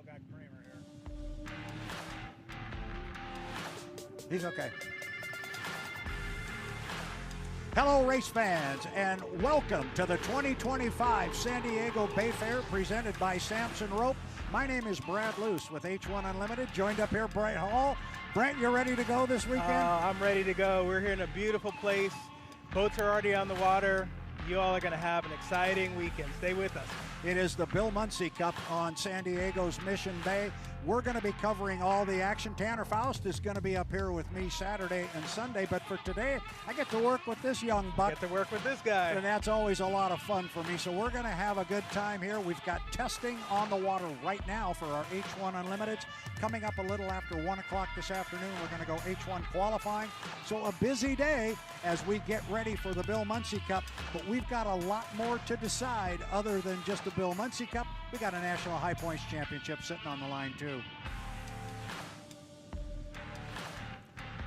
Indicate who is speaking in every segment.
Speaker 1: got Kramer here.
Speaker 2: He's okay. Hello, race fans, and welcome to the 2025 San Diego Bayfair presented by Samson Rope. My name is Brad Luce with H1 Unlimited, joined up here Brent Hall. Brent, you ready to go this weekend?
Speaker 1: I'm ready to go. We're here in a beautiful place. Boats are already on the water. You all are going to have an exciting weekend. Stay with us.
Speaker 2: It is the Bill Muncey Cup on San Diego's Mission Bay. We're going to be covering all the action. Tanner Faust is going to be up here with me Saturday and Sunday, but for today, I get to work with this young buck.
Speaker 1: Get to work with this guy.
Speaker 2: And that's always a lot of fun for me, so we're going to have a good time here. We've got testing on the water right now for our H1 Unlimiteds. Coming up a little after 1 o'clock this afternoon, we're going to go H1 qualifying. So a busy day as we get ready for the Bill Muncey Cup, but we've got a lot more to decide other than just the Bill Muncey Cup. We got a National High Points Championship sitting on the line too.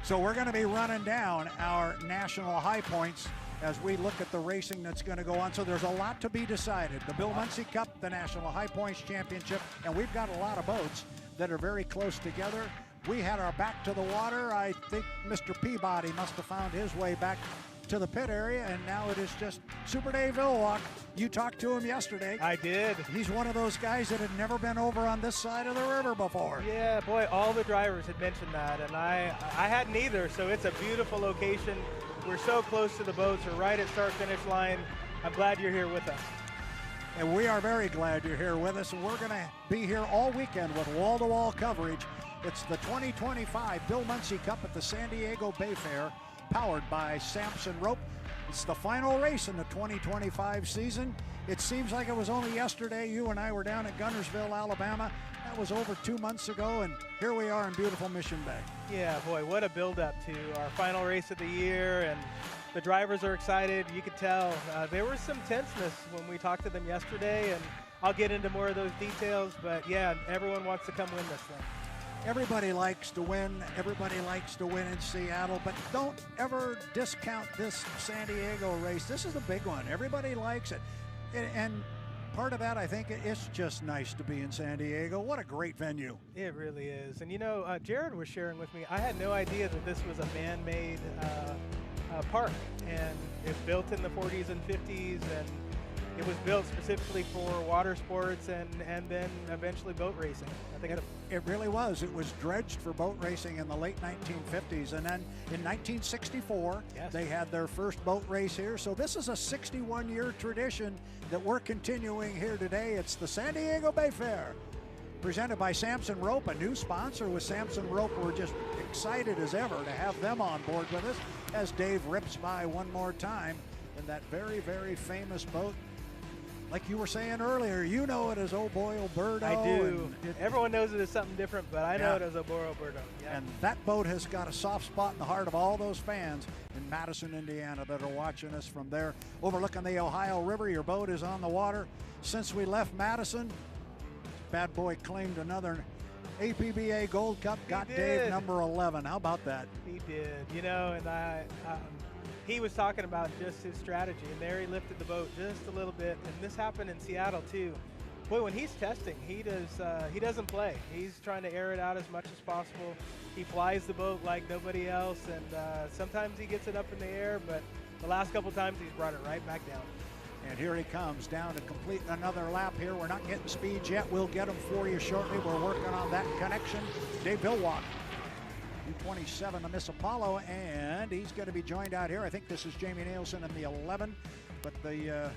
Speaker 2: So we're going to be running down our National High Points as we look at the racing that's going to go on. So there's a lot to be decided. The Bill Muncey Cup, the National High Points Championship, and we've got a lot of boats that are very close together. We had our back to the water. I think Mr. Peabody must have found his way back to the pit area, and now it is just Super Dave Villwock. You talked to him yesterday.
Speaker 1: I did.
Speaker 2: He's one of those guys that had never been over on this side of the river before.
Speaker 1: Yeah, boy, all the drivers had mentioned that, and I hadn't either, so it's a beautiful location. We're so close to the boats. We're right at start-finish line. I'm glad you're here with us.
Speaker 2: And we are very glad you're here with us, and we're going to be here all weekend with wall-to-wall coverage. It's the 2025 Bill Muncey Cup at the San Diego Bayfair, powered by Samson Rope. It's the final race in the 2025 season. It seems like it was only yesterday you and I were down at Guntersville, Alabama. That was over 2 months ago, and here we are in beautiful Mission Bay.
Speaker 1: Yeah, boy, what a build-up to our final race of the year, and the drivers are excited. You could tell there was some tenseness when we talked to them yesterday, and I'll get into more of those details, but yeah, everyone wants to come win this thing.
Speaker 2: Everybody likes to win. Everybody likes to win in Seattle, but don't ever discount this San Diego race. This is a big one. Everybody likes it. And part of that, I think, it's just nice to be in San Diego. What a great venue. It
Speaker 1: really is. And you know, Jared was sharing with me, I had no idea that this was a man-made park. And it's built in the 40s and 50s, and it was built specifically for water sports and then eventually boat racing. I think
Speaker 2: it really was. It was dredged for boat racing in the late 1950s. And then in 1964, yes, they had their first boat race here. So this is a 61-year tradition that we're continuing here today. It's the San Diego Bayfair, presented by Samson Rope, a new sponsor with Samson Rope. We're just excited as ever to have them on board with us as Dave rips by one more time in that very, very famous boat. Like you were saying earlier, you know it as Oh Boy Alberto.
Speaker 1: I do. Everyone knows it as something different, but I know it as Oh Boy Alberto. Yeah.
Speaker 2: And that boat has got a soft spot in the heart of all those fans in Madison, Indiana that are watching us from there. Overlooking the Ohio River, your boat is on the water. Since we left Madison, bad boy claimed another APBA Gold Cup, got Dave number 11. How about that?
Speaker 1: He did. You know, and he was talking about just his strategy, and there he lifted the boat just a little bit, and this happened in Seattle too. Boy, when he's testing, he doesn't play. He's trying to air it out as much as possible. He flies the boat like nobody else, and sometimes he gets it up in the air, but the last couple times he's brought it right back down.
Speaker 2: And here he comes down to complete another lap here. We're not getting speeds yet. We'll get them for you shortly. We're working on that connection. Dave Villwock, 27 to Miss Apollo, and he's going to be joined out here. I think this is Jamie Nilsen in the 11, but the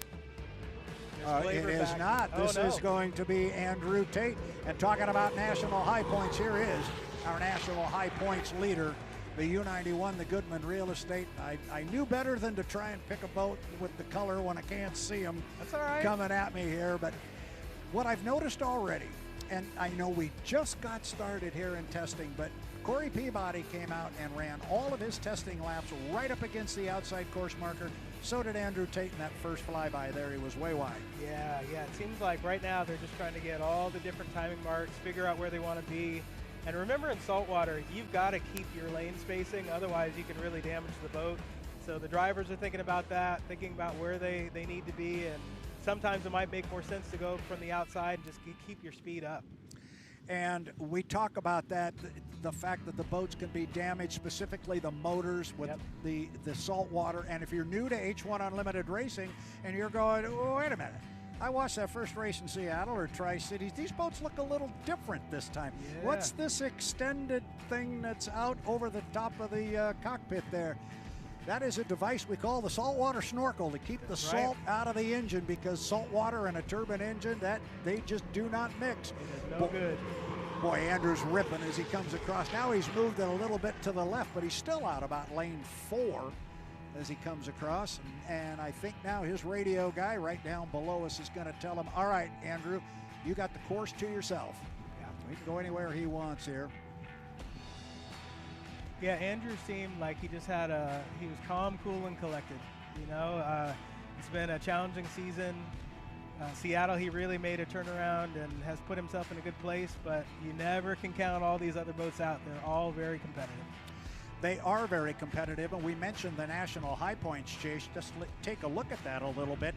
Speaker 2: it is not. This is going to be Andrew Tate. And talking about national high points, here is our national high points leader, the U91, the Goodman Real Estate. I knew better than to try and pick a boat with the color when I can't see them.
Speaker 1: That's all right.
Speaker 2: Coming at me here, but what I've noticed already, and I know we just got started here in testing, but Corey Peabody came out and ran all of his testing laps right up against the outside course marker. So did Andrew Tate in that first flyby there. He was way wide.
Speaker 1: Yeah. It seems like right now they're just trying to get all the different timing marks, figure out where they want to be. And remember, in saltwater, you've got to keep your lane spacing, otherwise you can really damage the boat. So the drivers are thinking about that, thinking about where they need to be, and sometimes it might make more sense to go from the outside and just keep your speed up.
Speaker 2: And we talk about that, the fact that the boats can be damaged, specifically the motors with the salt water. And if you're new to H1 Unlimited Racing and you're going, oh, wait a minute, I watched that first race in Seattle or Tri-Cities. These boats look a little different this time.
Speaker 1: Yeah.
Speaker 2: What's this extended thing that's out over the top of the cockpit there? That is a device we call the saltwater snorkel to keep the salt out of the engine, because salt water and a turbine engine, that they just do not mix.
Speaker 1: It is no good.
Speaker 2: Boy, Andrew's ripping as he comes across. Now he's moved it a little bit to the left, but he's still out about lane 4 as he comes across. And I think now his radio guy right down below us is going to tell him, all right, Andrew, you got the course to yourself. Yeah, he can go anywhere he wants here.
Speaker 1: Yeah, Andrew seemed like he just had he was calm, cool, and collected. You know, it's been a challenging season. Seattle, he really made a turnaround and has put himself in a good place, but you never can count all these other boats out. They're all very competitive.
Speaker 2: They are very competitive, and we mentioned the National High Points chase. Just take a look at that a little bit.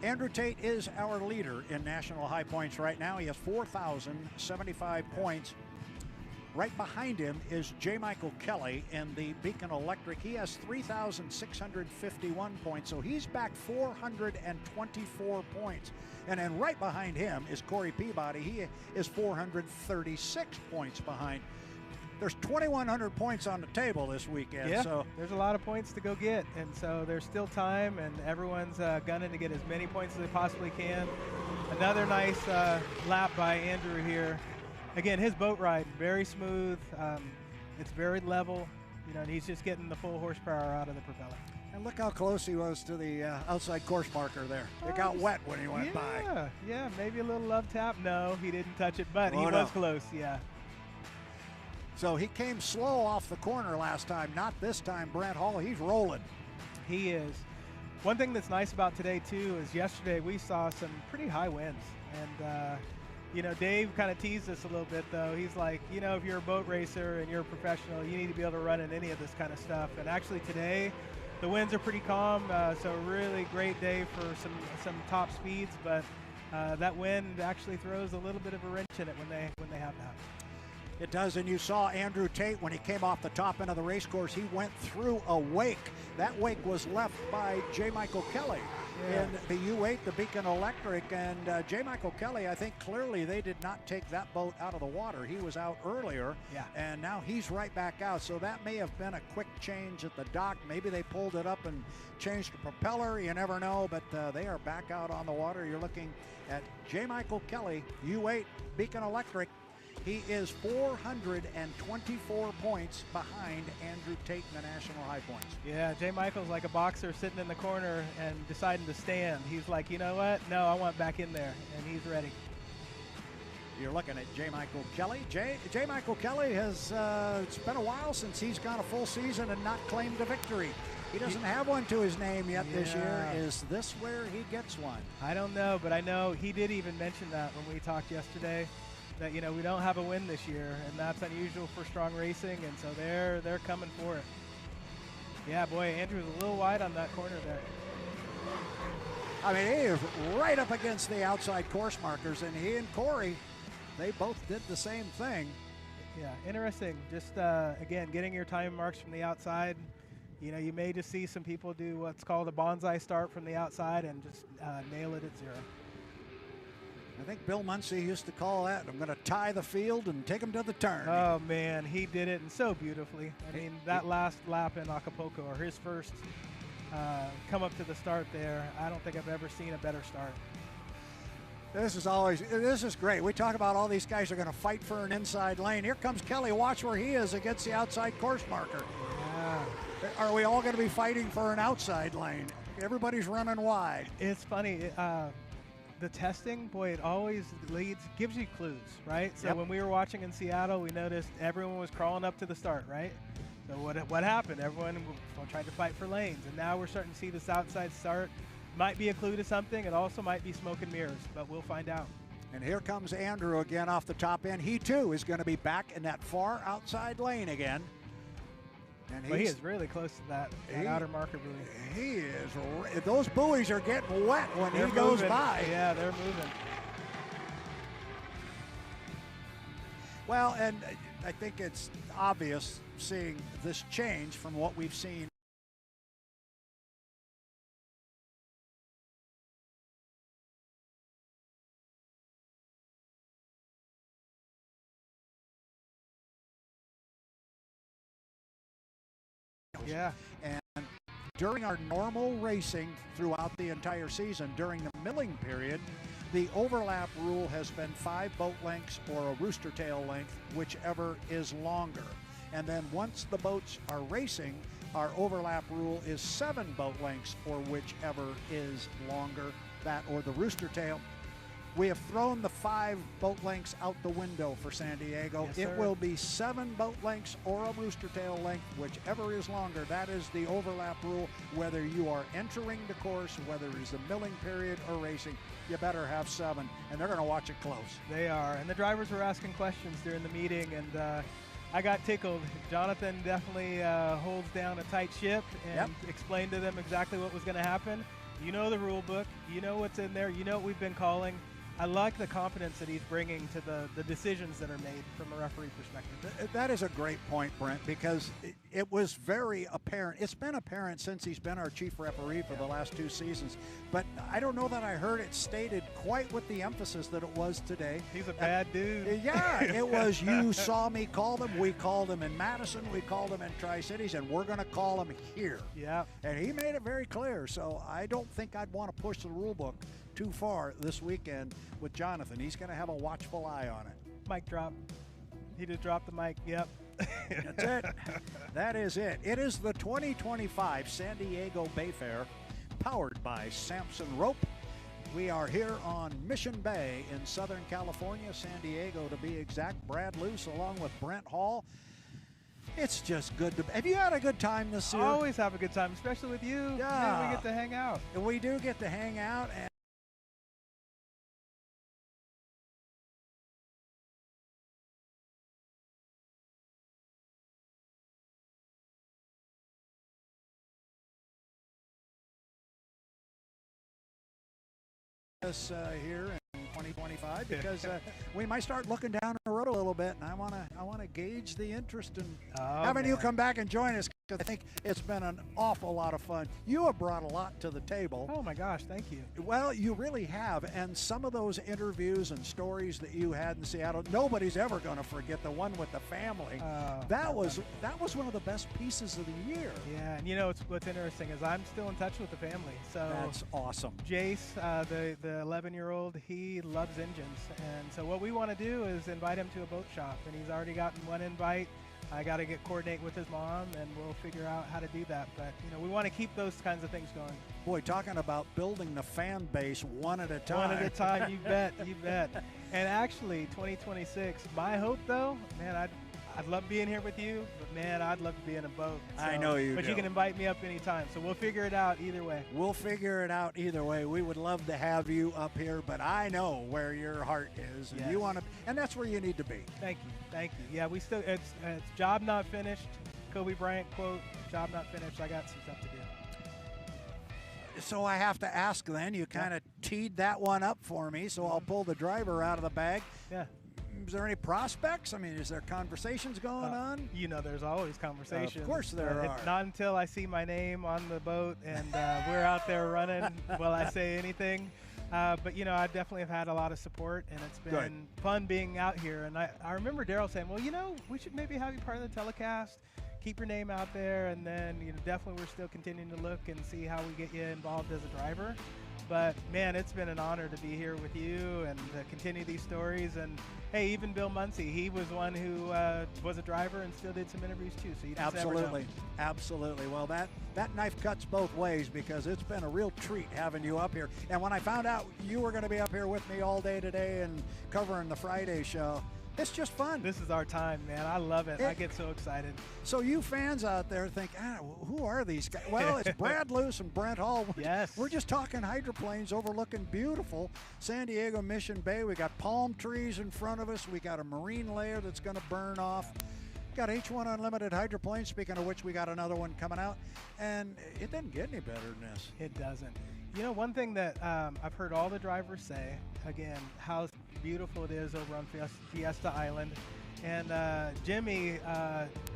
Speaker 2: Andrew Tate is our leader in National High Points right now. He has 4,075 points. Right behind him is J. Michael Kelly in the Beacon Electric. He has 3,651 points, so he's back 424 points. And then right behind him is Corey Peabody. He is 436 points behind. There's 2,100 points on the table this weekend.
Speaker 1: Yeah,
Speaker 2: so
Speaker 1: there's a lot of points to go get, and so there's still time, and everyone's gunning to get as many points as they possibly can. Another nice lap by Andrew here. Again, his boat ride, very smooth. It's very level, you know, and he's just getting the full horsepower out of the propeller.
Speaker 2: And look how close he was to the outside course marker there. It got wet when he went by.
Speaker 1: Yeah, maybe a little love tap. No, he didn't touch it, but he was close, yeah.
Speaker 2: So he came slow off the corner last time. Not this time, Brent Hall. He's rolling.
Speaker 1: He is. One thing that's nice about today, too, is yesterday we saw some pretty high winds. And, you know, Dave kind of teased us a little bit, though. He's like, you know, if you're a boat racer and you're a professional, you need to be able to run in any of this kind of stuff. And actually today, the winds are pretty calm, so a really great day for some top speeds. But that wind actually throws a little bit of a wrench in it when they have that.
Speaker 2: It does, and you saw Andrew Tate when he came off the top end of the race course. He went through a wake. That wake was left by J. Michael Kelly in the U8, the Beacon Electric. And J. Michael Kelly, I think clearly they did not take that boat out of the water. He was out earlier, and now he's right back out. So that may have been a quick change at the dock. Maybe they pulled it up and changed the propeller. You never know, but they are back out on the water. You're looking at J. Michael Kelly, U8, Beacon Electric. He is 424 points behind Andrew Tate in the National High Points.
Speaker 1: Yeah, J. Michael's like a boxer sitting in the corner and deciding to stand. He's like, you know what? No, I want back in there, and he's ready.
Speaker 2: You're looking at J. Michael Kelly. J. Michael Kelly has, it's been a while since he's gone a full season and not claimed a victory. He doesn't have one to his name yet this year. Is this where he gets one? I
Speaker 1: don't know, but I know he did even mention that when we talked yesterday. That, you know, we don't have a win this year, and that's unusual for strong racing, and so they're coming for it. Yeah, boy, Andrew's a little wide on that corner there.
Speaker 2: I mean, he is right up against the outside course markers, and he and Corey, they both did the same thing.
Speaker 1: Yeah, interesting. Just, again, getting your time marks from the outside. You know, you may just see some people do what's called a bonsai start from the outside and just nail it at zero.
Speaker 2: I think Bill Muncey used to call that, I'm going to tie the field and take him to the turn.
Speaker 1: Oh, man, he did it, and so beautifully. I mean, that last lap in Acapulco, or his first come up to the start there, I don't think I've ever seen a better start.
Speaker 2: This is great. We talk about all these guys are going to fight for an inside lane. Here comes Kelly. Watch where he is against the outside course marker.
Speaker 1: Yeah.
Speaker 2: Are we all going to be fighting for an outside lane? Everybody's running wide.
Speaker 1: It's funny. The testing, boy, it always gives you clues, right? So when we were watching in Seattle, we noticed everyone was crawling up to the start, right? So what happened? Everyone tried to fight for lanes, and now we're starting to see this outside start. Might be a clue to something. It also might be smoke and mirrors, but we'll find out.
Speaker 2: And here comes Andrew again off the top end. He, too, is going to be back in that far outside lane again. And
Speaker 1: he is really close to that outer marker buoy.
Speaker 2: He is. Those buoys are getting wet when he goes by.
Speaker 1: Yeah, they're moving.
Speaker 2: Well, and I think it's obvious seeing this change from what we've seen.
Speaker 1: Yeah.
Speaker 2: And during our normal racing throughout the entire season, during the milling period, the overlap rule has been 5 boat lengths or a rooster tail length, whichever is longer. And then once the boats are racing, our overlap rule is 7 boat lengths or whichever is longer, that or the rooster tail. We have thrown the 5 boat lengths out the window for San Diego.
Speaker 1: Yes,
Speaker 2: it
Speaker 1: sir.
Speaker 2: will be 7 boat lengths or a rooster tail length, whichever is longer. That is the overlap rule. Whether you are entering the course, whether it's a milling period or racing, you better have 7, and they're going to watch it close.
Speaker 1: They are, and the drivers were asking questions during the meeting, and I got tickled. Jonathan definitely holds down a tight ship and explained to them exactly what was going to happen. You know the rule book. You know what's in there. You know what we've been calling. I like the confidence that he's bringing to the decisions that are made from a referee perspective.
Speaker 2: That is a great point, Brent, because it was very apparent. It's been apparent since he's been our chief referee for the last 2 seasons, but I don't know that I heard it stated quite with the emphasis that it was today.
Speaker 1: He's a bad dude.
Speaker 2: Yeah, it was you saw me call them. We called them in Madison. We called them in Tri-Cities, and we're going to call them here.
Speaker 1: Yeah.
Speaker 2: And he made it very clear, so I don't think I'd want to push the rule book too far this weekend with Jonathan. He's going to have a watchful eye on it.
Speaker 1: Mic drop. He just dropped the mic. Yep.
Speaker 2: That's it. That is it. It is the 2025 San Diego Bayfair, powered by Samson Rope. We are here on Mission Bay in Southern California, San Diego to be exact. Brad Luce along with Brent Hall. It's just good to. Have you had a good time this year?
Speaker 1: I always have a good time, especially with you.
Speaker 2: Yeah.
Speaker 1: Man, we get to hang out.
Speaker 2: We do get to hang out. And here in 2025 because we might start looking down the road a little bit, and I want to gauge the interest in having you come back and join us, because I think it's been an awful lot of fun. You have brought a lot to the table.
Speaker 1: Oh my gosh, thank you.
Speaker 2: Well, you really have, and some of those interviews and stories that you had in Seattle, nobody's ever going to forget the one with the family. That was one of the best pieces of the year.
Speaker 1: Yeah, and you know what's interesting is I'm still in touch with the family. So
Speaker 2: that's awesome.
Speaker 1: Jace, the 11-year-old, he loves engines, and so what we want to do is invite him to a boat shop, and he's already gotten one invite. I got to coordinate with his mom, and we'll figure out how to do that. But you know, we want to keep those kinds of things going.
Speaker 2: Boy, talking about building the fan base one at a time.
Speaker 1: One at a time, you bet, you bet. And actually, 2026, my hope though, man, I'd love being here with you, but man, I'd love to be in a boat. So,
Speaker 2: I know you
Speaker 1: But
Speaker 2: do.
Speaker 1: you can invite me up anytime, so we'll figure it out either way.
Speaker 2: We'll figure it out either way. We would love to have you up here, but I know where your heart is, and
Speaker 1: Yes.
Speaker 2: you want to, and that's where you need to be.
Speaker 1: Thank you, thank you. Yeah, we still, it's job not finished. Kobe Bryant quote, job not finished. I got some stuff to do.
Speaker 2: So I have to ask then, you kind of teed that one up for me, so I'll pull the driver out of the bag.
Speaker 1: Yeah.
Speaker 2: Is there any prospects? I mean, is there conversations going on?
Speaker 1: You know, there's always conversations.
Speaker 2: Of course there are.
Speaker 1: Not until I see my name on the boat and we're out there running will I say anything. But, you know, I definitely have had a lot of support, and it's been fun being out here. And I remember Daryl saying, well, you know, we should maybe have you part of the telecast, keep your name out there, and then, you know, definitely we're still continuing to look and see how we get you involved as a driver. But, man, it's been an honor to be here with you and to continue these stories. And, hey, even Bill Muncey, he was one who was a driver and still did some interviews too. So you just never know.
Speaker 2: Absolutely, absolutely. Well, that knife cuts both ways, because it's been a real treat having you up here. And when I found out you were going to be up here with me all day today and covering the Friday show, it's just fun.
Speaker 1: This is our time, man. I love it. I get so excited.
Speaker 2: So you fans out there think, who are these guys? Well, it's Brad Luce and Brent Hall.
Speaker 1: Yes.
Speaker 2: We're just talking hydroplanes overlooking beautiful San Diego Mission Bay. We got palm trees in front of us. We got a marine layer that's going to burn off. Got H1 Unlimited hydroplanes, speaking of which we got another one coming out. And it doesn't get any better than this.
Speaker 1: It doesn't. You know, one thing that I've heard all the drivers say, again, how beautiful it is over on Fiesta Island. And Jimmy,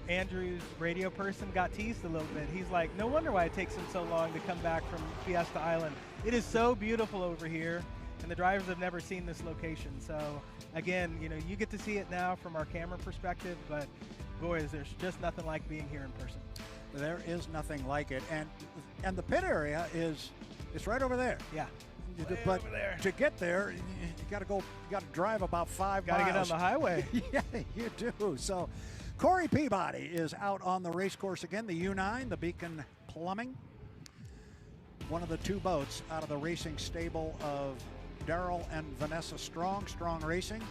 Speaker 1: Andrew's radio person, got teased a little bit. He's like, no wonder why it takes him so long to come back from Fiesta Island. It is so beautiful over here, and the drivers have never seen this location. So again, you know, you get to see it now from our camera perspective, but boys, there's just nothing like being here in person.
Speaker 2: There is nothing like it, and the pit area it's right over there.
Speaker 1: Yeah.
Speaker 2: But over there, to get there, you got to drive about 5 miles.
Speaker 1: Got to get on the highway.
Speaker 2: Yeah, you do. So Corey Peabody is out on the race course again, the U9, the Beacon Plumbing. One of the 2 boats out of the racing stable of Daryl and Vanessa Strong Racing.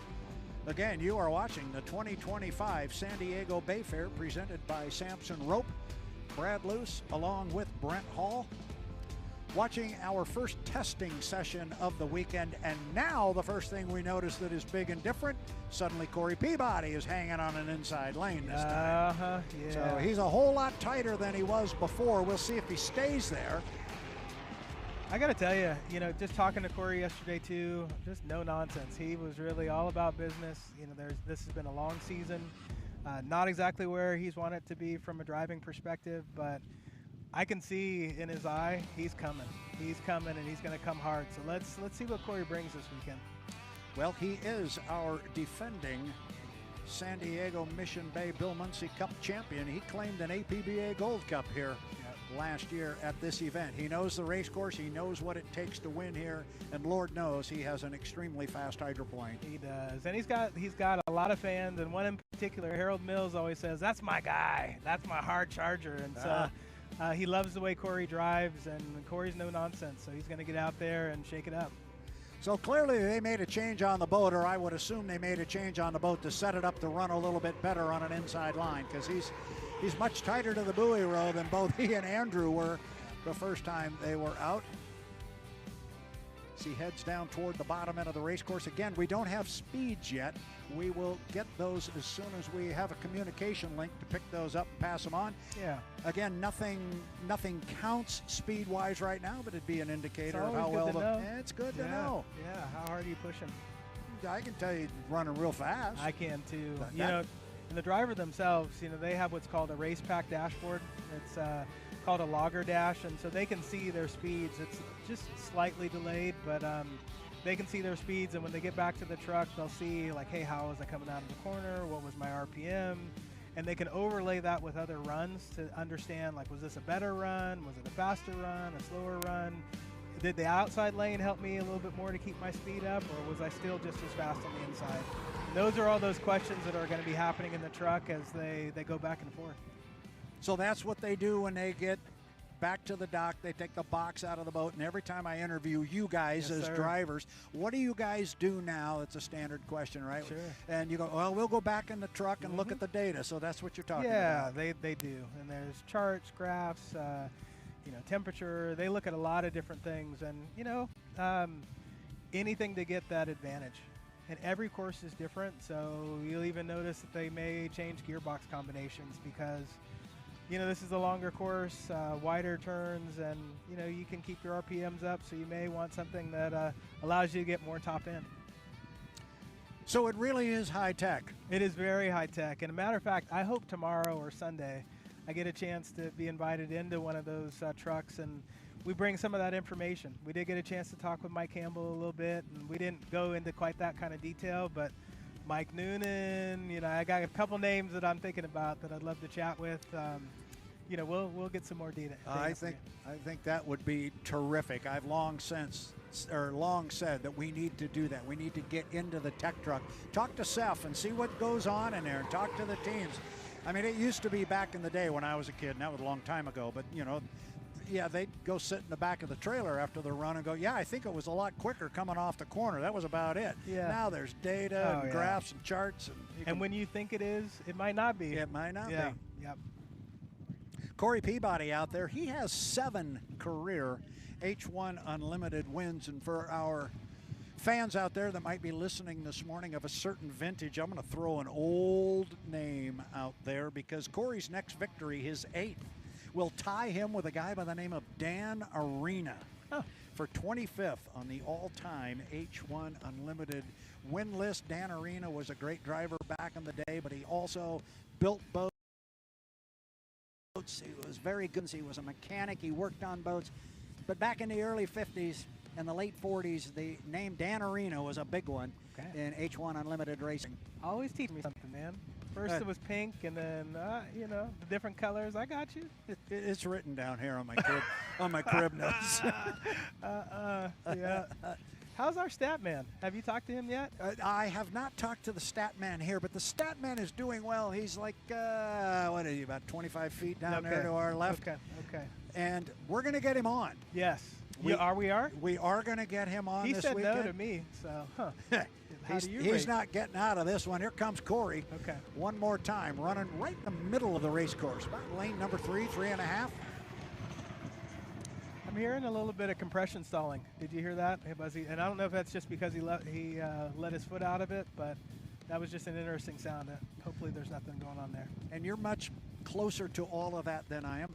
Speaker 2: Again, you are watching the 2025 San Diego Bayfair presented by Samson Rope, Brad Luce, along with Brent Hall. Watching our first testing session of the weekend, and now the first thing we notice that is big and different, suddenly Corey Peabody is hanging on an inside lane this time.
Speaker 1: Yeah.
Speaker 2: So he's a whole lot tighter than he was before. We'll see if he stays there.
Speaker 1: I got to tell you, you know, just talking to Corey yesterday too, just no nonsense. He was really all about business. You know, this has been a long season, not exactly where he's wanted to be from a driving perspective, but I can see in his eye he's coming. He's coming, and he's going to come hard. So let's see what Corey brings this weekend.
Speaker 2: Well, he is our defending San Diego Mission Bay Bill Muncey Cup champion. He claimed an APBA Gold Cup here last year at this event. He knows the race course. He knows what it takes to win here, and Lord knows he has an extremely fast hydroplane.
Speaker 1: He does, and he's got a lot of fans, and one in particular, Harold Mills, always says, "That's my guy. That's my hard charger." And so he loves the way Corey drives, and Corey's no nonsense, so he's going to get out there and shake it up.
Speaker 2: So clearly they made a change on the boat, or I would assume they made a change on the boat to set it up to run a little bit better on an inside line, because he's much tighter to the buoy row than both he and Andrew were the first time they were out. As he heads down toward the bottom end of the race course. Again, we don't have speeds yet. We will get those as soon as we have a communication link to pick those up and pass them on.
Speaker 1: Yeah.
Speaker 2: Again, nothing counts speed-wise right now, but it'd be an indicator of how well it's good to know.
Speaker 1: Yeah, how hard are you pushing?
Speaker 2: I can tell you running real fast.
Speaker 1: I can too. You know, and the driver themselves, you know, they have what's called a race pack dashboard. It's called a logger dash, and so they can see their speeds. It's just slightly delayed, but they can see their speeds, and when they get back to the truck, they'll see, like, hey, how was I coming out of the corner? What was my RPM? And they can overlay that with other runs to understand, like, was this a better run? Was it a faster run, a slower run? Did the outside lane help me a little bit more to keep my speed up, or was I still just as fast on the inside? And those are all those questions that are going to be happening in the truck as they go back and forth.
Speaker 2: So that's what they do when they get back to the dock. They take the box out of the boat, and every time I interview you guys as drivers, what do you guys do now? It's a standard question, right?
Speaker 1: Sure.
Speaker 2: And you go, well, we'll go back in the truck and look at the data. So that's what you're talking about.
Speaker 1: Yeah, they do. And there's charts, graphs, you know, temperature. They look at a lot of different things, and, you know, anything to get that advantage. And every course is different, so you'll even notice that they may change gearbox combinations because, you know, this is a longer course, wider turns, and, you know, you can keep your RPMs up, so you may want something that allows you to get more top end.
Speaker 2: So it really is high tech.
Speaker 1: It is very high tech. And a matter of fact, I hope tomorrow or Sunday I get a chance to be invited into one of those trucks, and we bring some of that information. We did get a chance to talk with Mike Campbell a little bit, and we didn't go into quite that kind of detail, but Mike Noonan, you know, I got a couple names that I'm thinking about that I'd love to chat with. You know, we'll get some more data.
Speaker 2: I think that would be terrific. I've long said that we need to do that. We need to get into the tech truck, talk to Seth, and see what goes on in there, and talk to the teams. I mean, it used to be back in the day when I was a kid, and that was a long time ago. But you know, yeah, they'd go sit in the back of the trailer after the run and go, yeah, I think it was a lot quicker coming off the corner. That was about it.
Speaker 1: Yeah.
Speaker 2: Now there's data and graphs and charts.
Speaker 1: And when you think it is, it might not be.
Speaker 2: It might not be.
Speaker 1: Yep.
Speaker 2: Corey Peabody out there, he has 7 career H1 Unlimited wins. And for our fans out there that might be listening this morning of a certain vintage, I'm going to throw an old name out there because Corey's next victory, his 8th, will tie him with a guy by the name of Dan Arena.
Speaker 1: Oh.
Speaker 2: for 25th on the all-time H1 Unlimited win list. Dan Arena was a great driver back in the day, but he also built boats. He was very good. He was a mechanic. He worked on boats. But back in the early 50s and the late 40s, the name Dan Arena was a big one in H1 Unlimited racing.
Speaker 1: Always teach me something, man. First it was pink, and then you know, the different colors. I got you.
Speaker 2: It's written down here on my crib, on my crib notes.
Speaker 1: Yeah. How's our stat man? Have you talked to him yet?
Speaker 2: I have not talked to the stat man here, but the stat man is doing well. He's like, what are you, about 25 feet down there to our left?
Speaker 1: Okay.
Speaker 2: And we're going to get him on.
Speaker 1: Yes. We are going to get him on this weekend. He said no to me, so,
Speaker 2: He's not getting out of this one. Here comes Corey.
Speaker 1: Okay.
Speaker 2: One more time, running right in the middle of the race course, about lane number 3, 3.5.
Speaker 1: I'm hearing a little bit of compression stalling. Did you hear that? And I don't know if that's just because he let his foot out of it, but that was just an interesting sound. Hopefully there's nothing going on there.
Speaker 2: And you're much closer to all of that than I am.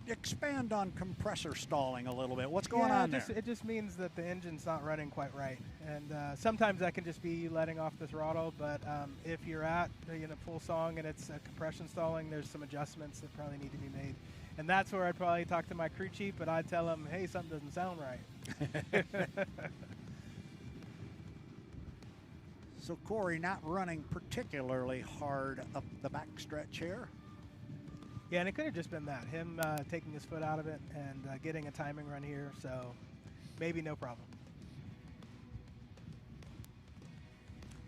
Speaker 2: Expand on compressor stalling a little bit. What's going on there?
Speaker 1: It just means that the engine's not running quite right. And sometimes that can just be you letting off the throttle, but if you're at full song and it's compression stalling, there's some adjustments that probably need to be made. And that's where I'd probably talk to my crew chief, but I'd tell him, hey, something doesn't sound right.
Speaker 2: So Corey not running particularly hard up the backstretch here.
Speaker 1: Yeah, and it could have just been that, him taking his foot out of it and getting a timing run here, so maybe no problem.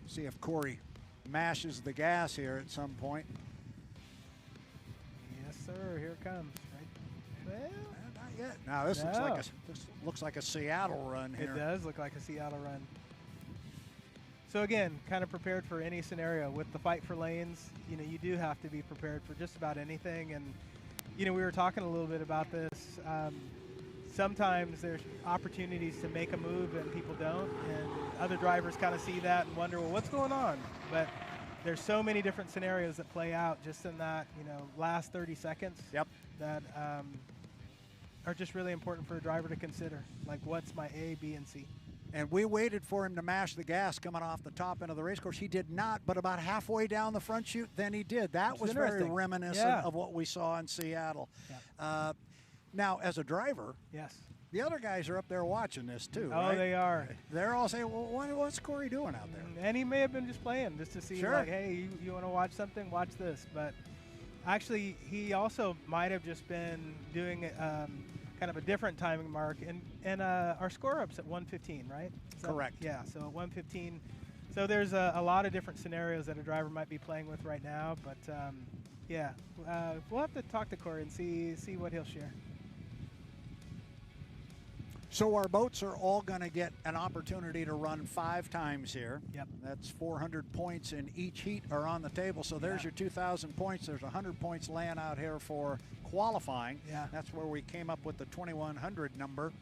Speaker 2: See if Corey mashes the gas here at some point.
Speaker 1: Yes, sir. Here it comes. Right. Well,
Speaker 2: not yet. Now this looks like a Seattle run here.
Speaker 1: It does look like a Seattle run. So again, kind of prepared for any scenario with the fight for lanes. You do have to be prepared for just about anything. And we were talking a little bit about this. Sometimes there's opportunities to make a move and people don't, and other drivers kind of see that and wonder, well, what's going on? But there's so many different scenarios that play out just in that last 30 seconds.
Speaker 2: Yep.
Speaker 1: That are just really important for a driver to consider. Like, what's my A, B, and C?
Speaker 2: And we waited for him to mash the gas coming off the top end of the race course. He did not, but about halfway down the front chute, then he did. That was very reminiscent of what we saw in Seattle. Yeah. Now, as a driver,
Speaker 1: yes,
Speaker 2: the other guys are up there watching this too.
Speaker 1: Oh,
Speaker 2: right?
Speaker 1: They are.
Speaker 2: They're all saying, well, what's Corey doing out there?
Speaker 1: And he may have been just playing just to see, like, hey, you want to watch something? Watch this. But actually, he also might have just been doing kind of a different timing mark, and our score up's at 1:15, right? So,
Speaker 2: correct.
Speaker 1: Yeah, so at 1:15. So there's a lot of different scenarios that a driver might be playing with right now, but yeah, we'll have to talk to Corey and see what he'll share.
Speaker 2: So our boats are all going to get an opportunity to run 5 times here.
Speaker 1: Yep.
Speaker 2: That's 400 points in each heat are on the table. So there's your 2,000 points. There's 100 points laying out here for qualifying.
Speaker 1: Yeah.
Speaker 2: That's where we came up with the 2,100 number.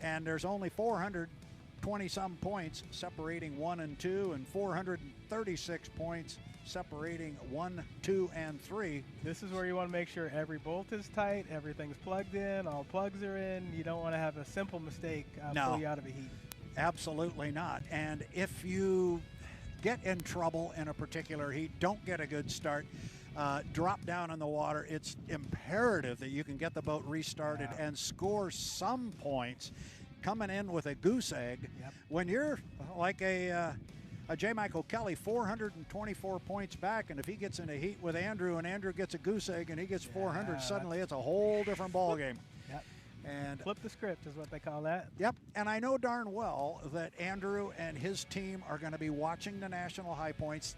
Speaker 2: And there's only 420-some points separating 1 and 2, and 436 points separating 1, 2, and 3.
Speaker 1: This is where you want to make sure every bolt is tight, everything's plugged in, all plugs are in. You don't want to have a simple mistake pull you out of a heat.
Speaker 2: Absolutely not. And if you get in trouble in a particular heat, don't get a good start, drop down in the water, it's imperative that you can get the boat restarted and score some points coming in with a goose egg.
Speaker 1: Yep.
Speaker 2: When you're like a J. Michael Kelly, 424 points back, and if he gets in a heat with Andrew and Andrew gets a goose egg and he gets 400, suddenly it's a whole different ball game.
Speaker 1: Yep.
Speaker 2: And
Speaker 1: flip the script is what they call that.
Speaker 2: Yep, and I know darn well that Andrew and his team are going to be watching the national high points.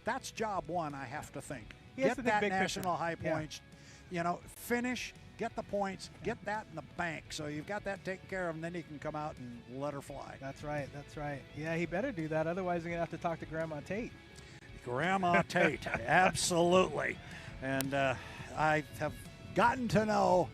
Speaker 2: That's job one, I have to think. Get that national high points, finish, get the points, get that in the bank. So you've got that taken care of, and then you can come out and let her fly.
Speaker 1: That's right, that's right. Yeah, he better do that, otherwise you're going to have to talk to Grandma Tate.
Speaker 2: Grandma Tate, absolutely. And I have gotten to know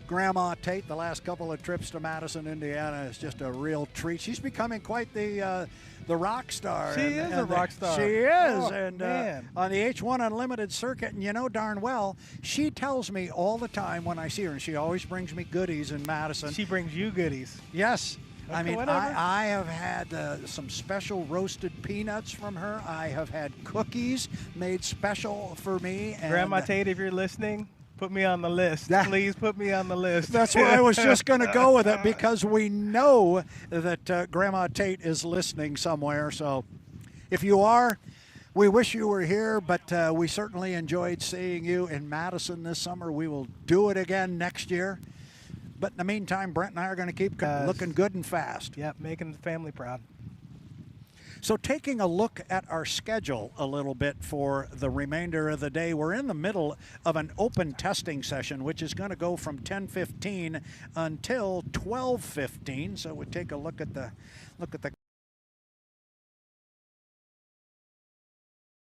Speaker 2: Grandma Tate, the last couple of trips to Madison, Indiana, is just a real treat. She's becoming quite the rock star.
Speaker 1: She is a rock star.
Speaker 2: She is.
Speaker 1: Man.
Speaker 2: On the H1 Unlimited circuit, and you know darn well, she tells me all the time when I see her, and she always brings me goodies in Madison.
Speaker 1: She brings you goodies.
Speaker 2: Yes.
Speaker 1: Okay,
Speaker 2: I mean,
Speaker 1: whatever.
Speaker 2: I have had some special roasted peanuts from her. I have had cookies made special for me. And
Speaker 1: Grandma Tate, if you're listening, put me on the list. Please put me on the list.
Speaker 2: That's where I was just going to go with it, because we know that Grandma Tate is listening somewhere. So if you are, we wish you were here, but we certainly enjoyed seeing you in Madison this summer. We will do it again next year. But in the meantime, Brent and I are going to keep looking good and fast.
Speaker 1: Yep, making the family proud.
Speaker 2: So taking a look at our schedule a little bit for the remainder of the day, we're in the middle of an open testing session, which is going to go from 10:15 until 12:15. So we take a look at the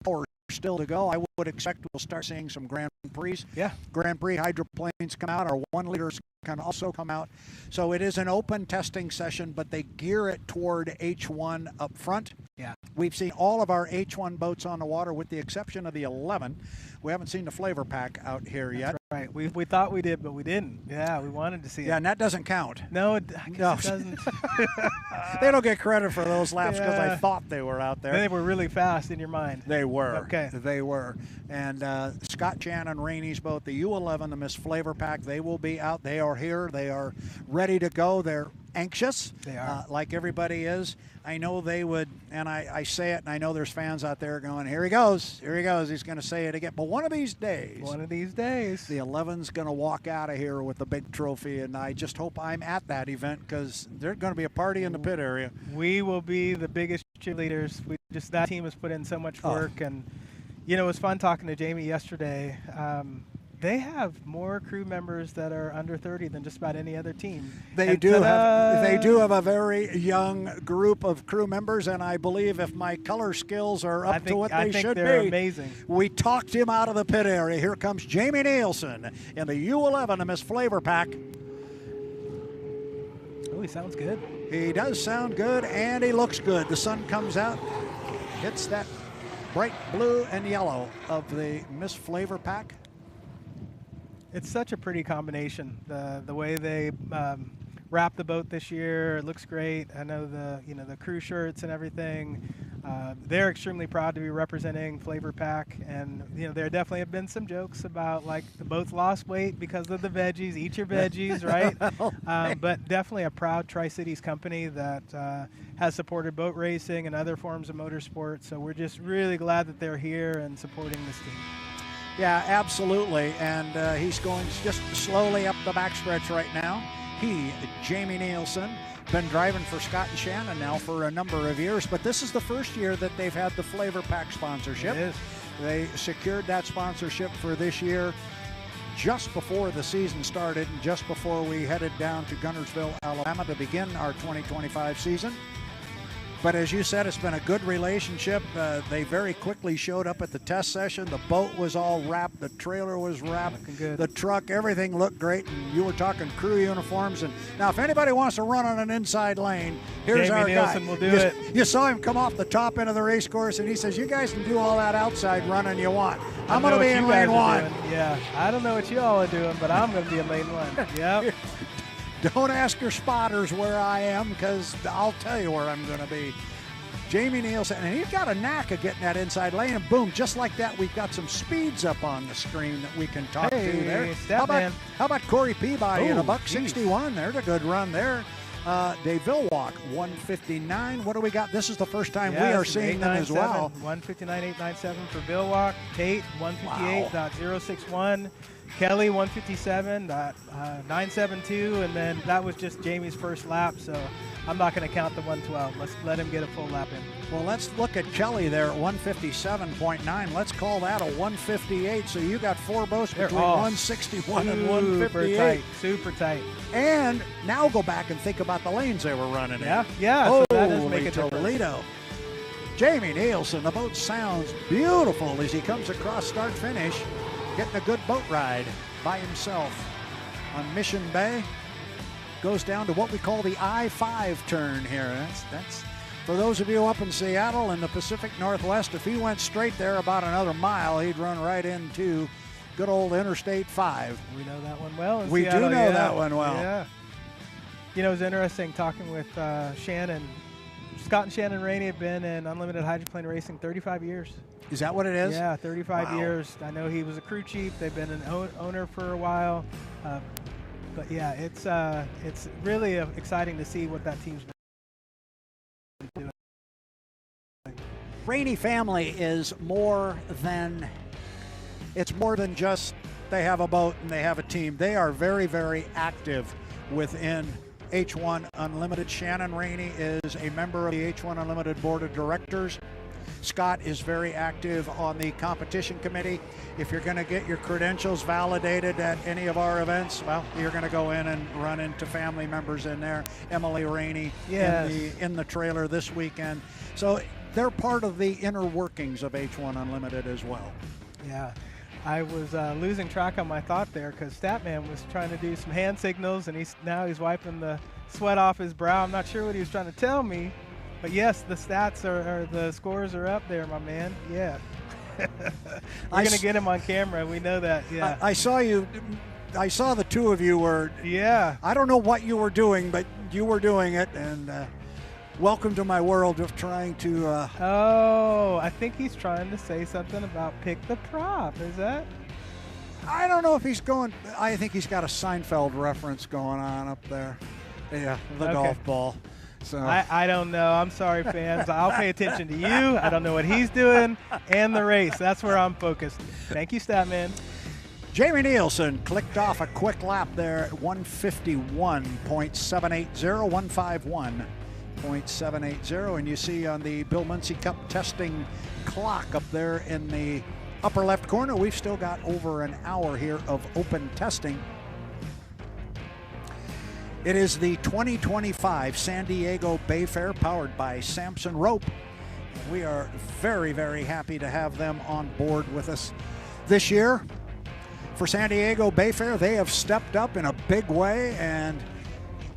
Speaker 2: hours still to go. I would expect we'll start seeing some Grand Prix.
Speaker 1: Yeah.
Speaker 2: Grand Prix hydroplanes come out. Our 1 liters can also come out. So it is an open testing session, but they gear it toward H1 up front.
Speaker 1: Yeah.
Speaker 2: We've seen all of our H1 boats on the water with the exception of the 11. We haven't seen the FLAV-R-PAC out here yet.
Speaker 1: Right. We thought we did, but we didn't. Yeah, we wanted to see it.
Speaker 2: Yeah, and that doesn't count.
Speaker 1: No, I guess it doesn't.
Speaker 2: They don't get credit for those laps because I
Speaker 1: Yeah.
Speaker 2: thought they were out there.
Speaker 1: They were really fast in your mind.
Speaker 2: They were.
Speaker 1: Okay.
Speaker 2: They were. And Scott Chan and Rainey's boat, the U11, the Miss FLAV-R-PAC, they will be out. They are here. They are ready to go. They're anxious.
Speaker 1: They are.
Speaker 2: Like everybody is. I know they would, and I say it, and I know there's fans out there going, here he goes. Here he goes. He's going to say it again. But one of these days.
Speaker 1: One of these days.
Speaker 2: The 11's going to walk out of here with a big trophy, and I just hope I'm at that event because there's going to be a party in the pit area.
Speaker 1: We will be the biggest cheerleaders. That team has put in so much work, and you know, it was fun talking to Jamie yesterday. They have more crew members that are under 30 than just about any other team.
Speaker 2: They do have a very young group of crew members, and I believe if my color skills are up to what they should be,
Speaker 1: they're amazing.
Speaker 2: We talked him out of the pit area. Here comes Jamie Nilsen in the U11 of Miss FLAV-R-PAC.
Speaker 1: Oh, he sounds good.
Speaker 2: He does sound good, and he looks good. The sun comes out, hits that bright blue and yellow of the Miss FLAV-R-PAC.
Speaker 1: It's such a pretty combination. The way they wrapped the boat this year, it looks great. I know the crew shirts and everything. They're extremely proud to be representing FLAV-R-PAC, and there definitely have been some jokes about like the boats lost weight because of the veggies. Eat your veggies, right? But definitely a proud Tri-Cities company that has supported boat racing and other forms of motorsport. So we're just really glad that they're here and supporting this team.
Speaker 2: Yeah, absolutely, and he's going just slowly up the backstretch right now. Jamie Nilsen, been driving for Scott and Shannon now for a number of years, but this is the first year that they've had the FLAV-R-PAC sponsorship.
Speaker 1: It is.
Speaker 2: They secured that sponsorship for this year just before the season started and just before we headed down to Guntersville, Alabama to begin our 2025 season. But as you said, it's been a good relationship. They very quickly showed up at the test session. The boat was all wrapped. The trailer was wrapped.
Speaker 1: Looking good.
Speaker 2: The truck, everything looked great. And you were talking crew uniforms. And now, if anybody wants to run on an inside lane, here's
Speaker 1: Jamie
Speaker 2: our
Speaker 1: Nilsen
Speaker 2: guy.
Speaker 1: will do it.
Speaker 2: You saw him come off the top end of the race course, and he says, "You guys can do all that outside running you want. I'm going to be in lane one."
Speaker 1: Yeah, I don't know what you all are doing, but I'm going to be in lane one. Yep.
Speaker 2: Don't ask your spotters where I am, because I'll tell you where I'm going to be. Jamie Nilsen, and he's got a knack of getting that inside lane, and boom, just like that, we've got some speeds up on the screen that we can talk to there. How about Corey Peabody in a $161? There's a good run there. Villwock, 159. What do we got? This is the first time we are seeing them as well.
Speaker 1: 159.897 for Villwock. Tate, 158.061. Kelly, 157.972, and then that was just Jamie's first lap, so I'm not going to count the 112. Let's let him get a full lap in.
Speaker 2: Well, let's look at Kelly there at 157.9. Let's call that a 158. So you got four boats between 161 and 158.
Speaker 1: Super tight.
Speaker 2: And now go back and think about the lanes they were running in.
Speaker 1: Yeah. So that does make a difference.
Speaker 2: Toledo. Jamie Nilsen, the boat sounds beautiful as he comes across start-finish, getting a good boat ride by himself. on Mission Bay. Goes down to what we call the I-5 turn here. That's for those of you up in Seattle and the Pacific Northwest. If he went straight there about another mile, he'd run right into good old Interstate 5.
Speaker 1: We know that one well in
Speaker 2: We
Speaker 1: Seattle,
Speaker 2: do know that one well.
Speaker 1: Yeah. You know, it was interesting talking with Shannon. Scott and Shannon Rainey have been in unlimited hydroplane racing 35 years.
Speaker 2: Is that what it is?
Speaker 1: Yeah, 35
Speaker 2: Wow.
Speaker 1: years. I know he was a crew chief. They've been an owner for a while. But yeah, it's really exciting to see what that team's been doing.
Speaker 2: Rainey family is more than just they have a boat and they have a team. They are very, very active within H1 Unlimited. Shannon Rainey is a member of the H1 Unlimited Board of Directors. Scott is very active on the competition committee. If you're going to get your credentials validated at any of our events, well, you're going to go in and run into family members in there. Emily Rainey in the trailer this weekend. So they're part of the inner workings of H1 Unlimited as well.
Speaker 1: Yeah. I was losing track on my thought there because Statman was trying to do some hand signals, and now he's wiping the sweat off his brow. I'm not sure what he was trying to tell me, but yes, the stats or the scores are up there, my man. Yeah. We're going to get him on camera. We know that. Yeah.
Speaker 2: I saw you. I saw the two of you were.
Speaker 1: Yeah.
Speaker 2: I don't know what you were doing, but you were doing it, and welcome to my world of trying to.
Speaker 1: Oh, I think he's trying to say something about pick the prop. Is that?
Speaker 2: I don't know if he's going. I think he's got a Seinfeld reference going on up there. Yeah, the golf ball. So
Speaker 1: I don't know. I'm sorry, fans. I'll pay attention to you. I don't know what he's doing and the race. That's where I'm focused. Thank you, Statman.
Speaker 2: Jamie Nilsen clicked off a quick lap there at 151.780, 151.780, and you see on the Bill Muncey Cup testing clock up there in the upper left corner, we've still got over an hour here of open testing. It is the 2025 San Diego Bayfair powered by Samson Rope. We are very, very happy to have them on board with us this year. For San Diego Bayfair, they have stepped up in a big way, and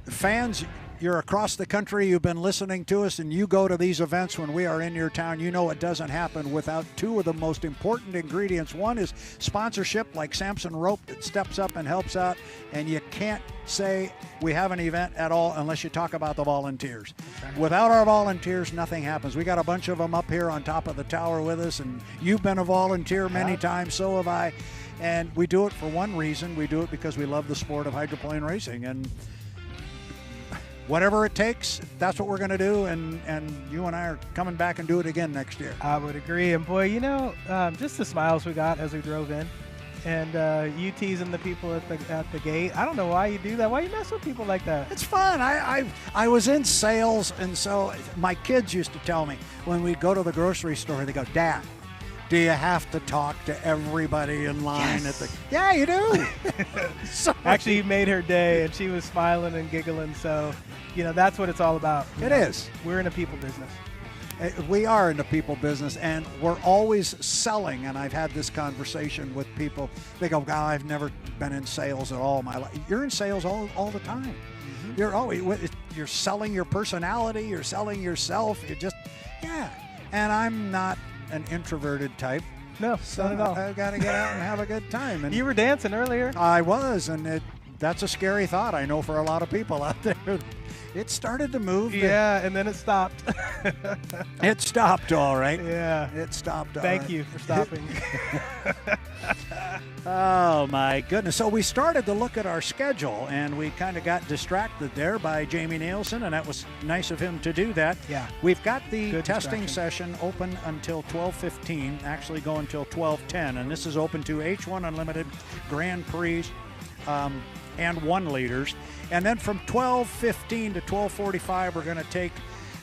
Speaker 2: fans, you're across the country, you've been listening to us, and you go to these events when we are in your town. You know it doesn't happen without two of the most important ingredients. One is sponsorship, like Samson Rope, that steps up and helps out, and you can't say we have an event at all unless you talk about the volunteers. Okay. Without our volunteers, nothing happens. We got a bunch of them up here on top of the tower with us, and you've been a volunteer many times, so have I, and we do it for one reason. We do it because we love the sport of hydroplane racing, and whatever it takes, that's what we're going to do, and you and I are coming back and do it again next year.
Speaker 1: I would agree, and boy, you know, just the smiles we got as we drove in, and you teasing the people at the gate. I don't know why you do that. Why you mess with people like that?
Speaker 2: It's fun. I was in sales, and so my kids used to tell me when we'd go to the grocery store, they go, "Dad, do you have to talk to everybody in line at the?" Yeah, you do.
Speaker 1: Actually, you made her day, and she was smiling and giggling. So, you know, that's what it's all about.
Speaker 2: It is.
Speaker 1: We're in a people business.
Speaker 2: We are in the people business, and we're always selling. And I've had this conversation with people. They go, "God, I've never been in sales at all my life." You're in sales all the time. Mm-hmm. You're selling your personality. You're selling yourself. And I'm not an introverted type.
Speaker 1: No,
Speaker 2: so
Speaker 1: not at all.
Speaker 2: I got to get out and have a good time. And
Speaker 1: you were dancing earlier.
Speaker 2: I was, and that's a scary thought, I know, for a lot of people out there. It started to move.
Speaker 1: Yeah, and then it stopped.
Speaker 2: It stopped, all right.
Speaker 1: Yeah.
Speaker 2: It stopped, all
Speaker 1: Thank
Speaker 2: right.
Speaker 1: you for stopping.
Speaker 2: Oh, my goodness. So we started to look at our schedule, and we kind of got distracted there by Jamie Nilsen, and that was nice of him to do that.
Speaker 1: Yeah.
Speaker 2: We've got the
Speaker 1: Good
Speaker 2: testing session open until 12:15, actually go until 12:10, and this is open to H1 Unlimited, Grand Prix, and 1-liters. And then from 12:15 to 12:45, we're going to take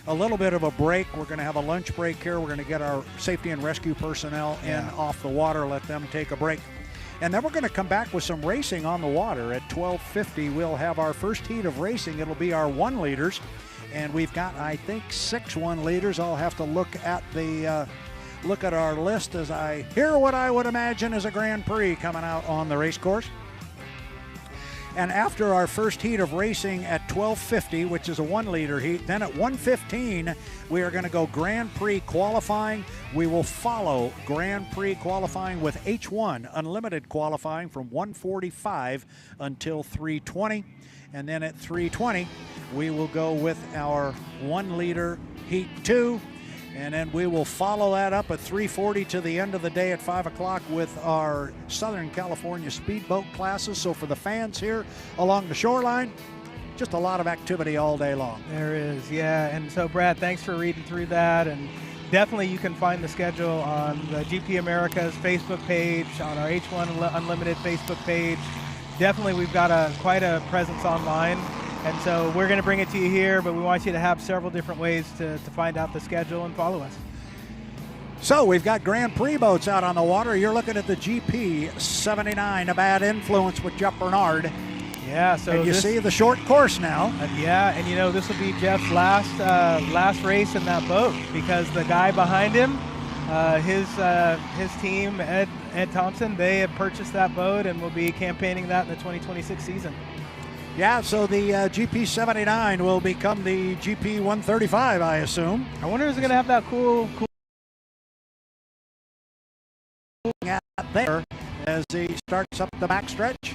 Speaker 2: a little bit of a break. We're going to have a lunch break here. We're going to get our safety and rescue personnel in off the water, let them take a break. And then we're going to come back with some racing on the water. At 12:50, we'll have our first heat of racing. It'll be our 1-liters. And we've got, I think, 6 1-liters. I'll have to look at our list as I hear what I would imagine is a Grand Prix coming out on the race course. And after our first heat of racing at 12:50, which is a 1-liter heat, then at 1:15, we are going to go Grand Prix qualifying. We will follow Grand Prix qualifying with H1 Unlimited qualifying from 1:45 until 3:20. And then at 3:20, we will go with our 1-liter Heat 2. And then we will follow that up at 3:40 to the end of the day at 5 o'clock with our Southern California speedboat classes. So for the fans here along the shoreline, just a lot of activity all day long.
Speaker 1: There is, yeah. And so, Brad, thanks for reading through that. And definitely you can find the schedule on the GP America's Facebook page, on our H1 Unlimited Facebook page. Definitely we've got quite a presence online. And so we're going to bring it to you here, but we want you to have several different ways to find out the schedule and follow us.
Speaker 2: So we've got Grand Prix boats out on the water. You're looking at the GP 79, a bad influence with Jeff Bernard.
Speaker 1: Yeah, so
Speaker 2: and you see the short course now.
Speaker 1: Yeah, and you know this will be Jeff's last race in that boat, because the guy behind him, his team, Ed Thompson, they have purchased that boat and will be campaigning that in the 2026 season.
Speaker 2: Yeah, so the GP 79 will become the GP 135, I assume.
Speaker 1: I wonder if it's going to have that cool
Speaker 2: out there as he starts up the backstretch.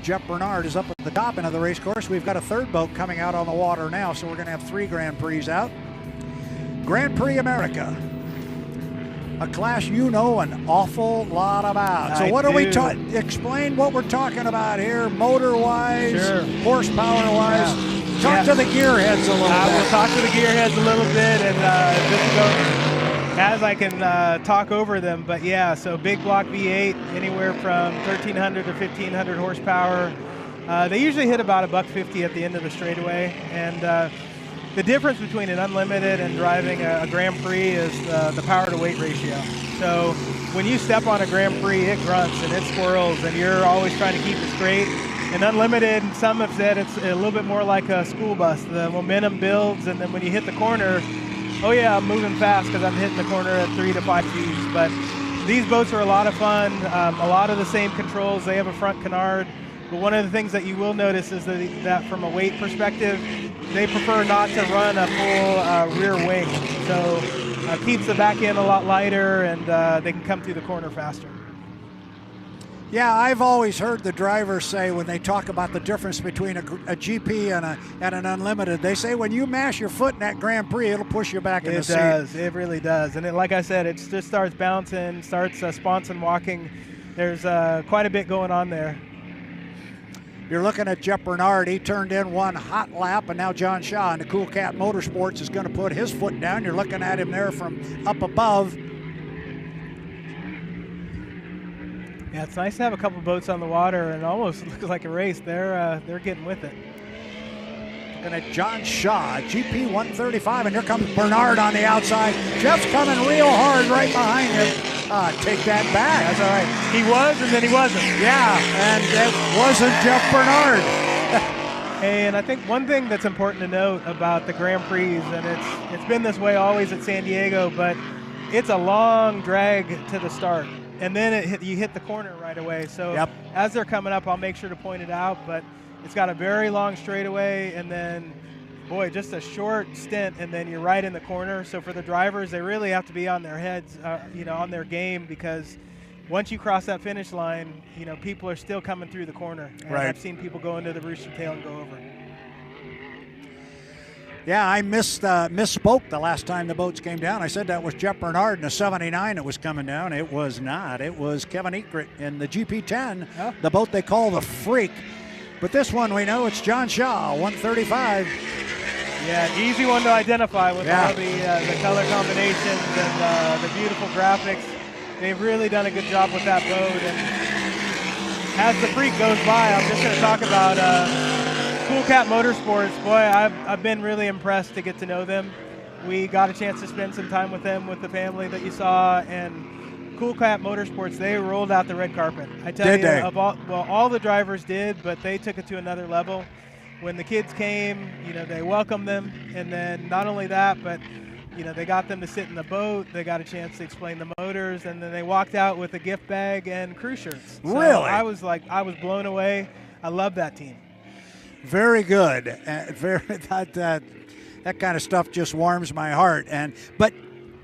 Speaker 2: Jeff Bernard is up at the top end of the race course. We've got a third boat coming out on the water now, so we're going to have 3 Grand Prix out. Grand Prix America, a class you know an awful lot about. So what are we talking? Explain what we're talking about here, motor-wise,
Speaker 1: sure,
Speaker 2: horsepower-wise. Yeah. Talk to the gearheads a little bit.
Speaker 1: We'll talk to the gearheads a little bit, and just go as I can talk over them. But yeah, so big block V8, anywhere from 1,300 to 1,500 horsepower. They usually hit about $150 at the end of the straightaway, and the difference between an unlimited and driving a Grand Prix is the power to weight ratio. So when you step on a Grand Prix, it grunts and it swirls, and you're always trying to keep it straight. And unlimited, some have said it's a little bit more like a school bus. The momentum builds, and then when you hit the corner, oh yeah, I'm moving fast because I'm hitting the corner at 3 to 5 Gs. But these boats are a lot of fun, a lot of the same controls. They have a front canard. But one of the things that you will notice is that from a weight perspective, they prefer not to run a full rear wing. So keeps the back end a lot lighter, and they can come through the corner faster.
Speaker 2: Yeah, I've always heard the drivers say when they talk about the difference between a GP and an unlimited, they say when you mash your foot in that Grand Prix, it'll push you back in the seat.
Speaker 1: It does. It really does. And like I said, it just starts bouncing, starts sponson walking. There's quite a bit going on there.
Speaker 2: You're looking at Jeff Bernard. He turned in one hot lap, and now John Shaw in the Cool Cat Motorsports is going to put his foot down. You're looking at him there from up above.
Speaker 1: Yeah, it's nice to have a couple boats on the water, and almost looks like a race. They're getting with it.
Speaker 2: Looking at John Shaw, GP 135, and here comes Bernard on the outside. Jeff's coming real hard right behind him. Take that back.
Speaker 1: That's all right. He was, and then he wasn't.
Speaker 2: Yeah, and it wasn't Jeff Bernard.
Speaker 1: And I think one thing that's important to note about the Grand Prix, and it's been this way always at San Diego, but it's a long drag to the start. And then you hit the corner right away. So as they're coming up, I'll make sure to point it out, but it's got a very long straightaway, and then, boy, just a short stint, and then you're right in the corner. So for the drivers, they really have to be on their heads, on their game, because once you cross that finish line, people are still coming through the corner. And I've seen people go into the rooster tail and go over.
Speaker 2: Yeah, I misspoke the last time the boats came down. I said that was Jeff Bernard in the 79 that was coming down. It was not. It was Kevin Ekert in the GP10, the boat they call the Freak. But this one, we know it's John Shaw, 135.
Speaker 1: Yeah, easy one to identify with all the color combinations and the beautiful graphics. They've really done a good job with that boat. And as the Freak goes by, I'm just going to talk about Cool Cat Motorsports. Boy, I've been really impressed to get to know them. We got a chance to spend some time with them, with the family that you saw, and Cool Cat Motorsports, they rolled out the red carpet. I tell you, all the drivers did, but they took it to another level. When the kids came, they welcomed them, and then not only that, but they got them to sit in the boat. They got a chance to explain the motors, and then they walked out with a gift bag and crew shirts. So
Speaker 2: really?
Speaker 1: I was blown away. I love that team.
Speaker 2: Very good. That kind of stuff just warms my heart. But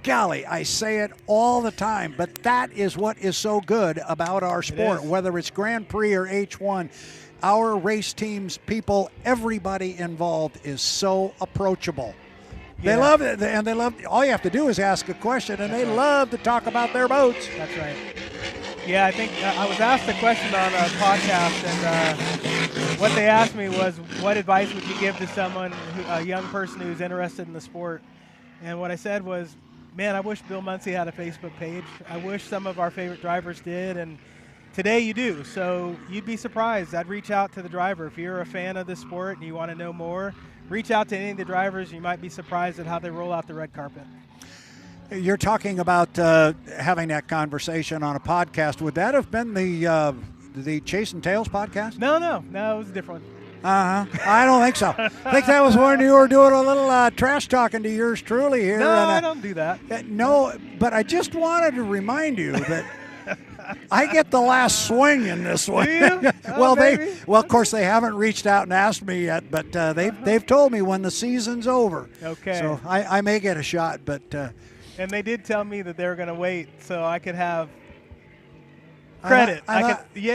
Speaker 2: golly, I say it all the time, but that is what is so good about our sport, whether it's Grand Prix or H1. Our race teams, people, everybody involved is so approachable. They love it, and they love. All you have to do is ask a question, and they love to talk about their boats.
Speaker 1: That's right. Yeah, I think I was asked a question on a podcast, and what they asked me was, what advice would you give to someone, a young person who's interested in the sport? And what I said was, man, I wish Bill Muncey had a Facebook page. I wish some of our favorite drivers did, and today you do. So you'd be surprised. I'd reach out to the driver. If you're a fan of the sport and you want to know more, reach out to any of the drivers. You might be surprised at how they roll out the red carpet.
Speaker 2: You're talking about having that conversation on a podcast. Would that have been the Chasing Tails podcast?
Speaker 1: No, it was a different one.
Speaker 2: I don't think so. I think that was when you were doing a little trash talking to yours truly here.
Speaker 1: No, I don't do that.
Speaker 2: No, but I just wanted to remind you that I get the last swing in this one.
Speaker 1: Do you?
Speaker 2: Well, of course, they haven't reached out and asked me yet, but they've told me when the season's over.
Speaker 1: Okay.
Speaker 2: So I may get a shot, but.
Speaker 1: And they did tell me that they were going to wait so I could have credit. They said they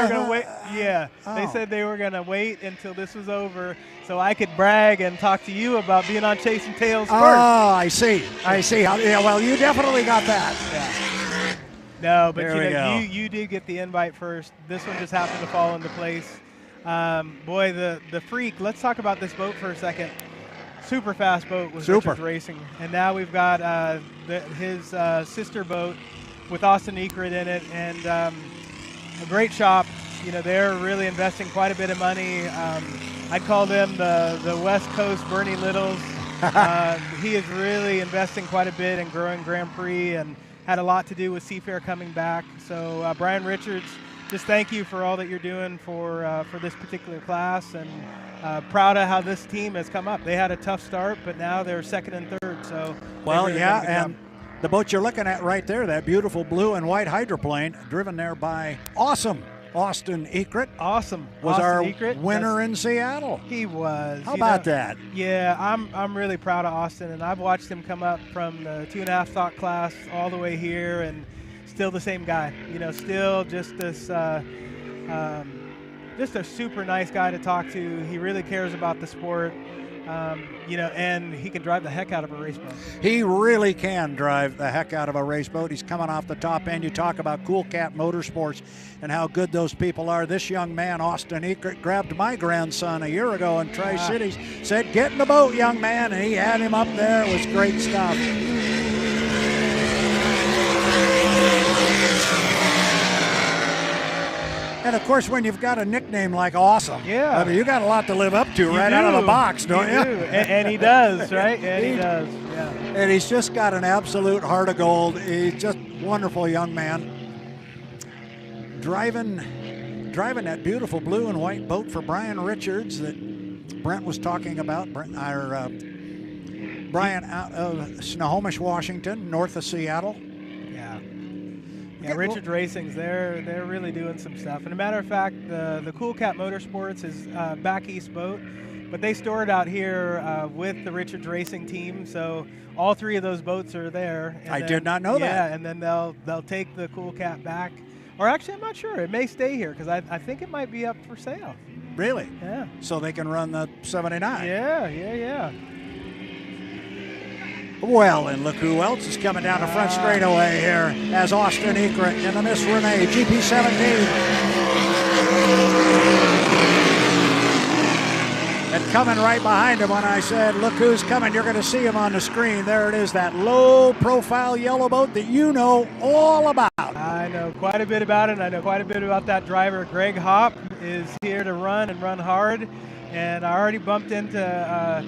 Speaker 1: were going to wait. Yeah, they said they were going to wait until this was over so I could brag and talk to you about being on Chasing Tails first.
Speaker 2: Oh, I see. Yeah, well, you definitely got that.
Speaker 1: Yeah. No, but you did get the invite first. This one just happened to fall into place. Boy, the Freak. Let's talk about this boat for a second. Super fast boat with Richards Racing, and now we've got his sister boat with Austin Ekrit in it, and a great shop. You know, they're really investing quite a bit of money. I'd call them the West Coast Bernie Littles. He is really investing quite a bit in growing Grand Prix, and had a lot to do with Seafair coming back. So Brian Richards, just thank you for all that you're doing for this particular class, and proud of how this team has come up. They had a tough start, but now they're second and third. So
Speaker 2: and the boat you're looking at right there, that beautiful blue and white hydroplane, driven there by Austin Ekrit.
Speaker 1: Awesome.
Speaker 2: Was our winner in Seattle.
Speaker 1: He was.
Speaker 2: How about that?
Speaker 1: Yeah, I'm really proud of Austin, and I've watched him come up from the 2.5 stock class all the way here, and still the same guy. You know, still just this. Just a super nice guy to talk to. He really cares about the sport, and he can drive the heck out of a race boat. He
Speaker 2: really can drive the heck out of a race boat. He's coming off the top end. You talk about Cool Cat Motorsports and how good those people are. This young man, Austin Ekrit, grabbed my grandson a year ago in Tri-Cities, said, "Get in the boat, young man," and he had him up there. It was great stuff. And, of course, when you've got a nickname like Awesome, I mean, you got a lot to live up to out of the box, don't you?
Speaker 1: And he does, right? And he does, yeah.
Speaker 2: And he's just got an absolute heart of gold. He's just a wonderful young man. Driving that beautiful blue and white boat for Brian Richards that Brent was talking about. Brian out of Snohomish, Washington, north of Seattle.
Speaker 1: Yeah, Richards Racing's they're really doing some stuff. And a matter of fact, the Cool Cat Motorsports is back east boat, but they store it out here with the Richards Racing team. So all three of those boats are there.
Speaker 2: I did not know that.
Speaker 1: Yeah, and then they'll take the Cool Cat back. Or actually, I'm not sure. It may stay here because I think it might be up for sale.
Speaker 2: Really?
Speaker 1: Yeah.
Speaker 2: So they can run the 79.
Speaker 1: Yeah.
Speaker 2: Well, and look who else is coming down the front straightaway here as Austin Ekrit in the Miss Renee GP17. And coming right behind him when I said, look who's coming, you're going to see him on the screen. There it is, that low-profile yellow boat that you know all about.
Speaker 1: I know quite a bit about it, and I know quite a bit about that driver. Greg Hopp is here to run hard, and I already bumped into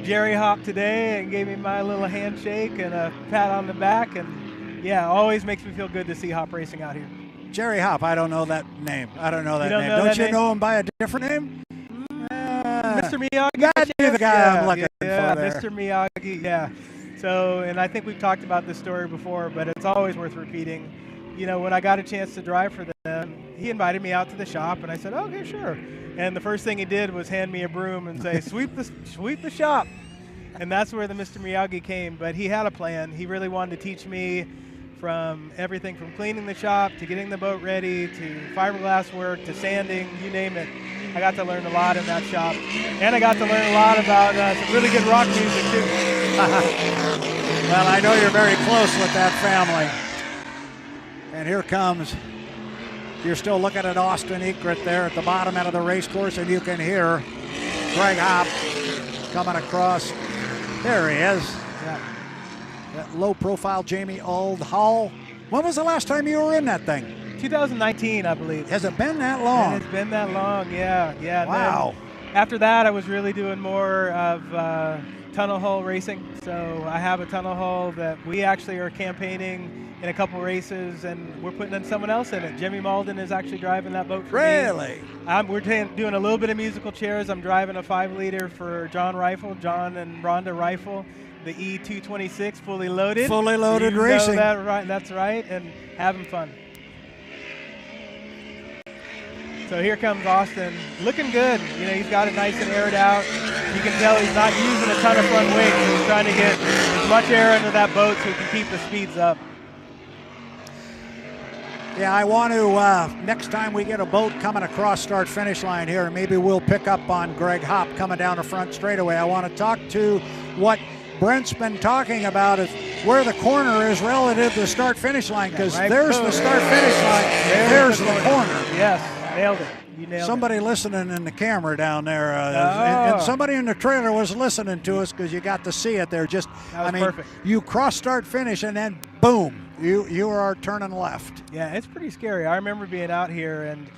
Speaker 1: Jerry Hopp today and gave me my little handshake and a pat on the back, and yeah, always makes me feel good to see Hopp racing out here.
Speaker 2: Jerry Hopp, I don't know that name. Don't you know him by a different name?
Speaker 1: Mr. Miyagi.
Speaker 2: That's the guy I'm looking for there.
Speaker 1: Mr. Miyagi, yeah. So, and I think we've talked about this story before, but it's always worth repeating. you know, when I got a chance to drive for them, he invited me out to the shop, and I said, okay, sure. And the first thing he did was hand me a broom and say, sweep the shop. And that's where the Mr. Miyagi came. But he had a plan. He really wanted to teach me from everything from cleaning the shop to getting the boat ready to fiberglass work to sanding, you name it. I got to learn a lot in that shop. And I got to learn a lot about some really good rock music, too.
Speaker 2: Well, I know you're very close with that family. And here comes, you're still looking at Austin Egret there at the bottom end of the race course, and you can hear Greg Hopp coming across. There he is.
Speaker 1: Yeah.
Speaker 2: That low-profile Jamie Hall. When was the last time you were in that thing?
Speaker 1: 2019, I believe.
Speaker 2: Has it been that long?
Speaker 1: It's been that long, yeah.
Speaker 2: Wow.
Speaker 1: After that, I was really doing more of tunnel hull racing. So I have a tunnel hull that we actually are campaigning in a couple races, and we're putting someone else in it. Jimmy Malden is actually driving that boat for me.
Speaker 2: Really?
Speaker 1: We're doing a little bit of musical chairs. I'm driving a 5-liter for John and Rhonda Rifle, the E226, fully loaded.
Speaker 2: Fully loaded racing.
Speaker 1: That's right, and having fun. So here comes Austin, looking good. You know, he's got it nice and aired out. You can tell he's not using a ton of front weight. So he's trying to get as much air into that boat so he can keep the speeds up.
Speaker 2: Yeah, I want to, next time we get a boat coming across start-finish line here, maybe we'll pick up on Greg Hopp coming down the front straightaway. I want to talk to what Brent's been talking about is where the corner is relative to the start-finish line, because there's the start-finish line, there's the corner.
Speaker 1: Yes, nailed it. You nailed
Speaker 2: somebody
Speaker 1: it.
Speaker 2: listening in the camera down there, and somebody in the trailer was listening to us because you got to see it there. Just,
Speaker 1: I mean, perfect.
Speaker 2: You cross start finish and then boom, you are turning left.
Speaker 1: Yeah, it's pretty scary. I remember being out here, and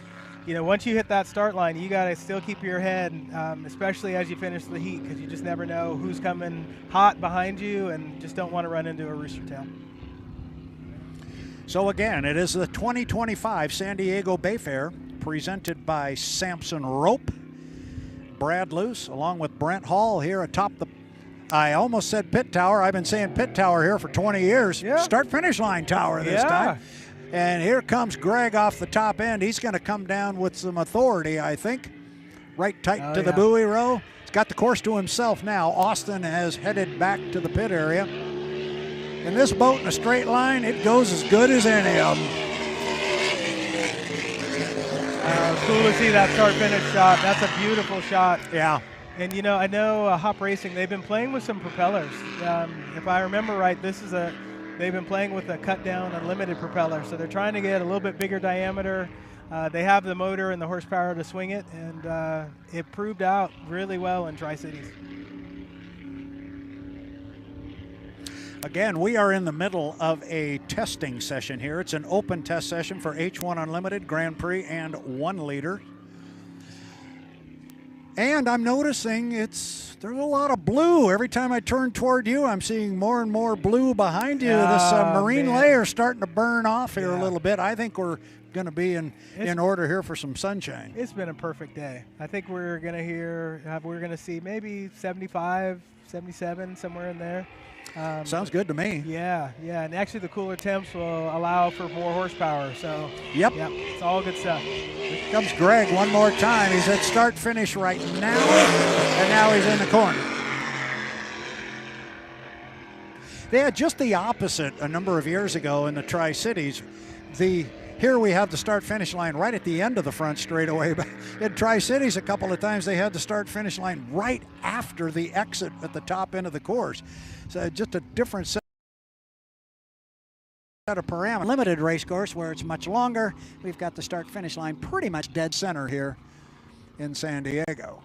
Speaker 1: you know, once you hit that start line, you got to still keep your head, especially as you finish the heat, because you just never know who's coming hot behind you, and just don't want to run into a rooster tail.
Speaker 2: So again, it is the 2025 San Diego Bayfair, presented by Samson Rope. Brad Luce, along with Brent Hall here atop the, I almost said pit tower. I've been saying pit tower here for 20 years.
Speaker 1: Yeah.
Speaker 2: Start-finish line tower this time. And here comes Greg off the top end. He's going to come down with some authority, I think. Right tight to the buoy row. He's got the course to himself now. Austin has headed back to the pit area. In this boat in a straight line, it goes as good as any of them.
Speaker 1: Cool to see that start-finish shot. That's a beautiful shot.
Speaker 2: Yeah.
Speaker 1: And you know, I know Hop Racing, they've been playing with some propellers. If I remember right, they've been playing with a cut-down unlimited propeller. So they're trying to get a little bit bigger diameter. They have the motor and the horsepower to swing it, and it proved out really well in Tri-Cities.
Speaker 2: Again, we are in the middle of a testing session here. It's an open test session for H1 Unlimited, Grand Prix, and 1 liter. And I'm noticing there's a lot of blue. Every time I turn toward you, I'm seeing more and more blue behind you. This marine layer is starting to burn off here a little bit. I think we're going to be in order here for some sunshine.
Speaker 1: It's been a perfect day. I think we're going to see maybe 75, 77, somewhere in there.
Speaker 2: Sounds good to me.
Speaker 1: Yeah, and actually the cooler temps will allow for more horsepower. So
Speaker 2: yep,
Speaker 1: it's all good stuff.
Speaker 2: Here comes Greg one more time. He's at start finish right now, and now he's in the corner. They had just the opposite a number of years ago in the Tri-Cities. Here we have the start-finish line right at the end of the front straightaway. But in Tri-Cities, a couple of times they had the start-finish line right after the exit at the top end of the course. So just a different set of parameters. Limited race course where it's much longer. We've got the start-finish line pretty much dead center here in San Diego.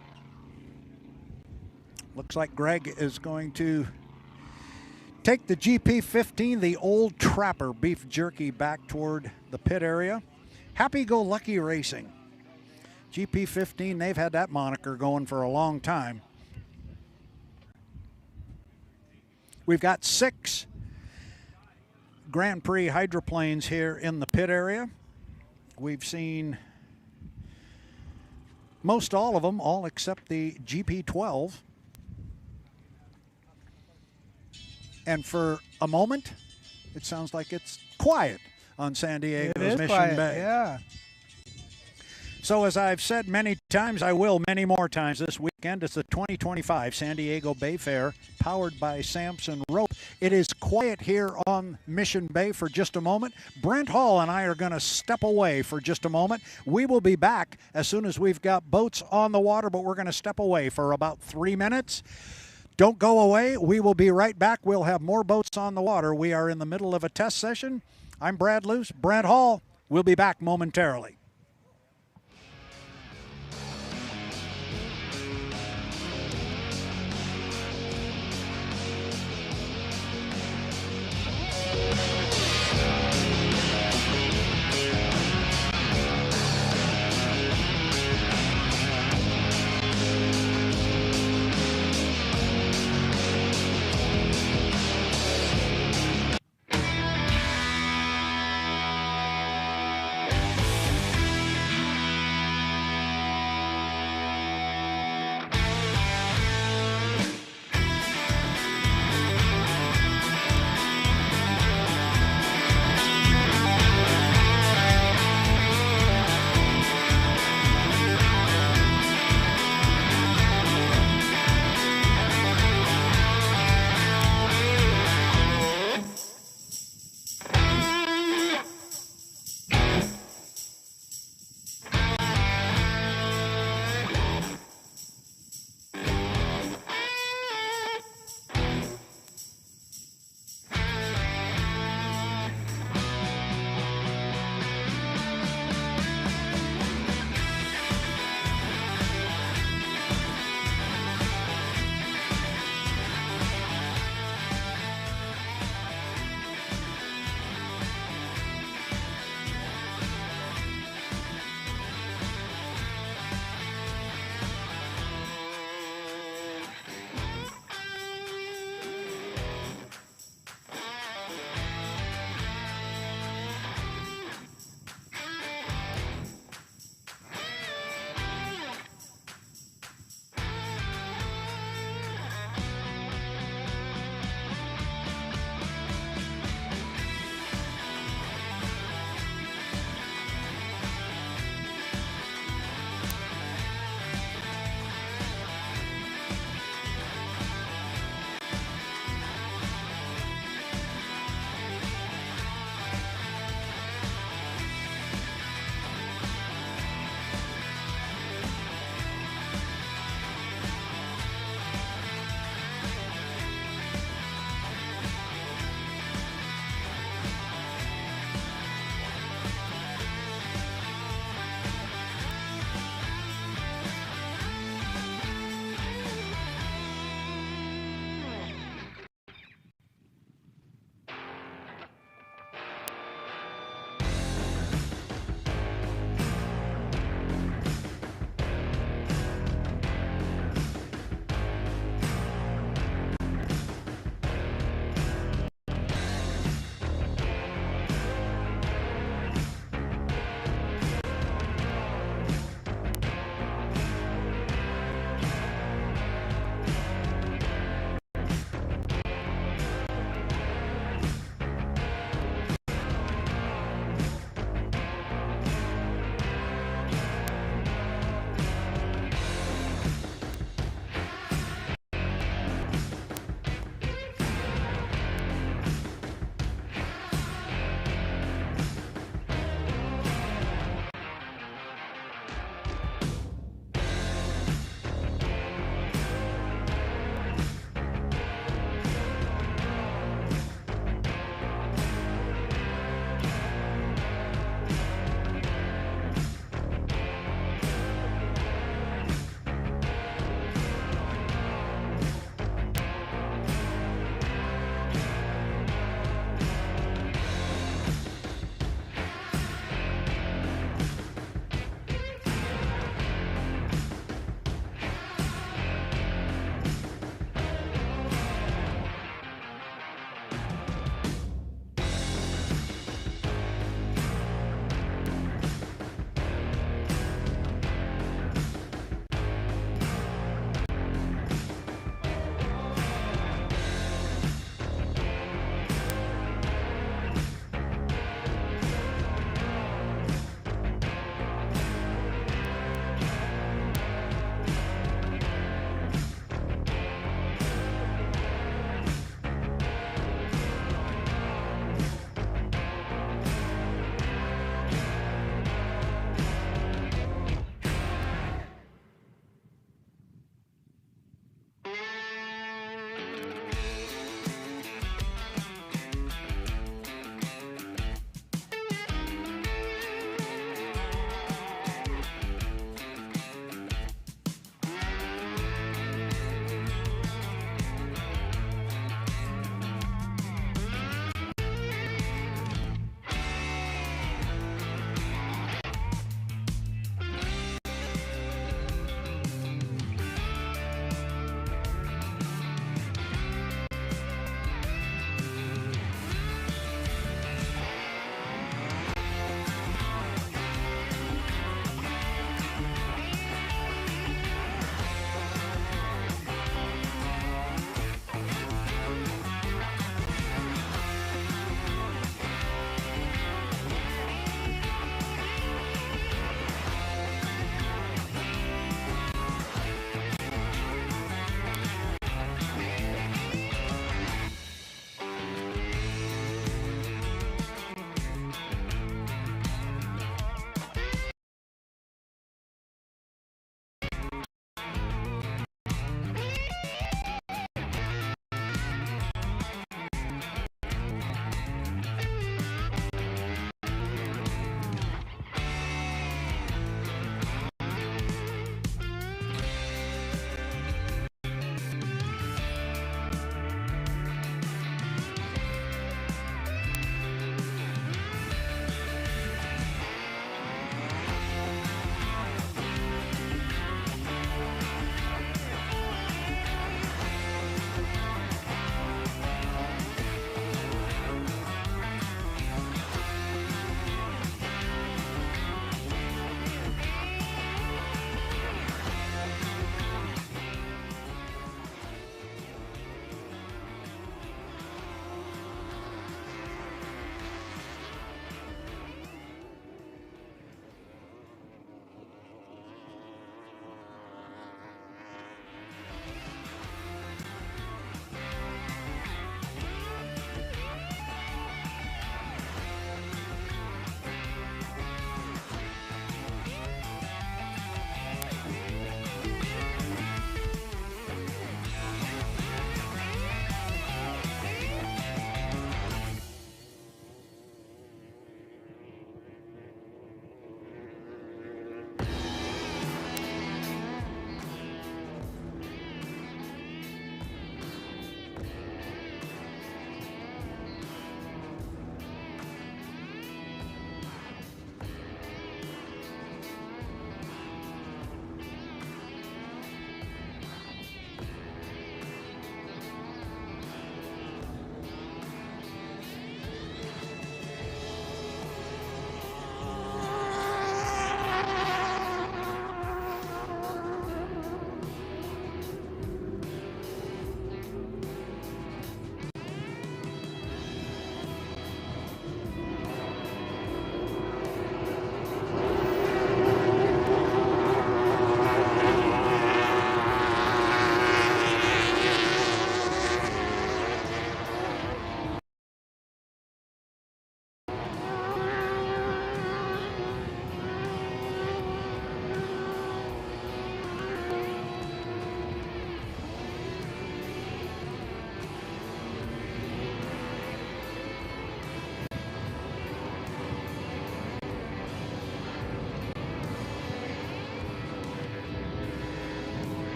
Speaker 2: Looks like Greg is going to take the GP15, the old Trapper beef jerky, back toward the pit area. Happy-go-lucky racing. GP15, they've had that moniker going for a long time. We've got 6 Grand Prix hydroplanes here in the pit area. We've seen most all of them, all except the GP12. And for a moment, it sounds like it's quiet on San Diego's
Speaker 1: It is
Speaker 2: Mission
Speaker 1: quiet,
Speaker 2: Bay.
Speaker 1: yeah.
Speaker 2: So as I've said many times, I will many more times this weekend, it's the 2025 San Diego Bayfair, powered by Samson Rope. It is quiet here on Mission Bay for just a moment. Brent Hall and I are going to step away for just a moment. We will be back as soon as we've got boats on the water, but we're going to step away for about 3 minutes. Don't go away. We will be right back. We'll have more boats on the water. We are in the middle of a test session. I'm Brad Luce, Brent Hall. We'll be back momentarily.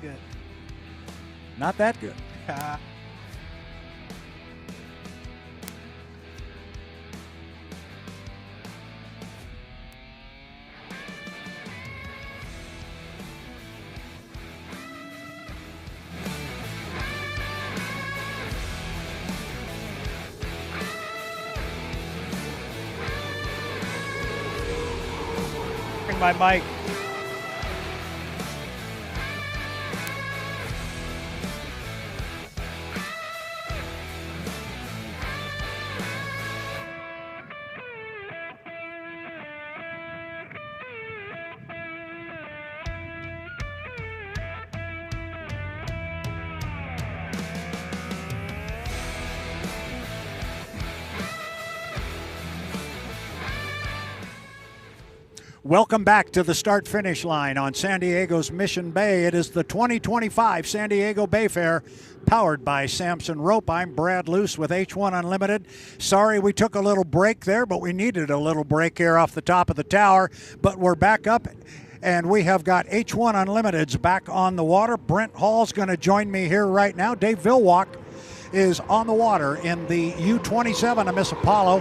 Speaker 1: good.
Speaker 2: Not that good.
Speaker 1: My mic.
Speaker 2: Welcome back to the start-finish line on San Diego's Mission Bay. It is the 2025 San Diego Bayfair, powered by Samson Rope. I'm Brad Luce with H1 Unlimited. Sorry we took a little break there, but we needed a little break here off the top of the tower. But we're back up, and we have got H1 Unlimited's back on the water. Brent Hall's going to join me here right now. Dave Villwock is on the water in the U-27 of Miss Apollo.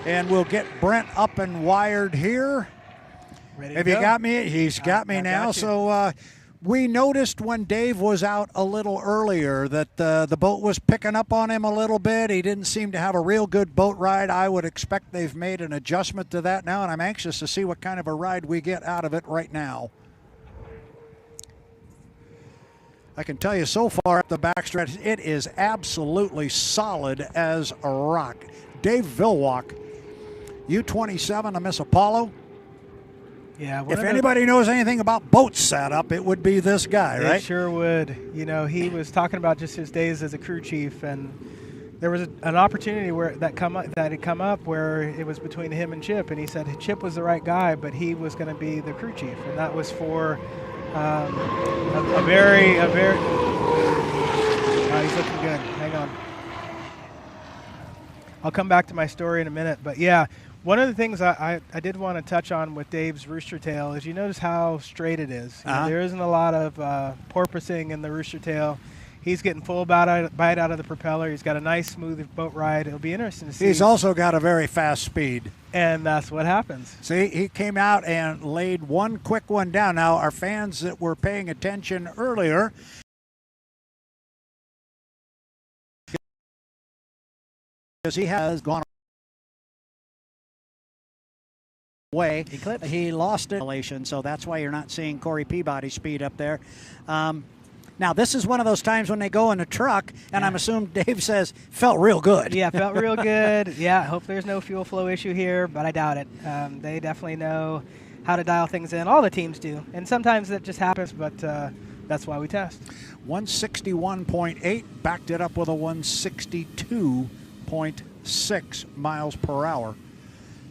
Speaker 2: And we'll get Brent up and wired here. Have you got me? He's got me now. So we noticed when Dave was out a little earlier that the boat was picking up on him a little bit. He didn't seem to have a real good boat ride. I would expect they've made an adjustment to that now, and I'm anxious to see what kind of a ride we get out of it right now. I can tell you so far up the backstretch, it is absolutely solid as a rock. Dave Villwock, U-27 of Miss Apollo.
Speaker 1: Yeah.
Speaker 2: If anybody knows anything about boat setup, it would be this guy, right?
Speaker 1: It sure would. You know, he was talking about just his days as a crew chief, and there was an opportunity where that had come up where it was between him and Chip, and he said Chip was the right guy, but he was going to be the crew chief, and that was for a very. He's looking good. Hang on. I'll come back to my story in a minute, but yeah. One of the things I did want to touch on with Dave's rooster tail is you notice how straight it is. You know, there isn't a lot of porpoising in the rooster tail. He's getting full bite out of the propeller. He's got a nice, smooth boat ride. It'll be interesting to see.
Speaker 2: He's also got a very fast speed.
Speaker 1: And that's what happens.
Speaker 2: See, he came out and laid one quick one down. Now, our fans that were paying attention earlier, because he has gone away. He lost it, so that's why you're not seeing Corey Peabody speed up there. Now, this is one of those times when they go in a truck, and I'm assuming Dave says, felt real good.
Speaker 1: Yeah, felt real good. Yeah, hope there's no fuel flow issue here, but I doubt it. They definitely know how to dial things in. All the teams do, and sometimes that just happens, but that's why we test.
Speaker 2: 161.8, backed it up with a 162.6 miles per hour.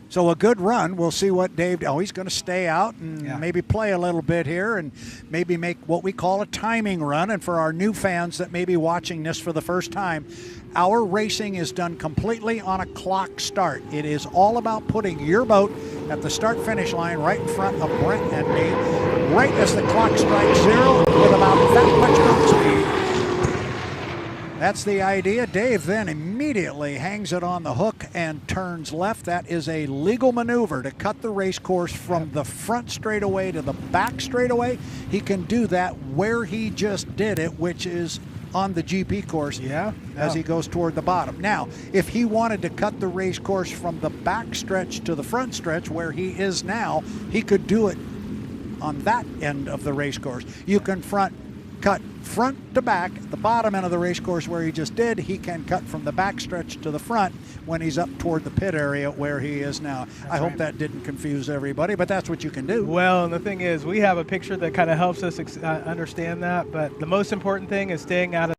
Speaker 2: So a good run. We'll see what Dave, he's going to stay out and maybe play a little bit here and maybe make what we call a timing run. And for our new fans that may be watching this for the first time, our racing is done completely on a clock start. It is all about putting your boat at the start-finish line right in front of Brent and me, right as the clock strikes zero with about that much boat speed. That's the idea. Dave then immediately hangs it on the hook and turns left. That is a legal maneuver to cut the race course from the front straightaway to the back straightaway. He can do that where he just did it, which is on the GP course as he goes toward the bottom. Now, if he wanted to cut the race course from the back stretch to the front stretch where he is now, he could do it on that end of the race course. You can cut front to back, the bottom end of the race course where he just did. He can cut from the back stretch to the front when he's up toward the pit area where he is now. I hope that didn't confuse everybody, but that's what you can do.
Speaker 1: Well, and the thing is, we have a picture that kind of helps us understand that, but the most important thing is staying out of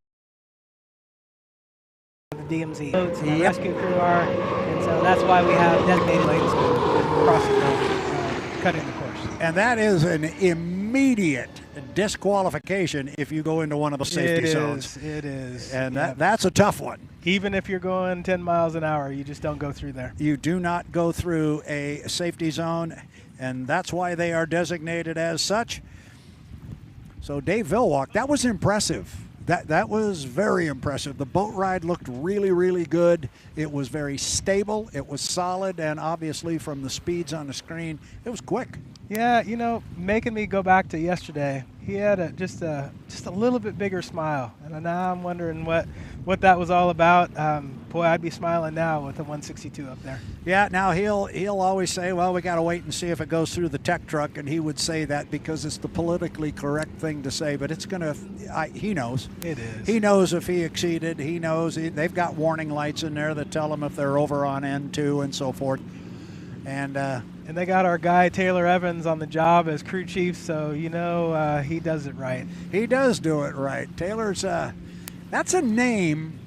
Speaker 1: the DMZ. Boats and the rescue crew are, and so that's why we have designated lanes crossing cutting the course.
Speaker 2: And that is an immediate disqualification if you go into one of the safety zones.
Speaker 1: It is.
Speaker 2: And that's a tough one.
Speaker 1: Even if you're going 10 miles an hour, you just don't go through there.
Speaker 2: You do not go through a safety zone, and that's why they are designated as such. So Dave Villwock, that was impressive. That was very impressive. The boat ride looked really, really good. It was very stable. It was solid, and obviously from the speeds on the screen, it was quick.
Speaker 1: Yeah, you know, making me go back to yesterday. He had just a little bit bigger smile, and now I'm wondering what that was all about. Boy, I'd be smiling now with the 162 up there.
Speaker 2: Yeah, now he'll always say, well, we got to wait and see if it goes through the tech truck, and he would say that because it's the politically correct thing to say, but it's going to, he knows.
Speaker 1: It is.
Speaker 2: He knows if he exceeded. He knows. They've got warning lights in there that tell him if they're over on N2 and so forth. And
Speaker 1: they got our guy Taylor Evans on the job as crew chief, so you know he does it right.
Speaker 2: He does do it right. Taylor's that's a name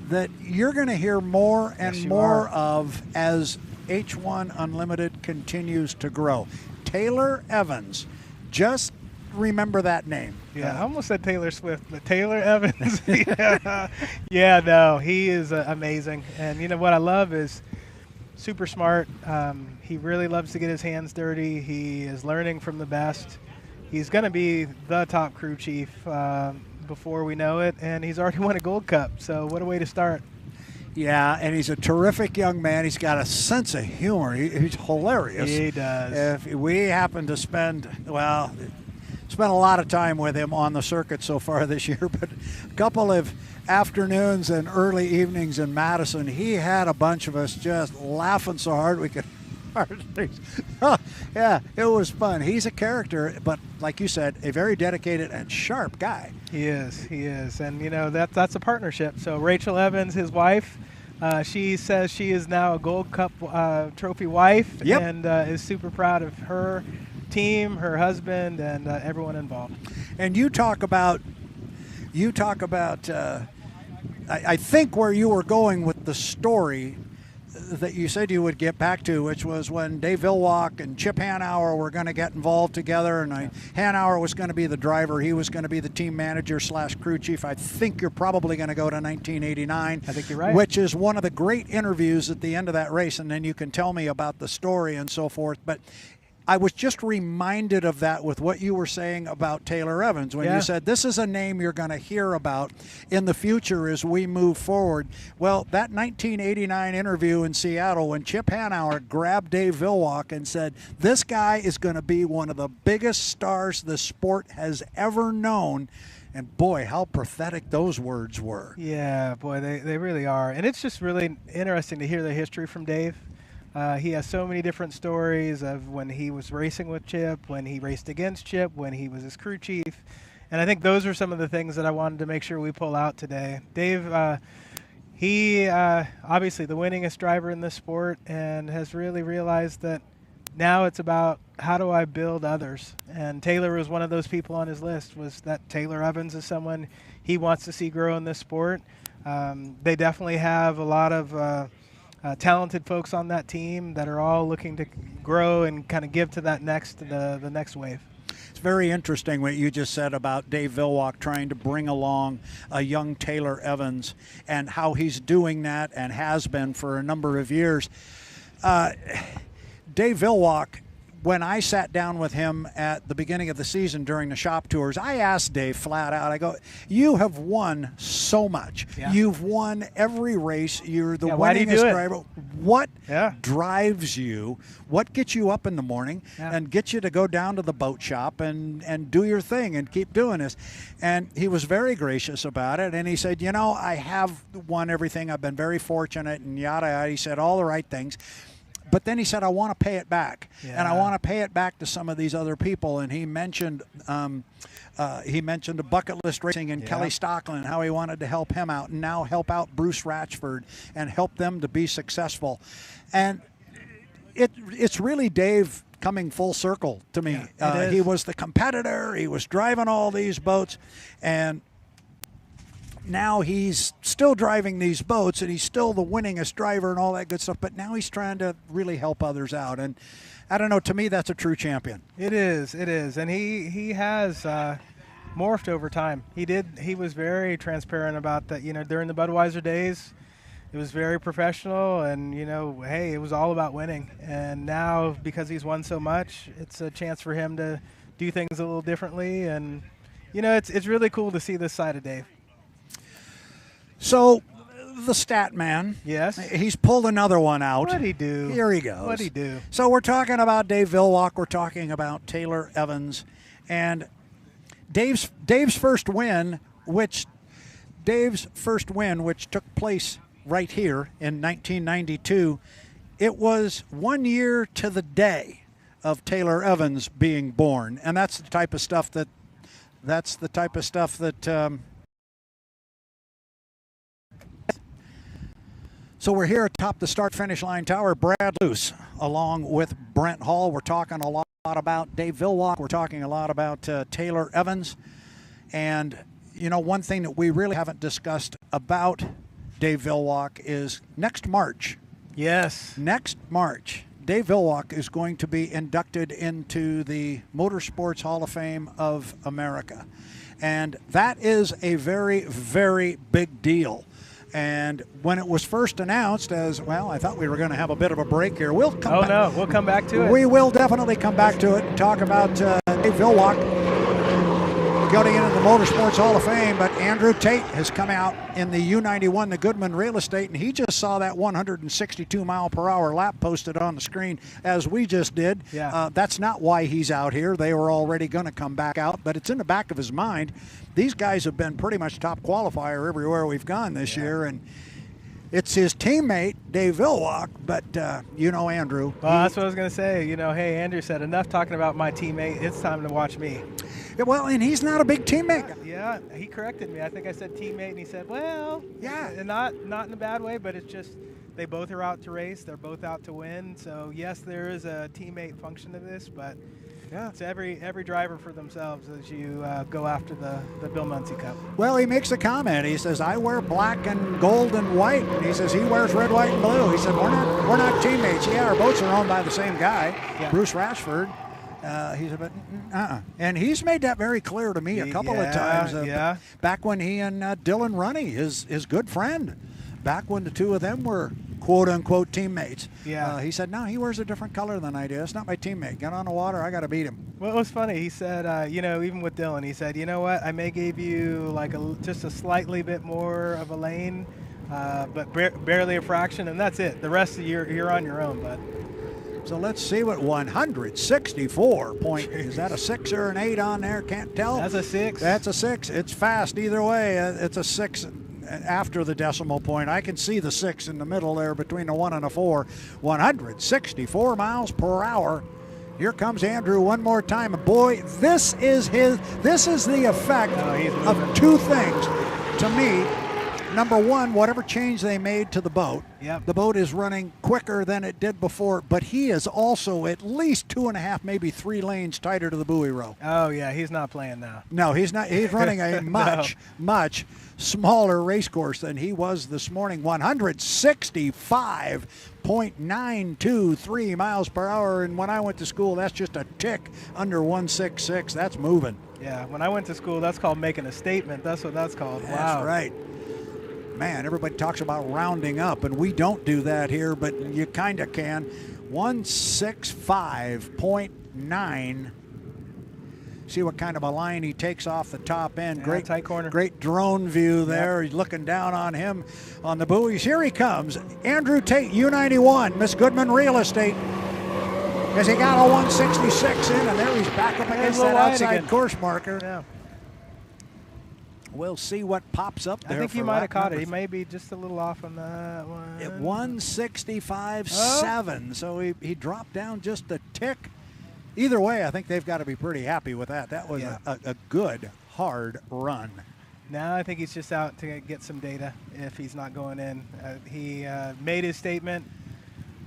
Speaker 2: that you're going to hear more and more of as H1 Unlimited continues to grow. Taylor Evans. Just remember that name.
Speaker 1: Yeah, I almost said Taylor Swift, but Taylor Evans. Yeah, no, he is amazing. And you know what I love is super smart. He really loves to get his hands dirty. He is learning from the best. He's going to be the top crew chief before we know it, and he's already won a Gold Cup, so what a way to start.
Speaker 2: Yeah, and he's a terrific young man. He's got a sense of humor. He's hilarious.
Speaker 1: He does.
Speaker 2: If we happen to spend a lot of time with him on the circuit so far this year, but a couple of afternoons and early evenings in Madison, he had a bunch of us just laughing so hard we could hardly. Yeah, it was fun. He's a character, but like you said, a very dedicated and sharp guy.
Speaker 1: He is, and you know that's a partnership. So Rachel Evans, his wife, she says she is now a Gold Cup trophy wife,
Speaker 2: yep,
Speaker 1: and is super proud of her team, her husband, and everyone involved.
Speaker 2: And you talk about. I think where you were going with the story that you said you would get back to, which was when Dave Villwock and Chip Hanauer were going to get involved together, and Hanauer was going to be the driver. He was going to be the team manager / crew chief. I think you're probably going to go to 1989.
Speaker 1: I think you're right.
Speaker 2: Which is one of the great interviews at the end of that race, and then you can tell me about the story and so forth. But I was just reminded of that with what you were saying about Taylor Evans when you said this is a name you're going to hear about in the future as we move forward. Well, that 1989 interview in Seattle when Chip Hanauer grabbed Dave Villwock and said, this guy is going to be one of the biggest stars the sport has ever known. And boy, how pathetic those words were.
Speaker 1: Yeah, boy, they really are. And it's just really interesting to hear the history from Dave. He has so many different stories of when he was racing with Chip, when he raced against Chip, when he was his crew chief. And I think those are some of the things that I wanted to make sure we pull out today. Dave, he obviously the winningest driver in this sport and has really realized that now it's about how do I build others. And Taylor was one of those people on his list, was that Taylor Evans is someone he wants to see grow in this sport. They definitely have a lot of talented folks on that team that are all looking to grow and kind of give to that the next wave.
Speaker 2: It's very interesting what you just said about Dave Villwock trying to bring along a young Taylor Evans and how he's doing that and has been for a number of years. Dave Villwock, when I sat down with him at the beginning of the season during the shop tours, I asked Dave flat out, I go, you have won so much. Yeah. You've won every race. You're the winningest driver. What drives you? What gets you up in the morning and gets you to go down to the boat shop and do your thing and keep doing this? And he was very gracious about it. And he said, you know, I have won everything. I've been very fortunate and yada, yada. He said all the right things. But then he said, I want to pay it back. Yeah. And I want to pay it back to some of these other people. And he mentioned a bucket list racing and Kelly Stockland, how he wanted to help him out and now help out Bruce Ratchford and help them to be successful. And it's really Dave coming full circle to me. Yeah, he was the competitor. He was driving all these boats. And now he's still driving these boats, and he's still the winningest driver and all that good stuff, but now he's trying to really help others out. And I don't know, to me, that's a true champion.
Speaker 1: It is. And he has morphed over time. He was very transparent about that. You know, during the Budweiser days, it was very professional, and, you know, hey, it was all about winning. And now, because he's won so much, it's a chance for him to do things a little differently, and You know, it's really cool to see this side of Dave.
Speaker 2: So, the stat man.
Speaker 1: Yes.
Speaker 2: He's pulled another one out.
Speaker 1: What'd he do?
Speaker 2: Here he goes.
Speaker 1: What'd he do?
Speaker 2: So we're talking about Dave Villwock. We're talking about Taylor Evans. And Dave's first win, which took place right here in 1992, it was 1 year to the day of Taylor Evans being born. And that's the type of stuff that So we're here atop the start-finish line tower. Brad Luce, along with Brent Hall. We're talking a lot about Dave Villwock. We're talking a lot about Taylor Evans. And, you know, one thing that we really haven't discussed about Dave Villwock is next March.
Speaker 1: Yes.
Speaker 2: Next March, Dave Villwock is going to be inducted into the Motorsports Hall of Fame of America. And that is a very, very big deal. And when it was first announced as, well, I thought we were going to have a bit of a break here. We'll come back.
Speaker 1: No, we'll come back to it.
Speaker 2: We will definitely come back to it and talk about Dave Villwock going into the Motorsports Hall of Fame. But Andrew Tate has come out in the U91, the Goodman real estate, and he just saw that 162-mile-per-hour lap posted on the screen as we just did.
Speaker 1: Yeah.
Speaker 2: That's not why he's out here. They were already going to come back out, but it's in the back of his mind. These guys have been pretty much top qualifier everywhere we've gone this year, and it's his teammate, Dave Villwock, but you know Andrew.
Speaker 1: Well, that's what I was going to say. You know, hey, Andrew said, enough talking about my teammate. It's time to watch me.
Speaker 2: Yeah, well, and he's not a big teammate.
Speaker 1: Yeah, he corrected me. I think I said teammate, and he said, well,
Speaker 2: yeah,
Speaker 1: and not in a bad way, but it's just they both are out to race. They're both out to win. So, yes, there is a teammate function to this, but yeah, it's every driver for themselves as you go after the Bill Muncey Cup.
Speaker 2: Well, he makes a comment. He says, I wear black and gold and white. And he says he wears red, white, and blue. He said, we're not teammates. Yeah, our boats are owned by the same guy, Bruce Rashford. He said, but and he's made that very clear to me a couple of times. Back when he and Dylan Runny, his good friend, back when the two of them were quote-unquote teammates.
Speaker 1: Yeah.
Speaker 2: He said, no, he wears a different color than I do. That's not my teammate. Get on the water. I got to beat him.
Speaker 1: Well, it was funny. He said, you know, even with Dylan, he said, you know what, I may give you like just a slightly bit more of a lane, but barely a fraction, and that's it. The rest of you're on your own, bud.
Speaker 2: So let's see what 164 point. Is that a 6 or an 8 on there? Can't tell.
Speaker 1: That's a 6.
Speaker 2: That's a 6. It's fast either way. It's a 6 after the decimal point. I can see the 6 in the middle there between a 1 and a 4. 164 miles per hour. Here comes Andrew one more time. Boy, this is the effect of two things to me. Number one, whatever change they made to the boat, the boat is running quicker than it did before, but he is also at least 2.5, maybe 3 lanes tighter to the buoy row.
Speaker 1: Oh, yeah, he's not playing now.
Speaker 2: No, he's not. He's running a much smaller race course than he was this morning. 165.923 miles per hour, and when I went to school, that's just a tick under 166. That's moving.
Speaker 1: Yeah, when I went to school, that's called making a statement. That's what that's called. Wow.
Speaker 2: That's right. Man, everybody talks about rounding up, and we don't do that here, but you kind of can. 165.9. See what kind of a line he takes off the top end. Great
Speaker 1: tight corner.
Speaker 2: Great drone view there. He's looking down on him on the buoys. Here he comes. Andrew Tate, U91, Miss Goodman Real Estate. As he got a 166 in, and there he's back up against that outside course marker.
Speaker 1: Yeah.
Speaker 2: We'll see what pops up there.
Speaker 1: I think he might have caught it. He may be just a little off on that one.
Speaker 2: At 165.7, so he dropped down just a tick. Either way, I think they've got to be pretty happy with that. That was a good, hard run.
Speaker 1: Now I think he's just out to get some data if he's not going in. He made his statement,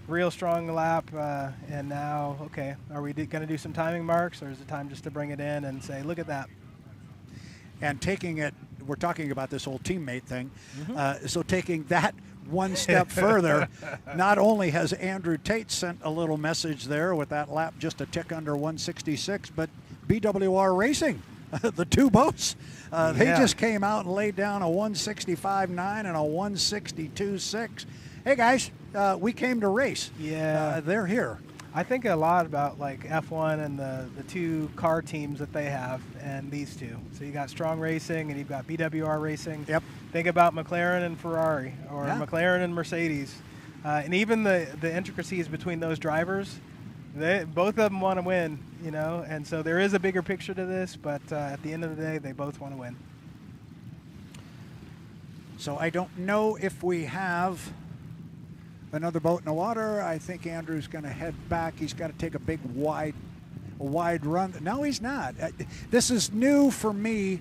Speaker 1: real strong lap, and now, okay, are we going to do some timing marks, or is it time just to bring it in and say, look at that?
Speaker 2: And taking it, we're talking about this whole teammate thing, so taking that one step further, not only has Andrew Tate sent a little message there with that lap just a tick under 166, but BWR Racing, the two boats, they just came out and laid down a 165.9 and a 162.6. Hey guys, we came to race.
Speaker 1: Yeah.
Speaker 2: They're here.
Speaker 1: I think a lot about like F1 and the two car teams that they have and these two. So you got Strong Racing and you've got BWR Racing.
Speaker 2: Yep.
Speaker 1: Think about McLaren and Ferrari, or McLaren and Mercedes. And even the intricacies between those drivers, both of them want to win, you know, and so there is a bigger picture to this, but at the end of the day, they both want to win.
Speaker 2: So I don't know if we have another boat in the water. I think Andrew's going to head back. He's got to take a big wide run. No, he's not. This is new for me,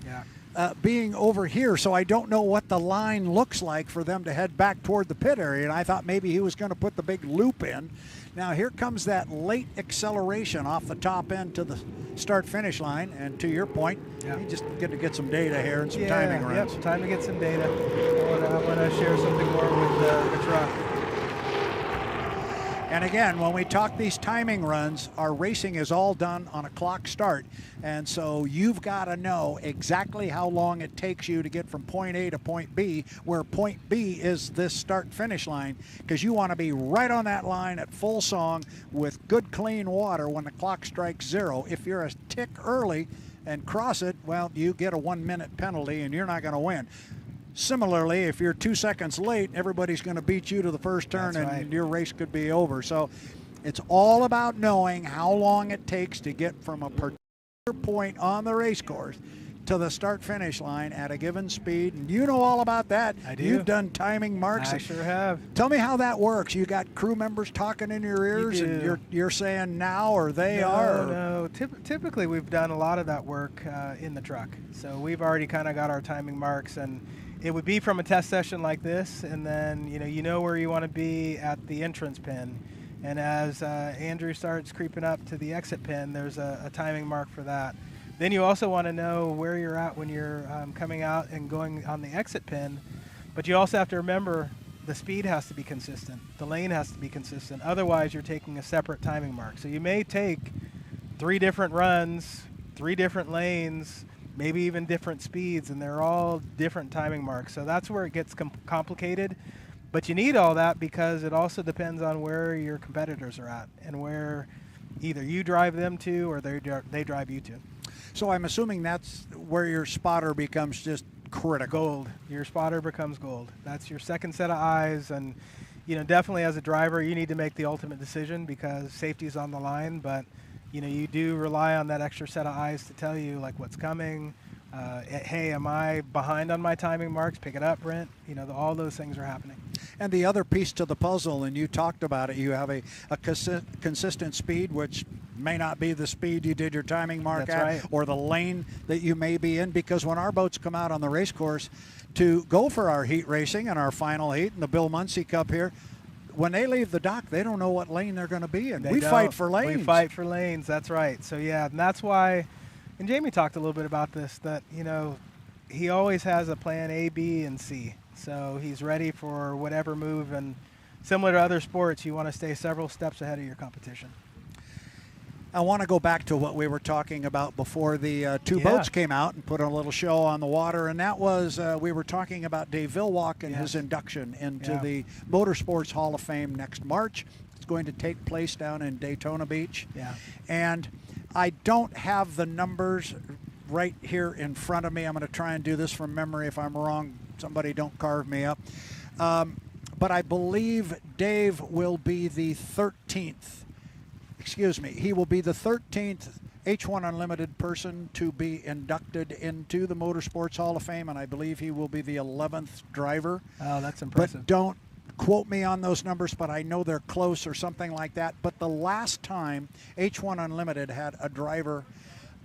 Speaker 2: being over here, so I don't know what the line looks like for them to head back toward the pit area, and I thought maybe he was going to put the big loop in. Now here comes that late acceleration off the top end to the start-finish line, and to your point, you just get to get some data here and some timing runs.
Speaker 1: Yep, time to get some data. I want to share something more with the truck.
Speaker 2: And again, when we talk these timing runs, our racing is all done on a clock start. And so you've got to know exactly how long it takes you to get from point A to point B, where point B is this start-finish line, because you want to be right on that line at full song with good, clean water when the clock strikes 0. If you're a tick early and cross it, well, you get a 1-minute penalty and you're not going to win. Similarly, if you're 2 seconds late, everybody's going to beat you to the first turn, and your race could be over. So it's all about knowing how long it takes to get from a particular point on the race course to the start-finish line at a given speed. And you know all about that.
Speaker 1: I do.
Speaker 2: You've done timing marks.
Speaker 1: I sure have.
Speaker 2: Tell me how that works. You got crew members talking in your ears, and you're saying now, or they are?
Speaker 1: No. Typically, we've done a lot of that work in the truck. So we've already kind of got our timing marks, and it would be from a test session like this, and then you know where you want to be at the entrance pin. And as Andrew starts creeping up to the exit pin, there's a timing mark for that. Then you also want to know where you're at when you're coming out and going on the exit pin. But you also have to remember the speed has to be consistent. The lane has to be consistent. Otherwise, you're taking a separate timing mark. So you may take 3 different runs, 3 different lanes, maybe even different speeds, and they're all different timing marks. So that's where it gets complicated. But you need all that because it also depends on where your competitors are at and where either you drive them to or they drive you to.
Speaker 2: So I'm assuming that's where your spotter becomes just critical.
Speaker 1: Gold. Your spotter becomes gold. That's your second set of eyes, and definitely as a driver you need to make the ultimate decision because safety is on the line, but you do rely on that extra set of eyes to tell you like what's coming. Hey, am I behind on my timing marks? Pick it up, Brent. All those things are happening.
Speaker 2: And the other piece to the puzzle, and you talked about it, you have a consistent speed, which may not be the speed you did your timing mark
Speaker 1: That's
Speaker 2: at, or the lane that you may be in, because when our boats come out on the race course to go for our heat racing and our final heat and the Bill Muncey Cup here, when they leave the dock, they don't know what lane they're going to be in. We fight for lanes.
Speaker 1: We fight for lanes, that's right. So yeah, and that's why, and Jamie talked a little bit about this, that he always has a plan A, B, and C. So he's ready for whatever move, and similar to other sports, you want to stay several steps ahead of your competition.
Speaker 2: I want to go back to what we were talking about before the two boats came out and put a little show on the water, and that was we were talking about Dave Villwock and his induction into the Motorsports Hall of Fame next March. It's going to take place down in Daytona Beach.
Speaker 1: Yeah.
Speaker 2: And I don't have the numbers right here in front of me. I'm going to try and do this from memory. If I'm wrong, somebody don't carve me up. But I believe Dave will be the 13th. Excuse me, he will be the 13th H1 Unlimited person to be inducted into the Motorsports Hall of Fame, and I believe he will be the 11th driver.
Speaker 1: Oh, that's impressive.
Speaker 2: But don't quote me on those numbers, but I know they're close or something like that. But the last time H1 Unlimited had a driver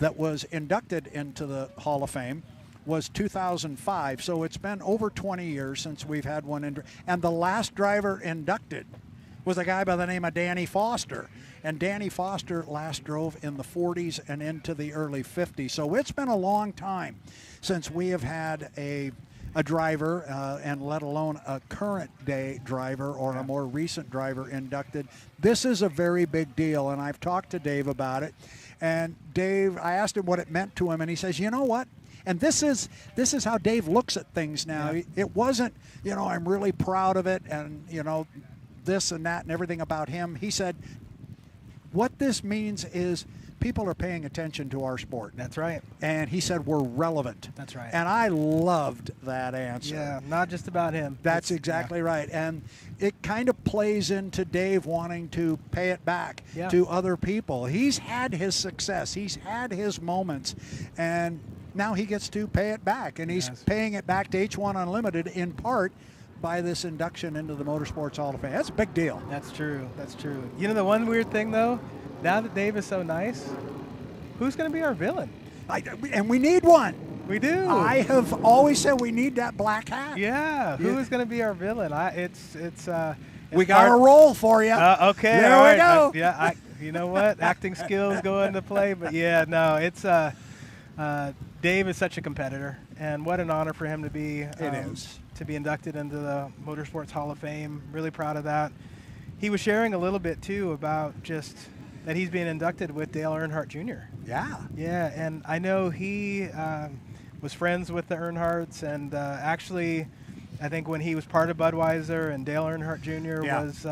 Speaker 2: that was inducted into the Hall of Fame was 2005. So it's been over 20 years since we've had one. And the last driver inducted was a guy by the name of Danny Foster. And Danny Foster last drove in the 40s and into the early 50s. So it's been a long time since we have had a driver, and let alone a current day driver or a more recent driver inducted. This is a very big deal, and I've talked to Dave about it. And Dave, I asked him what it meant to him, and he says, you know what? And this is how Dave looks at things now. Yeah. It wasn't, I'm really proud of it, and, this and that and everything about him. He said, what this means is people are paying attention to our sport.
Speaker 1: That's right.
Speaker 2: And he said we're relevant.
Speaker 1: That's right.
Speaker 2: And I loved that answer.
Speaker 1: Yeah, not just about him.
Speaker 2: That's exactly right. And it kind of plays into Dave wanting to pay it back to other people. He's had his success. He's had his moments. And now he gets to pay it back. And he's paying it back to H1 Unlimited in part by this induction into the Motorsports Hall of Fame. That's a big deal.
Speaker 1: That's true. That's true. You know, the one weird thing, though, now that Dave is so nice, who's going to be our villain?
Speaker 2: And we need one.
Speaker 1: We do.
Speaker 2: I have always said we need that black hat.
Speaker 1: Yeah. Who is going to be our villain?
Speaker 2: We got a role for you.
Speaker 1: Okay.
Speaker 2: There we go.
Speaker 1: You know what? Acting skills go into play. But, yeah, no, it's Dave is such a competitor. And what an honor for him to be.
Speaker 2: It is.
Speaker 1: To be inducted into the Motorsports Hall of Fame. Really proud of that. He was sharing a little bit, too, about just – that he's being inducted with Dale Earnhardt Jr.
Speaker 2: Yeah.
Speaker 1: Yeah, and I know he was friends with the Earnhardts, and actually, I think when he was part of Budweiser and Dale Earnhardt Jr. was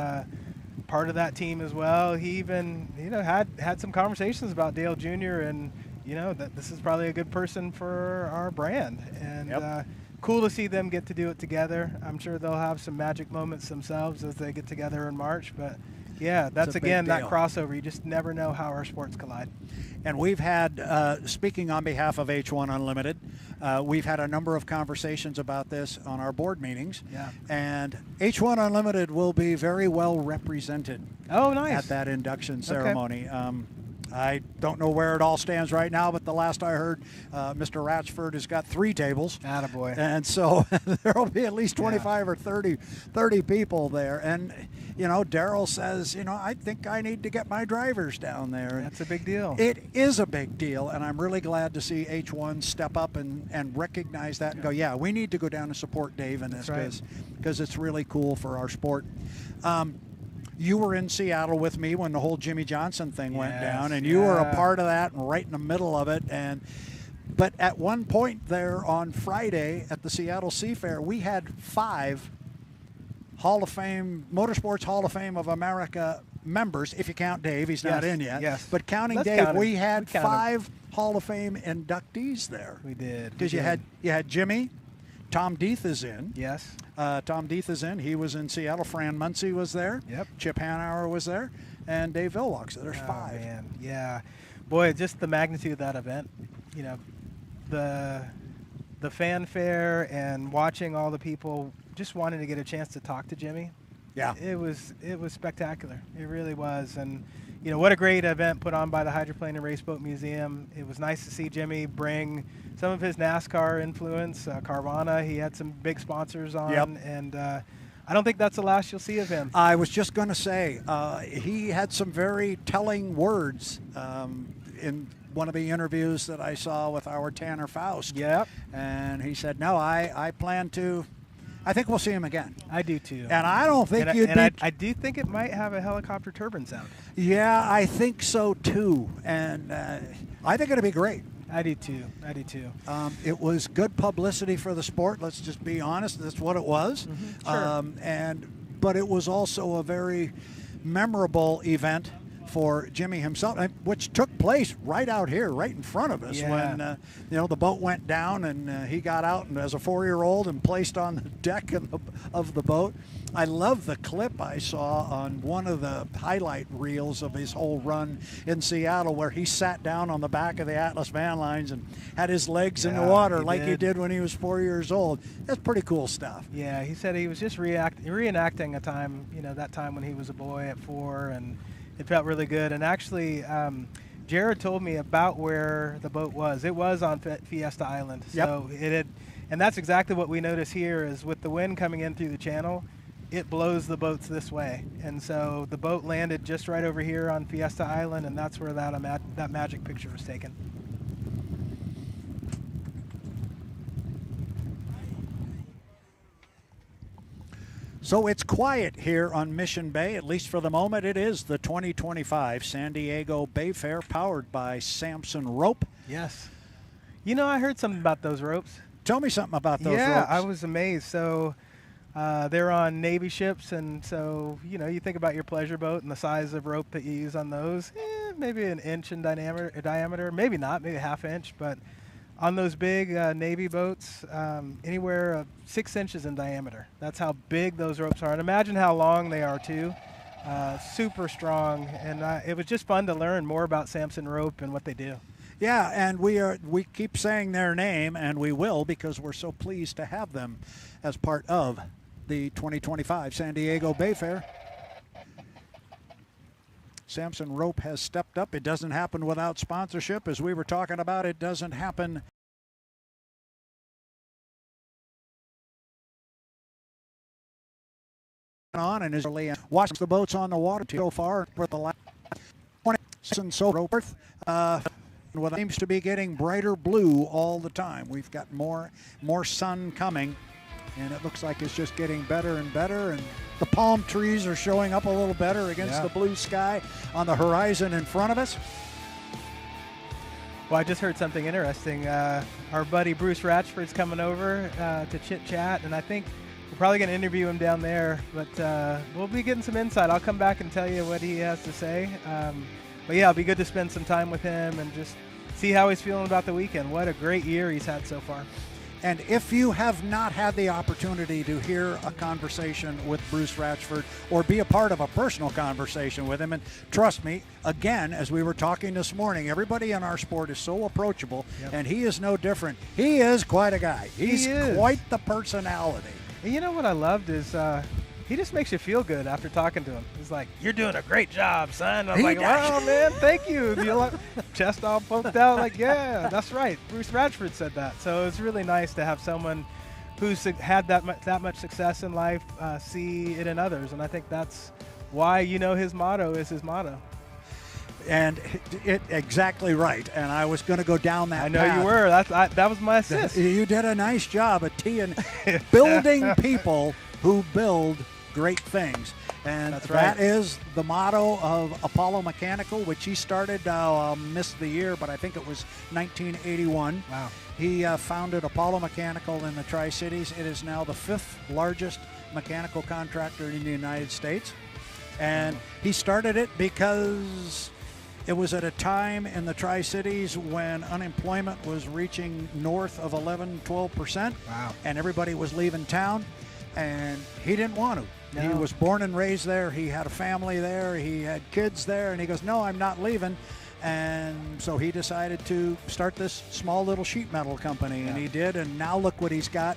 Speaker 1: part of that team as well, he even had some conversations about Dale Jr. and that this is probably a good person for our brand, and cool to see them get to do it together. I'm sure they'll have some magic moments themselves as they get together in March, but. Yeah, that's again that crossover. You just never know how our sports collide.
Speaker 2: And we've had, speaking on behalf of H1 Unlimited, we've had a number of conversations about this on our board meetings.
Speaker 1: Yeah.
Speaker 2: And H1 Unlimited will be very well represented.
Speaker 1: Oh, nice.
Speaker 2: At that induction ceremony. I don't know where it all stands right now, but the last I heard, Mr. Ratchford has got 3 tables.
Speaker 1: Attaboy.
Speaker 2: And so there will be at least 25 or 30 people there. And, Darrell says, I think I need to get my drivers down there.
Speaker 1: That's a big deal.
Speaker 2: It is a big deal, and I'm really glad to see H1 step up and recognize that and go, yeah, we need to go down and support Dave in this because it's really cool for our sport. You were in Seattle with me when the whole Jimmy Johnson thing went down, and you were a part of that and right in the middle of it. But at one point there on Friday at the Seattle Seafair, we had 5 Hall of Fame, Motorsports Hall of Fame of America members, if you count Dave. He's not in yet.
Speaker 1: Yes.
Speaker 2: But counting Dave, we had 5 Hall of Fame inductees there.
Speaker 1: We did.
Speaker 2: Because you had Jimmy. Tom Deeth is in.
Speaker 1: Yes.
Speaker 2: Tom Deeth is in. He was in Seattle. Fran Muncey was there.
Speaker 1: Yep.
Speaker 2: Chip Hanauer was there. And Dave Villwock. So there's 5.
Speaker 1: Man. Yeah. Boy, just the magnitude of that event. The fanfare and watching all the people just wanting to get a chance to talk to Jimmy.
Speaker 2: Yeah.
Speaker 1: It was spectacular. It really was. And what a great event put on by the Hydroplane and Raceboat Museum. It was nice to see Jimmy bring some of his NASCAR influence. Carvana, he had some big sponsors on, and I don't think that's the last you'll see of him.
Speaker 2: I was just going to say, he had some very telling words in one of the interviews that I saw with our Tanner Faust.
Speaker 1: Yep.
Speaker 2: And he said, no, I plan to. I think we'll see him again.
Speaker 1: I do too.
Speaker 2: And I don't think
Speaker 1: I do think it might have a helicopter turbine sound.
Speaker 2: Yeah, I think so too. And I think it'll be great.
Speaker 1: I do too.
Speaker 2: It was good publicity for the sport. Let's just be honest. That's what it was.
Speaker 1: Sure.
Speaker 2: But it was also a very memorable event for Jimmy himself, which took place right out here, right in front of us when the boat went down and he got out and as a 4-year-old and placed on the deck of the boat. I love the clip I saw on one of the highlight reels of his whole run in Seattle where he sat down on the back of the Atlas van lines and had his legs in the water like he did when he was 4 years old. That's pretty cool stuff.
Speaker 1: Yeah, he said he was just reenacting a time, that time when he was a boy at 4, and it felt really good. And actually, Jared told me about where the boat was. It was on Fiesta Island.
Speaker 2: Yep.
Speaker 1: So and that's exactly what we notice here is with the wind coming in through the channel, it blows the boats this way. And so the boat landed just right over here on Fiesta Island, and that's where that magic picture was taken.
Speaker 2: So it's quiet here on Mission Bay, at least for the moment. It is the 2025 San Diego Bayfair, powered by Samson Rope.
Speaker 1: Yes. I heard something about those ropes.
Speaker 2: Tell me something about those ropes.
Speaker 1: Yeah, I was amazed. So They're on Navy ships, and so, you know, you think about your pleasure boat and the size of rope that you use on those, maybe an inch in diameter, maybe not, maybe a half inch, but on those big Navy boats, anywhere 6 inches in diameter. That's how big those ropes are, and imagine how long they are too. Super strong, and it was just fun to learn more about Samson Rope and what they do.
Speaker 2: Yeah, and we keep saying their name, and we will, because we're so pleased to have them as part of the 2025 San Diego Bayfair. Samson Rope has stepped up. It doesn't happen without sponsorship. As we were talking about, it doesn't happen on, and is watching the boats on the water so far for the last 20 and so forth. What seems to be getting brighter blue all the time. We've got more sun coming, and it looks like it's just getting better and better, and the palm trees are showing up a little better against the blue sky on the horizon in front of us.
Speaker 1: Well, I just heard something interesting. Our buddy Bruce Ratchford's coming over to chit-chat, and I think we're probably going to interview him down there, but we'll be getting some insight. I'll come back and tell you what he has to say. But yeah, it'll be good to spend some time with him and just see how he's feeling about the weekend. What a great year he's had so far.
Speaker 2: And if you have not had the opportunity to hear a conversation with Bruce Ratchford or be a part of a personal conversation with him, and trust me, again, as we were talking this morning, everybody in our sport is so approachable, and he is no different. He is quite a guy. He's quite the personality.
Speaker 1: And you know what I loved is he just makes you feel good after talking to him. He's like, "You're doing a great job, son." I'm like, "Wow, man, thank you." You're like, chest all pumped out, like, "Yeah, that's right." Bruce Ratchford said that. So it's really nice to have someone who's had that much success in life see it in others, and I think that's why, you know, his motto is his motto.
Speaker 2: And it exactly right. And I was going to go down that
Speaker 1: I know
Speaker 2: path.
Speaker 1: you were. That was my assist.
Speaker 2: You did a nice job at building people who build great things. And that is the motto of Apollo Mechanical, which he started, missed the year, but I think it was 1981.
Speaker 1: Wow.
Speaker 2: He founded Apollo Mechanical in the Tri-Cities. It is now the 5th largest mechanical contractor in the United States. And he started it because it was at a time in the Tri-Cities when unemployment was reaching north of 11-12%.
Speaker 1: Wow.
Speaker 2: And everybody was leaving town, and he didn't want to.
Speaker 1: No.
Speaker 2: He was born and raised there. He had a family there. He had kids there. And he goes, "No, I'm not leaving." And so he decided to start this small little sheet metal company, and he did. And now look what he's got.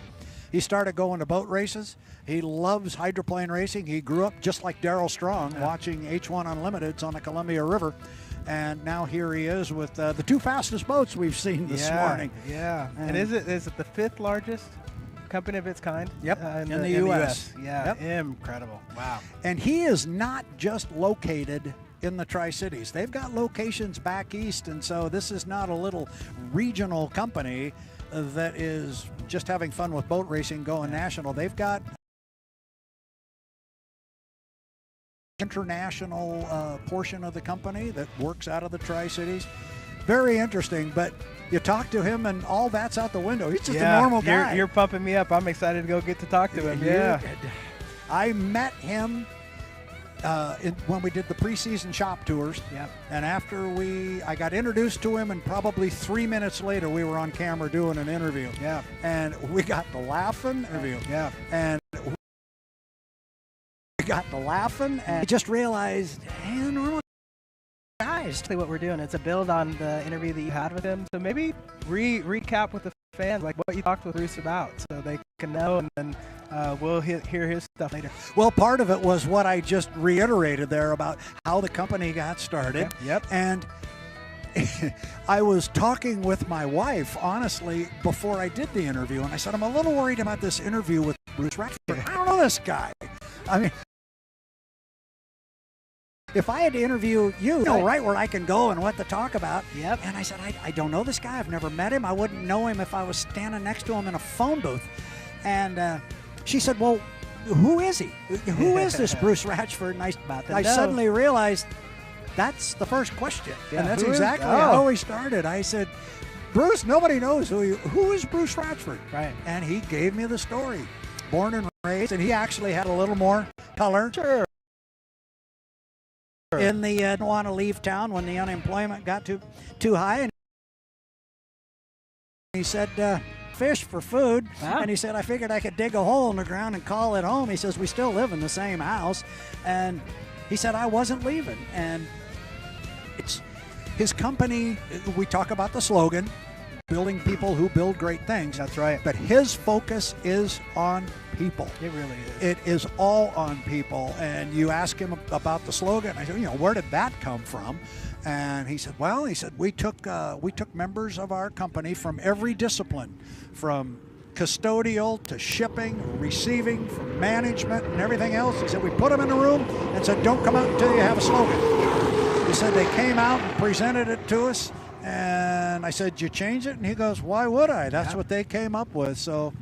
Speaker 2: He started going to boat races. He loves hydroplane racing. He grew up just like Darrell Strong, watching H1 Unlimiteds on the Columbia River. And now here he is with the 2 fastest boats we've seen this morning.
Speaker 1: Yeah. And is it the 5th largest company of its kind?
Speaker 2: Yep. In the U.S.
Speaker 1: Yeah. Yep. Incredible. Wow.
Speaker 2: And he is not just located in the Tri-Cities. They've got locations back east, and so this is not a little regional company that is just having fun with boat racing going national. They've got international portion of the company that works out of the Tri-Cities. Very interesting, but you talk to him and all that's out the window. He's just a normal guy.
Speaker 1: You're pumping me up. I'm excited to go get to talk to him. Yeah.
Speaker 2: I met him when we did the preseason shop tours.
Speaker 1: Yep.
Speaker 2: And after I got introduced to him, and probably 3 minutes later we were on camera doing an interview.
Speaker 1: Yeah.
Speaker 2: And we got to laughing.
Speaker 1: Yeah.
Speaker 2: And we got to laughing, and I just realized, man, normal guys.
Speaker 1: What we're doing, it's a build on the interview that you had with him. So maybe recap with the fans, like what you talked with Bruce about, so they can know, and then we'll hear his stuff later.
Speaker 2: Well, part of it was what I just reiterated there about how the company got started.
Speaker 1: Yep.
Speaker 2: And I was talking with my wife, honestly, before I did the interview, and I said, I'm a little worried about this interview with Bruce Ratchford. I don't know this guy. I mean, if I had to interview you know right where I can go and what to talk about.
Speaker 1: Yep.
Speaker 2: And I said, I don't know this guy. I've never met him. I wouldn't know him if I was standing next to him in a phone booth. And she said, well, who is he? Who is this Bruce Ratchford? And I suddenly realized that's the first question.
Speaker 1: Yeah,
Speaker 2: and that's exactly how we started. I said, Bruce, nobody knows who is Bruce Ratchford.
Speaker 1: Right.
Speaker 2: And he gave me the story. born and raised, and he actually had a little more color.
Speaker 1: Sure.
Speaker 2: In the didn't want to leave town when the unemployment got too high, and he said, fish for food.
Speaker 3: Wow.
Speaker 2: And he said, I figured I could dig a hole in the ground and call it home. He says, we still live in the same house. And he said, I wasn't leaving. And it's his company. We talk about the slogan, building people who build great things.
Speaker 1: That's right.
Speaker 2: But his focus is on people.
Speaker 1: It really is.
Speaker 2: It is all on people. And you ask him about the slogan. I said, where did that come from? And he said, well, we took members of our company from every discipline, from custodial to shipping, receiving, from management and everything else. He said, we put them in a room and said, don't come out until you have a slogan. He said, they came out and presented it to us. And I said, you change it? And he goes, why would I? That's what they came up with. So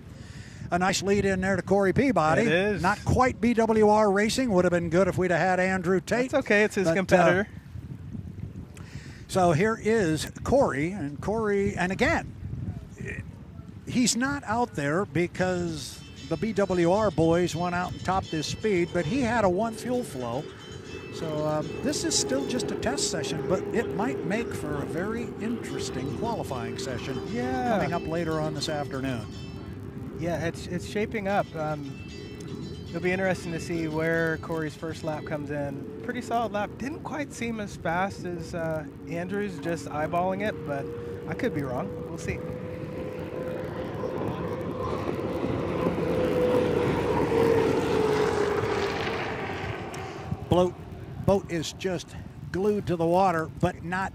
Speaker 2: a nice lead in there to Corey Peabody.
Speaker 1: It is.
Speaker 2: Not quite BWR racing. Would have been good if we'd have had Andrew Tate.
Speaker 1: That's okay. It's his competitor.
Speaker 2: So here is Corey, and again, he's not out there because the BWR boys went out and topped his speed, but he had a 1 fuel flow. So this is still just a test session, but it might make for a very interesting qualifying session coming up later on this afternoon.
Speaker 1: Yeah, it's shaping up. It'll be interesting to see where Corey's first lap comes in. Pretty solid lap. Didn't quite seem as fast as Andrew's, just eyeballing it, but I could be wrong. We'll see.
Speaker 2: Boat is just glued to the water, but not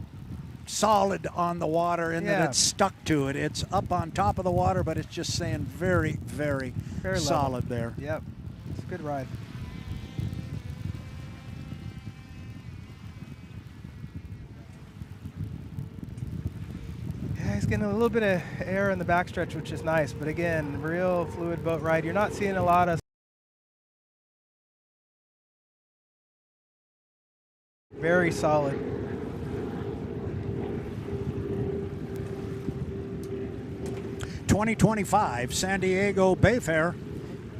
Speaker 2: solid on the water in that it's stuck to it. It's up on top of the water, but it's just staying very, very solid there.
Speaker 1: Yep. It's a good ride. Yeah, he's getting a little bit of air in the backstretch, which is nice. But again, real fluid boat ride. You're not seeing a lot of very solid.
Speaker 2: '25 San Diego Bayfair,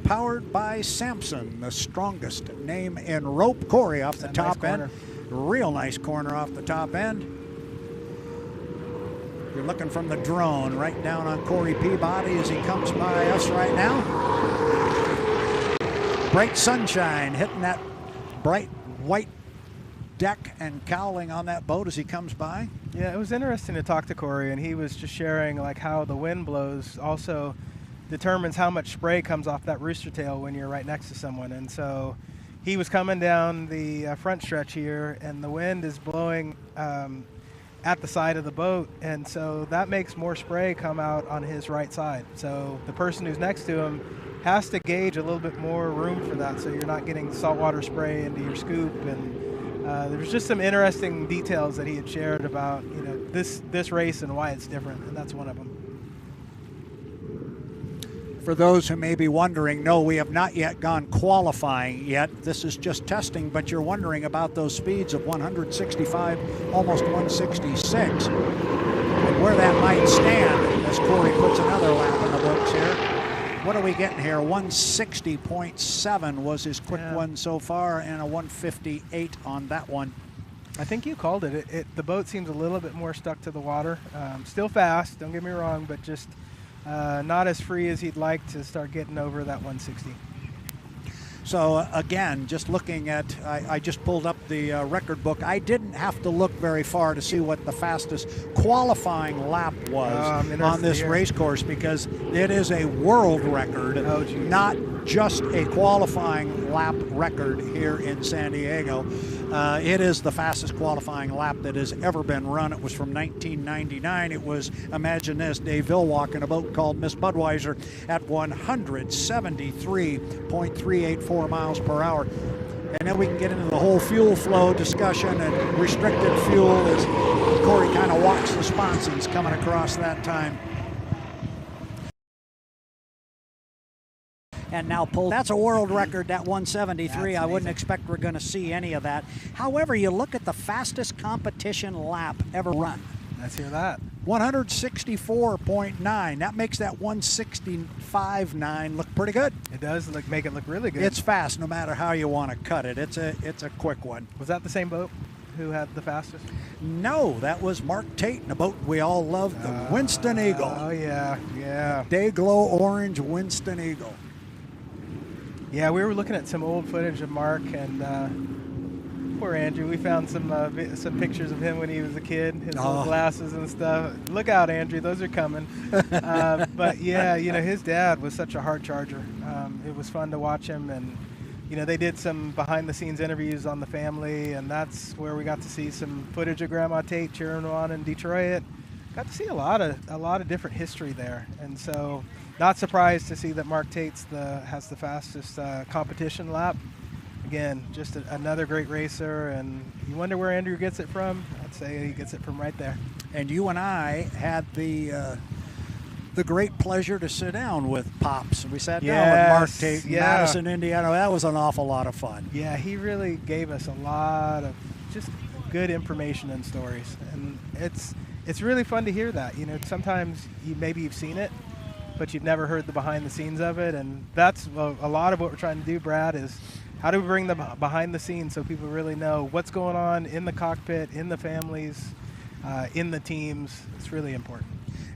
Speaker 2: powered by Samson, the strongest name in rope. Corey off the top end. Real nice corner off the top end. You're looking from the drone right down on Corey Peabody as he comes by us right now. Bright sunshine hitting that bright white deck and cowling on that boat as he comes by.
Speaker 1: Yeah, it was interesting to talk to Corey, and he was just sharing like how the wind blows also determines how much spray comes off that rooster tail when you're right next to someone. And so he was coming down the front stretch here, and the wind is blowing at the side of the boat, and so that makes more spray come out on his right side. So the person who's next to him has to gauge a little bit more room for that, so you're not getting saltwater spray into your scoop. And there was just some interesting details that he had shared about this race and why it's different, and that's one of them.
Speaker 2: For those who may be wondering, no, we have not yet gone qualifying yet. This is just testing, but you're wondering about those speeds of 165, almost 166, and where that might stand as Corey puts another lap in the books here. What are we getting here? 160.7 was his quick one so far, and a 158 on that one.
Speaker 1: I think you called it. The boat seems a little bit more stuck to the water. Still fast, don't get me wrong, but just not as free as he'd like to start getting over that 160.
Speaker 2: So again, just looking at, I just pulled up the record book. I didn't have to look very far to see what the fastest qualifying lap was on this race course, because it is a world record, not just a qualifying lap record here in San Diego. It is the fastest qualifying lap that has ever been run. It was from 1999. It was, imagine this, Dave Villwock in a boat called Miss Budweiser at 173.384 miles per hour. And then we can get into the whole fuel flow discussion and restricted fuel as Corey kind of walks the sponsons coming across that time. And now pull. That's a world record, that 173. I wouldn't expect we're going to see any of that. However, you look at the fastest competition lap ever run.
Speaker 1: Let's hear that.
Speaker 2: 164.9. That makes that 165.9 look pretty good.
Speaker 1: It does make it look really good.
Speaker 2: It's fast no matter how you want to cut it. It's a quick one.
Speaker 1: Was that the same boat who had the fastest?
Speaker 2: No, that was Mark Tate in a boat we all love, the Winston Eagle.
Speaker 1: Oh, yeah.
Speaker 2: Day glow orange Winston Eagle.
Speaker 1: Yeah, we were looking at some old footage of Mark, and poor Andrew. We found some pictures of him when he was a kid, his little glasses and stuff. Look out, Andrew, those are coming. But yeah, his dad was such a hard charger. It was fun to watch him, and they did some behind-the-scenes interviews on the family, and that's where we got to see some footage of Grandma Tate cheering on in Detroit. Got to see a lot of different history there, and so not surprised to see that Mark Tate's has the fastest competition lap. Again, just another great racer, and you wonder where Andrew gets it from. I'd say he gets it from right there.
Speaker 2: And you and I had the great pleasure to sit down with Pops. We sat down with Mark Tate in Madison, Indiana. That was an awful lot of fun.
Speaker 1: Yeah, he really gave us a lot of just good information and stories, and it's really fun to hear that. Sometimes maybe you've seen it, but you've never heard the behind the scenes of it, and that's a lot of what we're trying to do, Brad, is how do we bring the behind the scenes so people really know what's going on in the cockpit, in the families, in the teams. It's really important.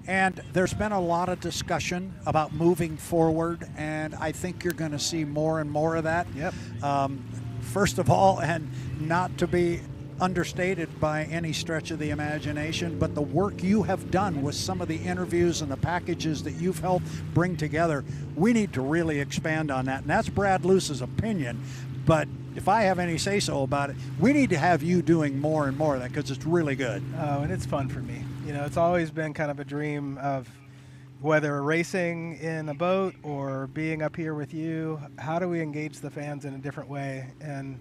Speaker 2: And there's been a lot of discussion about moving forward, and I think you're going to see more and more of that.
Speaker 1: Yep.
Speaker 2: First of all, and not to be understated by any stretch of the imagination, but the work you have done with some of the interviews and the packages that you've helped bring together, we need to really expand on that. And that's Brad Luce's opinion, but if I have any say-so about it, we need to have you doing more and more of that because it's really good.
Speaker 1: Oh, and it's fun for me. It's always been kind of a dream of whether racing in a boat or being up here with you, how do we engage the fans in a different way? And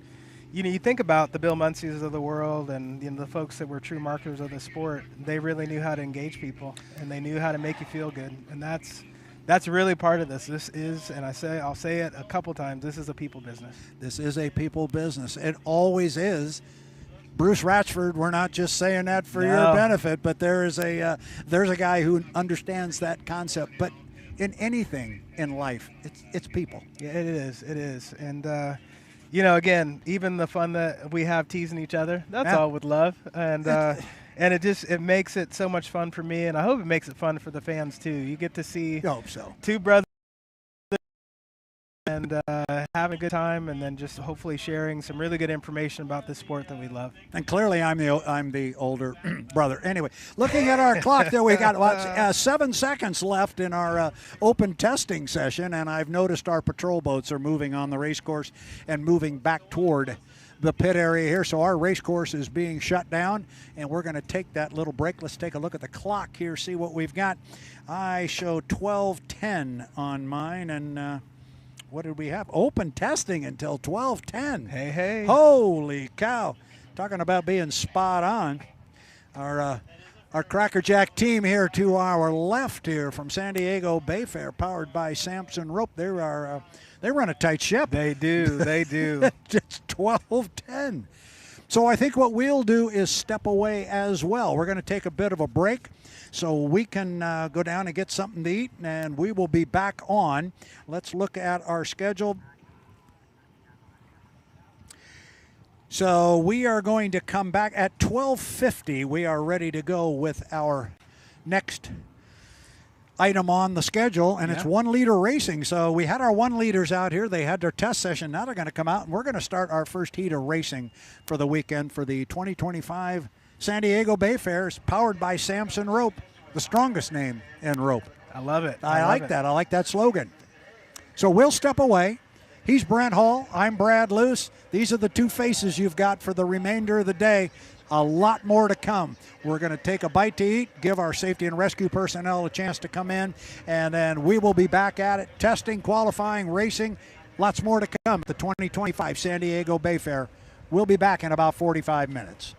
Speaker 1: you think about the Bill Munceys of the world and the folks that were true marketers of the sport. They really knew how to engage people, and they knew how to make you feel good. And that's really part of this. This is, and I'll say it a couple times, this is a people business.
Speaker 2: This is a people business. It always is. Bruce Ratchford, we're not just saying that for your benefit, but there's a guy who understands that concept. But in anything in life, it's people.
Speaker 1: Yeah, it is. And again, even the fun that we have teasing each other, that's all with love. And and it makes it so much fun for me, and I hope it makes it fun for the fans too. You get to see two brothers and having a good time, and then just hopefully sharing some really good information about this sport that we love.
Speaker 2: And clearly I'm the older brother. Anyway, looking at our clock there, we got 7 seconds left in our open testing session, and I've noticed our patrol boats are moving on the race course and moving back toward the pit area here. So our race course is being shut down, and we're going to take that little break. Let's take a look at the clock here, see what we've got. I show 12:10 on mine, and what did we have? Open testing until 12:10.
Speaker 1: Hey.
Speaker 2: Holy cow. Talking about being spot on. Our Cracker Jack team here to our left here from San Diego Bayfair, powered by Samson Rope. They run a tight ship.
Speaker 1: They do.
Speaker 2: It's 12:10. So I think what we'll do is step away as well. We're going to take a bit of a break so we can go down and get something to eat, and we will be back on. Let's look at our schedule. So we are going to come back at 12:50. We are ready to go with our next item on the schedule, and it's 1 liter racing. So we had our 1 liters out here. They had their test session. Now they're going to come out, and we're going to start our first heat of racing for the weekend for the 2025 San Diego Bayfair. It's powered by Samson Rope, the strongest name in rope.
Speaker 1: I love it.
Speaker 2: I like that. I like that slogan. So we'll step away. He's Brent Hall. I'm Brad Luce. These are the two faces you've got for the remainder of the day. A lot more to come. We're going to take a bite to eat, give our safety and rescue personnel a chance to come in, and then we will be back at it, testing, qualifying, racing. Lots more to come at the 2025 San Diego Bayfair. We'll be back in about 45 minutes.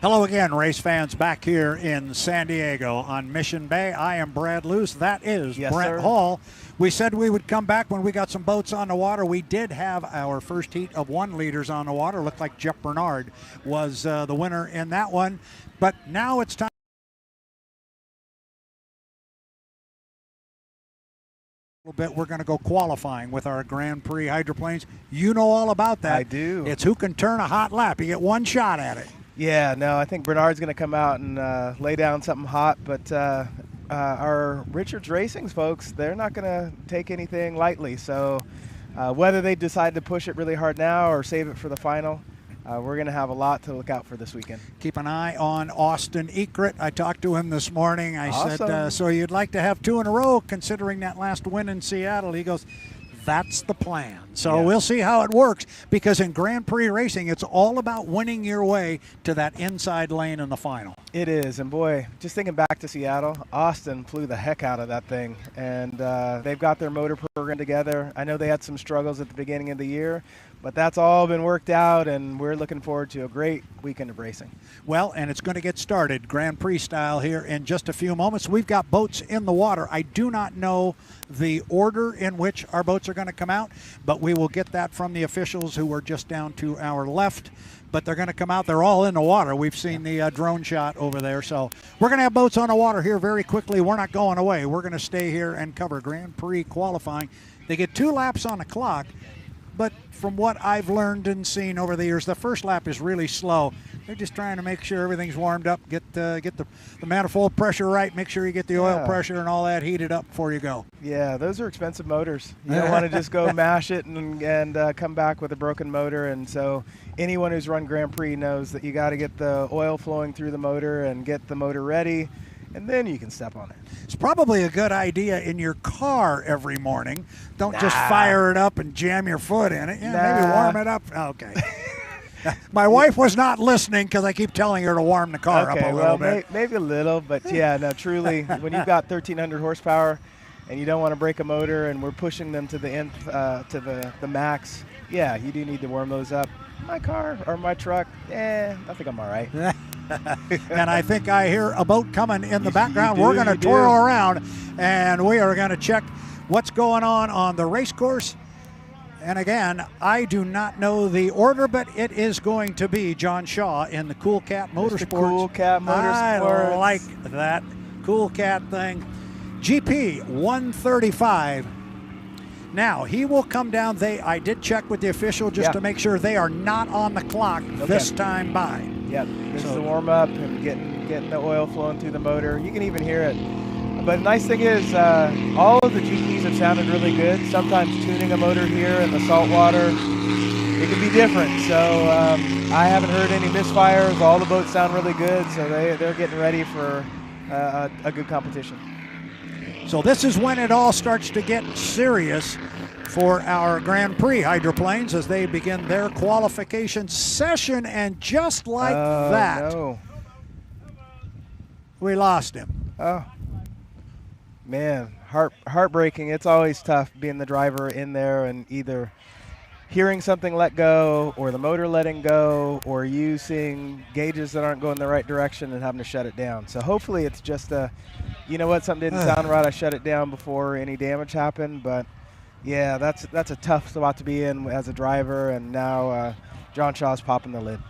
Speaker 2: Hello again, race fans, back here in San Diego on Mission Bay. I am Brad Luce. That is Brent Hall. We said we would come back when we got some boats on the water. We did have our first heat of 1 liters on the water. Looked like Jeff Bernard was the winner in that one. But now it's time. A little bit, we're going to go qualifying with our Grand Prix hydroplanes. You know all about that.
Speaker 1: I do.
Speaker 2: It's who can turn a hot lap. You get one shot at it.
Speaker 1: Yeah, no, I think Bernard's going to come out and lay down something hot, but our Richards Racing's folks, they're not going to take anything lightly. So whether they decide to push it really hard now or save it for the final, we're going to have a lot to look out for this weekend.
Speaker 2: Keep an eye on Austin Ekert. I talked to him this morning. I said, so you'd like to have 2 in a row considering that last win in Seattle? He goes, that's the plan. So we'll see how it works, because in Grand Prix racing, it's all about winning your way to that inside lane in the final.
Speaker 1: It is, and boy, just thinking back to Seattle, Austin flew the heck out of that thing, and they've got their motor program together. I know they had some struggles at the beginning of the year, but that's all been worked out, and we're looking forward to a great weekend of racing.
Speaker 2: Well, and it's going to get started Grand Prix style here in just a few moments. We've got boats in the water. I do not know the order in which our boats are going to come out, but we will get that from the officials who are just down to our left. But they're going to come out. They're all in the water. We've seen the drone shot over there. So we're going to have boats on the water here very quickly. We're not going away. We're going to stay here and cover Grand Prix qualifying. They get 2 laps on the clock, but from what I've learned and seen over the years, the first lap is really slow. They're just trying to make sure everything's warmed up, get the manifold pressure right, make sure you get the oil pressure and all that heated up before you go.
Speaker 1: Yeah, those are expensive motors. You don't want to just go mash it and come back with a broken motor. And so anyone who's run Grand Prix knows that you got to get the oil flowing through the motor and get the motor ready, and then you can step on it.
Speaker 2: It's probably a good idea in your car every morning. Don't just fire it up and jam your foot in it. Yeah, maybe warm it up. Okay. My wife was not listening because I keep telling her to warm the car up a little bit.
Speaker 1: Maybe a little, but yeah, no, truly, when you've got 1,300 horsepower and you don't want to break a motor and we're pushing them to the nth, to the max, yeah, you do need to warm those up. My car or my truck, I think I'm all right.
Speaker 2: And I think I hear a boat coming in the background. We're going to twirl around, and we are going to check what's going on the race course. And again, I do not know the order, but it is going to be John Shaw in the Cool Cat Motorsports.
Speaker 1: Cool Cat Motorsports.
Speaker 2: I like that Cool Cat thing. GP 135. Now, he will come down. I did check with the official just to make sure they are not on the clock this time by.
Speaker 1: Yep, this is the warm-up and getting the oil flowing through the motor. You can even hear it. But the nice thing is all of the GPs have sounded really good. Sometimes tuning a motor here in the salt water, it can be different. So I haven't heard any misfires. All the boats sound really good, so they're getting ready for a good competition.
Speaker 2: So this is when it all starts to get serious for our Grand Prix hydroplanes as they begin their qualification session. And just like that, we lost him.
Speaker 1: Oh, man, heartbreaking. It's always tough being the driver in there and either hearing something let go or the motor letting go or you seeing gauges that aren't going the right direction and having to shut it down. So hopefully it's just you know what, something didn't sound right, I shut it down before any damage happened. But yeah, that's a tough spot to be in as a driver, and now John Shaw's popping the lid.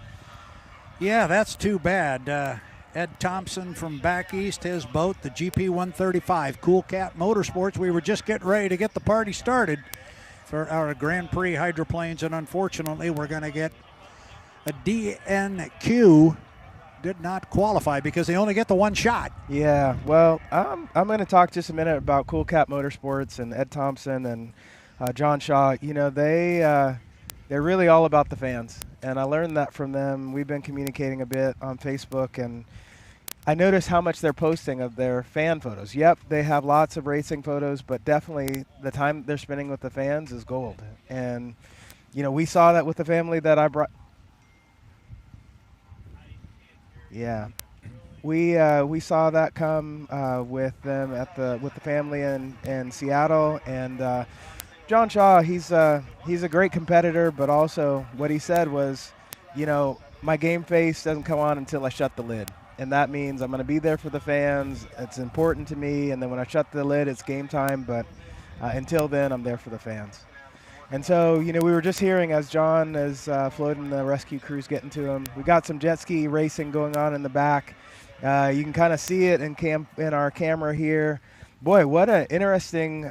Speaker 2: Yeah, that's too bad. Ed Thompson from back east, his boat, the GP 135 Cool Cat Motorsports. We were just getting ready to get the party started for our Grand Prix hydroplanes, and unfortunately we're going to get a DNQ. Did not qualify because they only get the one shot.
Speaker 1: Yeah, well, I'm going to talk just a minute about Cool Cat Motorsports and Ed Thompson and John Shaw. You know, they're really all about the fans, and I learned that from them. We've been communicating a bit on Facebook, and I noticed how much they're posting of their fan photos. Yep, they have lots of racing photos, but definitely the time they're spending with the fans is gold. And, you know, we saw that with the family that I brought. Yeah, we saw that come with them with the family in Seattle, and John Shaw, he's a great competitor, but also what he said was, you know, my game face doesn't come on until I shut the lid. And that means I'm going to be there for the fans. It's important to me. And then when I shut the lid, it's game time. But until then, I'm there for the fans. And so, we were just hearing as John is floating the rescue crews getting to him. We got some jet ski racing going on in the back. You can kind of see it in our camera here. Boy, what an interesting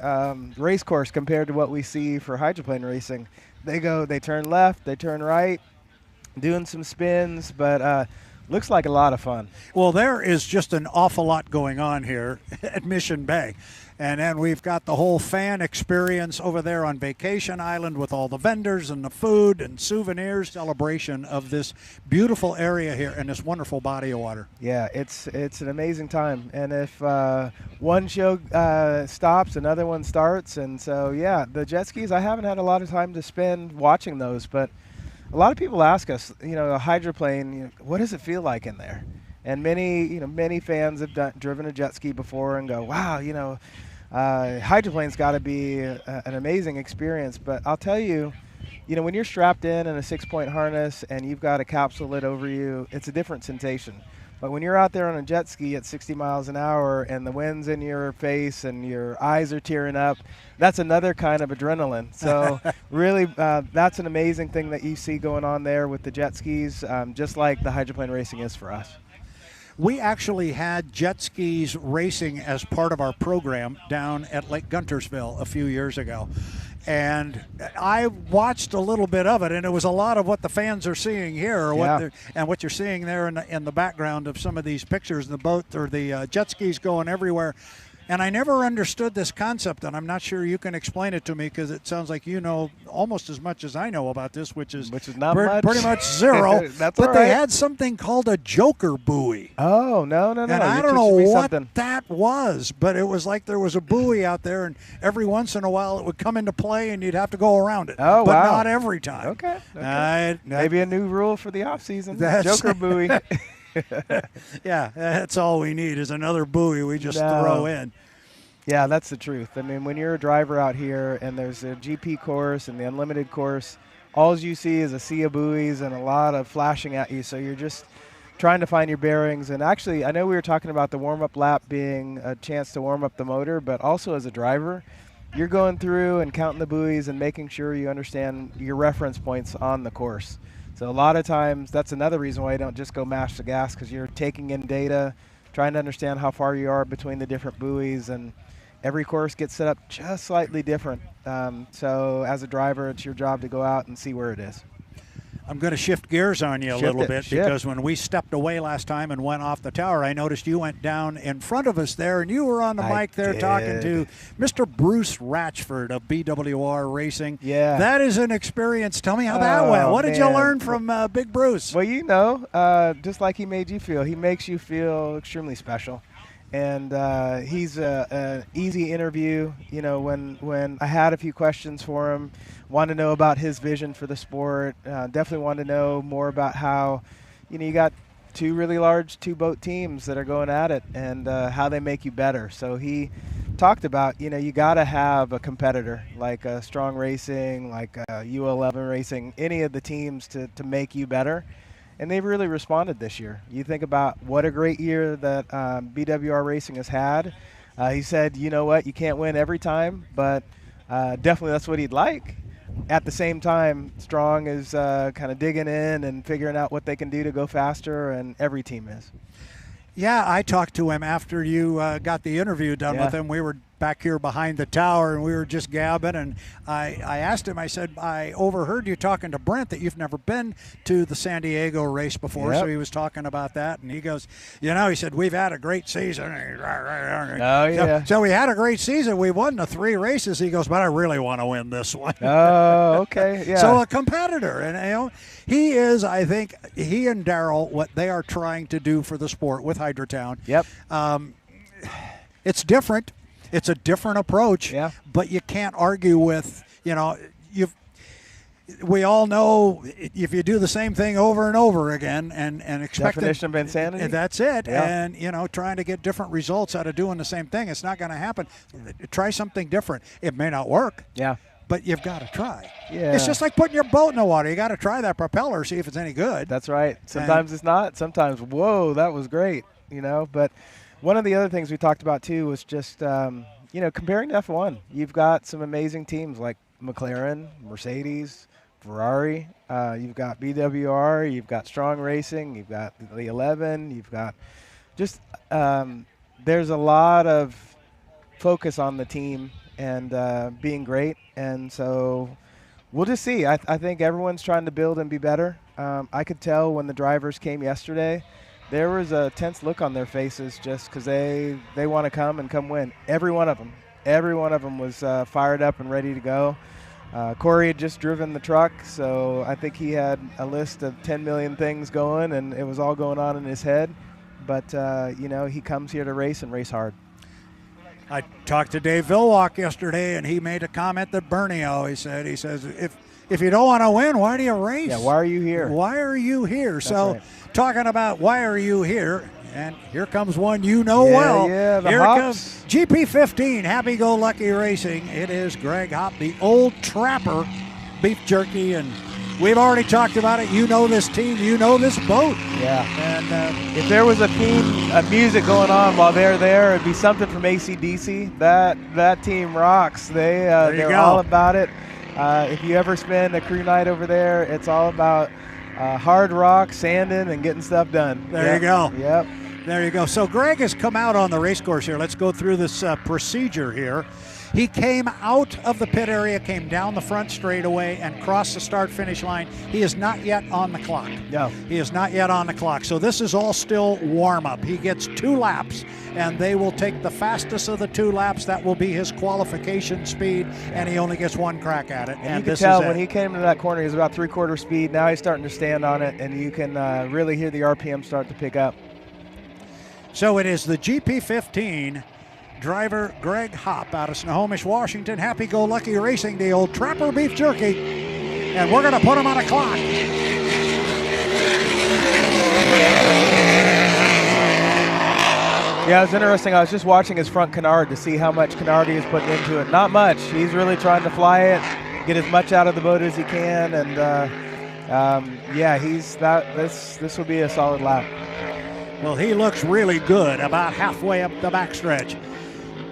Speaker 1: race course compared to what we see for hydroplane racing. They turn left, they turn right, doing some spins, but looks like a lot of fun.
Speaker 2: Well, there is just an awful lot going on here at Mission Bay. And then we've got the whole fan experience over there on Vacation Island with all the vendors and the food and souvenirs, celebration of this beautiful area here and this wonderful body of water.
Speaker 1: Yeah, it's an amazing time. And if one show stops, another one starts. And so, yeah, the jet skis, I haven't had a lot of time to spend watching those, but a lot of people ask us, a hydroplane, what does it feel like in there? And many fans have driven a jet ski before and go, wow, hydroplane's got to be an amazing experience. But I'll tell you, when you're strapped in a 6-point harness and you've got a capsule lit over you, it's a different sensation. But when you're out there on a jet ski at 60 miles an hour and the wind's in your face and your eyes are tearing up, that's another kind of adrenaline. So really, that's an amazing thing that you see going on there with the jet skis, just like the hydroplane racing is for us.
Speaker 2: We actually had jet skis racing as part of our program down at Lake Guntersville a few years ago. And I watched a little bit of it, and it was a lot of what the fans are seeing here, or what you're seeing there in the background of some of these pictures, the boat or the jet skis going everywhere. And I never understood this concept, and I'm not sure you can explain it to me because it sounds like you know almost as much as I know about this, which is
Speaker 1: not much.
Speaker 2: Pretty much zero.
Speaker 1: That's
Speaker 2: but
Speaker 1: all
Speaker 2: they
Speaker 1: right.
Speaker 2: had something called a joker buoy.
Speaker 1: Oh, no.
Speaker 2: And I don't know what that was, but it was like there was a buoy out there, and every once in a while it would come into play, and you'd have to go around it.
Speaker 1: Oh,
Speaker 2: but
Speaker 1: wow.
Speaker 2: not every time.
Speaker 1: Okay. Maybe a new rule for the off-season. Joker buoy.
Speaker 2: Yeah, that's all we need is another buoy we just throw in.
Speaker 1: Yeah, that's the truth. I mean, when you're a driver out here and there's a GP course and the unlimited course, all you see is a sea of buoys and a lot of flashing at you. So you're just trying to find your bearings. And actually, I know we were talking about the warm-up lap being a chance to warm up the motor, but also as a driver, you're going through and counting the buoys and making sure you understand your reference points on the course. So a lot of times, that's another reason why you don't just go mash the gas, because you're taking in data, trying to understand how far you are between the different buoys, and every course gets set up just slightly different. So as a driver, it's your job to go out and see where it is.
Speaker 2: I'm going to shift gears on you a little bit because when we stepped away last time and went off the tower, I noticed you went down in front of us there, and you were on the mic there talking to Mr. Bruce Ratchford of BWR Racing.
Speaker 1: Yeah.
Speaker 2: That is an experience. Tell me how that went. What did you learn from Big Bruce?
Speaker 1: Well, just like he made you feel, he makes you feel extremely special. And he's an easy interview. When I had a few questions for him, wanted to know about his vision for the sport. Definitely wanted to know more about how, you got two really large two-boat teams that are going at it and how they make you better. So he talked about, you got to have a competitor like Strong Racing, like U11 Racing, any of the teams to make you better. And they've really responded this year. You think about what a great year that BWR Racing has had. He said, you know what, you can't win every time, but definitely that's what he'd like. At the same time, Strong is kind of digging in and figuring out what they can do to go faster, and every team is.
Speaker 2: Yeah, I talked to him after you got the interview done with him. We were back here behind the tower, and we were just gabbing, and I asked him, I said, I overheard you talking to Brent that you've never been to the San Diego race before, so he was talking about that, and he goes, he said, we've had a great season.
Speaker 1: Oh, yeah.
Speaker 2: So we had a great season. We won the 3 races. He goes, but I really want to win this one.
Speaker 1: Oh, okay, yeah.
Speaker 2: So a competitor, and he is, I think, he and Darrell, what they are trying to do for the sport with Hydrotown.
Speaker 1: Yep.
Speaker 2: It's different. It's a different approach, but you can't argue with, we all know if you do the same thing over and over again and expect
Speaker 1: definition of insanity.
Speaker 2: That's it.
Speaker 1: Yeah.
Speaker 2: And, trying to get different results out of doing the same thing, it's not going to happen. Try something different. It may not work.
Speaker 1: Yeah.
Speaker 2: but you've got to try.
Speaker 3: Yeah.
Speaker 2: It's just like putting your boat in the water. You got to try that propeller, see if it's any good.
Speaker 3: That's right. Sometimes it's not. Sometimes, whoa, that was great, you know. But one of the other things we talked about, too, was just, you know, comparing to F1. You've got some amazing teams like McLaren, Mercedes, Ferrari. You've got BWR. You've got Strong Racing. You've got the 11. You've got just there's a lot of focus on the team and being great. And so we'll just see. I think everyone's trying to build and be better. I could tell when the drivers came yesterday, there was a tense look on their faces just because they want to come win. Every one of them was fired up and ready to go. Corey had just driven the truck, so I think he had a list of 10 million things going, and it was all going on in his head. But, you know, he comes here to race and race hard.
Speaker 2: I talked to Dave Villwock yesterday, and he made a comment that Bernio, he says, if you don't want to win, why do you race?
Speaker 3: Yeah, why are you here?
Speaker 2: Why are you here?
Speaker 3: That's
Speaker 2: so
Speaker 3: right.
Speaker 2: Talking about why are you here, and here comes one you know well.
Speaker 3: Yeah, the
Speaker 2: here
Speaker 3: Hops.
Speaker 2: comes GP15, Happy-Go-Lucky Racing. It is Greg Hopp, the old trapper, beef jerky, and we've already talked about it. You know this team. You know this boat.
Speaker 3: Yeah.
Speaker 2: And
Speaker 3: if there was a theme of music going on while they're there, it'd be something from AC/DC. That team rocks. They're all about it. If you ever spend a crew night over there, it's all about hard rock, sanding, and getting stuff done.
Speaker 2: There you go.
Speaker 3: Yep.
Speaker 2: There you go. So Greg has come out on the race course here. Let's go through this procedure here. He came out of the pit area, came down the front straightaway, and crossed the start-finish line. He is not yet on the clock.
Speaker 3: No.
Speaker 2: He is not yet on the clock. So this is all still warm-up. He gets 2 laps, and they will take the fastest of the 2 laps. That will be his qualification speed, and he only gets 1 crack at it.
Speaker 3: And you can tell when he came into that corner, he was about 3/4 speed. Now he's starting to stand on it, and you can really hear the RPM start to pick up.
Speaker 2: So it is the GP15 driver Greg Hopp out of Snohomish, Washington. Happy-Go-Lucky Racing, the old trapper beef jerky. And we're going to put him on a clock.
Speaker 3: Yeah, it was interesting. I was just watching his front canard to see how much canard he was putting into it. Not much. He's really trying to fly it, get as much out of the boat as he can. And, yeah, this will be a solid lap.
Speaker 2: Well, he looks really good about halfway up the backstretch.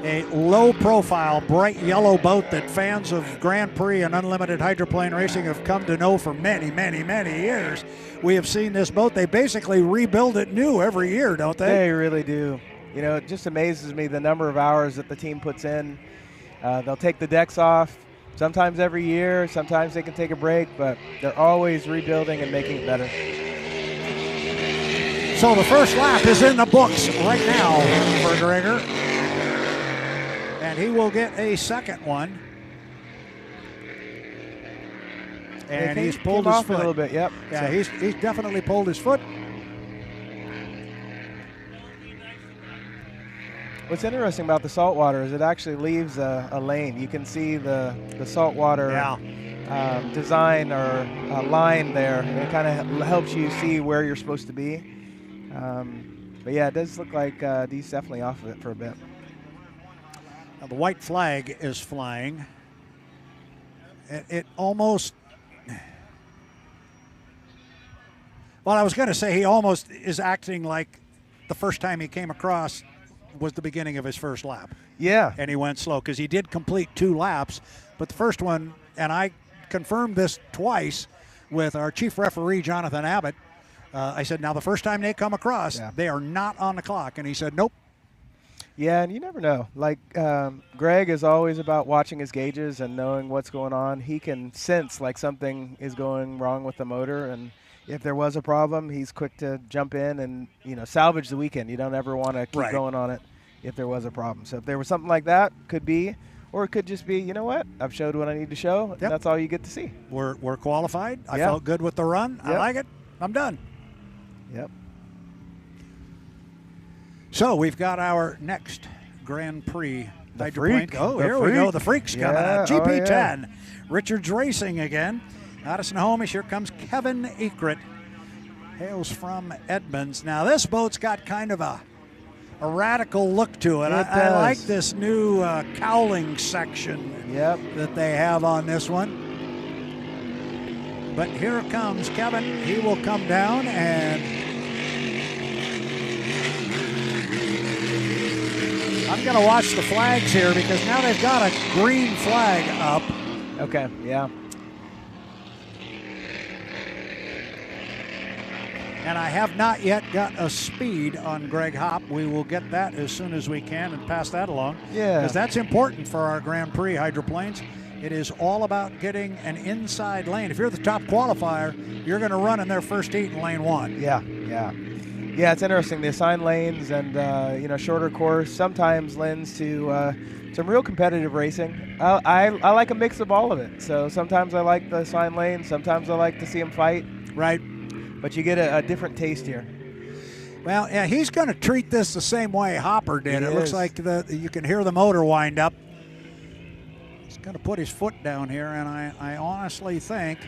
Speaker 2: A low-profile, bright yellow boat that fans of Grand Prix and unlimited hydroplane racing have come to know for many, many, many years. We have seen this boat. They basically rebuild it new every year, don't they?
Speaker 3: They really do. You know, it just amazes me the number of hours that the team puts in. They'll take the decks off, sometimes every year, sometimes they can take a break, but they're always rebuilding and making it better.
Speaker 2: So the first lap is in the books right now for Gregor. And he will get a second one. And he's pulled his foot
Speaker 3: a little bit. Yep.
Speaker 2: Yeah, so he's definitely pulled his foot.
Speaker 3: What's interesting about the saltwater is it actually leaves a lane. You can see the saltwater design or line there. It kind of helps you see where you're supposed to be. But yeah, it does look like Dee's definitely off of it for a bit.
Speaker 2: Now the white flag is flying. It almost, well, I was going to say he almost is acting like the first time he came across was the beginning of his first lap.
Speaker 3: Yeah.
Speaker 2: And he went slow because he did complete 2 laps. But the first one, and I confirmed this twice with our chief referee, Jonathan Abbott. I said, now the first time they come across, they are not on the clock. And he said, nope.
Speaker 3: Yeah, and you never know. Like, Greg is always about watching his gauges and knowing what's going on. He can sense like something is going wrong with the motor, and if there was a problem, he's quick to jump in and, you know, salvage the weekend. You don't ever want to keep going on it if there was a problem. So if there was something like that, could be, or it could just be, you know what, I've showed what I need to show, and that's all you get to see.
Speaker 2: We're qualified. I felt good with the run. I like it. I'm done.
Speaker 3: Yep.
Speaker 2: So we've got our next Grand Prix hydroplane.
Speaker 3: Freak.
Speaker 2: Oh,
Speaker 3: The
Speaker 2: here we
Speaker 3: Freak.
Speaker 2: go. The Freak's coming out. GP10. Richards Racing again. Out of Snohomish, here comes Kevin Ekert. Hails from Edmonds. Now this boat's got kind of a a radical look to it. I like this new cowling section that they have on this one. But here comes Kevin. He will come down, and I'm going to watch the flags here because now they've got a green flag up.
Speaker 3: Okay, yeah.
Speaker 2: And I have not yet got a speed on Greg Hopp. We will get that as soon as we can and pass that along.
Speaker 3: Yeah.
Speaker 2: Because that's important for our Grand Prix hydroplanes. It is all about getting an inside lane. If you're the top qualifier, you're going to run in their first heat in lane 1.
Speaker 3: Yeah. Yeah, it's interesting. The assigned lanes and, shorter course sometimes lends to some real competitive racing. I like a mix of all of it. So sometimes I like the assigned lanes. Sometimes I like to see them fight.
Speaker 2: Right.
Speaker 3: But you get a different taste here.
Speaker 2: Well, yeah, he's going to treat this the same way Hopper did. It looks like you can hear the motor wind up. He's going to put his foot down here, and I honestly think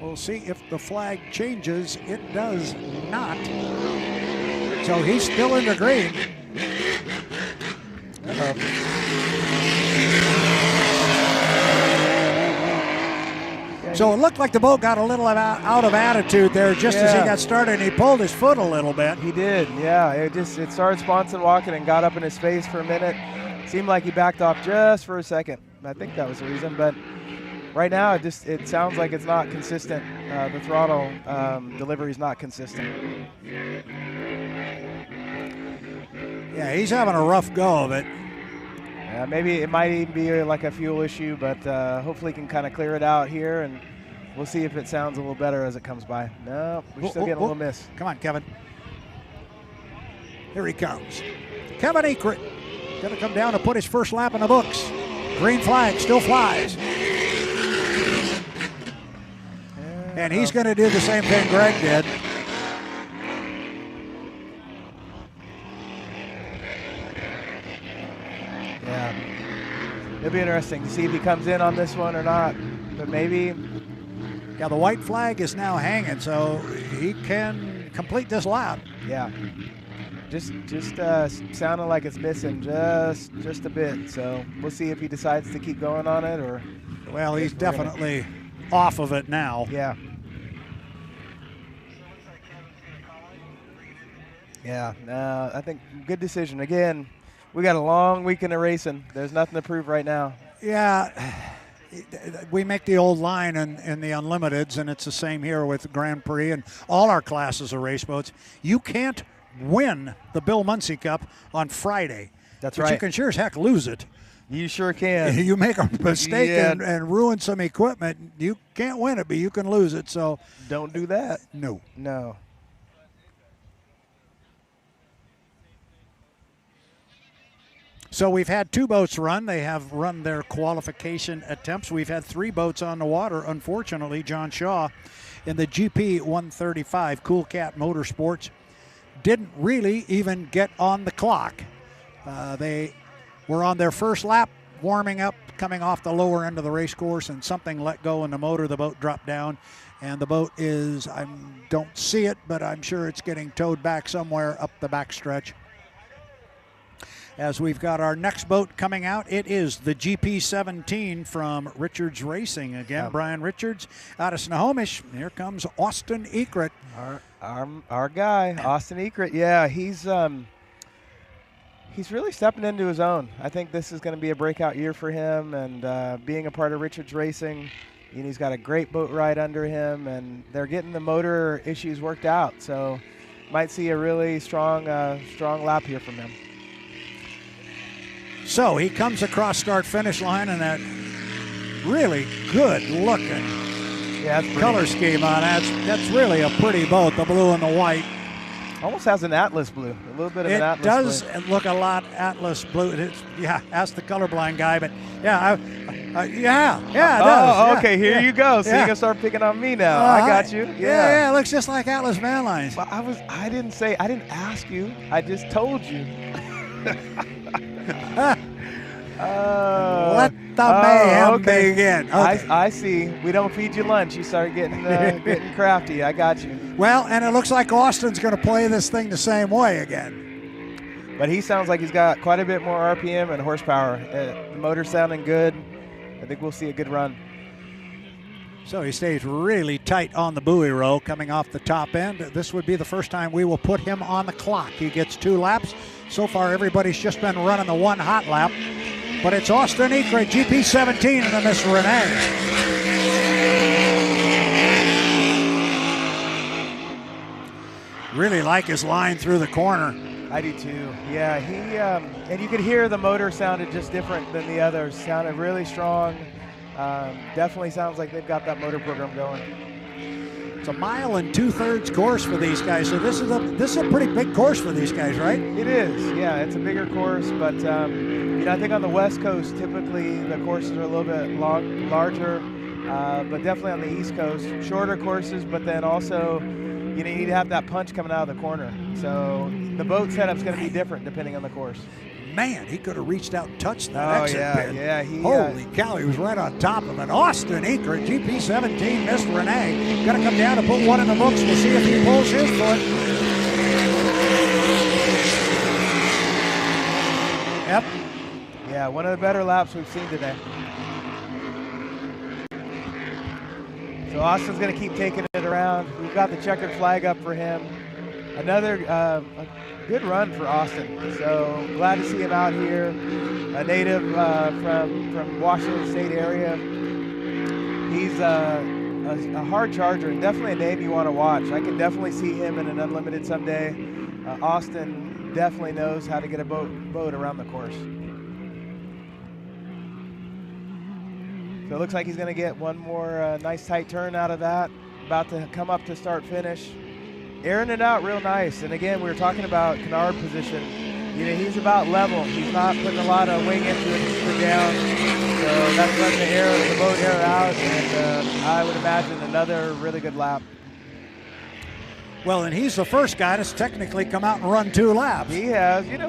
Speaker 2: we'll see if the flag changes. It does not. So he's still in the green. So it looked like the boat got a little out of attitude there just as he got started, and he pulled his foot a little bit.
Speaker 3: He did, yeah. It started sponson walking and got up in his face for a minute. Seemed like he backed off just for a second. I think that was the reason, but right now it sounds like it's not consistent. The throttle delivery is not consistent.
Speaker 2: Yeah, he's having a rough go of it.
Speaker 3: Maybe it might even be like a fuel issue, but hopefully he can kind of clear it out here, and we'll see if it sounds a little better as it comes by. No, we're still getting a little miss.
Speaker 2: Come on, Kevin. Here he comes. Kevin Ekert going to come down to put his first lap in the books. Green flag still flies. And he's going to do the same thing Greg did.
Speaker 3: Yeah, it'll be interesting to see if he comes in on this one or not, but maybe.
Speaker 2: Yeah, the white flag is now hanging, so he can complete this lap.
Speaker 3: Yeah, just sounding like it's missing just a bit, so we'll see if he decides to keep going on it or.
Speaker 2: Well, he's definitely off of it now.
Speaker 3: Yeah. Yeah, no, I think good decision. Again, we got a long weekend of racing. There's nothing to prove right now.
Speaker 2: Yeah, we make the old line in the Unlimiteds, and it's the same here with Grand Prix and all our classes of race boats. You can't win the Bill Muncey Cup on Friday.
Speaker 3: That's
Speaker 2: but
Speaker 3: right.
Speaker 2: You can sure as heck lose it.
Speaker 3: You sure can.
Speaker 2: You make a mistake and ruin some equipment. You can't win it, but you can lose it. So
Speaker 3: don't do that.
Speaker 2: No. So we've had 2 boats run. They have run their qualification attempts. We've had 3 boats on the water. Unfortunately, John Shaw in the GP 135 Cool Cat Motorsports didn't really even get on the clock. They were on their first lap, warming up, coming off the lower end of the race course, and something let go in the motor. The boat dropped down, and the boat is, I don't see it, but I'm sure it's getting towed back somewhere up the backstretch. As we've got our next boat coming out, it is the GP17 from Richards Racing. Again, Brian Richards out of Snohomish. Here comes Austin Ekert.
Speaker 3: Our guy, Austin Ekert. Yeah, he's really stepping into his own. I think this is going to be a breakout year for him, and being a part of Richards Racing, he's got a great boat ride under him, and they're getting the motor issues worked out. So might see a really strong lap here from him.
Speaker 2: So he comes across start-finish line in that really good-looking color scheme on that. That's really a pretty boat, the blue and the white.
Speaker 3: Almost has an Atlas blue, a little bit of an Atlas blue.
Speaker 2: It does look a lot Atlas blue. Ask the colorblind guy, but it does.
Speaker 3: Oh, okay, here you go. So you're going to start picking on me now. I got you.
Speaker 2: Yeah, it looks just like Atlas van lines.
Speaker 3: Well, I didn't ask you. I just told you.
Speaker 2: the mayhem begin. Okay.
Speaker 3: I see. We don't feed you lunch. You start getting getting crafty. I got you.
Speaker 2: Well, and it looks like Austin's going to play this thing the same way again.
Speaker 3: But he sounds like he's got quite a bit more RPM and horsepower. The motor's sounding good. I think we'll see a good run.
Speaker 2: So he stays really tight on the buoy row coming off the top end. This would be the first time we will put him on the clock. He gets 2 laps. So far, everybody's just been running the 1 hot lap. But it's Austin Eckert, GP17 and the Miss Renee. Really like his line through the corner.
Speaker 3: I do too. Yeah, he and you could hear the motor sounded just different than the others. Sounded really strong. Definitely sounds like they've got that motor program going.
Speaker 2: It's a 1 2/3 course for these guys, so this is a pretty big course for these guys, right?
Speaker 3: It is. Yeah, it's a bigger course, but I think on the West Coast typically the courses are a little bit larger, but definitely on the East Coast shorter courses. But then also, you need to have that punch coming out of the corner. So the boat setup's going to be different depending on the course.
Speaker 2: Man, he could have reached out and touched that exit pin.
Speaker 3: Yeah,
Speaker 2: holy cow, he was right on top of it. Austin Eckert, GP17, Miss Renee. Gonna come down and put 1 in the books. We'll see if he pulls his foot. Yep.
Speaker 3: Yeah, one of the better laps we've seen today. So Austin's gonna keep taking it around. We've got the checkered flag up for him. Another good run for Austin. So glad to see him out here. A native from Washington State area. He's a hard charger and definitely a name you want to watch. I can definitely see him in an Unlimited someday. Austin definitely knows how to get a boat around the course. So it looks like he's going to get one more nice tight turn out of that. About to come up to start finish. Airing it out real nice. And again, we were talking about canard position. He's about level. He's not putting a lot of wing into it to put down. So that's letting the boat air out. And I would imagine another really good lap.
Speaker 2: Well, and he's the first guy that's technically come out and run 2 laps.
Speaker 3: He has. He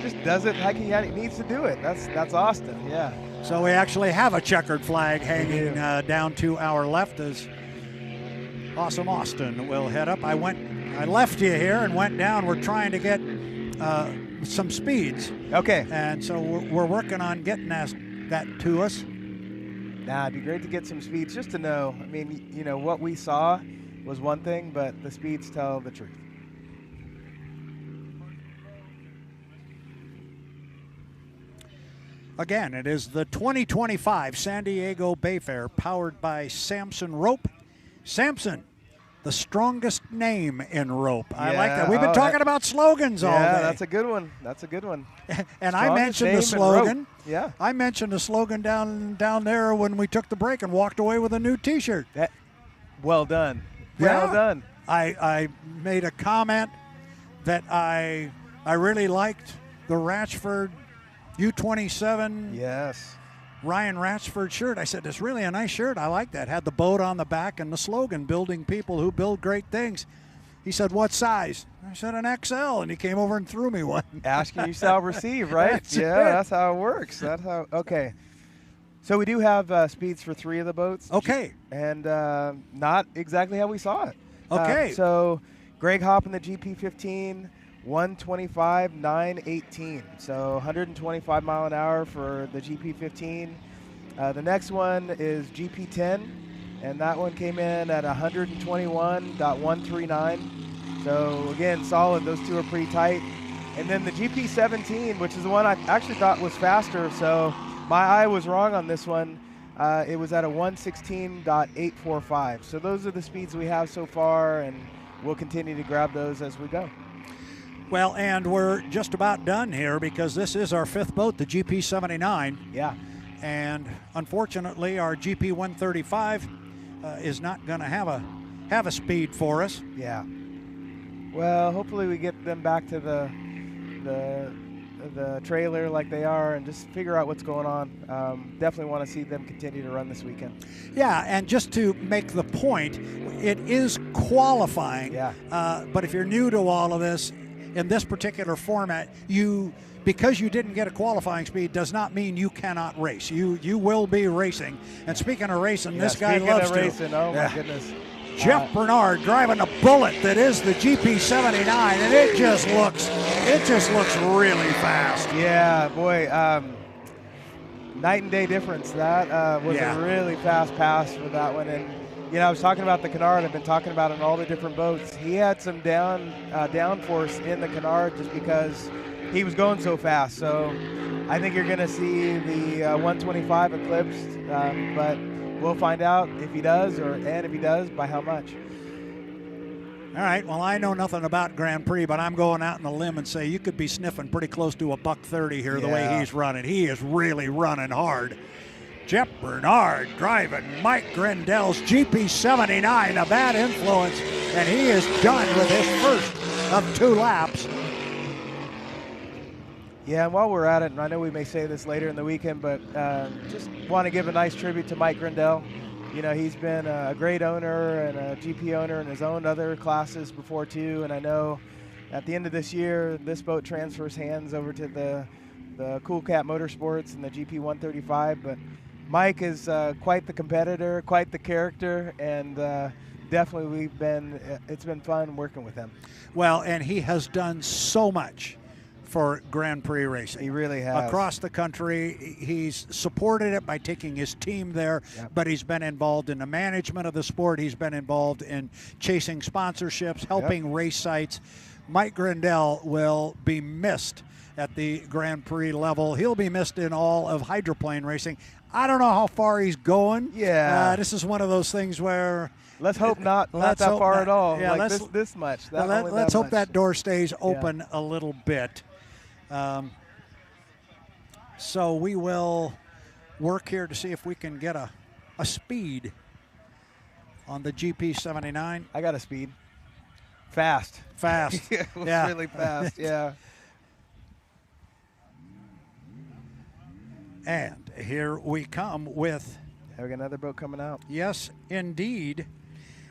Speaker 3: just does it like he needs to do it. That's Austin, yeah.
Speaker 2: So we actually have a checkered flag hanging down to our left as Awesome Austin will head up. I left you here and went down. We're trying to get some speeds.
Speaker 3: Okay.
Speaker 2: And so we're working on getting that to us.
Speaker 3: It'd be great to get some speeds just to know. I mean, what we saw was one thing, but the speeds tell the truth.
Speaker 2: Again, it is the 2025 San Diego Bayfair powered by Samson Rope. Samson, the strongest name in rope. I like that. We've been talking about slogans all day.
Speaker 3: Yeah, that's a good one.
Speaker 2: And I mentioned the slogan.
Speaker 3: Yeah.
Speaker 2: I mentioned the slogan down there when we took the break and walked away with a new T-shirt.
Speaker 3: Well done. Well done.
Speaker 2: I made a comment that I really liked the Ratchford U27.
Speaker 3: Yes.
Speaker 2: Ryan Ratchford shirt. I said, it's really a nice shirt. I like that. Had the boat on the back and the slogan, building people who build great things. He said, what size? I said, an XL, and he came over and threw me one.
Speaker 3: Asking you shall receive, right? That's how it works. Okay. So we do have speeds for 3 of the boats.
Speaker 2: Okay.
Speaker 3: And not exactly how we saw it.
Speaker 2: Okay.
Speaker 3: So Greg Hopp in the GP15, 125, 918. So 125 mile an hour for the GP15. The next one is GP10, and that one came in at 121.139. So again, solid. Those two are pretty tight. And then the GP17, which is the one I actually thought was faster. So my eye was wrong on this one. It was at a 116.845. So those are the speeds we have so far, and we'll continue to grab those as we go.
Speaker 2: Well, and we're just about done here because this is our 5th boat, the GP79.
Speaker 3: Yeah.
Speaker 2: And unfortunately, our GP135 is not going to have a speed for us.
Speaker 3: Yeah. Well, hopefully we get them back to the trailer like they are and just figure out what's going on. Definitely want to see them continue to run this weekend.
Speaker 2: Yeah, and just to make the point, it is qualifying.
Speaker 3: Yeah.
Speaker 2: But if you're new to all of this, in this particular format, because you didn't get a qualifying speed does not mean you cannot race. You will be racing. And speaking of racing, this guy loves to.
Speaker 3: Racing, oh my goodness.
Speaker 2: Jeff Bernard driving a bullet that is the GP79, and it just looks really fast.
Speaker 3: Yeah, boy, night and day difference. That was a really fast pass for that one. And you know, I was talking about the canard. I've been talking about it in all the different boats. He had some downforce in the canard just because he was going so fast. So I think you're going to see the 125 eclipsed, but we'll find out if he does, and if he does, by how much.
Speaker 2: All right, well, I know nothing about Grand Prix, but I'm going out on the limb and say you could be sniffing pretty close to $130 here the way he's running. He is really running hard. Jeff Bernard driving Mike Grendel's GP79, a bad influence, and he is done with his first of 2 laps.
Speaker 3: Yeah, and while we're at it, and I know we may say this later in the weekend, but just want to give a nice tribute to Mike Grendel. You know, he's been a great owner and a GP owner and has owned other classes before too, and I know at the end of this year, this boat transfers hands over to the Cool Cat Motorsports and the GP 135, but Mike is quite the competitor, quite the character, and definitely it's been fun working with him.
Speaker 2: Well, and he has done so much for Grand Prix racing.
Speaker 3: He really has.
Speaker 2: Across the country, he's supported it by taking his team there, but he's been involved in the management of the sport. He's been involved in chasing sponsorships, helping race sites. Mike Grendel will be missed at the Grand Prix level. He'll be missed in all of hydroplane racing. I don't know how far he's going.
Speaker 3: Yeah.
Speaker 2: This is one of those things where
Speaker 3: let's hope not that far at all.
Speaker 2: Yeah,
Speaker 3: like this much.
Speaker 2: Let's hope that door stays open a little bit. So we will work here to see if we can get a speed on the GP79.
Speaker 3: I got a speed. Fast.
Speaker 2: It was
Speaker 3: really fast, yeah.
Speaker 2: And here we come with...
Speaker 3: Have we got another boat coming out?
Speaker 2: Yes, indeed.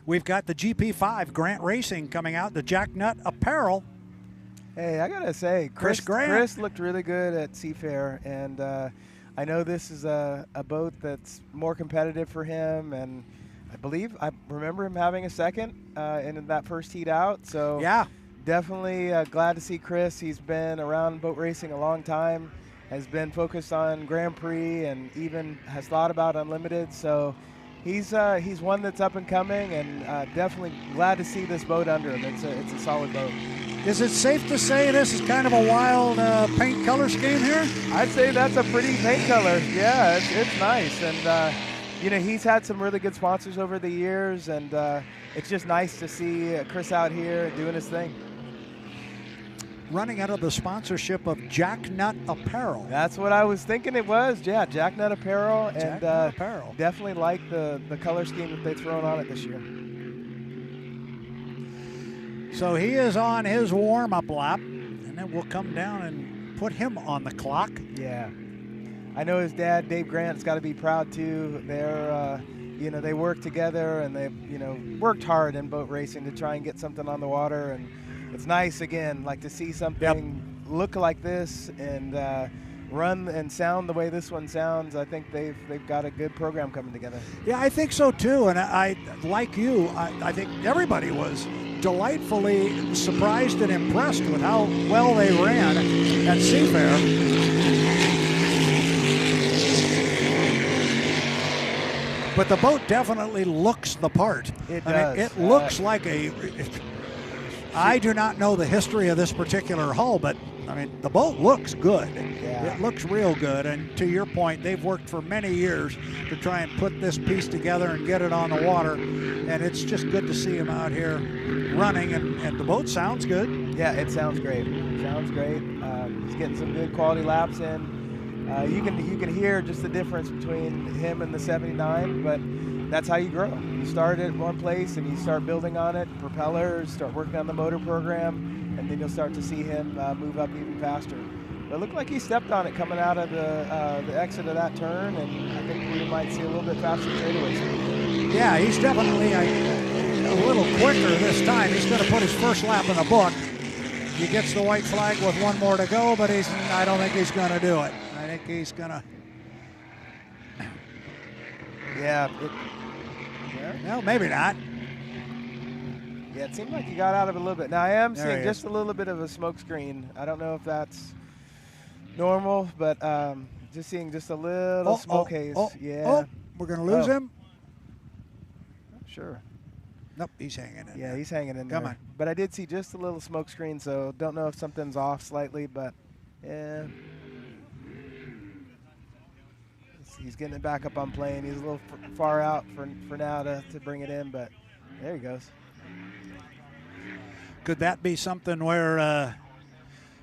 Speaker 2: We've got the GP5 Grant Racing coming out, the Jack Nut Apparel.
Speaker 3: Hey, I gotta say,
Speaker 2: Chris Grant.
Speaker 3: Chris looked really good at Seafair, and I know this is a boat that's more competitive for him, and I remember him having a second in that first heat out. So
Speaker 2: yeah,
Speaker 3: definitely glad to see Chris. He's been around boat racing a long time, has been focused on Grand Prix, and even has thought about Unlimited. So he's one that's up and coming, and definitely glad to see this boat under him. It's a solid boat.
Speaker 2: Is it safe to say this is kind of a wild paint color scheme here?
Speaker 3: I'd say that's a pretty paint color. Yeah, it's nice. And, you know, he's had some really good sponsors over the years, and it's just nice to see Chris out here doing his thing.
Speaker 2: Running out of the sponsorship of Jack Nut Apparel.
Speaker 3: That's what I was thinking it was. Yeah, Jack Nut Apparel.
Speaker 2: Jack Nut Apparel.
Speaker 3: Definitely like the color scheme that they've thrown on it this year.
Speaker 2: So he is on his warm-up lap, and then we'll come down and put him on the clock.
Speaker 3: Yeah. I know his dad, Dave Grant's got to be proud too. They're, you know, they work together, and they've, you know, worked hard in boat racing to try and get something on the water. And it's nice, again, like to see something look like this and run and sound the way this one sounds. I think they've got a good program coming together.
Speaker 2: Yeah, I think so too. And I like you, I think everybody was delightfully surprised and impressed with how well they ran at Seafair. But the boat definitely looks the part.
Speaker 3: It does.
Speaker 2: It looks like I do not know the history of this particular hull, but I mean, the boat looks good.
Speaker 3: Yeah.
Speaker 2: It looks real good. And to your point, they've worked for many years to try and put this piece together and get it on the water. And it's just good to see him out here running. And the boat sounds good.
Speaker 3: Yeah, it sounds great. Sounds great. He's getting some good quality laps in. You can hear just the difference between him and the 79, but that's how you grow. You start at one place and you start building on it, propellers, start working on the motor program, and then you'll start to see him move up even faster. But it looked like he stepped on it coming out of the exit of that turn, and I think we might see a little bit faster straightaway speed.
Speaker 2: Yeah, he's definitely a little quicker this time. He's going to put his first lap in the book. He gets the white flag with one more to go, but I don't think he's going to do it. I think he's going to.
Speaker 3: Yeah.
Speaker 2: Well, maybe not.
Speaker 3: Yeah, it seemed like he got out of it a little bit. Now, I am
Speaker 2: There
Speaker 3: seeing
Speaker 2: he
Speaker 3: just a little bit of a smoke screen. I don't know if that's normal, but just seeing just a little smoke haze. Yeah.
Speaker 2: We're going to lose him?
Speaker 3: Sure.
Speaker 2: Nope, he's hanging in there.
Speaker 3: Yeah, he's hanging in
Speaker 2: Come
Speaker 3: there.
Speaker 2: on.
Speaker 3: But I did see just a little smoke screen, so don't know if something's off slightly, but yeah. He's getting it back up on plane. He's a little far out for now to bring it in, but there he goes.
Speaker 2: Could that be something where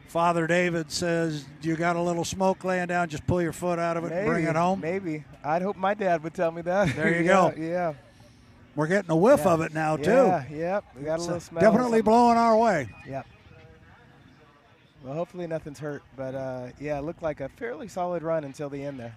Speaker 2: Father David says, you got a little smoke laying down, just pull your foot out of it and bring it home?
Speaker 3: Maybe. I'd hope my dad would tell me that.
Speaker 2: There you go.
Speaker 3: Yeah.
Speaker 2: We're getting a whiff of it now, too.
Speaker 3: Yeah, yep. We got a little smell.
Speaker 2: Definitely blowing our way.
Speaker 3: Yep. Well, hopefully nothing's hurt, but yeah, it looked like a fairly solid run until the end there.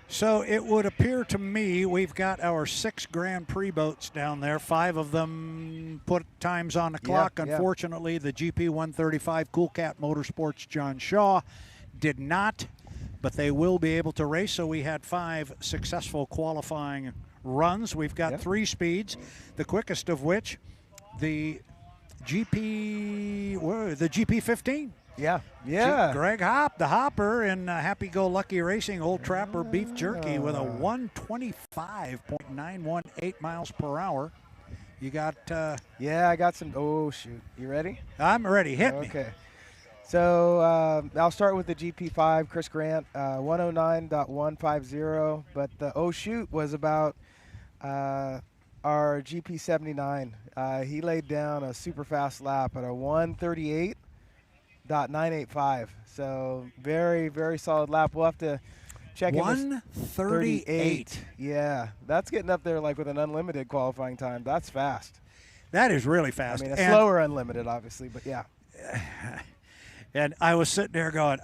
Speaker 2: So it would appear to me we've got our 6 Grand Prix boats down there. 5 of them put times on the clock. Unfortunately, the GP 135 Cool Cat Motorsports John Shaw did not, but they will be able to race. So we had 5 successful qualifying runs. We've got 3 speeds, the quickest of which the GP 15.
Speaker 3: Yeah.
Speaker 2: Greg the Hopper in Happy Go Lucky Racing, Old Trapper Beef Jerky with a 125.918 miles per hour. You got.
Speaker 3: Yeah, I got some. Oh, shoot. You ready?
Speaker 2: I'm ready. Hit me.
Speaker 3: Okay. So I'll start with the GP5, Chris Grant, 109.150. But the oh, shoot was about our GP79. He laid down a super fast lap at a 138.985. So very, very solid lap. We'll have to check in.
Speaker 2: 138.
Speaker 3: Yeah, that's getting up there like with an unlimited qualifying time. That's fast.
Speaker 2: That is really fast.
Speaker 3: I mean, a slower unlimited, obviously, but yeah.
Speaker 2: And I was sitting there going,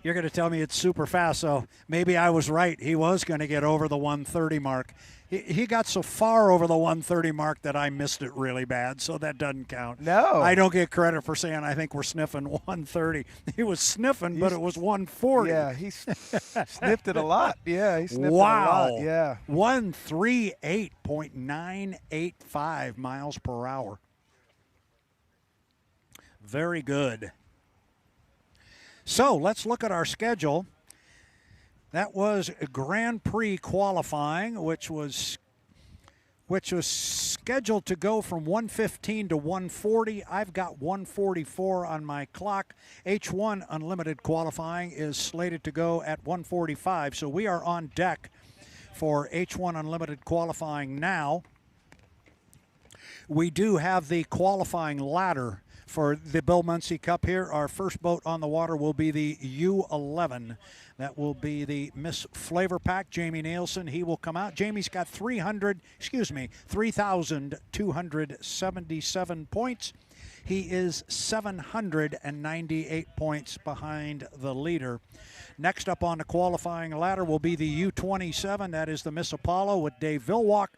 Speaker 2: you're going to tell me it's super fast. So maybe I was right. He was going to get over the 130 mark. He got so far over the 130 mark that I missed it really bad, so that doesn't count.
Speaker 3: No.
Speaker 2: I don't get credit for saying I think we're sniffing 130. He was sniffing, but it was 140.
Speaker 3: Yeah, he sniffed it a lot. Yeah, he sniffed it a lot. Yeah.
Speaker 2: 138.985 miles per hour. Very good. So let's look at our schedule. That was Grand Prix qualifying, which was scheduled to go from 115 to 140. I've got 144 on my clock. H1 Unlimited qualifying is slated to go at 145. So we are on deck for H1 Unlimited qualifying now. We do have the qualifying ladder for the Bill Muncey Cup here. Our first boat on the water will be the U11. That will be the Miss FLAV-R-PAC, Jamie Nilsen. He will come out. Jamie's got 3,277 points. He is 798 points behind the leader. Next up on the qualifying ladder will be the U27. That is the Miss Apollo with Dave Villwock.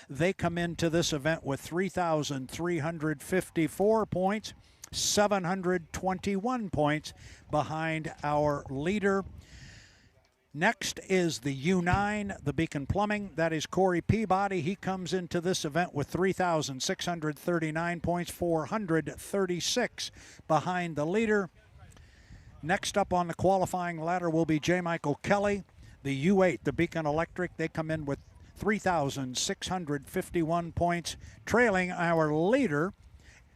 Speaker 2: They come into this event with 3,354 points, 721 points behind our leader. Next is the U9, the Beacon Plumbing. That is Corey Peabody. He comes into this event with 3,639 points, 436 behind the leader. Next up on the qualifying ladder will be J. Michael Kelly. The U8, the Beacon Electric, they come in with 3,651 points, trailing our leader,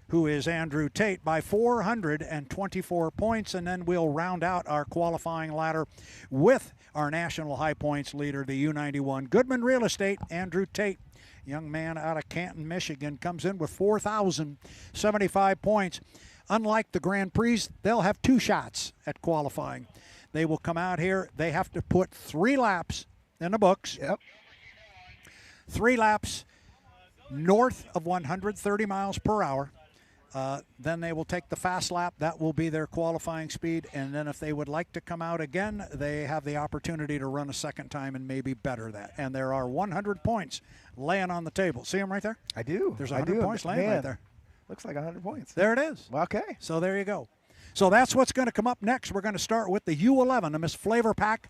Speaker 2: who is Andrew Tate, by 424 points. And then we'll round out our qualifying ladder with our national high points leader, the U91 Goodman Real Estate, Andrew Tate. Young man out of Canton, Michigan, comes in with 4,075 points. Unlike the Grand Prix, they'll have 2 shots at qualifying. They will come out here. They have to put 3 laps in the books.
Speaker 3: Yep.
Speaker 2: 3 laps north of 130 miles per hour. Then they will take the fast lap. That will be their qualifying speed. And then if they would like to come out again, they have the opportunity to run a second time and maybe better that. And there are 100 points laying on the table. See them right there?
Speaker 3: I do.
Speaker 2: There's 100 points laying right there.
Speaker 3: Looks like 100 points.
Speaker 2: There it is.
Speaker 3: Okay.
Speaker 2: So there you go. So that's what's going to come up next. We're going to start with the U11, the Miss FLAV-R-PAC.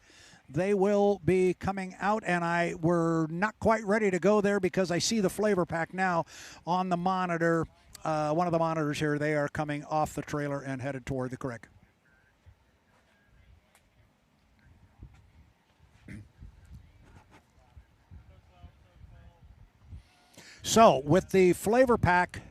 Speaker 2: They will be coming out, and we're not quite ready to go there because I see the FLAV-R-PAC now on the monitor. One of the monitors here, they are coming off the trailer and headed toward the creek. So with the FLAV-R-PAC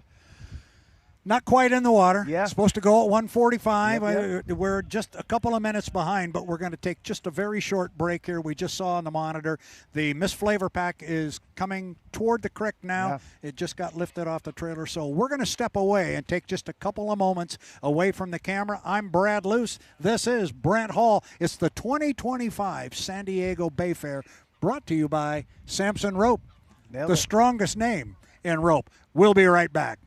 Speaker 2: not quite in the water.
Speaker 3: Yeah.
Speaker 2: Supposed to go at 145.
Speaker 3: Yep.
Speaker 2: We're just a couple of minutes behind, but we're going to take just a very short break here. We just saw on the monitor the Miss FLAV-R-PAC is coming toward the creek now.
Speaker 3: Yeah.
Speaker 2: It just got lifted off the trailer. So we're going to step away and take just a couple of moments away from the camera. I'm Brad Luce. This is Brent Hall. It's the 2025 San Diego Bayfair, brought to you by Samson Rope, the strongest name in rope. We'll be right back.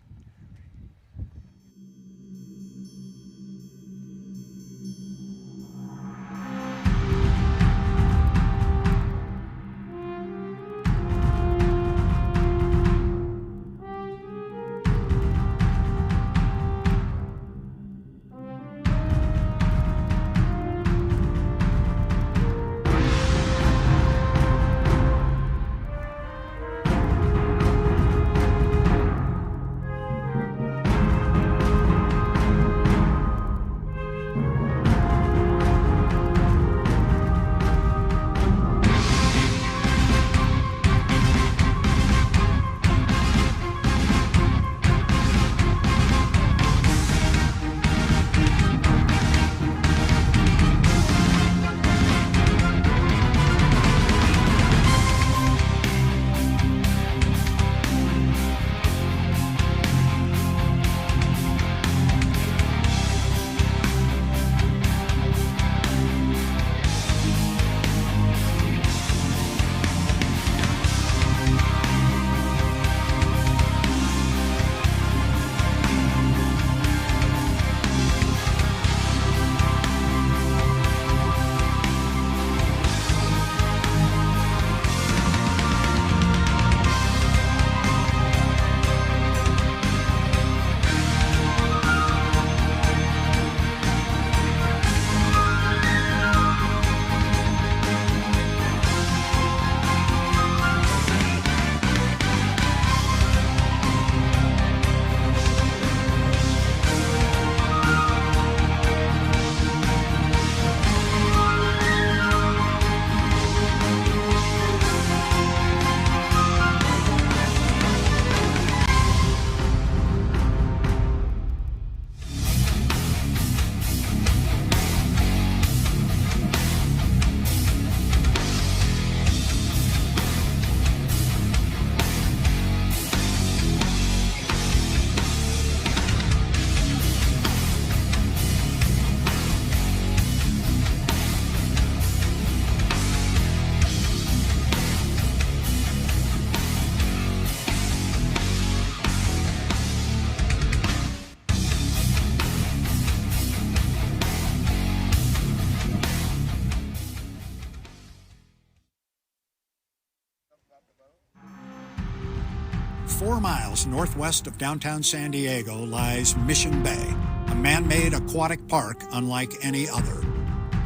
Speaker 2: Northwest of downtown San Diego lies Mission Bay, a man-made aquatic park unlike any other.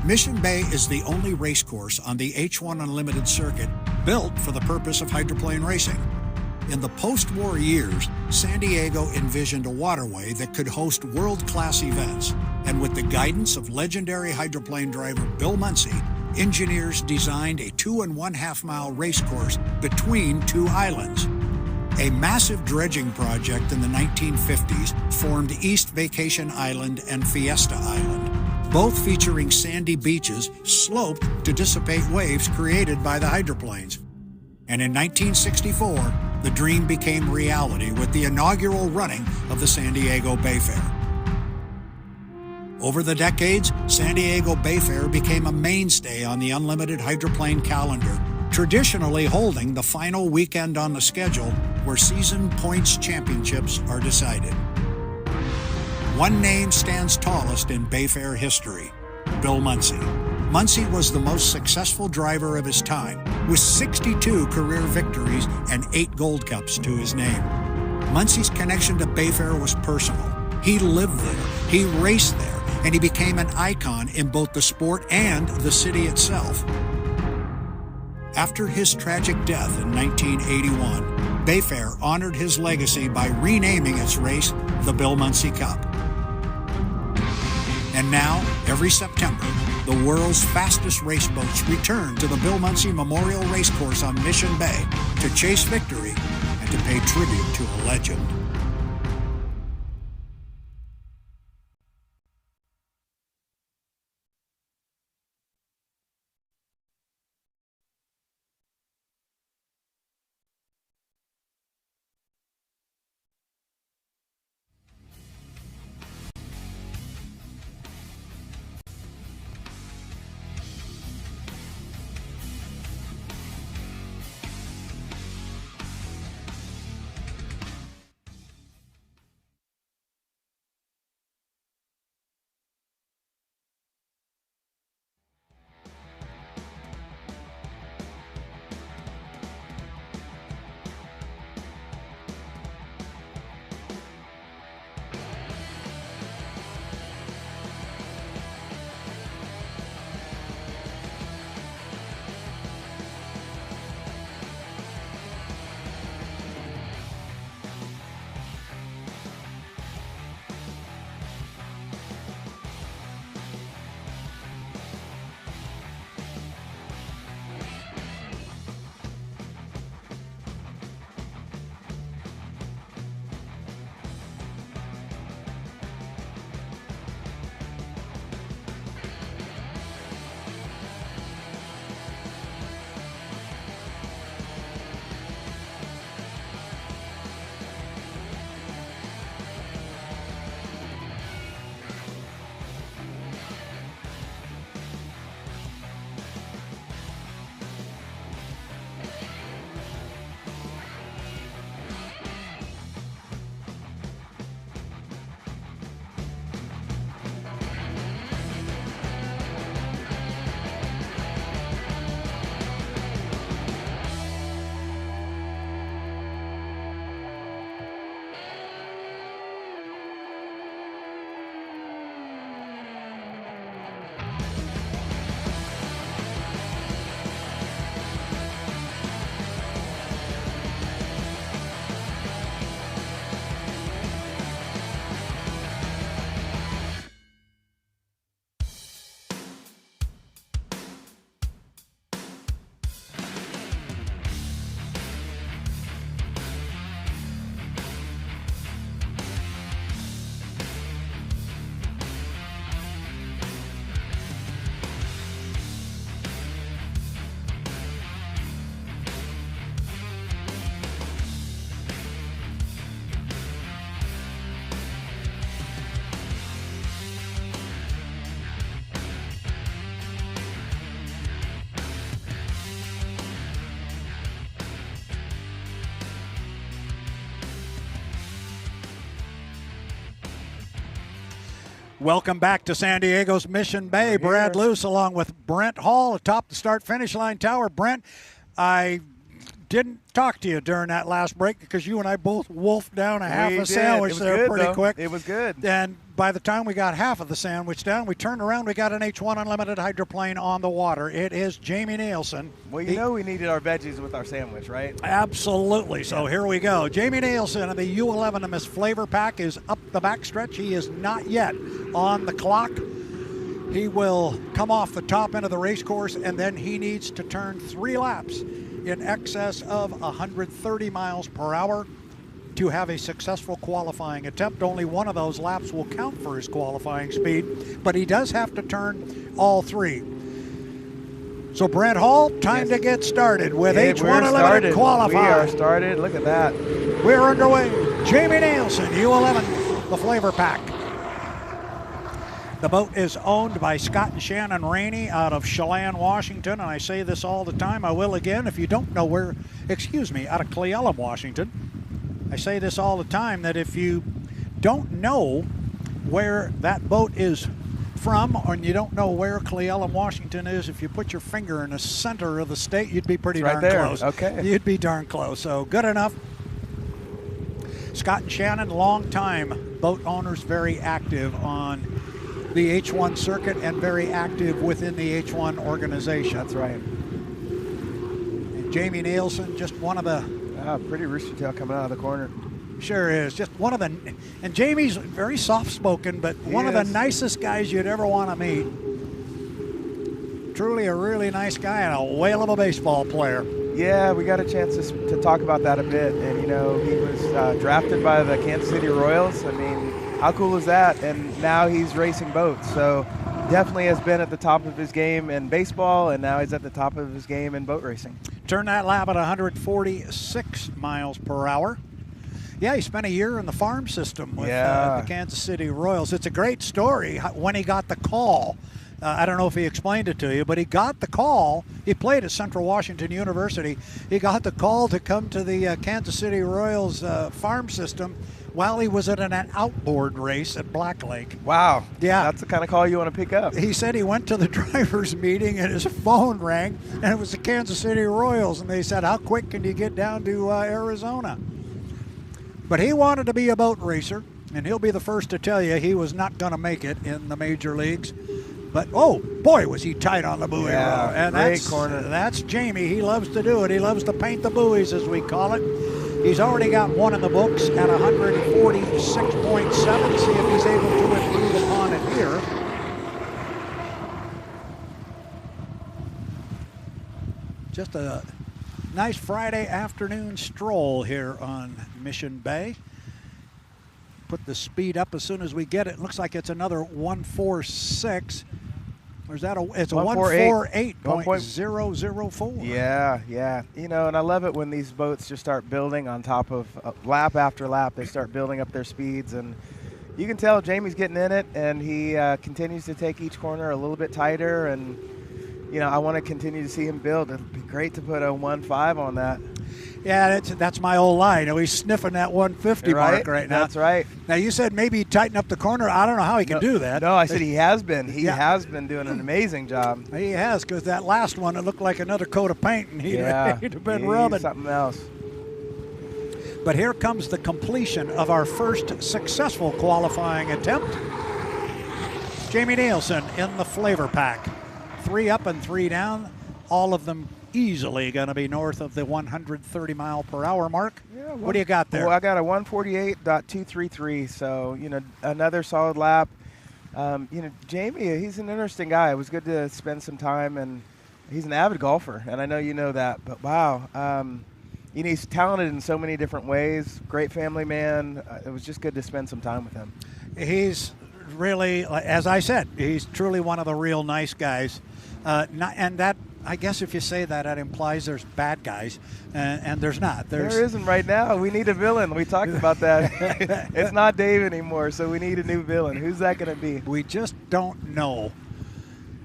Speaker 2: Mission Bay is the only race course on the H1 Unlimited circuit built for the purpose of hydroplane racing. In the post-war years, San Diego envisioned a waterway that could host world-class events, and with the guidance of legendary hydroplane driver Bill Muncey, engineers designed a 2.5-mile race course between two islands. A massive dredging project in the 1950s formed East Vacation Island and Fiesta Island, both featuring sandy beaches sloped to dissipate waves created by the hydroplanes. And in 1964, the dream became reality with the inaugural running of the San Diego Bayfair. Over the decades, San Diego Bayfair became a mainstay on the unlimited hydroplane calendar, traditionally holding the final weekend on the schedule where season points championships are decided. one name stands tallest in Bayfair history: Bill Muncey. Muncey was the most successful driver of his time, with 62 career victories and 8 Gold Cups to his name. Muncey's connection to Bayfair was personal. He lived there, he raced there, and he became an icon in both the sport and the city itself. After his tragic death in 1981, Bayfair honored his legacy by renaming its race the Bill Muncey Cup. And now, every September, the world's fastest race boats return to the Bill Muncey Memorial Racecourse on Mission Bay to chase victory and to pay tribute to a legend. Welcome back to San Diego's Mission Bay. Brad Luce along with Brent Hall atop the start-finish line tower. Brent, I didn't talk to you during that last break because you and I both wolfed down half a sandwich there pretty quick.
Speaker 3: It was good.
Speaker 2: And by the time we got half of the sandwich down, we turned around, we got an H1 Unlimited hydroplane on the water. It is Jamie Nilsen.
Speaker 3: Well, you know we needed our veggies with our sandwich, right?
Speaker 2: Absolutely. So here we go. Jamie Nilsen of the U11 MS FLAV-R-PAC is up the backstretch. He is not yet on the clock. He will come off the top end of the race course, and then he needs to turn 3 laps in excess of 130 miles per hour to have a successful qualifying attempt. Only one of those laps will count for his qualifying speed, but he does have to turn all 3. So Brent Hall, time to get started with H1 Unlimited qualifying.
Speaker 3: We are started. Look at that.
Speaker 2: We're underway. Jamie Nilsen, U11, the FLAV-R-PAC. The boat is owned by Scott and Shannon Rainey out of Chelan, Washington, and I say this all the time, I will again. If you don't know where, out of Cle Elum, Washington. I say this all the time, that if you don't know where that boat is from, and you don't know where Cleella, Washington is, if you put your finger in the center of the state, you'd be pretty darn close.
Speaker 3: Okay.
Speaker 2: You'd be darn close. So good enough. Scott and Shannon, long time boat owners, very active on the H1 circuit and very active within the H1 organization.
Speaker 3: That's right.
Speaker 2: And Jamie Nilsen, just one of the...
Speaker 3: pretty rooster tail coming out of the corner.
Speaker 2: Sure is. Just one of the... And Jamie's very soft-spoken, but one of the nicest guys you'd ever want to meet. Truly a really nice guy and a whale of a baseball player.
Speaker 3: Yeah, we got a chance to talk about that a bit. And, you know, he was drafted by the Kansas City Royals. I mean, how cool is that? And now he's racing boats. So definitely has been at the top of his game in baseball, and now he's at the top of his game in boat racing.
Speaker 2: Turned that lap at 146 miles per hour. Yeah, he spent a year in the farm system with the Kansas City Royals. It's a great story when he got the call. I don't know if he explained it to you, but he got the call. He played at Central Washington University. He got the call to come to the Kansas City Royals farm system while he was at an outboard race at Black Lake.
Speaker 3: Wow.
Speaker 2: Yeah.
Speaker 3: That's the kind of call you want to pick up.
Speaker 2: He said he went to the driver's meeting and his phone rang, and it was the Kansas City Royals, and they said, how quick can you get down to Arizona? But he wanted to be a boat racer, and he'll be the first to tell you he was not going to make it in the major leagues. But, oh, boy, was he tight on the buoy.
Speaker 3: Yeah,
Speaker 2: And
Speaker 3: great corner.
Speaker 2: That's Jamie. He loves to do it. He loves to paint the buoys, as we call it. He's already got one in the books at 146.7. See if he's able to improve upon it here. Just a nice Friday afternoon stroll here on Mission Bay. Put the speed up as soon as we get it. Looks like it's another 146. Or is that it's a 148.004.
Speaker 3: Yeah. You know, and I love it when these boats just start building on top of lap after lap. They start building up their speeds, and you can tell Jamie's getting in it, and he continues to take each corner a little bit tighter. And you know, I want to continue to see him build. It'd be great to put a 1.5 on that.
Speaker 2: Yeah, that's my old line. You know, he's sniffing that 150 mark right now.
Speaker 3: That's right.
Speaker 2: Now, you said maybe he'd tighten up the corner. I don't know how he can do that.
Speaker 3: No, I said he has been. He has been doing an amazing job.
Speaker 2: He has, because that last one, it looked like another coat of paint, and he'd have been rubbing.
Speaker 3: Something else.
Speaker 2: But here comes the completion of our first successful qualifying attempt. Jamie Nilsen in the FLAV-R-PAC. 3 up and 3 down, all of them easily going to be north of the 130 mile per hour mark. Yeah, what do you got there?
Speaker 3: Well, I got a 148.233, so, you know, another solid lap. You know, Jamie, he's an interesting guy. It was good to spend some time, and he's an avid golfer, and I know you know that, but wow. You know, he's talented in so many different ways. Great family man. It was just good to spend some time with him.
Speaker 2: He's really, as I said, he's truly one of the real nice guys. And that, I guess if you say that, that implies there's bad guys, and there's not.
Speaker 3: There isn't right now. We need a villain. We talked about that. It's not Dave anymore, so we need a new villain. Who's that going to be?
Speaker 2: We just don't know.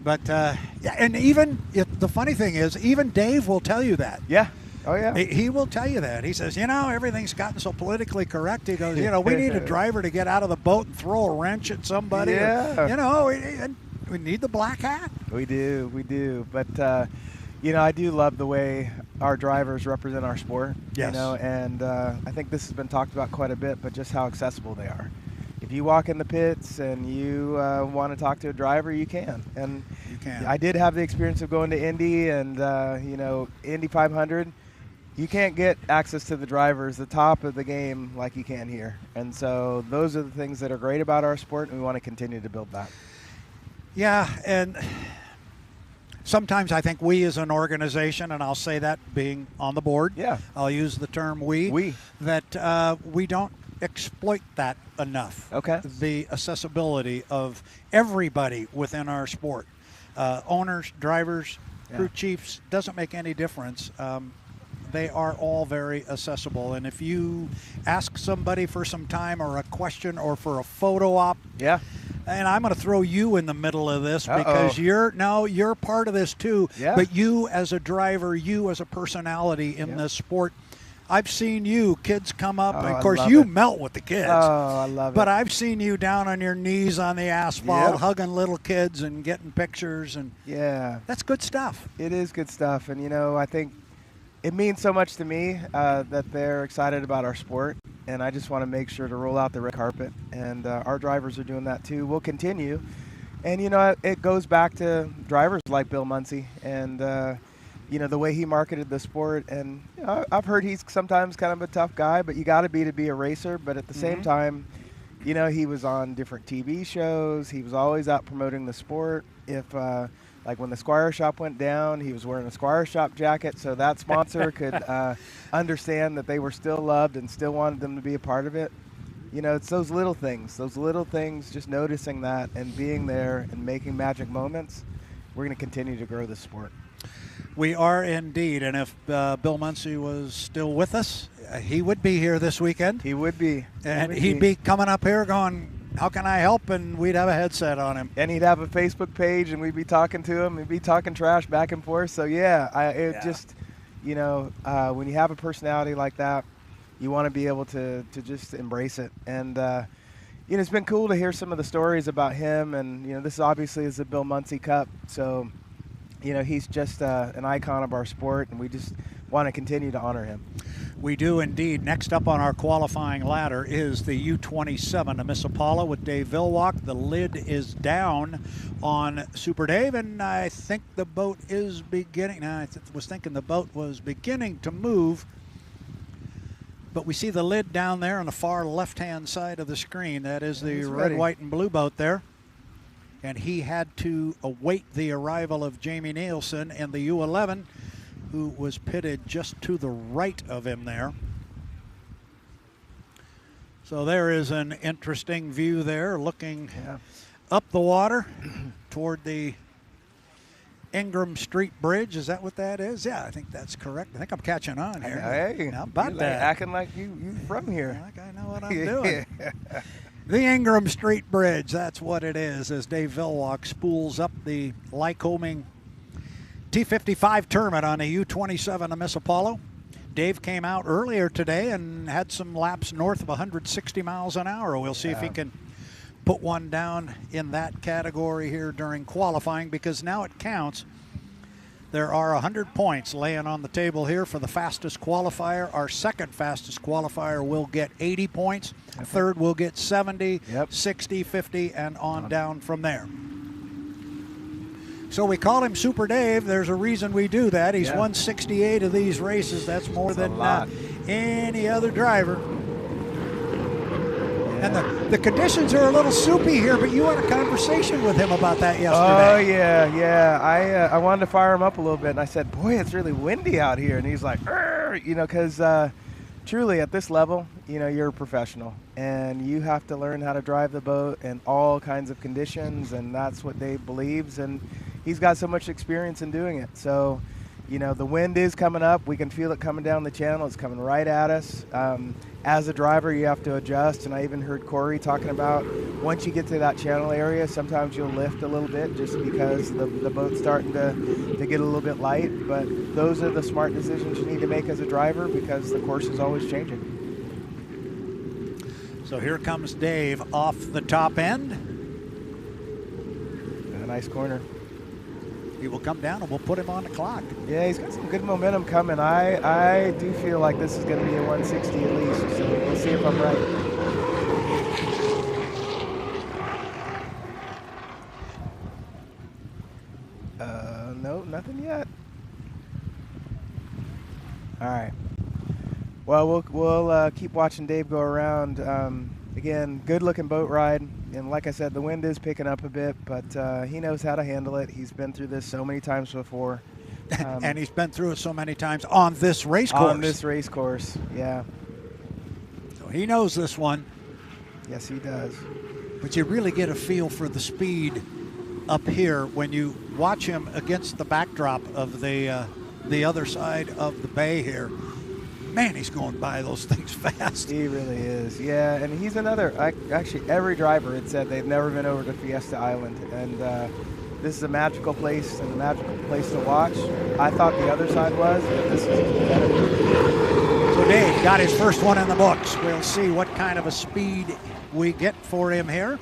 Speaker 2: But, yeah, and even, the funny thing is, even Dave will tell you that.
Speaker 3: Yeah. Oh, yeah.
Speaker 2: He will tell you that. He says, you know, everything's gotten so politically correct. He goes, you know, we need a driver to get out of the boat and throw a wrench at somebody.
Speaker 3: Yeah.
Speaker 2: Or, you know, we need the black hat.
Speaker 3: We do. But, you know, I do love the way our drivers represent our sport.
Speaker 2: Yes.
Speaker 3: You know, and I think this has been talked about quite a bit, but just how accessible they are. If you walk in the pits and you want to talk to a driver, you can. And
Speaker 2: you can.
Speaker 3: I did have the experience of going to Indy and, you know, Indy 500. You can't get access to the drivers, the top of the game, like you can here. And so those are the things that are great about our sport, and we want to continue to build that.
Speaker 2: Yeah, and sometimes I think we as an organization, and I'll say that being on the board, I'll use the term we. That we don't exploit that enough.
Speaker 3: Okay.
Speaker 2: The accessibility of everybody within our sport. Owners, drivers, crew chiefs, doesn't make any difference. They are all very accessible. And if you ask somebody for some time or a question or for a photo op, and I'm going to throw you in the middle of this because you're part of this too.
Speaker 3: Yeah.
Speaker 2: But you as a driver, you as a personality in this sport, I've seen you, kids come up, and of
Speaker 3: I
Speaker 2: course
Speaker 3: love
Speaker 2: you
Speaker 3: it.
Speaker 2: melt with the kids.
Speaker 3: Oh, I love it.
Speaker 2: But I've seen you down on your knees on the asphalt,
Speaker 3: Yep.
Speaker 2: hugging little kids and getting pictures, and
Speaker 3: Yeah.
Speaker 2: that's good stuff.
Speaker 3: It is good stuff, and I think it means so much to me that they're excited about our sport, and I just want to make sure to roll out the red carpet, and our drivers are doing that too. We'll continue, and it goes back to drivers like Bill Muncey, and the way he marketed the sport, and I've heard he's sometimes kind of a tough guy, but you got to be a racer, but at the same time, he was on different TV shows, he was always out promoting the sport. If like when the Squire Shop went down, he was wearing a Squire Shop jacket, so that sponsor could understand that they were still loved and still wanted them to be a part of it. It's those little things, just noticing that and being there and making magic moments. We're going to continue to grow this sport.
Speaker 2: We are indeed, and if Bill Muncey was still with us, he would be here this weekend.
Speaker 3: He would be.
Speaker 2: And he'd be coming up here going, how can I help? And we'd have a headset on him.
Speaker 3: And he'd have a Facebook page, and we'd be talking to him. We'd be talking trash back and forth. So, just, when you have a personality like that, you want to be able to just embrace it. And, it's been cool to hear some of the stories about him. And, this obviously is the Bill Muncey Cup. So, he's just an icon of our sport, and we just want to continue to honor him.
Speaker 2: We do indeed. Next up on our qualifying ladder is the U-27 to Miss Apollo with Dave Villwock. The lid is down on Super Dave, and I think the boat is beginning. I was thinking the boat was beginning to move, but we see the lid down there on the far left-hand side of the screen. That is the red, white, and blue boat there. And he had to await the arrival of Jamie Nilsen and the U-11, who was pitted just to the right of him there. So there is an interesting view there, looking up the water toward the Ingram Street Bridge. Is that what that is? Yeah, I think that's correct. I think I'm catching on here.
Speaker 3: Hey,
Speaker 2: how about that?
Speaker 3: Acting like you from here.
Speaker 2: Like I know what I'm doing. The Ingram Street Bridge, that's what it is, as Dave Villwock spools up the Lycoming T55 tournament on a U-27 to Miss Apollo. Dave came out earlier today and had some laps north of 160 miles an hour. We'll see if he can put one down in that category here during qualifying, because now it counts. There are 100 points laying on the table here for the fastest qualifier. Our second fastest qualifier will get 80 points. Third will get 70, 60, 50, and on down from there. So we call him Super Dave. There's a reason we do that. He's won 68 of these races. That's more than any other driver. And the conditions are a little soupy here, but you had a conversation with him about that yesterday.
Speaker 3: Oh, yeah. I wanted to fire him up a little bit, and I said, boy, it's really windy out here. And he's like, because truly at this level, you're a professional, and you have to learn how to drive the boat in all kinds of conditions, and that's what Dave believes, and he's got so much experience in doing it. So, the wind is coming up. We can feel it coming down the channel. It's coming right at us. As a driver, you have to adjust, and I even heard Corey talking about once you get to that channel area, sometimes you'll lift a little bit just because the boat's starting to get a little bit light. But those are the smart decisions you need to make as a driver, because the course is always changing.
Speaker 2: So here comes Dave off the top end.
Speaker 3: A nice corner.
Speaker 2: He will come down and we'll put him on the clock.
Speaker 3: Yeah, he's got some good momentum coming. I do feel like this is going to be a 160 at least, so we'll see if I'm right. No, nothing yet. All right. Well, we'll keep watching Dave go around. Again, good-looking boat ride. And like I said, the wind is picking up a bit, but he knows how to handle it. He's been through this so many times before.
Speaker 2: And he's been through it so many times on this race course.
Speaker 3: On this race course, yeah.
Speaker 2: So he knows this one.
Speaker 3: Yes, he does.
Speaker 2: But you really get a feel for the speed up here when you watch him against the backdrop of the other side of the bay here. Man, he's going by those things fast.
Speaker 3: He really is, yeah. And he's another, actually every driver had said they've never been over to Fiesta Island. And this is a magical place and a magical place to watch. I thought the other side was, but this is better.
Speaker 2: So Dave got his first one in the books. We'll see what kind of a speed we get for him here.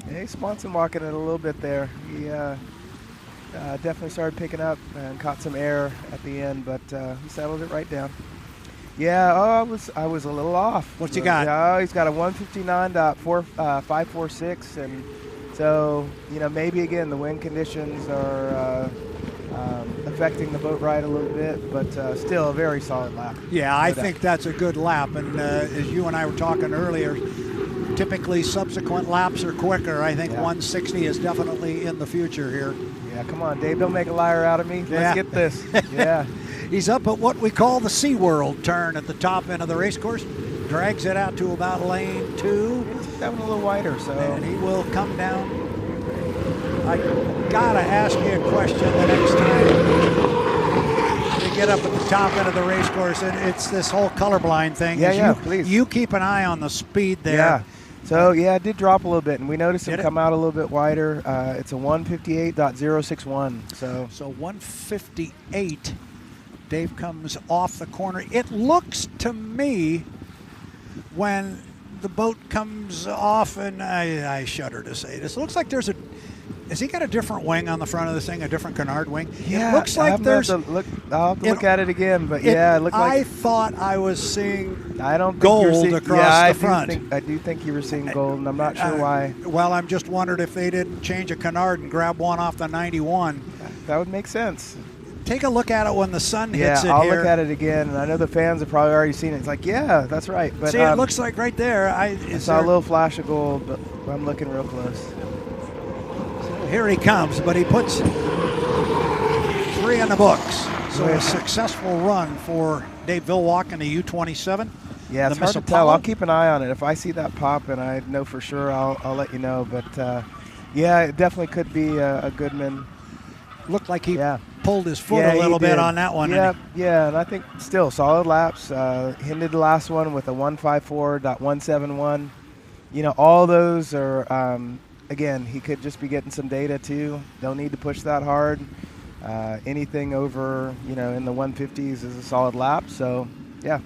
Speaker 3: Hey, Swanson walking it a little bit there. He definitely started picking up and caught some air at the end, but he settled it right down. Yeah, I was a little off.
Speaker 2: What's he got?
Speaker 3: Yeah, he's got a 159.546, and so maybe again the wind conditions are affecting the boat ride a little bit, but still a very solid lap.
Speaker 2: Yeah, I think that's a good lap, and as you and I were talking earlier, typically subsequent laps are quicker. I think 160 is definitely in the future here.
Speaker 3: Yeah, come on, Dave, don't make a liar out of me. Let's get this. Yeah.
Speaker 2: He's up at what we call the SeaWorld turn at the top end of the race course. Drags it out to about lane 2.
Speaker 3: That one a little wider, so.
Speaker 2: And he will come down. I gotta ask you a question the next time you get up at the top end of the race course, and it's this whole colorblind thing.
Speaker 3: Yeah, please.
Speaker 2: You keep an eye on the speed there.
Speaker 3: Yeah. So, it did drop a little bit, and we noticed him come out a little bit wider. It's a 158.061. So
Speaker 2: 158. Dave comes off the corner. It looks to me when the boat comes off, and I shudder to say this, it looks like has he got a different wing on the front of this thing, a different canard wing?
Speaker 3: Yeah,
Speaker 2: it looks like there's.
Speaker 3: I'll have to look at it again, but it looked like.
Speaker 2: I thought I was seeing
Speaker 3: gold
Speaker 2: across the front.
Speaker 3: I do think you were seeing gold, and I'm not sure why.
Speaker 2: Well, I'm just wondered if they didn't change a canard and grab one off the 91.
Speaker 3: That would make sense.
Speaker 2: Take a look at it when the sun hits it
Speaker 3: I'll
Speaker 2: here.
Speaker 3: look at it again, and I know the fans have probably already seen it. It's like, yeah, that's right. But
Speaker 2: see, it looks like right there. I
Speaker 3: saw a little flash of gold, but I'm looking real close.
Speaker 2: So here he comes, but he puts 3 in the books. So a successful run for Dave Villwock in the U-27.
Speaker 3: Yeah, it's hard to tell. I'll keep an eye on it. If I see that pop and I know for sure, I'll let you know. But, it definitely could be a Goodman.
Speaker 2: Looked like he pulled his foot a little bit on that one.
Speaker 3: And I think still solid laps. Ended the last one with a 154.171. All those are, again, he could just be getting some data too. Don't need to push that hard. Anything over, in the 150s is a solid lap. So, yeah.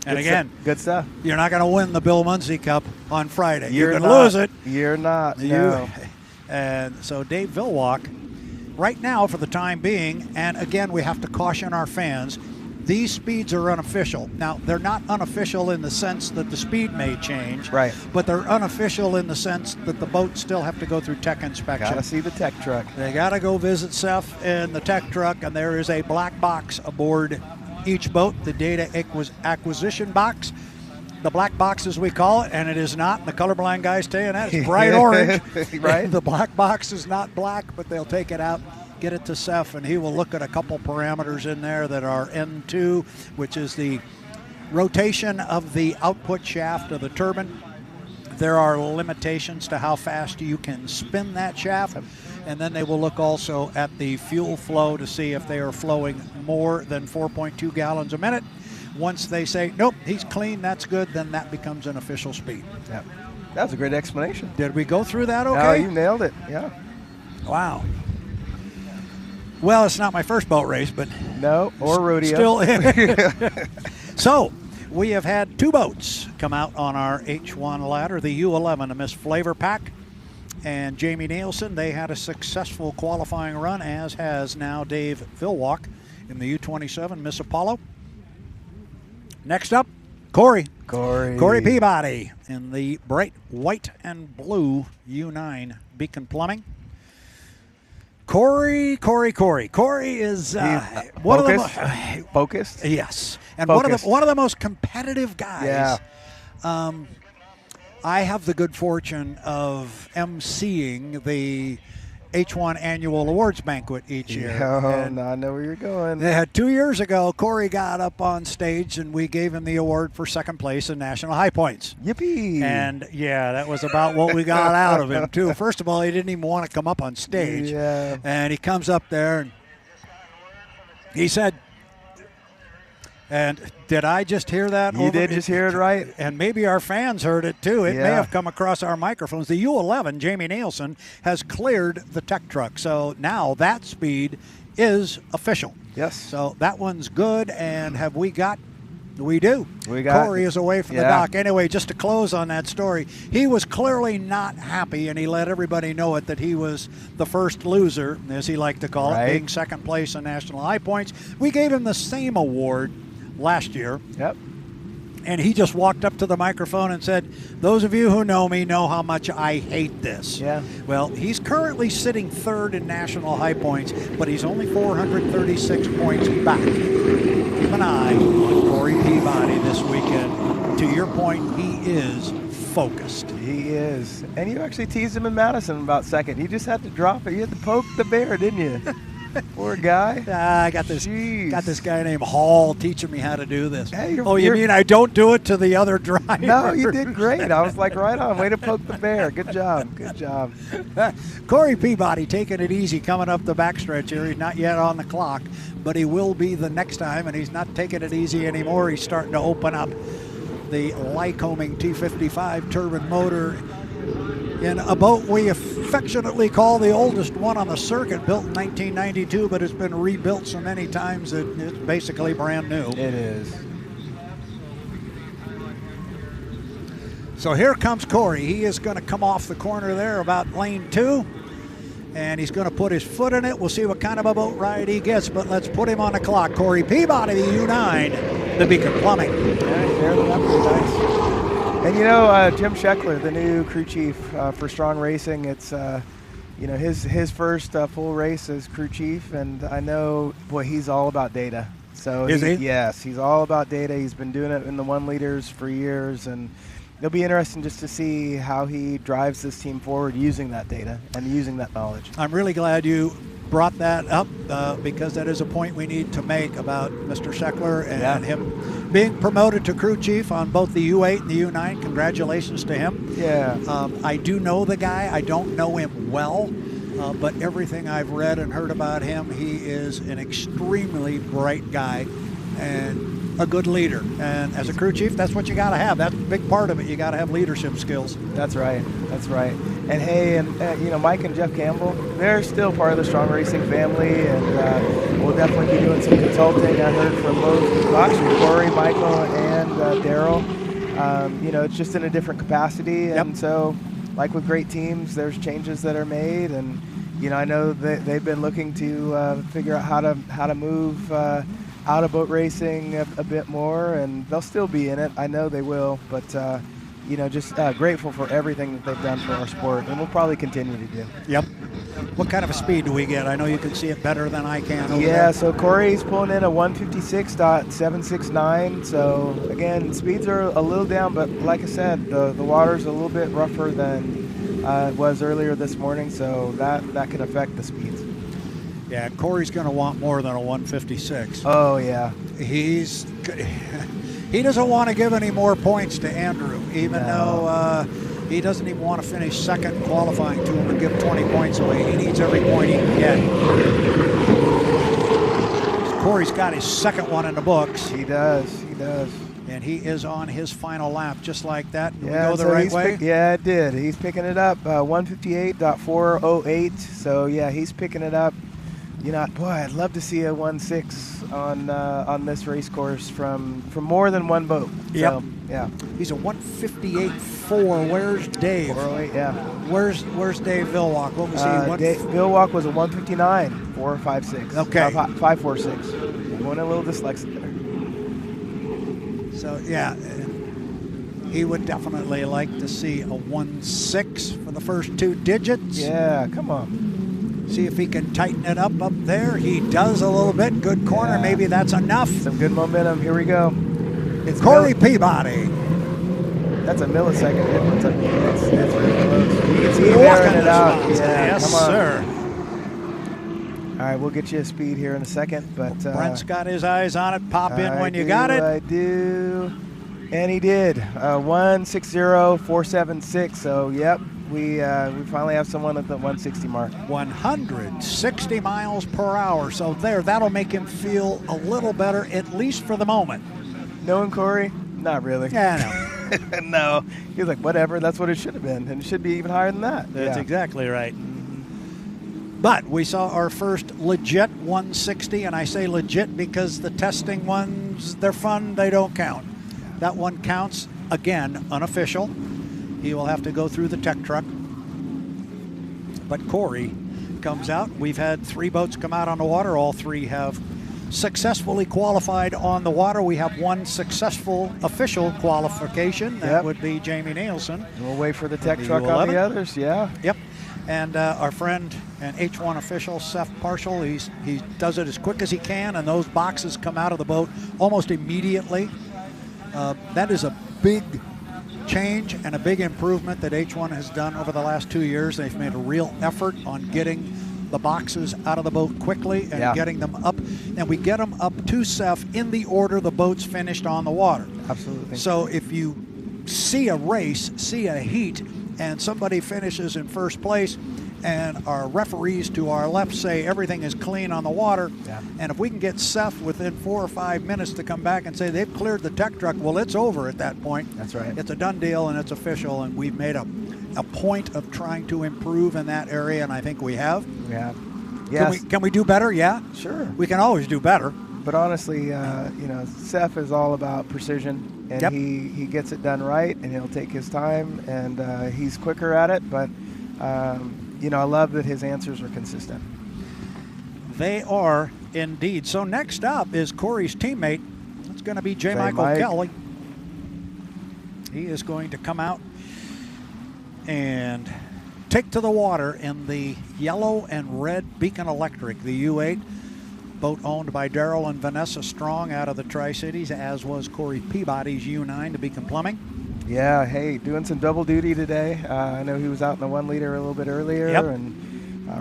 Speaker 2: And again,
Speaker 3: good stuff.
Speaker 2: You're not going to win the Bill Muncey Cup on Friday. You're going to lose it.
Speaker 3: You're not. No.
Speaker 2: And so Dave Villwock, right now for the time being, and again we have to caution our fans, these speeds are unofficial. Now, they're not unofficial in the sense that the speed may change,
Speaker 3: right?
Speaker 2: But they're unofficial in the sense that the boats still have to go through tech inspection.
Speaker 3: Got to see the tech truck.
Speaker 2: They got to go visit Seth in the tech truck, and there is a black box aboard each boat, the data acquisition box. The black box, as we call it, and it is not. The colorblind guys tell you that. It's bright orange.
Speaker 3: Right.
Speaker 2: The black box is not black, but they'll take it out, get it to Seth, and he will look at a couple parameters in there that are N2, which is the rotation of the output shaft of the turbine. There are limitations to how fast you can spin that shaft. And then they will look also at the fuel flow to see if they are flowing more than 4.2 gallons a minute. Once they say, nope, he's clean, that's good, then that becomes an official speed.
Speaker 3: Yep. That was a great explanation.
Speaker 2: Did we go through that okay?
Speaker 3: No, you nailed it, yeah.
Speaker 2: Wow. Well, it's not my first boat race, but...
Speaker 3: No, or rodeo.
Speaker 2: Still. So, we have had 2 boats come out on our H1 ladder, the U11, a Miss FLAV-R-PAC, and Jamie Nilsen. They had a successful qualifying run, as has now Dave Villwock in the U27 Miss Apollo. Next up, Corey Peabody in the bright white and blue U9 Beacon Plumbing. Corey is one of the
Speaker 3: focused.
Speaker 2: Yes, and
Speaker 3: focused.
Speaker 2: one of the most competitive guys.
Speaker 3: Yeah.
Speaker 2: I have the good fortune of emceeing the H1 annual awards banquet each year.
Speaker 3: I know where you're going.
Speaker 2: 2 years ago, Corey got up on stage and we gave him the award for second place in National High Points.
Speaker 3: Yippee!
Speaker 2: And yeah, that was about what we got out of him too. First of all, he didn't even want to come up on stage.
Speaker 3: Yeah.
Speaker 2: And he comes up there and he said, and did I just hear that?
Speaker 3: You did just hear it right.
Speaker 2: And maybe our fans heard it too. It may have come across our microphones. The U11, Jamie Nilsen, has cleared the tech truck. So now that speed is official.
Speaker 3: Yes.
Speaker 2: So that one's good. And have we got We do.
Speaker 3: We got
Speaker 2: Corey is away from the dock. Anyway, just to close on that story, he was clearly not happy, and he let everybody know it, that he was the first loser, as he liked to call it, being second place in national high points. We gave him the same award last year.
Speaker 3: Yep.
Speaker 2: And he just walked up to the microphone and said, those of you who know me know how much I hate this.
Speaker 3: Yeah.
Speaker 2: Well, he's currently sitting third in national high points, but he's only 436 points back. Keep an eye on Corey Peabody this weekend. To your point, he is focused.
Speaker 3: He is. And you actually teased him in Madison about second. You just had to drop it. You had to poke the bear, didn't you? Poor guy.
Speaker 2: I got this guy named Hall teaching me how to do this.
Speaker 3: Hey,
Speaker 2: you mean I don't do it to the other driver?
Speaker 3: No, you did great. I was like, right on. Way to poke the bear. Good job. Good job.
Speaker 2: Corey Peabody taking it easy coming up the backstretch here. He's not yet on the clock, but he will be the next time, and he's not taking it easy anymore. He's starting to open up the Lycoming T55 turbine motor in a boat we affectionately call the oldest one on the circuit, built in 1992, but it's been rebuilt so many times that it's basically brand new.
Speaker 3: It is.
Speaker 2: So here comes Corey. He is going to come off the corner there about lane 2, and he's going to put his foot in it. We'll see what kind of a boat ride he gets, but let's put him on the clock. Corey Peabody, the U9, the Beacon Plumbing.
Speaker 3: Nice. And you know, Jim Scheckler, the new crew chief for Strong Racing, it's his first full race as crew chief, and I know, boy, he's all about data. So
Speaker 2: is he?
Speaker 3: Yes, he's all about data. He's been doing it in the 1 liters for years, and it'll be interesting just to see how he drives this team forward using that data and using that knowledge.
Speaker 2: I'm really glad you brought that up because that is a point we need to make about Mr. Scheckler and him being promoted to crew chief on both the U8 and the U9. Congratulations to him.
Speaker 3: Yeah.
Speaker 2: I do know the guy. I don't know him well, but everything I've read and heard about him, he is an extremely bright guy and a good leader. And as a crew chief, that's what you got to have. That's a big part of it. You got to have leadership skills.
Speaker 3: That's right. That's right. And hey, and Mike and Jeff Campbell, they're still part of the Strong Racing family, and we'll definitely be doing some consulting. I heard from both, actually, Corey, Michael, and Daryl. It's just in a different capacity, and so, like with great teams, there's changes that are made, and I know that they've been looking to figure out how to move out of boat racing a bit more, and they'll still be in it. I know they will, but just grateful for everything that they've done for our sport, and we'll probably continue to do.
Speaker 2: Yep. What kind of a speed do we get? I know you can see it better than I can over
Speaker 3: there.
Speaker 2: there.
Speaker 3: So Corey's pulling in a 156.769. So again, speeds are a little down, but like I said, the water's a little bit rougher than it was earlier this morning, so that can affect the speeds.
Speaker 2: Yeah, Corey's going to want more than a 156.
Speaker 3: Oh, yeah.
Speaker 2: He doesn't want to give any more points to Andrew, even though he doesn't even want to finish second in qualifying to him and give 20 points away. He needs every point he can get. Corey's got his second one in the books.
Speaker 3: He does. He does.
Speaker 2: And he is on his final lap just like that. Did we
Speaker 3: go
Speaker 2: the right way?
Speaker 3: Yeah, it did. He's picking it up, 158.408. So, yeah, he's picking it up. Boy, I'd love to see a 1.6 on this race course from more than one boat.
Speaker 2: Yep.
Speaker 3: So, yeah.
Speaker 2: He's a 158.4. Where's Dave?
Speaker 3: 408, yeah.
Speaker 2: Where's Dave Villwock? What was he?
Speaker 3: Villwock was a 159.456.
Speaker 2: Okay.
Speaker 3: 546. Going a little dyslexic there.
Speaker 2: So, yeah, he would definitely like to see a 1.6 for the first 2 digits.
Speaker 3: Yeah, come on.
Speaker 2: See if he can tighten it up there. He does a little bit. Good corner. Yeah. Maybe that's enough.
Speaker 3: Some good momentum. Here we go.
Speaker 2: It's Corey Peabody.
Speaker 3: That's a millisecond difference. It's really close. You can see him airing it out. Yeah,
Speaker 2: yes,
Speaker 3: come on.
Speaker 2: Sir.
Speaker 3: All right, we'll get you a speed here in a second. But
Speaker 2: Brent's got his eyes on it. Pop in when you got it.
Speaker 3: I do. And he did. 160.476. So, yep. We finally have someone at the 160 mark.
Speaker 2: 160 miles per hour. So that'll make him feel a little better, at least for the moment.
Speaker 3: Knowing Corey, not really.
Speaker 2: Yeah, no.
Speaker 3: No. He's like, whatever, that's what it should have been. And it should be even higher than that.
Speaker 2: That's exactly right. But we saw our first legit 160, and I say legit because the testing ones, they're fun, they don't count. That one counts, again, unofficial. He will have to go through the tech truck. But Corey comes out. We've had 3 boats come out on the water. All 3 have successfully qualified on the water. We have 1 successful official qualification. That would be Jamie Nilsen.
Speaker 3: We'll wait for the tech truck on the others, yeah.
Speaker 2: Yep. And our friend and H1 official, Seth Parshall, he does it as quick as he can, and those boxes come out of the boat almost immediately. That is a big change and a big improvement that H1 has done over the last 2 years. They've made a real effort on getting the boxes out of the boat quickly and getting them up. And we get them up to Seth in the order the boat's finished on the water.
Speaker 3: Absolutely.
Speaker 2: So if you see a race, see a heat, and somebody finishes in first place, and our referees to our left say everything is clean on the water, and if we can get Seth within 4 or 5 minutes to come back and say they've cleared the tech truck, well, it's over at that point.
Speaker 3: That's right.
Speaker 2: It's a done deal, and it's official, and we've made a point of trying to improve in that area, and I think we have.
Speaker 3: We have. Yes.
Speaker 2: Can we do better? Yeah.
Speaker 3: Sure.
Speaker 2: We can always do better.
Speaker 3: But honestly, Seth is all about precision, and he gets it done right, and he'll take his time, and he's quicker at it. But I love that his answers are consistent.
Speaker 2: They are indeed. So next up is Corey's teammate. It's going to be J. Michael Kelly. He is going to come out and take to the water in the yellow and red Beacon Electric, the U8. Boat owned by Daryl and Vanessa Strong out of the Tri-Cities, as was Corey Peabody's U9 to Beacon Plumbing.
Speaker 3: Yeah, hey, doing some double duty today. I know he was out in the 1 liter a little bit earlier and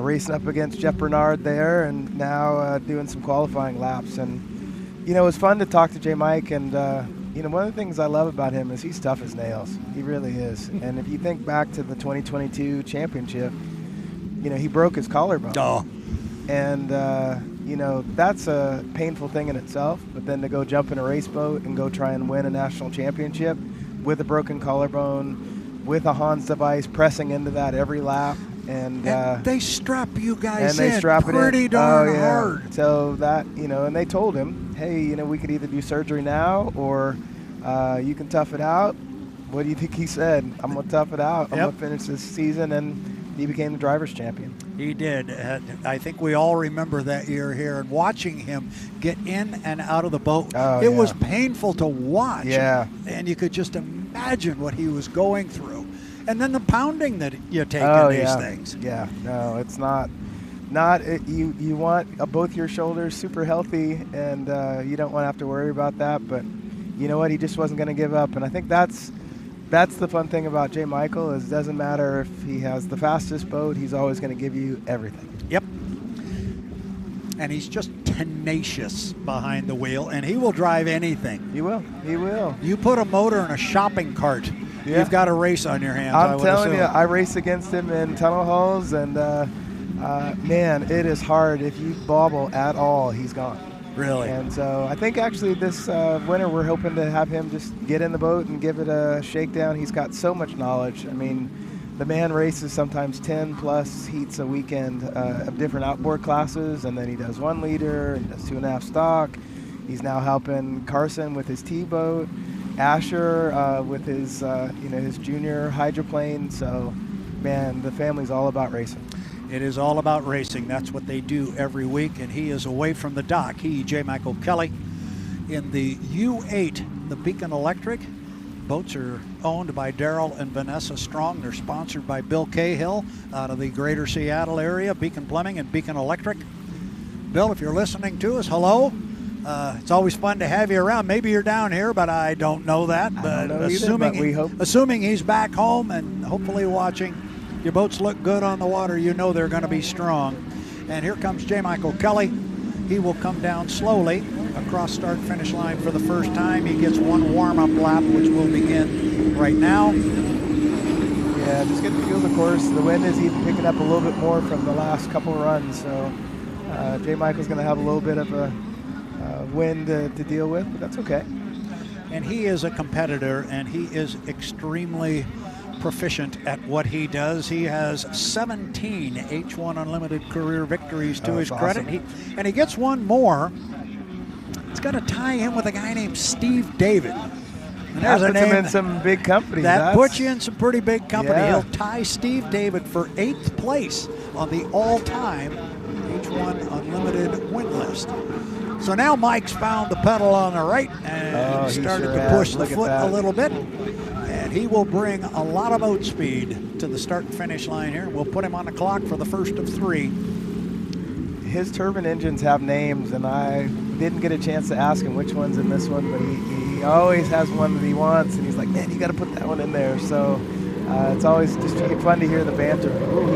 Speaker 3: racing up against Jeff Bernard there, and now doing some qualifying laps. And, it was fun to talk to J. Mike, and, one of the things I love about him is he's tough as nails. He really is. And if you think back to the 2022 championship, he broke his collarbone.
Speaker 2: Oh.
Speaker 3: And, that's a painful thing in itself, but then to go jump in a race boat and go try and win a national championship with a broken collarbone, with a Hans device pressing into that every lap. And
Speaker 2: they strap you guys
Speaker 3: and they strap
Speaker 2: pretty
Speaker 3: it
Speaker 2: darn hard.
Speaker 3: So that, and they told him, hey, we could either do surgery now or you can tough it out. What do you think he said? I'm going to tough it out. I'm going to finish this season, and he became the driver's champion.
Speaker 2: He did. I think we all remember that year here, and watching him get in and out of the boat. It was painful to watch.
Speaker 3: Yeah.
Speaker 2: And you could just imagine what he was going through. And then the pounding that you take in these things.
Speaker 3: Yeah, no, it's not you want both your shoulders super healthy, and you don't want to have to worry about that. But you know what? He just wasn't going to give up. And I think that's the fun thing about J. Michael is it doesn't matter if he has the fastest boat, he's always going to give you everything.
Speaker 2: Yep. And he's just tenacious behind the wheel, and he will drive anything.
Speaker 3: He will.
Speaker 2: You put a motor in a shopping cart, you've got a race on your hands.
Speaker 3: I'm telling you, I race against him in tunnel hulls, and man, it is hard. If you bobble at all, he's gone.
Speaker 2: Really?
Speaker 3: And so I think actually this winter we're hoping to have him just get in the boat and give it a shakedown. He's got so much knowledge. I mean, the man races sometimes 10 plus heats a weekend of different outboard classes, and then he does 1 liter and does 2.5 stock. He's now helping Carson with his T-boat, Asher with his his junior hydroplane. So, man, the family's all about racing.
Speaker 2: It is all about racing. That's what they do every week, and he is away from the dock. He, J. Michael Kelly, in the U8, the Beacon Electric. Boats are owned by Daryl and Vanessa Strong. They're sponsored by Bill Cahill out of the greater Seattle area, Beacon Plumbing and Beacon Electric. Bill, if you're listening to us, hello. It's always fun to have you around. Maybe you're down here, but I don't know that. Assuming he's back home and hopefully watching, your boats look good on the water, you know they're going to be strong. And here comes J. Michael Kelly. He will come down slowly across start-finish line for the first time. He gets 1 warm-up lap, which will begin right now.
Speaker 3: Yeah, just getting to feel the course. The wind is even picking up a little bit more from the last couple of runs. So J. Michael's going to have a little bit of a wind to deal with, but that's okay.
Speaker 2: And he is a competitor, and he is extremely proficient at what he does. He has 17 H1 Unlimited career victories to his credit.
Speaker 3: Awesome.
Speaker 2: And he gets one more. It's going to tie him with a guy named Steve David. And there's
Speaker 3: that
Speaker 2: a
Speaker 3: puts him
Speaker 2: name
Speaker 3: in some big companies.
Speaker 2: that puts you in some pretty big company.
Speaker 3: Yeah.
Speaker 2: He'll tie Steve David for 8th place on the all-time H1 Unlimited win list. So now Mike's found the pedal on the right and started to push the foot a little bit. And he will bring a lot of boat speed to the start and finish line here. We'll put him on the clock for the first of 3.
Speaker 3: His turbine engines have names, and I didn't get a chance to ask him which one's in this one, but he always has one that he wants, and he's like, man, you got to put that one in there. So it's always just fun to hear the banter. Ooh,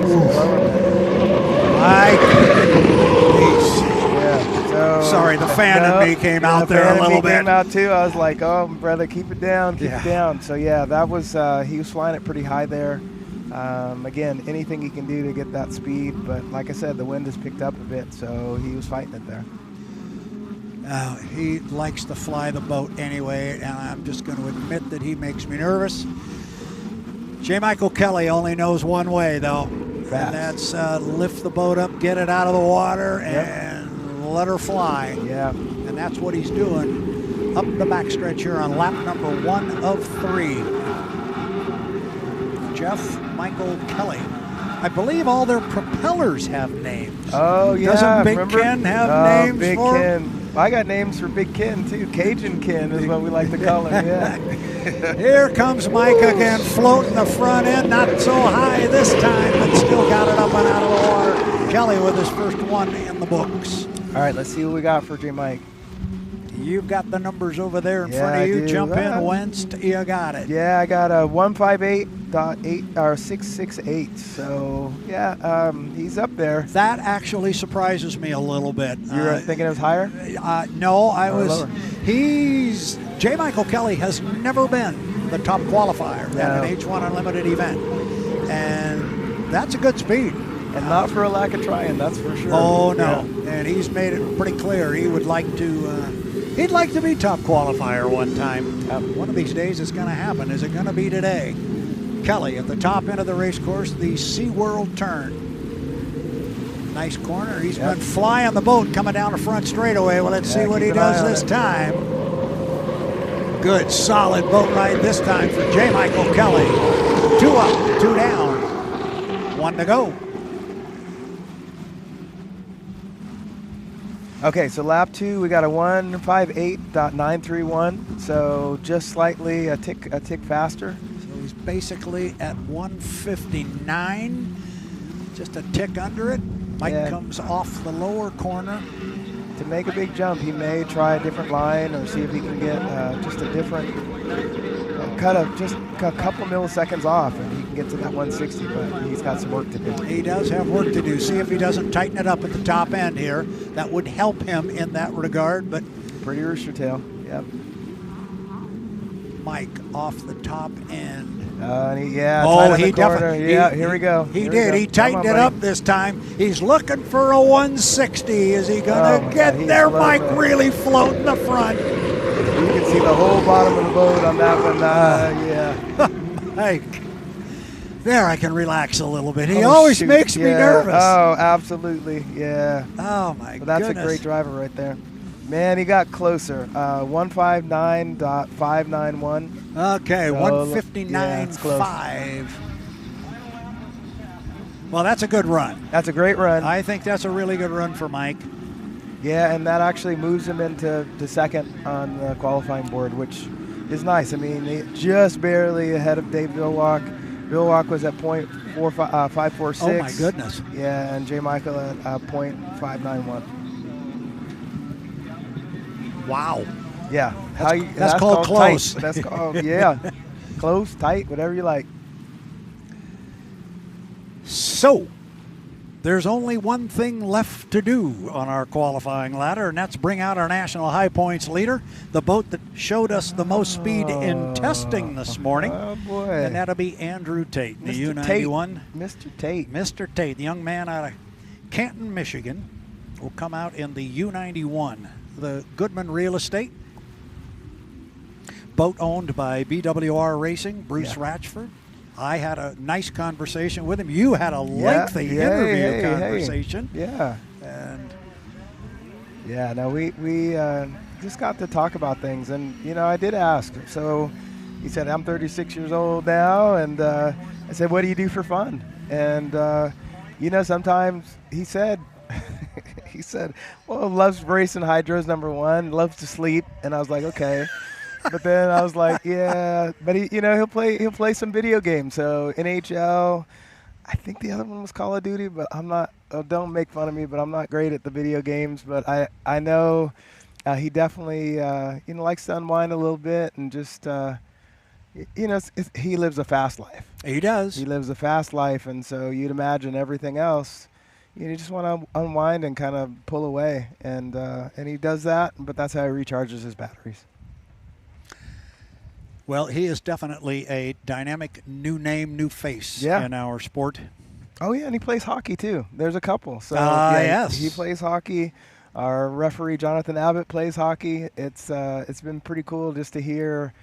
Speaker 3: he's
Speaker 2: Sorry, the fan in me came out there a little bit.
Speaker 3: Came out too. I was like, oh, brother, keep it down, keep it down. So yeah, that was he was flying it pretty high there. Again, anything he can do to get that speed, but like I said, the wind has picked up a bit, so he was fighting it there.
Speaker 2: He likes to fly the boat anyway, and I'm just going to admit that he makes me nervous. J. Michael Kelly only knows one way, though, and that's lift the boat up, get it out of the water, and let her fly.
Speaker 3: Yeah.
Speaker 2: And that's what he's doing up the backstretch here on lap number 1 of 3. Jeff Michael Kelly. I believe all their propellers have names.
Speaker 3: Oh, yeah.
Speaker 2: Doesn't Big Ken have names
Speaker 3: Big
Speaker 2: for
Speaker 3: Ken. I got names for Big Ken, too. Cajun Ken is what we like to call him, yeah.
Speaker 2: Here comes Mike again, floating the front end. Not so high this time, but still got it up and out of the water. Kelly with his first one in the books.
Speaker 3: All right, let's see what we got for J. Mike.
Speaker 2: You've got the numbers over there in front of you. Jump in, Wentz, you got it.
Speaker 3: Yeah, I got a 158.8 or 668. So yeah, he's up there.
Speaker 2: That actually surprises me a little bit.
Speaker 3: You were thinking it was higher?
Speaker 2: No, I was.
Speaker 3: Lower.
Speaker 2: J. Michael Kelly has never been the top qualifier at an H1 Unlimited event, and that's a good speed.
Speaker 3: And not for a lack of trying, that's for sure.
Speaker 2: Oh no, and he's made it pretty clear he would like to. He'd like to be top qualifier one time. One of these days it's going to happen. Is it going to be today? Kelly at the top end of the race course, the SeaWorld turn. Nice corner. He's been flying the boat coming down the front straightaway. Well, let's see what he does this time. Good, solid boat ride this time for J. Michael Kelly. 2 up, 2 down. 1 to go.
Speaker 3: Okay, so lap 2, we got a 158.931, so just slightly a tick faster.
Speaker 2: So he's basically at 159, just a tick under it. Mike comes off the lower corner.
Speaker 3: To make a big jump, he may try a different line or see if he can get just a different cut of just a couple milliseconds off, and he can get to that 160, but he's got some work to do.
Speaker 2: He does have work to do. See if he doesn't tighten it up at the top end here. That would help him in that regard, but
Speaker 3: pretty rooster tail, yep.
Speaker 2: Mike off the top end.
Speaker 3: He definitely.
Speaker 2: Yeah,
Speaker 3: here we go.
Speaker 2: He did. He tightened it up this time. He's looking for a 160. Is he going to get there? Mike really floating the front.
Speaker 3: You can see the whole bottom of the boat on that one.
Speaker 2: Mike. There, I can relax a little bit. He always makes me nervous.
Speaker 3: Oh, absolutely. Yeah.
Speaker 2: Oh, my
Speaker 3: goodness. That's a great driver right there. Man, he got closer. 159.591.
Speaker 2: Okay, so 159.5. Well, that's a good run.
Speaker 3: That's a great run.
Speaker 2: I think that's a really good run for Mike.
Speaker 3: Yeah, and that actually moves him into second on the qualifying board, which is nice. I mean, just barely ahead of Dave Villwock. Villwock was at .546.
Speaker 2: Oh, my goodness.
Speaker 3: Yeah, and J. Michael at .591.
Speaker 2: Wow.
Speaker 3: Yeah.
Speaker 2: That's called close.
Speaker 3: Tight. That's called, yeah. Close, tight, whatever you like.
Speaker 2: So, there's only one thing left to do on our qualifying ladder, and that's bring out our national high points leader, the boat that showed us the most speed in testing this morning.
Speaker 3: Oh, boy.
Speaker 2: And that'll be Andrew Tate, the U91.
Speaker 3: Mr. Tate.
Speaker 2: Mr. Tate, the young man out of Canton, Michigan, will come out in the U91. The Goodman Real Estate, boat owned by BWR Racing, Bruce Ratchford. I had a nice conversation with him. You had a lengthy interview conversation.
Speaker 3: Yeah.
Speaker 2: And
Speaker 3: yeah, no, we just got to talk about things. And, you know, I did ask. So he said, I'm 36 years old now. And I said, what do you do for fun? And, you know, sometimes he said, well, loves racing hydros, number one, loves to sleep. And I was like, okay. But then I was like, yeah, but he, you know, he'll play some video games. So NHL, I think the other one was Call of Duty, but I'm not, don't make fun of me, but I'm not great at the video games. But I know he definitely, you know, likes to unwind a little bit and just, you know, he lives a fast life.
Speaker 2: He does.
Speaker 3: He lives a fast life. And so you'd imagine everything else, you just want to unwind and kind of pull away. And he does that, but that's how he recharges his batteries.
Speaker 2: Well, he is definitely a dynamic new name, new face in our sport.
Speaker 3: Oh, yeah, and he plays hockey, too. There's a couple. So
Speaker 2: yes.
Speaker 3: He plays hockey. Our referee, Jonathan Abbott, plays hockey. It's been pretty cool just to hear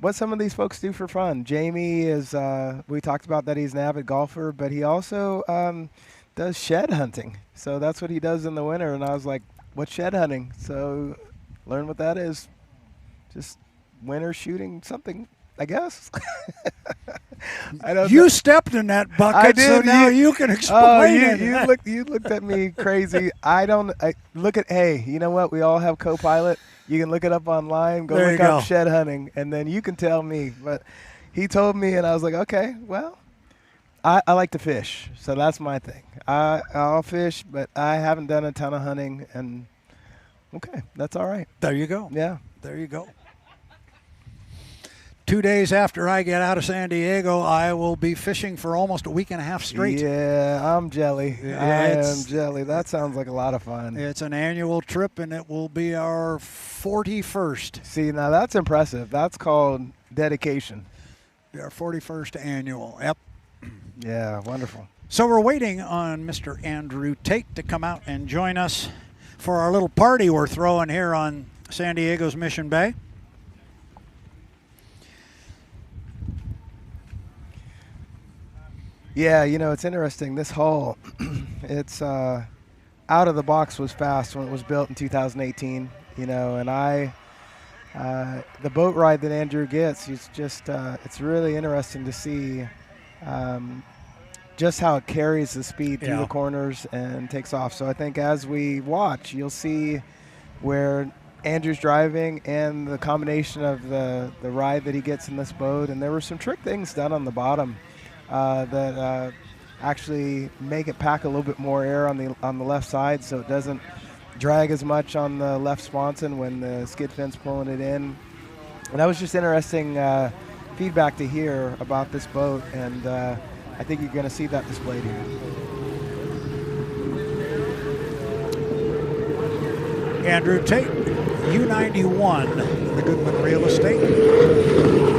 Speaker 3: what some of these folks do for fun. Jamie is, we talked about that he's an avid golfer, but he also does shed hunting. So that's what he does in the winter. And I was like, what's shed hunting? So learn what that is. Just winter shooting something, I guess. I don't
Speaker 2: you
Speaker 3: know.
Speaker 2: stepped in that bucket,
Speaker 3: I did.
Speaker 2: so now you can explain it.
Speaker 3: You looked at me crazy. Hey, you know what? We all have co-pilot. You can look it up online. Go look up shed hunting, and then you can tell me. But he told me, and I was like, okay, well, I like to fish, so that's my thing. I'll fish, but I haven't done a ton of hunting, and okay, that's all right.
Speaker 2: There you go.
Speaker 3: Yeah.
Speaker 2: There you go. 2 days after I get out of San Diego, I will be fishing for almost a week and a half straight.
Speaker 3: Yeah, I'm jelly. I am jelly. That sounds like a lot of fun.
Speaker 2: It's an annual trip, and it will be our 41st.
Speaker 3: See, now that's impressive. That's called dedication.
Speaker 2: Our 41st annual. Yep.
Speaker 3: Yeah, wonderful.
Speaker 2: So we're waiting on Mr. Andrew Tate to come out and join us for our little party we're throwing here on San Diego's Mission Bay.
Speaker 3: Yeah, you know, it's interesting. This hull, it's out of the box was fast when it was built in 2018, you know, and the boat ride that Andrew gets, he's just, it's really interesting to see just how it carries the speed through the corners and takes off. So I think as we watch, you'll see where Andrew's driving and the combination of the ride that he gets in this boat. And there were some trick things done on the bottom that actually make it pack a little bit more air on the left side, so it doesn't drag as much on the left sponson when the skid fin's pulling it in. And that was just interesting feedback to hear about this boat, and I think you're going to see that displayed here.
Speaker 2: Andrew Tate, U91, the Goodman Real Estate,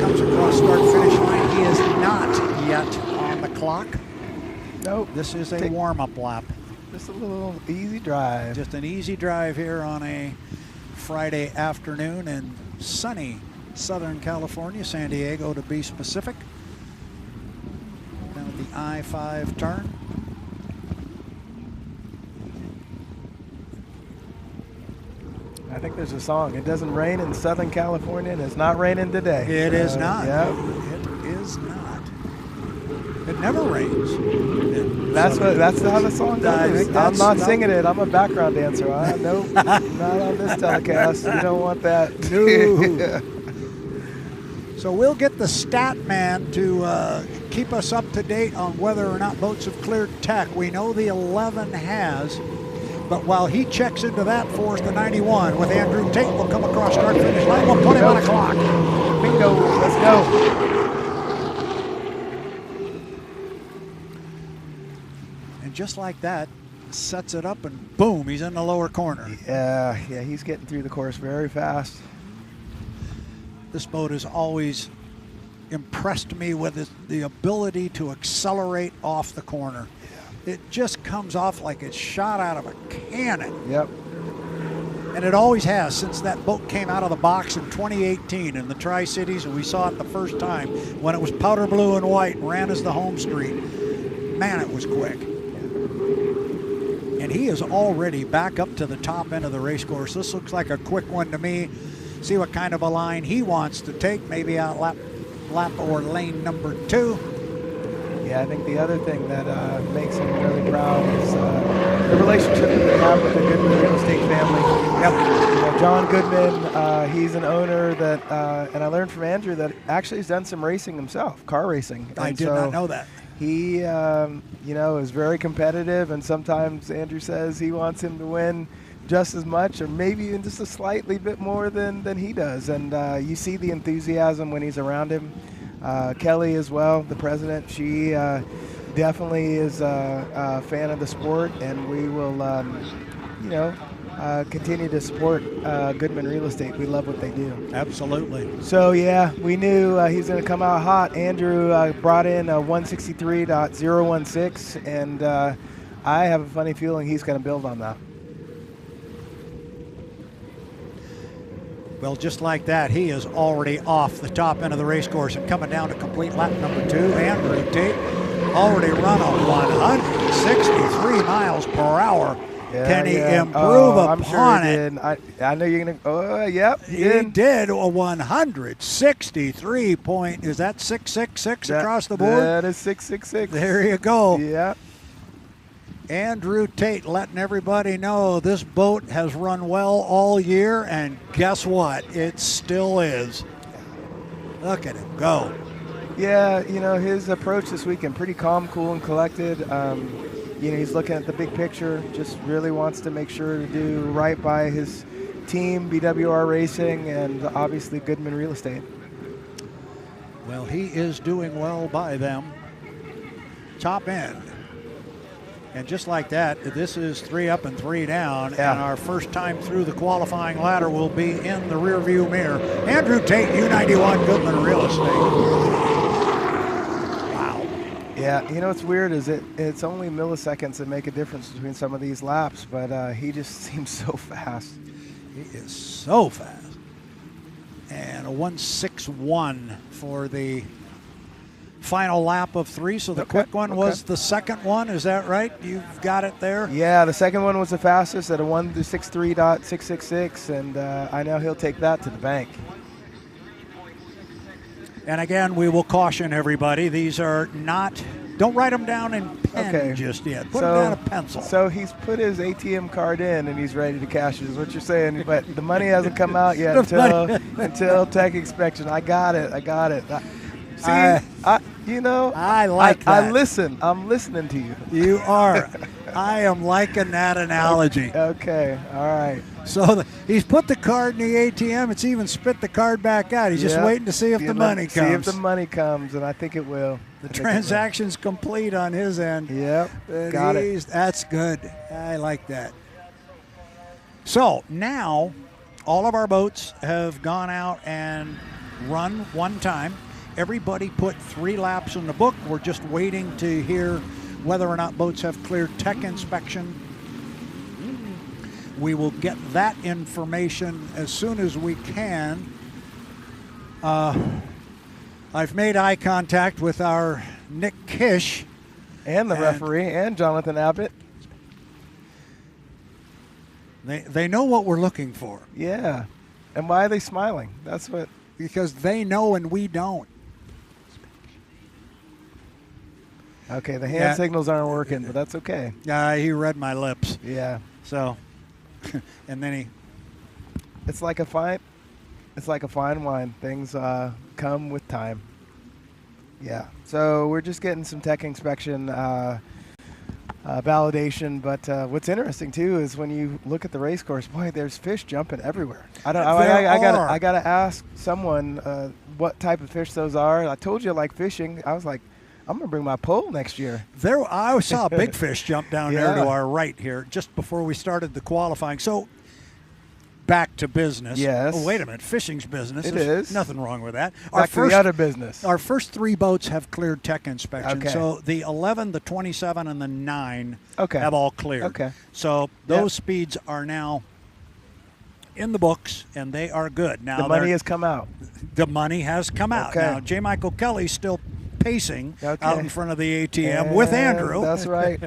Speaker 2: comes across start-finish line. He is not yet on the clock.
Speaker 3: Nope.
Speaker 2: This is a warm-up lap.
Speaker 3: Just a little easy drive.
Speaker 2: Just an easy drive here on a Friday afternoon in sunny Southern California, San Diego to be specific. Down at the I-5 turn.
Speaker 3: I think there's a song. It doesn't rain in Southern California, and it's not raining today.
Speaker 2: It is not.
Speaker 3: Yep.
Speaker 2: It is not. It never rains.
Speaker 3: That's how the song goes. I'm not singing it. I'm a background dancer. Nope, not on this telecast. You don't want that.
Speaker 2: No. So we'll get the stat man to keep us up to date on whether or not boats have cleared tech. We know the 11 has. But while he checks into that for us, the 91 with Andrew Tate will come across start-finish line. We'll put him on a clock.
Speaker 3: Bingo. Let's go.
Speaker 2: And just like that, sets it up, and boom, he's in the lower corner.
Speaker 3: Yeah, he's getting through the course very fast.
Speaker 2: This boat has always impressed me with the ability to accelerate off the corner. It just comes off like it's shot out of a cannon.
Speaker 3: Yep.
Speaker 2: And it always has since that boat came out of the box in 2018 in the Tri-Cities, and we saw it the first time when it was powder blue and white and ran as the home street. Man, it was quick. And he is already back up to the top end of the race course. This looks like a quick one to me. See what kind of a line he wants to take, maybe out lap or lane number 2.
Speaker 3: Yeah, I think the other thing that makes him really proud is the relationship that they have with the Goodman real estate family. Yep. You know, John Goodman, he's an owner that, and I learned from Andrew that actually has done some racing himself, car racing.
Speaker 2: I did not know that.
Speaker 3: He, you know, is very competitive, and sometimes Andrew says he wants him to win just as much or maybe even just a slightly bit more than he does. And you see the enthusiasm when he's around him. Kelly as well, the president, she definitely is a fan of the sport, and we will, you know, continue to support Goodman Real Estate. We love what they do.
Speaker 2: Absolutely.
Speaker 3: So, yeah, we knew he was going to come out hot. Andrew brought in a 163.016, and I have a funny feeling he's going to build on that.
Speaker 2: Well, just like that, he is already off the top end of the race course and coming down to complete lap number 2. Andrew Tate already run a 163 miles per hour.
Speaker 3: Yeah,
Speaker 2: Can he improve upon
Speaker 3: I'm sure he
Speaker 2: it?
Speaker 3: did. I know you're going to. Oh, yep.
Speaker 2: He did a 163 point. Is that 666 across the board?
Speaker 3: That is 666.
Speaker 2: There you go.
Speaker 3: Yeah.
Speaker 2: Andrew Tate letting everybody know this boat has run well all year, and guess what? It still is. Look at him go.
Speaker 3: Yeah, you know, his approach this weekend, pretty calm, cool, and collected. You know, he's looking at the big picture, just really wants to make sure to do right by his team, BWR Racing, and obviously Goodman Real Estate.
Speaker 2: Well, he is doing well by them. Top end. And just like that, this is 3 up and 3 down, and our first time through the qualifying ladder will be in the rearview mirror. Andrew Tate, U91 Goodman Real Estate. Wow.
Speaker 3: Yeah, you know what's weird is it's only milliseconds that make a difference between some of these laps, but he just seems so fast.
Speaker 2: He is so fast. And a 161 for the final lap of 3, so the quick one was the second one. Is that right? You've got it there?
Speaker 3: Yeah, the second one was the fastest at a 163.666, and I know he'll take that to the bank.
Speaker 2: And again, we will caution everybody, these are not, don't write them down in pen just yet. Put them down in a pencil.
Speaker 3: So he's put his ATM card in and he's ready to cash it, is what you're saying, but the money hasn't come out yet until tech inspection. I got it. See, you know,
Speaker 2: I like that.
Speaker 3: I listen. I'm listening to you.
Speaker 2: You are. I am liking that analogy.
Speaker 3: Okay, all right.
Speaker 2: So he's put the card in the ATM. It's even spit the card back out. He's just waiting to see if the money comes.
Speaker 3: See if the money comes, and I think it will.
Speaker 2: The transaction's complete on his end.
Speaker 3: Yep, got it.
Speaker 2: That's good. I like that. So now all of our boats have gone out and run one time. Everybody put 3 laps in the book. We're just waiting to hear whether or not boats have cleared tech inspection. We will get that information as soon as we can. I've made eye contact with our Nick Kish.
Speaker 3: And the referee and Jonathan Abbott.
Speaker 2: They know what we're looking for.
Speaker 3: Yeah. And why are they smiling? That's what.
Speaker 2: Because they know and we don't.
Speaker 3: Okay, the hand signals aren't working, but that's okay.
Speaker 2: He read my lips.
Speaker 3: Yeah.
Speaker 2: So, and then
Speaker 3: It's like a fine wine. Things come with time. Yeah. So we're just getting some tech inspection validation, but what's interesting too is when you look at the race course, boy, there's fish jumping everywhere. I gotta ask someone what type of fish those are. I told you I like fishing. I was like, I'm gonna bring my pole next year.
Speaker 2: I saw a big fish jump down there to our right here just before we started the qualifying. So back to business.
Speaker 3: Yes.
Speaker 2: Oh, wait a minute. Fishing's business.
Speaker 3: There's
Speaker 2: nothing wrong with that.
Speaker 3: Back to the other business.
Speaker 2: Our first 3 boats have cleared tech inspection.
Speaker 3: Okay.
Speaker 2: So the 11, the 27, and the 9
Speaker 3: Okay.
Speaker 2: have all cleared.
Speaker 3: Okay.
Speaker 2: So those speeds are now in the books, and they are good. Now
Speaker 3: the money has come out.
Speaker 2: The money has come out.
Speaker 3: Okay.
Speaker 2: Now, J. Michael Kelly's still pacing
Speaker 3: Okay.
Speaker 2: out in front of the ATM with Andrew.
Speaker 3: That's right.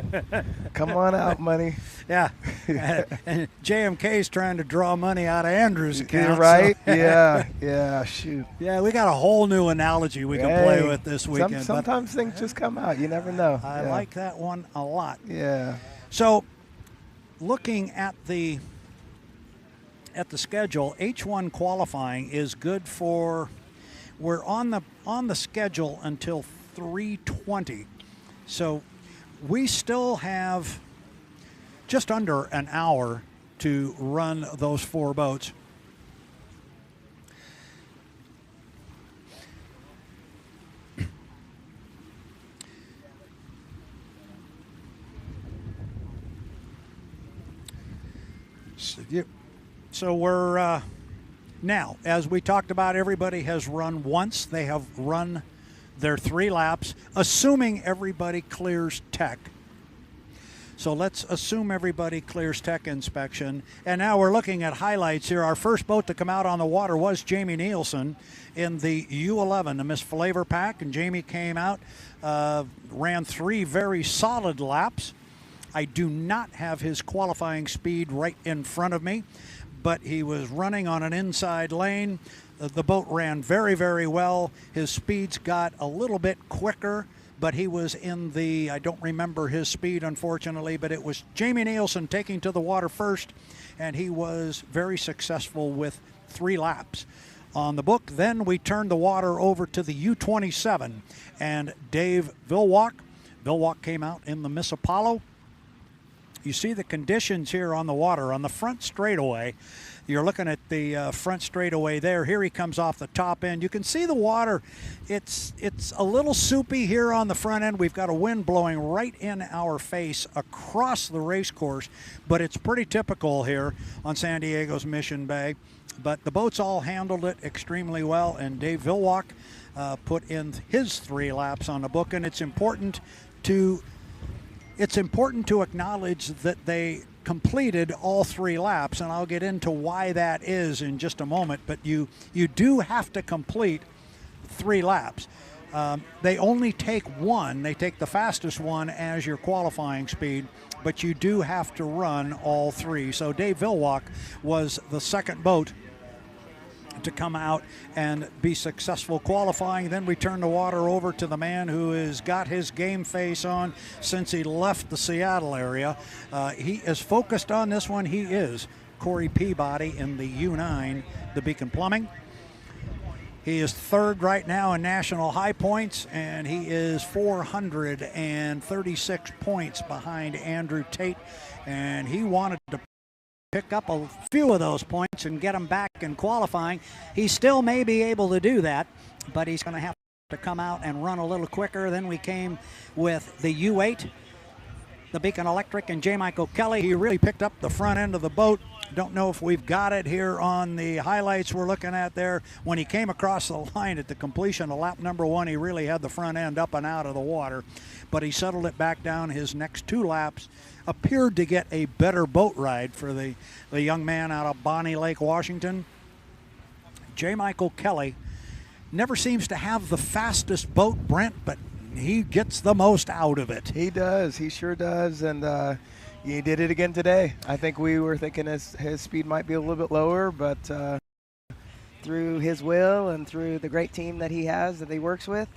Speaker 3: Come on out, money.
Speaker 2: Yeah. And JMK's trying to draw money out of Andrew's account.
Speaker 3: You're right.
Speaker 2: So.
Speaker 3: Yeah, shoot.
Speaker 2: Yeah, we got a whole new analogy we can play with this weekend.
Speaker 3: Sometimes things just come out. You never know.
Speaker 2: I like that one a lot.
Speaker 3: Yeah.
Speaker 2: So, looking at the schedule, H1 qualifying is good for. We're on the schedule until 3:20, so we still have just under an hour to run those 4 boats. So we're now, as we talked about, everybody has run once. They have run their 3 laps, assuming everybody clears tech. So let's assume everybody clears tech inspection. And now we're looking at highlights here. Our first boat to come out on the water was Jamie Nilsen in the U11, the Miss FLAV-R-PAC. And Jamie came out, ran 3 very solid laps. I do not have his qualifying speed right in front of me, but he was running on an inside lane. The boat ran very, very well. His speeds got a little bit quicker, but he was in the, I don't remember his speed, unfortunately, but it was Jamie Nilsen taking to the water first, and he was very successful with 3 laps on the book. Then we turned the water over to the U27, and Dave Villwock. Villwock came out in the Miss Apollo. You see the conditions here on the water. On the front straightaway, you're looking at the front straightaway there. Here he comes off the top end. You can see the water. It's a little soupy here on the front end. We've got a wind blowing right in our face across the race course, but it's pretty typical here on San Diego's Mission Bay. But the boats all handled it extremely well, and Dave Villwock put in his 3 laps on the book, and it's important to acknowledge that they completed all 3 laps, and I'll get into why that is in just a moment, but you do have to complete 3 laps. They only take 1. They take the fastest one as your qualifying speed, but you do have to run all 3. So Dave Villwock was the second boat to come out and be successful qualifying. Then we turn the water over to the man who has got his game face on since he left the Seattle area. He is focused on this one. He is Corey Peabody in the U9, the Beacon Plumbing. He is 3rd right now in national high points, and he is 436 points behind Andrew Tate, and he wanted to pick up a few of those points and get them back in qualifying. He still may be able to do that, but he's going to have to come out and run a little quicker. Then we came with the U8, the Beacon Electric, and J. Michael Kelly. He really picked up the front end of the boat. Don't know if we've got it here on the highlights we're looking at there. When he came across the line at the completion of lap number 1, he really had the front end up and out of the water, but he settled it back down. His next 2 laps appeared to get a better boat ride for the young man out of Bonnie Lake, Washington. J. Michael Kelly never seems to have the fastest boat, Brent, but he gets the most out of it.
Speaker 3: He does. He sure does. And he did it again today. I think we were thinking his speed might be a little bit lower, but through his will and through the great team that he has that he works with,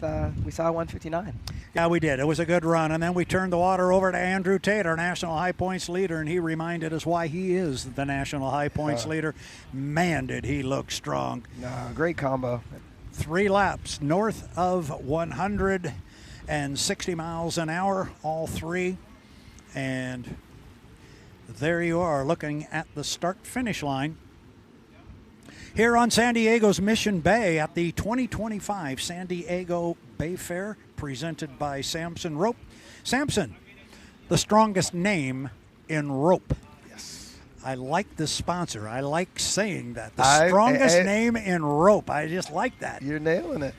Speaker 3: we saw 159.
Speaker 2: Yeah, we did. It was a good run. And then we turned the water over to Andrew Tate, our national high points leader, and he reminded us why he is the national high points leader. Man, did he look strong.
Speaker 3: Great combo.
Speaker 2: 3 laps north of 160 miles an hour, all 3. And there you are looking at the start-finish line here on San Diego's Mission Bay at the 2025 San Diego Bayfair, presented by Samson Rope. Samson, the strongest name in rope.
Speaker 3: Yes.
Speaker 2: I like this sponsor. I like saying that. The strongest name in rope. I just like that.
Speaker 3: You're nailing it.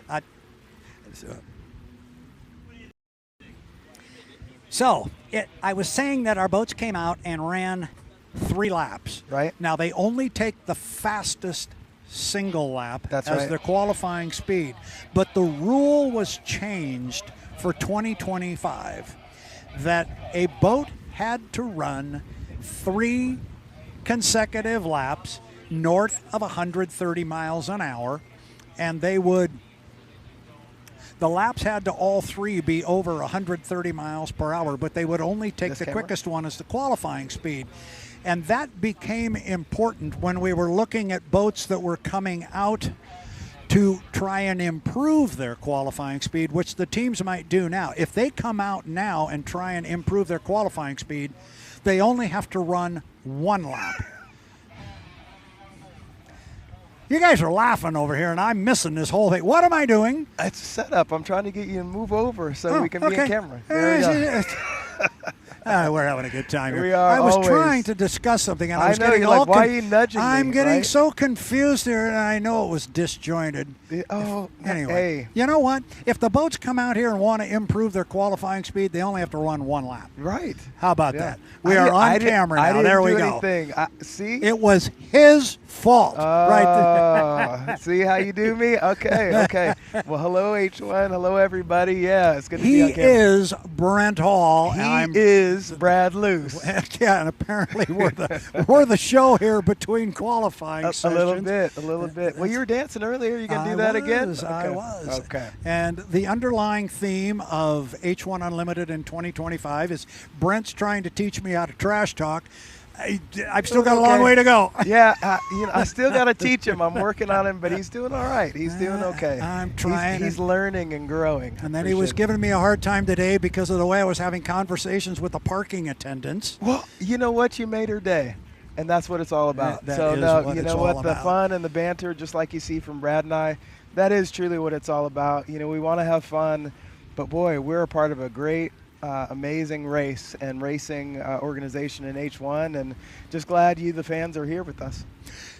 Speaker 2: So I was saying that our boats came out and ran 3 laps.
Speaker 3: Right.
Speaker 2: Now, they only take the fastest single lap
Speaker 3: That's
Speaker 2: as
Speaker 3: right.
Speaker 2: their qualifying speed. But the rule was changed for 2025 that a boat had to run 3 consecutive laps north of 130 miles an hour, and the laps had to all 3 be over 130 miles per hour, but they would only take the quickest one as the qualifying speed. And that became important when we were looking at boats that were coming out to try and improve their qualifying speed, which the teams might do now. If they come out now and try and improve their qualifying speed, they only have to run 1 lap. You guys are laughing over here, and I'm missing this whole thing. What am I doing?
Speaker 3: It's a setup. I'm trying to get you to move over so we can be in camera. There we go.
Speaker 2: We're having a good time here.
Speaker 3: We are.
Speaker 2: I was
Speaker 3: always
Speaker 2: trying to discuss something, and I was
Speaker 3: know,
Speaker 2: getting
Speaker 3: you're
Speaker 2: all
Speaker 3: like, why are you nudging me?
Speaker 2: I'm getting
Speaker 3: right?
Speaker 2: so confused here, and I know it was disjointed.
Speaker 3: Oh,
Speaker 2: Anyway,
Speaker 3: hey.
Speaker 2: you know what? If the boats come out here and want to improve their qualifying speed, they only have to run 1 lap.
Speaker 3: Right.
Speaker 2: How about that? We are on camera now. There we go.
Speaker 3: See?
Speaker 2: It was his fault right there.
Speaker 3: See how you do me? Okay. Well, hello, H1. Hello, everybody. Yeah, it's good to be on camera.
Speaker 2: He is Brent Hall.
Speaker 3: He is Brad Luce.
Speaker 2: Yeah, and apparently we're the show here between qualifying sessions.
Speaker 3: A little bit. Well, you were dancing earlier. You gonna do that again? Okay.
Speaker 2: I was.
Speaker 3: Okay.
Speaker 2: And the underlying theme of H1 Unlimited in 2025 is Brent's trying to teach me how to trash talk. I've still got a long way to go.
Speaker 3: Yeah, I still got to teach him. I'm working on him, but he's doing all right. He's doing okay.
Speaker 2: I'm trying.
Speaker 3: He's learning and growing.
Speaker 2: And then he was giving me a hard time today because of the way I was having conversations with the parking attendants.
Speaker 3: Well, you know what? You made her day. And that's what it's all about.
Speaker 2: That
Speaker 3: so,
Speaker 2: is
Speaker 3: no,
Speaker 2: what
Speaker 3: you
Speaker 2: it's
Speaker 3: know
Speaker 2: all
Speaker 3: what? The
Speaker 2: about.
Speaker 3: fun and the banter, just like you see from Brad and I, that is truly what it's all about. You know, we want to have fun, but boy, we're a part of a great, amazing race and racing organization in H1, and just glad you, the fans, are here with us.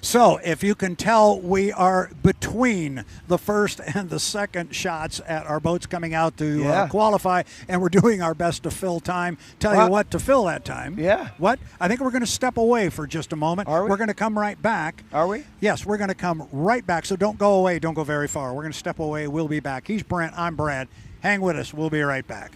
Speaker 2: So, if you can tell, we are between the first and the second shots at our boats coming out to qualify, and we're doing our best to fill time. Tell you what, to fill that time.
Speaker 3: Yeah.
Speaker 2: What? I think we're going to step away for just a moment.
Speaker 3: Are we?
Speaker 2: We're going to come right back.
Speaker 3: Are we?
Speaker 2: Yes, we're going to come right back. So don't go away. Don't go very far. We're going to step away. We'll be back. He's Brent. I'm Brad. Hang with us. We'll be right back.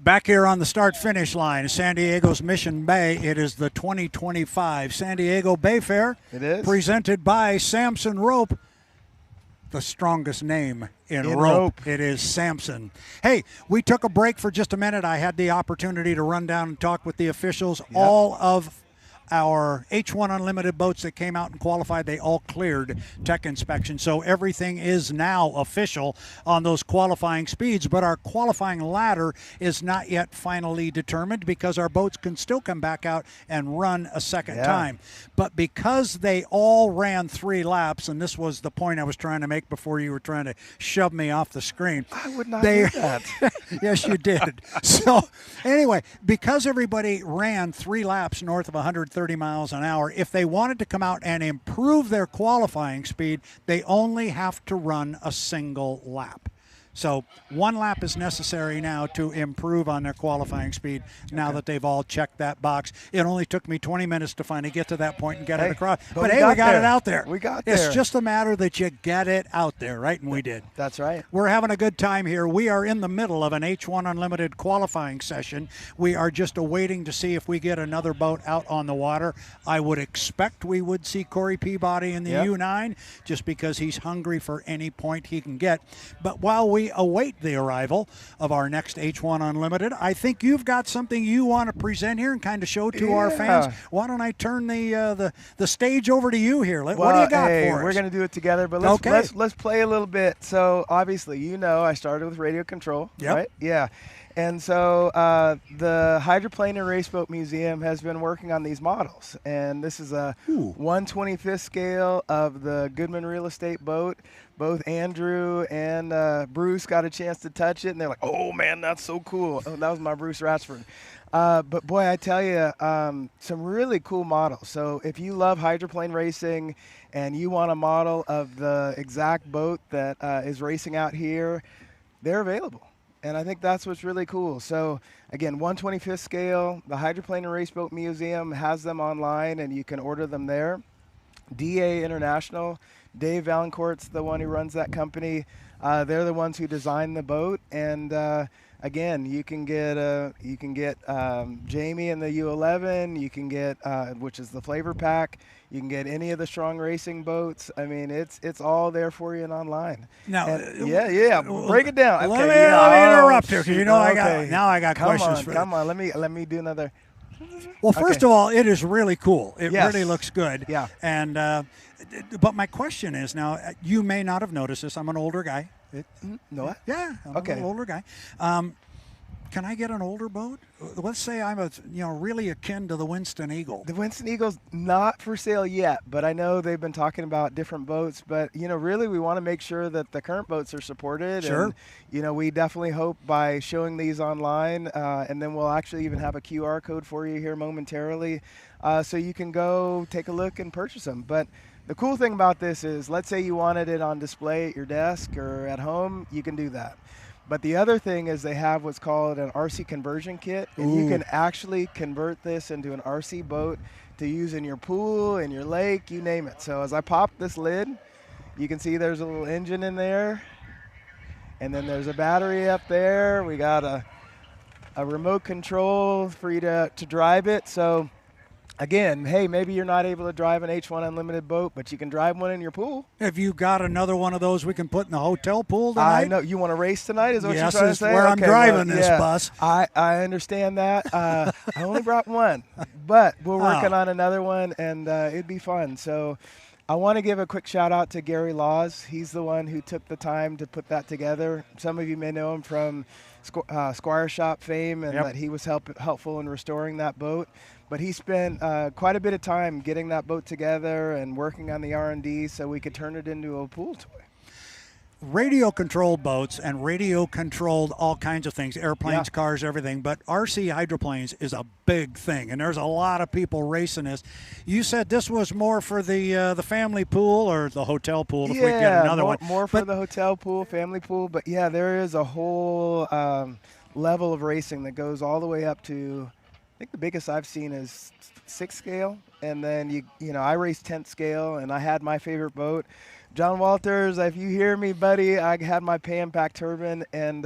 Speaker 2: Back here on the start-finish line, San Diego's Mission Bay. It is the 2025 San Diego Bayfair.
Speaker 3: It is.
Speaker 2: Presented by Samson Rope, the strongest name in rope. It is Samson. Hey, we took a break for just a minute. I had the opportunity to run down and talk with the officials. Yep. All of our H1 Unlimited boats that came out and qualified, they all cleared tech inspection. So everything is now official on those qualifying speeds, but our qualifying ladder is not yet finally determined because our boats can still come back out and run a second time. But because they all ran 3 laps, and this was the point I was trying to make before you were trying to shove me off the screen.
Speaker 3: I would not do that.
Speaker 2: Yes, you did. So anyway, because everybody ran 3 laps north of 130 miles an hour, if they wanted to come out and improve their qualifying speed, they only have to run a single lap. So 1 lap is necessary now to improve on their qualifying speed now that they've all checked that box. It only took me 20 minutes to finally get to that point and get it across. But hey, we got it out there.
Speaker 3: We got there.
Speaker 2: It's just a matter that you get it out there, right? And we did.
Speaker 3: That's right.
Speaker 2: We're having a good time here. We are in the middle of an H1 Unlimited qualifying session. We are just awaiting to see if we get another boat out on the water. I would expect we would see Corey Peabody in the U9 just because he's hungry for any point he can get. But while we await the arrival of our next H1 Unlimited, I think you've got something you want to present here and kind of show to our fans. Why don't I turn the stage over to you here? What do you got for us?
Speaker 3: We're going to do it together, but let's play a little bit. So obviously, I started with radio control, right? Yeah. And so the Hydroplane and Raceboat Museum has been working on these models. And this is a 1/25th scale of the Goodman real estate boat. Both Andrew and Bruce got a chance to touch it, and they're like, oh, man, that's so cool. Oh, that was my Bruce Ratchford. But, boy, I tell you, some really cool models. So if you love hydroplane racing and you want a model of the exact boat that is racing out here, they're available. And I think that's what's really cool. So, again, 1/25th scale. The Hydroplane and Raceboat Museum has them online, and you can order them there. DA International, Dave Valancourt's the one who runs that company. They're the ones who designed the boat. And, again, you can get Jamie in the U11. You can get, which is the FLAV-R-PAC. You can get any of the strong racing boats. I mean, it's all there for you and online.
Speaker 2: Now,
Speaker 3: break it down.
Speaker 2: Let me interrupt here. I got questions for you.
Speaker 3: Come on, let me do another.
Speaker 2: Well, first of all, it is really cool. It really looks good.
Speaker 3: Yeah.
Speaker 2: And but my question is, now you may not have noticed this. I'm an older guy.
Speaker 3: No.
Speaker 2: Yeah. I'm an older guy. Can I get an older boat? Let's say I'm really akin to the Winston Eagle.
Speaker 3: The Winston Eagle's not for sale yet, but I know they've been talking about different boats. But really, we want to make sure that the current boats are supported.
Speaker 2: Sure.
Speaker 3: And we definitely hope by showing these online, and then we'll actually even have a QR code for you here momentarily, so you can go take a look and purchase them. But the cool thing about this is, let's say you wanted it on display at your desk or at home, you can do that. But the other thing is they have what's called an RC conversion kit, and you can actually convert this into an RC boat to use in your pool, in your lake, you name it. So as I pop this lid, you can see there's a little engine in there, and then there's a battery up there. We got a remote control for you to drive it. So again, hey, maybe you're not able to drive an H1 Unlimited boat, but you can drive one in your pool.
Speaker 2: Have you got another one of those we can put in the hotel pool tonight?
Speaker 3: I know. You want to race tonight? Is what you're trying to say?
Speaker 2: Yes, where I'm driving this bus.
Speaker 3: I understand that. I only brought one, but we're working on another one, and it'd be fun. So I want to give a quick shout out to Gary Laws. He's the one who took the time to put that together. Some of you may know him from Squire Shop fame, and that he was helpful in restoring that boat. But he spent quite a bit of time getting that boat together and working on the R&D so we could turn it into a pool toy.
Speaker 2: Radio-controlled boats and radio-controlled all kinds of things, airplanes, cars, everything. But RC hydroplanes is a big thing, and there's a lot of people racing this. You said this was more for the family pool or the hotel pool if we get another one.
Speaker 3: More for the hotel pool, family pool. But, yeah, there is a whole level of racing that goes all the way up to, I think the biggest I've seen is 6th scale. And then, I race 10th scale, and I had my favorite boat. John Walters, if you hear me, buddy, I had my Pan Pac turbine, and,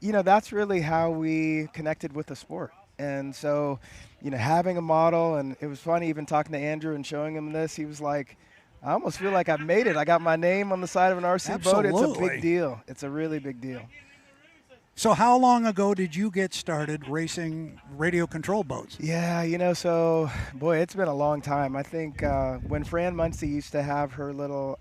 Speaker 3: that's really how we connected with the sport. And so, having a model, and it was funny even talking to Andrew and showing him this, he was like, I almost feel like I've made it. I got my name on the side of an RC boat. It's a big deal. It's a really big deal.
Speaker 2: So how long ago did you get started racing radio control boats?
Speaker 3: Yeah, so, boy, it's been a long time. I think when Fran Muncey used to have her little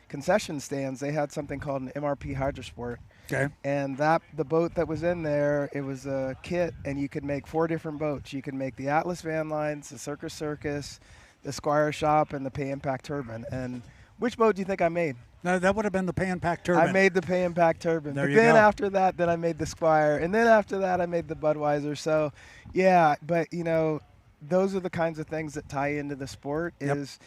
Speaker 3: concession stands, they had something called an MRP Hydrosport.
Speaker 2: Okay.
Speaker 3: And the boat that was in there, it was a kit, and you could make 4 different boats. You could make the Atlas Van Lines, the Circus, the Squire Shop, and the Pay and Pack Turbine. And which boat do you think I made?
Speaker 2: No, that would have been the Pay and Pack Turbine.
Speaker 3: I made the Pay and Pack Turbine.
Speaker 2: There
Speaker 3: but
Speaker 2: you
Speaker 3: then
Speaker 2: go.
Speaker 3: after that, then I made the Squire. And then after that, I made the Budweiser. So, yeah, but, those are the kinds of things that tie into the sport is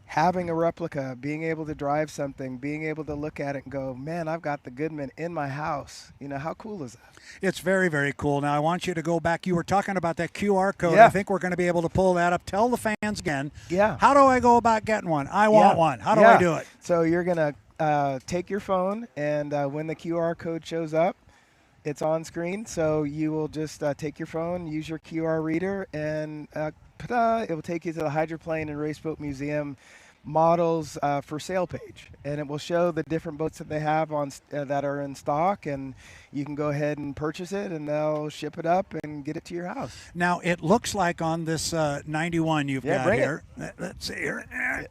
Speaker 3: having a replica, being able to drive something, being able to look at it and go, man, I've got the Goodman in my house. How cool is that?
Speaker 2: It's very, very cool. Now, I want you to go back. You were talking about that QR code.
Speaker 3: Yeah.
Speaker 2: I think we're going to be able to pull that up. Tell the fans again.
Speaker 3: Yeah.
Speaker 2: How do I go about getting one? I want one. How do I do it?
Speaker 3: So you're going to take your phone, and when the QR code shows up, it's on screen. So you will just take your phone, use your QR reader, and it will take you to the Hydroplane and Raceboat Museum models for sale page, and it will show the different boats that they have on that are in stock, and you can go ahead and purchase it, and they'll ship it up and get it to your house.
Speaker 2: Now, it looks like on this 91 you've got
Speaker 3: bring
Speaker 2: here. Let's see here.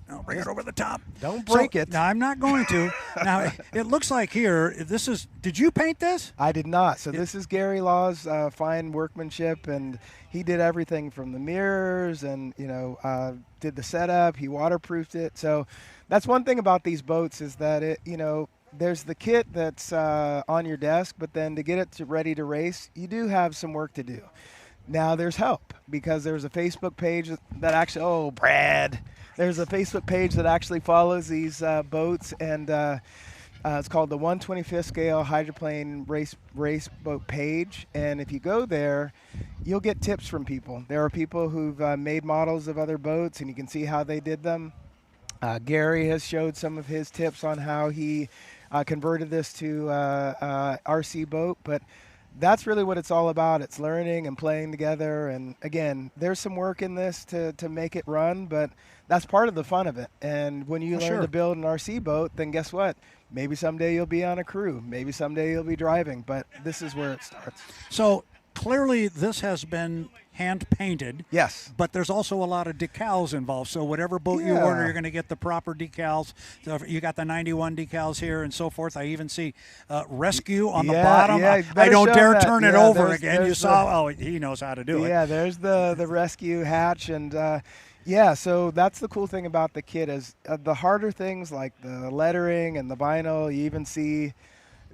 Speaker 2: I'll bring it over the top.
Speaker 3: Don't break it.
Speaker 2: No, I'm not going to. Now, it looks like here, did you paint this?
Speaker 3: I did not. So this is Gary Law's fine workmanship, and he did everything from the mirrors and, did the setup. He waterproofed it. So that's one thing about these boats is that it, there's the kit that's on your desk, but then to get it ready to race, you do have some work to do. Now there's help because there's a Facebook page that actually, there's a Facebook page that actually follows these boats, and it's called the 1/25th Scale Hydroplane Race Boat page. And if you go there, you'll get tips from people. There are people who've made models of other boats, and you can see how they did them. Gary has showed some of his tips on how he converted this to RC boat, but that's really what it's all about. It's learning and playing together. And again, there's some work in this to make it run, but that's part of the fun of it. And when you learn to build an RC boat, then guess what? Maybe someday you'll be on a crew. Maybe someday you'll be driving, but this is where it starts.
Speaker 2: So clearly this has been hand painted.
Speaker 3: Yes.
Speaker 2: But there's also a lot of decals involved. So whatever boat you order, you're going to get the proper decals. So you got the 91 decals here and so forth. I even see rescue on the bottom. I don't dare turn it over again. You saw, he knows how to do it.
Speaker 3: Yeah, there's the rescue hatch. And so that's the cool thing about the kit is the harder things like the lettering and the vinyl, you even see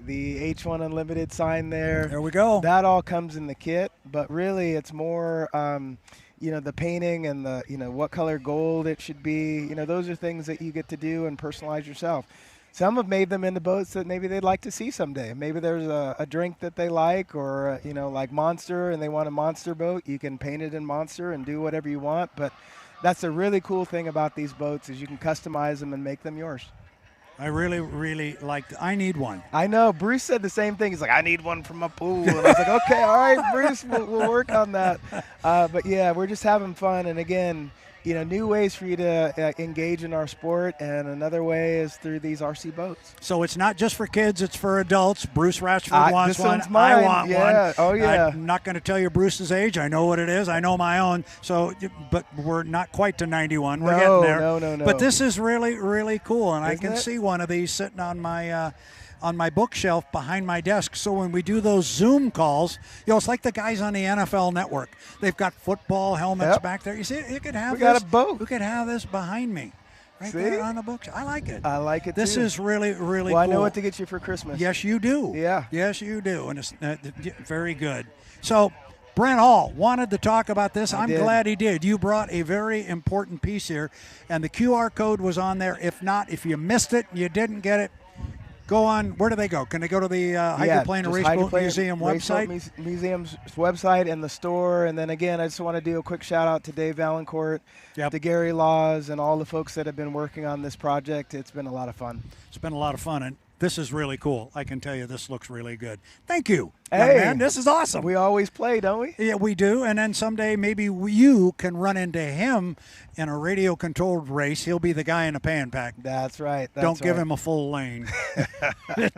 Speaker 3: the H1 Unlimited sign there.
Speaker 2: There we go.
Speaker 3: That all comes in the kit, but really it's more, the painting and the, what color gold it should be. Those are things that you get to do and personalize yourself. Some have made them into boats that maybe they'd like to see someday. Maybe there's a drink that they like or, like Monster, and they want a Monster boat. You can paint it in Monster and do whatever you want, but that's a really cool thing about these boats is you can customize them and make them yours.
Speaker 2: I really, really I need one.
Speaker 3: I know. Bruce said the same thing. He's like, I need one for my pool. And I was like, okay, all right, Bruce, we'll work on that. But, yeah, we're just having fun. And, again, new ways for you to engage in our sport. And another way is through these RC boats.
Speaker 2: So it's not just for kids. It's for adults. Bruce Rashford wants one.
Speaker 3: Mine.
Speaker 2: I want one.
Speaker 3: Oh, yeah.
Speaker 2: I'm not going to tell you Bruce's age. I know what it is. I know my own. So, but we're not quite to 91. We're getting there.
Speaker 3: No.
Speaker 2: But this is really, really cool. And I can
Speaker 3: it?
Speaker 2: see one of these sitting on my bookshelf behind my desk. So when we do those Zoom calls, it's like the guys on the NFL Network. They've got football helmets back there. You see, you could have
Speaker 3: got a boat.
Speaker 2: We could have this behind me. Right there on the books. I like it.
Speaker 3: I like it,
Speaker 2: This
Speaker 3: too.
Speaker 2: is really, really cool.
Speaker 3: Well, I know what to get you for Christmas.
Speaker 2: Yes, you do.
Speaker 3: Yeah.
Speaker 2: Yes, you do. And it's very good. So Brent Hall wanted to talk about this. I'm glad he did. You brought a very important piece here, and the QR code was on there. If you missed it, you didn't get it, go on. Where do they go? Can they go to the Hydroplane and Raceboat Museum website?
Speaker 3: Museum's website and the store. And then again, I just want to do a quick shout out to Dave Valancourt, to Gary Laws, and all the folks that have been working on this project. It's been a lot of fun.
Speaker 2: It's been a lot of fun. And This is really cool. I can tell you this looks really good. Thank you,
Speaker 3: Hey,
Speaker 2: young man. This is awesome.
Speaker 3: We always play, don't we?
Speaker 2: Yeah, we do. And then someday maybe you can run into him in a radio-controlled race. He'll be the guy in the pan-pack.
Speaker 3: That's right.
Speaker 2: Don't give him a full lane.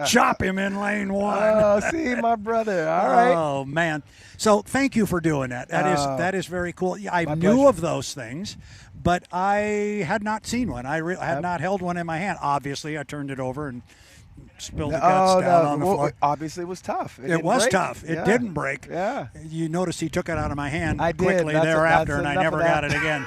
Speaker 2: Chop him in lane 1.
Speaker 3: Oh, see, my brother. All right.
Speaker 2: Oh, man. So thank you for doing that. That is very cool. I knew
Speaker 3: pleasure.
Speaker 2: of those things, but I had not seen one. I had not held one in my hand. Obviously, I turned it over and spilled the guts down on the floor.
Speaker 3: Obviously, it was tough.
Speaker 2: It was
Speaker 3: break.
Speaker 2: tough. It didn't break.
Speaker 3: Yeah.
Speaker 2: You notice he took it out of my hand
Speaker 3: I did.
Speaker 2: quickly thereafter, and I never got it again.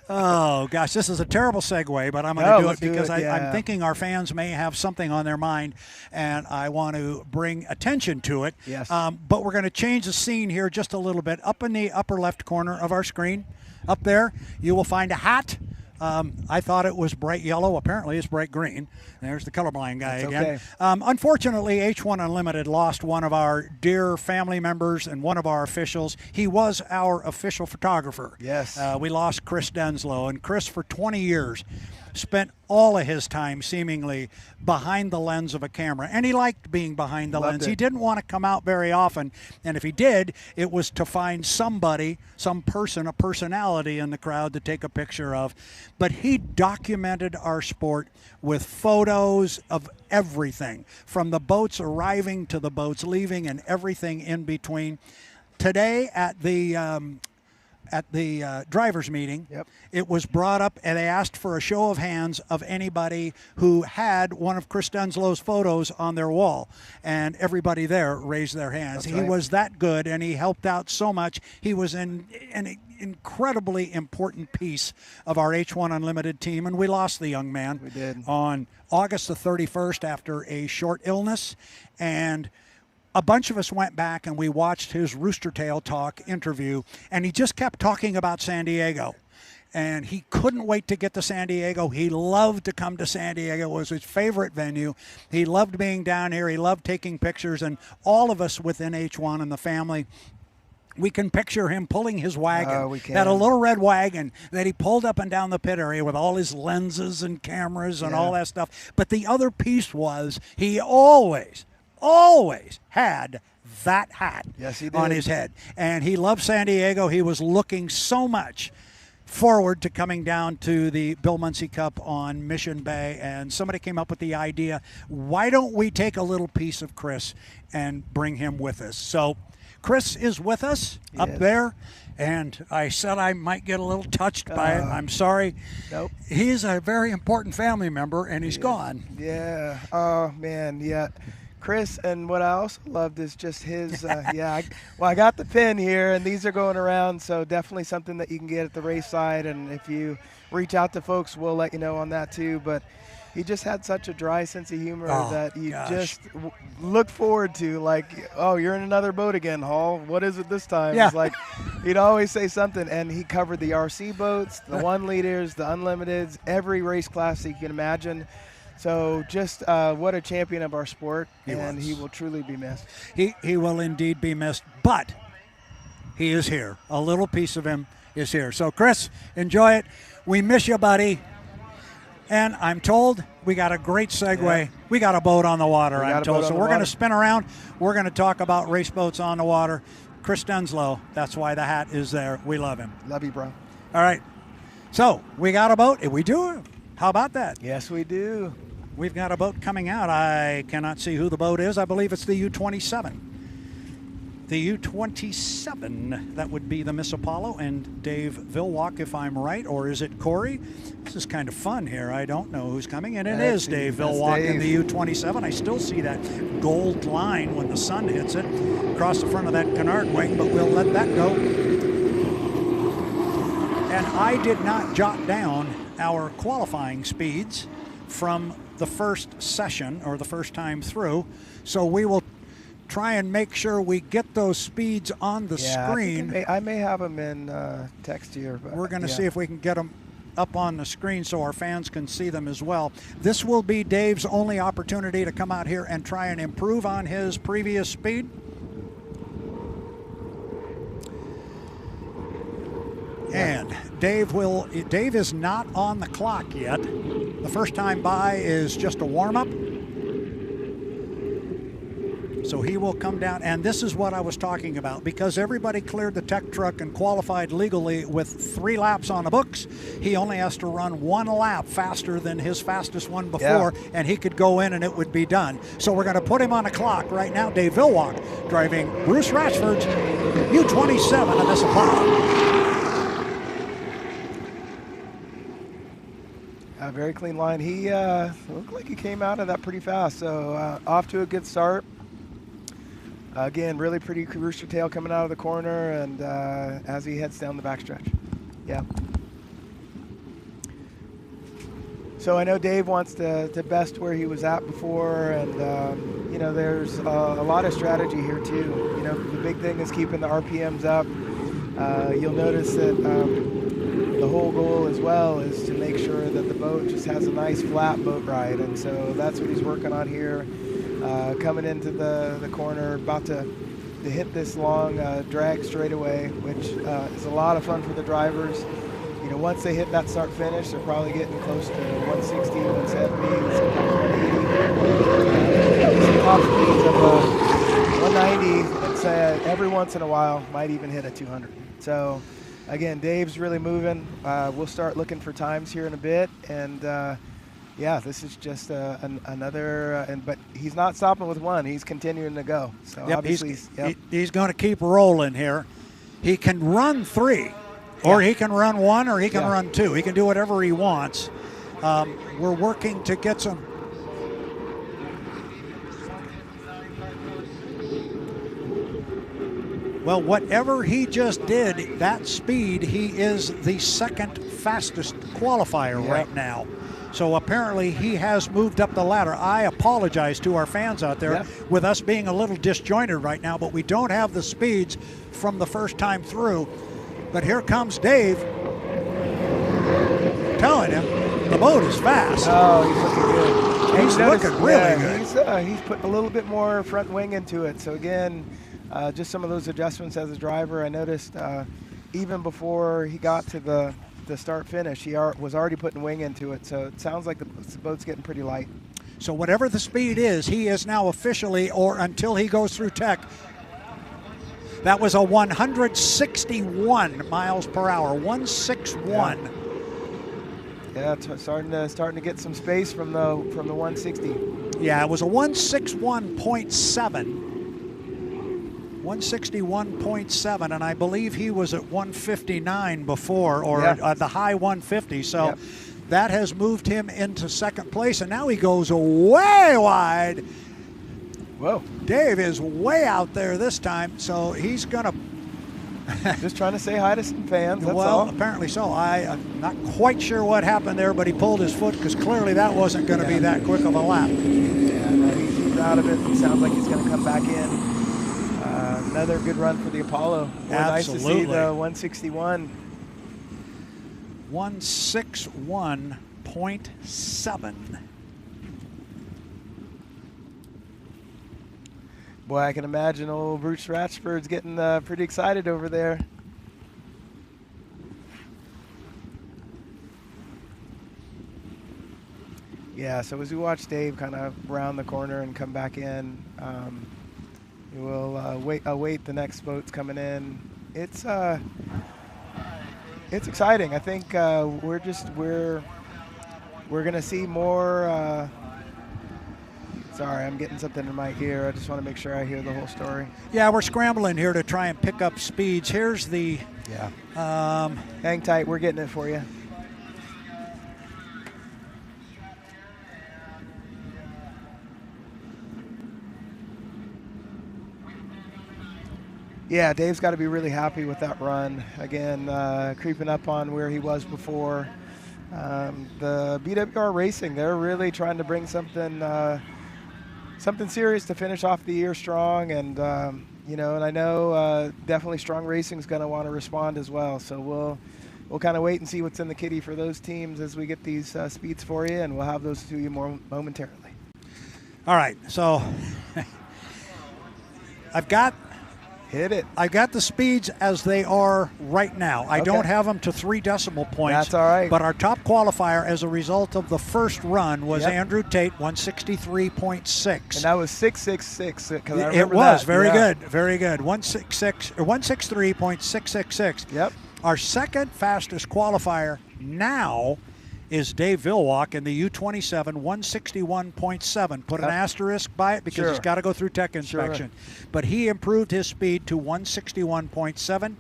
Speaker 2: Oh, gosh, this is a terrible segue, but I'm going to do it because I'm thinking our fans may have something on their mind, and I want to bring attention to it.
Speaker 3: Yes.
Speaker 2: But we're going to change the scene here just a little bit. Up in the upper left corner of our screen, up there, you will find a hat. I thought it was bright yellow. Apparently, it's bright green. There's the colorblind guy again.
Speaker 3: Okay.
Speaker 2: Unfortunately, H1 Unlimited lost one of our dear family members and one of our officials. He was our official photographer.
Speaker 3: Yes.
Speaker 2: We lost Chris Denslow. And Chris, for 20 years, spent all of his time seemingly behind the lens of a camera. And he liked being behind the lens. He didn't want to come out very often. And if he did, it was to find somebody, some person, a personality in the crowd to take a picture of. But he documented our sport with photos of everything, from the boats arriving to the boats leaving and everything in between. Today at the drivers' meeting, it was brought up, and they asked for a show of hands of anybody who had one of Chris Denslow's photos on their wall, and everybody there raised their hands. He was that good, and he helped out so much. He was an incredibly important piece of our H1 Unlimited team, and we lost the young man.
Speaker 3: We did.
Speaker 2: On August the 31st after a short illness, and a bunch of us went back and we watched his Rooster Tail Talk interview, and he just kept talking about San Diego. And he couldn't wait to get to San Diego. He loved to come to San Diego. It was his favorite venue. He loved being down here. He loved taking pictures. And all of us within H1 and the family, we can picture him pulling his wagon.
Speaker 3: We can.
Speaker 2: Had a little red wagon that he pulled up and down the pit area with all his lenses and cameras and all that stuff. But the other piece was he always had that hat on his head. And he loved San Diego. He was looking so much forward to coming down to the Bill Muncey Cup on Mission Bay, and somebody came up with the idea, why don't we take a little piece of Chris and bring him with us? So Chris is with us up there, and I said I might get a little touched by it. I'm sorry.
Speaker 3: Nope.
Speaker 2: He's a very important family member, and he's gone.
Speaker 3: Yeah. Oh, man, yeah. Chris, and what I also loved is just his, I got the pin here, and these are going around, so definitely something that you can get at the race side, and if you reach out to folks, we'll let you know on that too. But he just had such a dry sense of humor that you just look forward to, like, oh, you're in another boat again, Hall. What is it this time?
Speaker 2: Yeah.
Speaker 3: It's like he'd always say something, and he covered the RC boats, the 1-liters, the unlimiteds, every race class that you can imagine. So just what a champion of our sport, and he will truly be missed.
Speaker 2: He will indeed be missed, but he is here. A little piece of him is here. So, Chris, enjoy it. We miss you, buddy. And I'm told we got a great segue. Yeah. We got a boat on the water, I'm told. So we're going to spin around. We're going to talk about race boats on the water. Chris Denslow, that's why the hat is there. We love him.
Speaker 3: Love you, bro.
Speaker 2: All right. So we got a boat. We do. How about that?
Speaker 3: Yes, we do.
Speaker 2: We've got a boat coming out. I cannot see who the boat is. I believe it's the U-27. The U-27, that would be the Miss Apollo and Dave Villwock, if I'm right, or is it Corey? This is kind of fun here. I don't know who's coming, and it is Dave Villwock in the U-27. I still see that gold line when the sun hits it across the front of that canard wing, but we'll let that go. And I did not jot down our qualifying speeds from the first session or the first time through, so we will try and make sure we get those speeds on the screen.
Speaker 3: I may have them in text here. But
Speaker 2: we're going to see if we can get them up on the screen so our fans can see them as well. This will be Dave's only opportunity to come out here and try and improve on his previous speed. And Dave is not on the clock yet. The first time by is just a warm-up. So he will come down, and this is what I was talking about. Because everybody cleared the tech truck and qualified legally with 3 laps on the books, he only has to run 1 lap faster than his fastest one before, and he could go in and it would be done. So we're going to put him on the clock right now. Dave Villwock driving Bruce Ratchford's U27 on this Apollo.
Speaker 3: Very clean line. He looked like he came out of that pretty fast, so off to a good start. Again, really pretty rooster tail coming out of the corner, and as he heads down the backstretch. Yeah. So I know Dave wants to best where he was at before, and you know, there's a lot of strategy here too. You know, the big thing is keeping the RPMs up. You'll notice that the whole goal as well is to make sure that the boat just has a nice flat boat ride, and so that's what he's working on here. Coming into the corner, about to hit this long drag straightaway, which is a lot of fun for the drivers. You know, once they hit that start finish, they're probably getting close to 160, 170, sometimes 180. Some top speeds of 190, and say every once in a while might even hit a 200. So again, Dave's really moving. We'll start looking for times here in a bit, and yeah, this is just another, but he's not stopping with 1. He's continuing to go. So
Speaker 2: yep,
Speaker 3: obviously,
Speaker 2: he's going to keep rolling here. He can run 3, or he can run 1, or he can run 2. He can do whatever he wants. We're working to get some. Well, whatever he just did, that speed, he is the 2nd fastest qualifier right now. So apparently he has moved up the ladder. I apologize to our fans out there with us being a little disjointed right now, but we don't have the speeds from the first time through. But here comes Dave, telling him the boat is fast.
Speaker 3: Oh, he's looking good.
Speaker 2: He's looking really good.
Speaker 3: He's put a little bit more front wing into it. So again, just some of those adjustments as a driver. I noticed even before he got to the start finish, he was already putting wing into it. So it sounds like the boat's getting pretty light.
Speaker 2: So whatever the speed is, he is now officially, or until he goes through tech, that was a 161 miles per hour, 161.
Speaker 3: Yeah, starting to get some space from the 160.
Speaker 2: Yeah, it was a 161.7. 161.7, and I believe he was at 159 before, or the high 150. So that has moved him into 2nd place, and now he goes way wide.
Speaker 3: Whoa.
Speaker 2: Dave is way out there this time, so he's going to...
Speaker 3: Just trying to say hi to some fans, that's
Speaker 2: well,
Speaker 3: all.
Speaker 2: Apparently so. I'm not quite sure what happened there, but he pulled his foot, because clearly that wasn't going to be that quick of a lap.
Speaker 3: Yeah, no, he's out of it. He sounds like he's going to come back in. Another good run for the Apollo. Nice to see the 161.
Speaker 2: 161.7.
Speaker 3: Boy, I can imagine old Bruce Ratchford's getting pretty excited over there. Yeah, so as we watch Dave kind of round the corner and come back in, we'll await the next boats coming in. It's exciting. I think we're gonna see more. Sorry, I'm getting something in my ear. I just want to make sure I hear the whole story.
Speaker 2: Yeah, we're scrambling here to try and pick up speeds. Here's the.
Speaker 3: Hang tight. We're getting it for you. Yeah, Dave's got to be really happy with that run. Again, creeping up on where he was before. The BWR Racing, they're really trying to bring something serious to finish off the year strong. And, you know, and I know definitely Strong Racing's going to want to respond as well. So we'll kind of wait and see what's in the kitty for those teams as we get these speeds for you, and we'll have those to you more momentarily.
Speaker 2: All right, so I've got
Speaker 3: Hit it.
Speaker 2: I got the speeds as they are right now. I don't have them to 3 decimal points.
Speaker 3: That's all right.
Speaker 2: But our top qualifier as a result of the first run was Andrew Tate, 163.6.
Speaker 3: And that was 666.
Speaker 2: It was very good, very good. 163.666.
Speaker 3: Yep.
Speaker 2: Our second fastest qualifier now is Dave Villwock in the U27, 161.7. Put an asterisk by it because he's got to go through tech inspection. But he improved his speed to 161.7.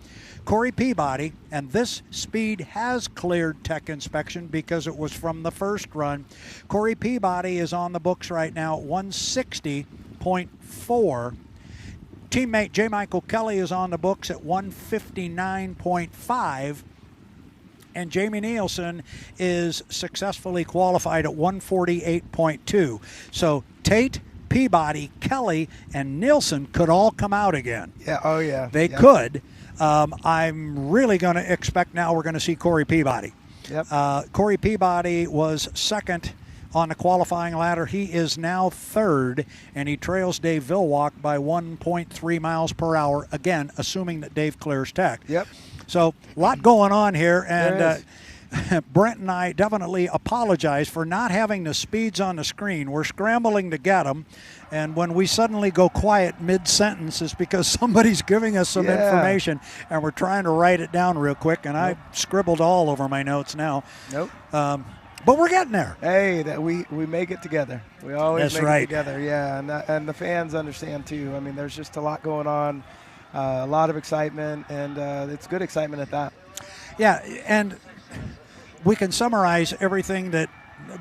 Speaker 2: Corey Peabody, and this speed has cleared tech inspection because it was from the first run. Corey Peabody is on the books right now at 160.4. Teammate J. Michael Kelly is on the books at 159.5. And Jamie Nilsen is successfully qualified at 148.2. So Tate, Peabody, Kelly, and Nilsen could all come out again.
Speaker 3: Yeah. Oh, yeah.
Speaker 2: They could. I'm really going to expect now we're going to see Corey Peabody.
Speaker 3: Yep.
Speaker 2: Corey Peabody was second on the qualifying ladder. He is now third, and he trails Dave Villwock by 1.3 miles per hour, again, assuming that Dave clears tech.
Speaker 3: Yep.
Speaker 2: So a lot going on here, and Brent and I definitely apologize for not having the speeds on the screen. We're scrambling to get them, and when we suddenly go quiet mid-sentence, it's because somebody's giving us some information, and we're trying to write it down real quick, and I scribbled all over my notes now.
Speaker 3: Nope.
Speaker 2: But we're getting there.
Speaker 3: Hey, we make it together. We always make it together. Yeah, and the fans understand too. I mean, there's just a lot going on. A lot of excitement, and it's good excitement at that.
Speaker 2: Yeah, and we can summarize everything that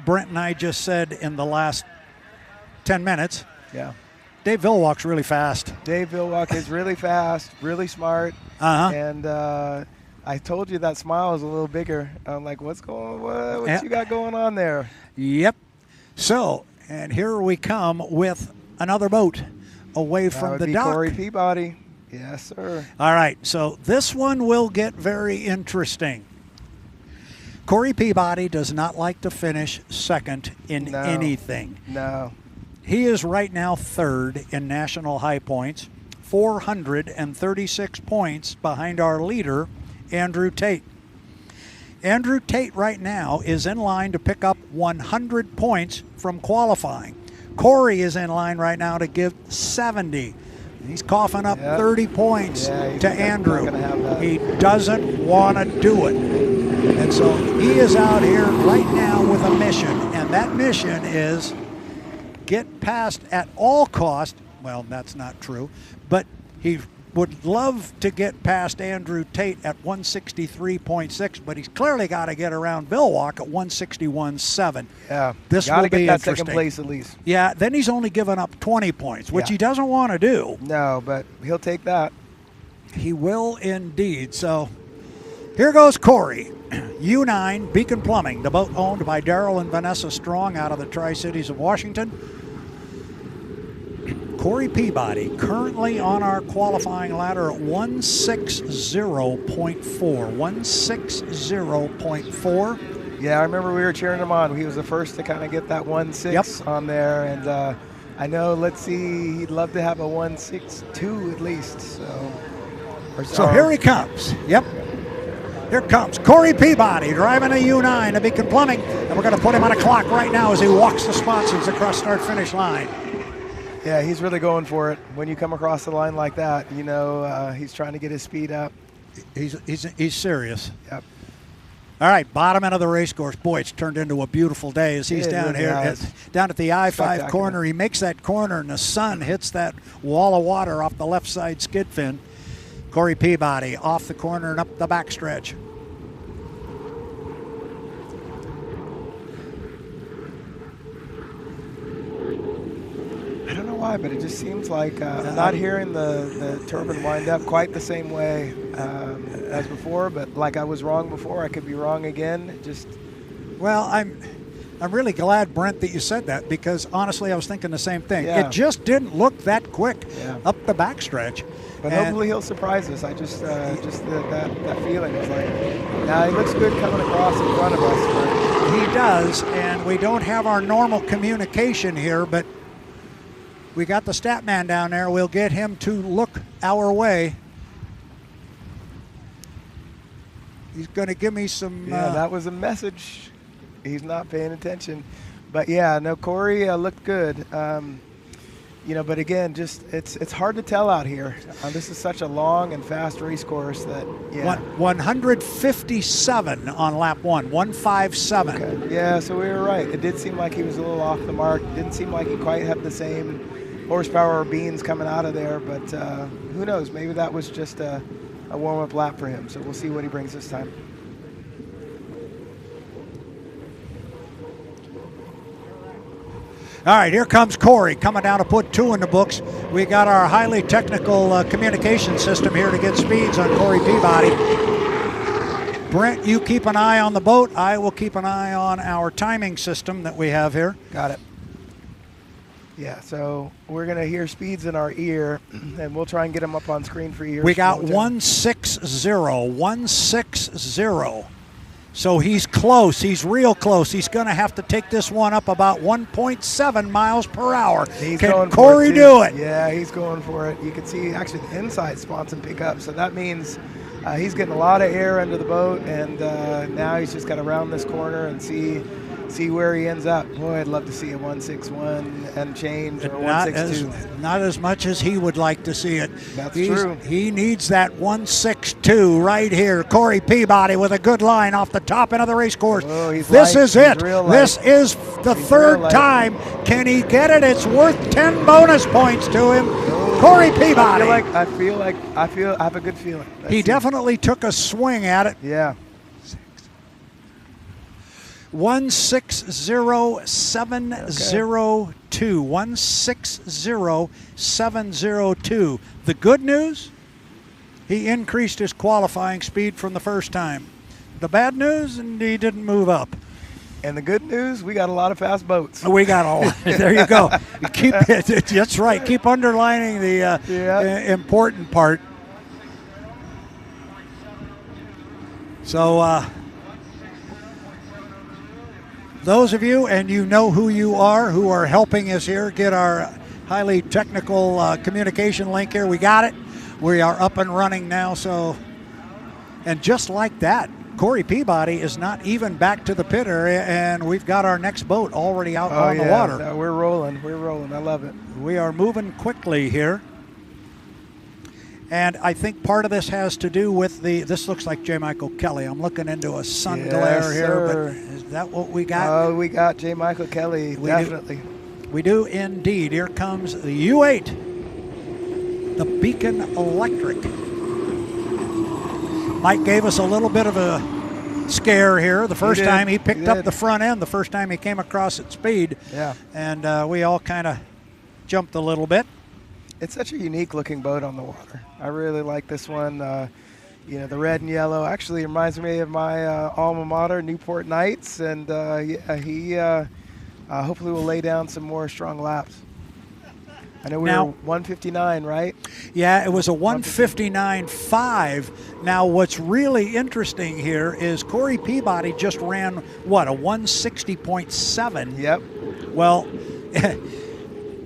Speaker 2: Brent and I just said in the last 10 minutes.
Speaker 3: Yeah.
Speaker 2: Dave Villwock's really fast.
Speaker 3: Dave Villwock is really fast, really smart. And I told you that smile is a little bigger. I'm like, what you got going on there?
Speaker 2: Yep. So, and here we come with another boat away from the dock.
Speaker 3: Corey Peabody. Yes, sir.
Speaker 2: All right, so this one will get very interesting. Corey Peabody does not like to finish second in anything.
Speaker 3: No.
Speaker 2: He is right now third in national high points, 436 points behind our leader, Andrew Tate. Andrew Tate right now is in line to pick up 100 points from qualifying. Corey is in line right now to give 70. He's coughing up 30 points to Andrew. He doesn't want to do it. And so he is out here right now with a mission, and that mission is get past at all cost. Well, that's not true, but he would love to get past Andrew Tate at 163.6, but he's clearly got to get around Villwock at 161.7.
Speaker 3: Yeah,
Speaker 2: this will be
Speaker 3: that
Speaker 2: interesting.
Speaker 3: Second place at least.
Speaker 2: Yeah, then he's only given up 20 points, which he doesn't want to do.
Speaker 3: No, but he'll take that.
Speaker 2: He will indeed. So here goes Corey. U9 Beacon Plumbing, the boat owned by Darrell and Vanessa Strong out of the Tri-Cities of Washington. Corey Peabody currently on our qualifying ladder at 160.4. 160.4.
Speaker 3: Yeah, I remember we were cheering him on. He was the first to kind of get that 1.6 on there, and I know. Let's see, he'd love to have a 1.62 at least. So
Speaker 2: here he comes. Yep. Here comes Corey Peabody driving a U9 to Beacon Plumbing, and we're going to put him on a clock right now as he walks the sponsors across start-finish line.
Speaker 3: Yeah, he's really going for it. When you come across the line like that, you know he's trying to get his speed up.
Speaker 2: He's serious.
Speaker 3: Yep.
Speaker 2: All right, bottom end of the race course. Boy, it's turned into a beautiful day as he's down here, down at the I-5 corner. He makes that corner, and the sun hits that wall of water off the left side skid fin. Corey Peabody off the corner and up the backstretch.
Speaker 3: I don't know why, but it just seems like I'm not hearing the turbine wind up quite the same way as before. But like I was wrong before, I could be wrong again.
Speaker 2: Well, I'm really glad, Brent, that you said that, because honestly, I was thinking the same thing.
Speaker 3: Yeah.
Speaker 2: It just didn't look that quick up the backstretch.
Speaker 3: But hopefully he'll surprise us. I just that feeling is like, now he looks good coming across in front of us.
Speaker 2: He does, and we don't have our normal communication here, but We got the stat man down there. We'll get him to look our way. He's going to give me some...
Speaker 3: Yeah, that was a message. He's not paying attention. But, yeah, no, Corey looked good. You know, but again, just it's hard to tell out here. This is such a long and fast race course that, yeah.
Speaker 2: 157 on lap 1, 157.
Speaker 3: Okay. Yeah, so we were right. It did seem like he was a little off the mark. Didn't seem like he quite had the same horsepower or beans coming out of there, but who knows? Maybe that was just a warm-up lap for him, so we'll see what he brings this time.
Speaker 2: All right, here comes Corey coming down to put 2 in the books. We got our highly technical communication system here to get speeds on Corey Peabody. Brent, you keep an eye on the boat. I will keep an eye on our timing system that we have here.
Speaker 3: Got it. Yeah, so we're going to hear speeds in our ear, and we'll try and get them up on screen for you.
Speaker 2: We got 160, 160. So he's close. He's real close. He's going to have to take this one up about 1.7 miles per hour. Can Corey do it?
Speaker 3: Yeah, he's going for it. You can see actually the inside spots and pick up. So that means he's getting a lot of air under the boat, and now he's just got to round this corner and see where he ends up. Boy, I'd love to see a 161 and change, or 162.
Speaker 2: Not as much as he would like to see it.
Speaker 3: That's true.
Speaker 2: He needs that 162 right here. Corey Peabody with a good line off the top end of the race course.
Speaker 3: Whoa,
Speaker 2: this is it. This is the third time. Can he get it? It's worth 10 bonus points to him. Corey Peabody.
Speaker 3: I have a good feeling.
Speaker 2: He definitely took a swing at it.
Speaker 3: Yeah.
Speaker 2: 160,702. 160,702. The good news, he increased his qualifying speed from the first time. The bad news, and he didn't move up.
Speaker 3: And the good news, we got a lot of fast boats.
Speaker 2: We got a lot. There you go. That's right. Keep underlining the important part. So, those of you, and you know who you are, who are helping us here get our highly technical communication link here. We got it. We are up and running now. So, and just like that, Corey Peabody is not even back to the pit area, and we've got our next boat already out on the water.
Speaker 3: No, we're rolling. We're rolling. I love it.
Speaker 2: We are moving quickly here. And I think part of this has to do with this looks like J. Michael Kelly. I'm looking into a sun glare here, but is that what we got?
Speaker 3: Oh, we got J. Michael Kelly, definitely.
Speaker 2: We do indeed. Here comes the U8, the Beacon Electric. Mike gave us a little bit of a scare here the first time he picked up the front end, the first time he came across at speed.
Speaker 3: Yeah.
Speaker 2: And we all kind of jumped a little bit.
Speaker 3: It's such a unique looking boat on the water. I really like this one. You know, the red and yellow actually reminds me of my alma mater, Newport Knights, and he hopefully will lay down some more strong laps. I know we were 159, right?
Speaker 2: Yeah, it was a 159.5. Now, what's really interesting here is Corey Peabody just ran, what, a 160.7?
Speaker 3: Yep.
Speaker 2: Well,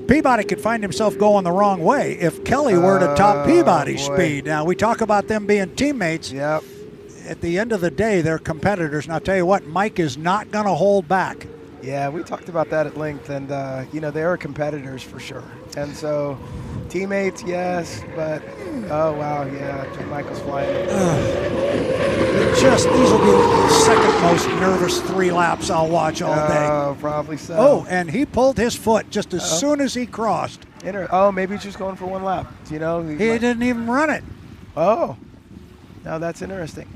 Speaker 2: Peabody could find himself going the wrong way if Kelly were to top Peabody's speed. Now, we talk about them being teammates.
Speaker 3: Yep.
Speaker 2: At the end of the day, they're competitors. And I'll tell you what, Mike is not going to hold back.
Speaker 3: Yeah, we talked about that at length, and you know, they are competitors for sure. And so, teammates, yes, but oh wow, yeah, J. Michael's flying.
Speaker 2: These will be the second most nervous 3 laps I'll watch all day.
Speaker 3: Oh, probably so.
Speaker 2: Oh, and he pulled his foot just as soon as he crossed.
Speaker 3: Maybe he's just going for 1 lap. You know,
Speaker 2: he didn't even run it.
Speaker 3: Oh, now that's interesting.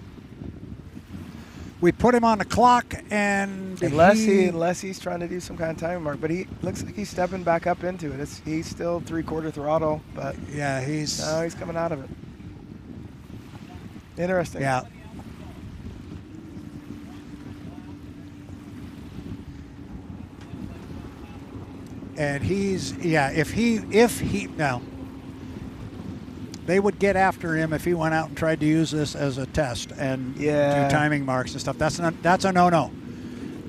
Speaker 2: We put him on the clock, and
Speaker 3: unless he's trying to do some kind of time mark, but he looks like he's stepping back up into it. He's still 3/4 throttle, but
Speaker 2: yeah, he's
Speaker 3: coming out of it. Interesting.
Speaker 2: Yeah. And if he now, they would get after him if he went out and tried to use this as a test and do timing marks and stuff. That's a no-no.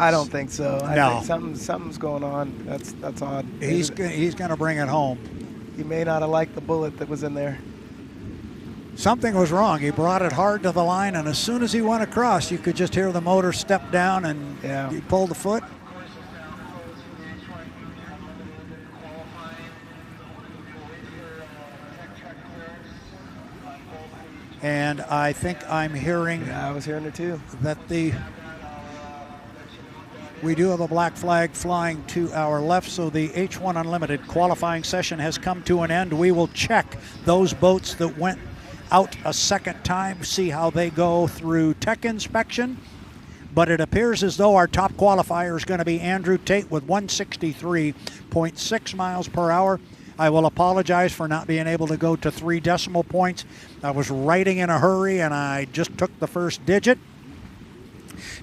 Speaker 3: I don't think so. I
Speaker 2: No.
Speaker 3: think something's going on. That's odd.
Speaker 2: He's going to bring it home.
Speaker 3: He may not have liked the bullet that was in there.
Speaker 2: Something was wrong. He brought it hard to the line, and as soon as he went across, you could just hear the motor step down, and he pulled the foot. And I think I'm hearing...
Speaker 3: Yeah, I was hearing it too.
Speaker 2: That we do have a black flag flying to our left, so the H1 Unlimited qualifying session has come to an end. We will check those boats that went out a second time, see how they go through tech inspection. But it appears as though our top qualifier is going to be Andrew Tate with 163.6 miles per hour. I will apologize for not being able to go to 3 decimal points. I was writing in a hurry and I just took the first digit.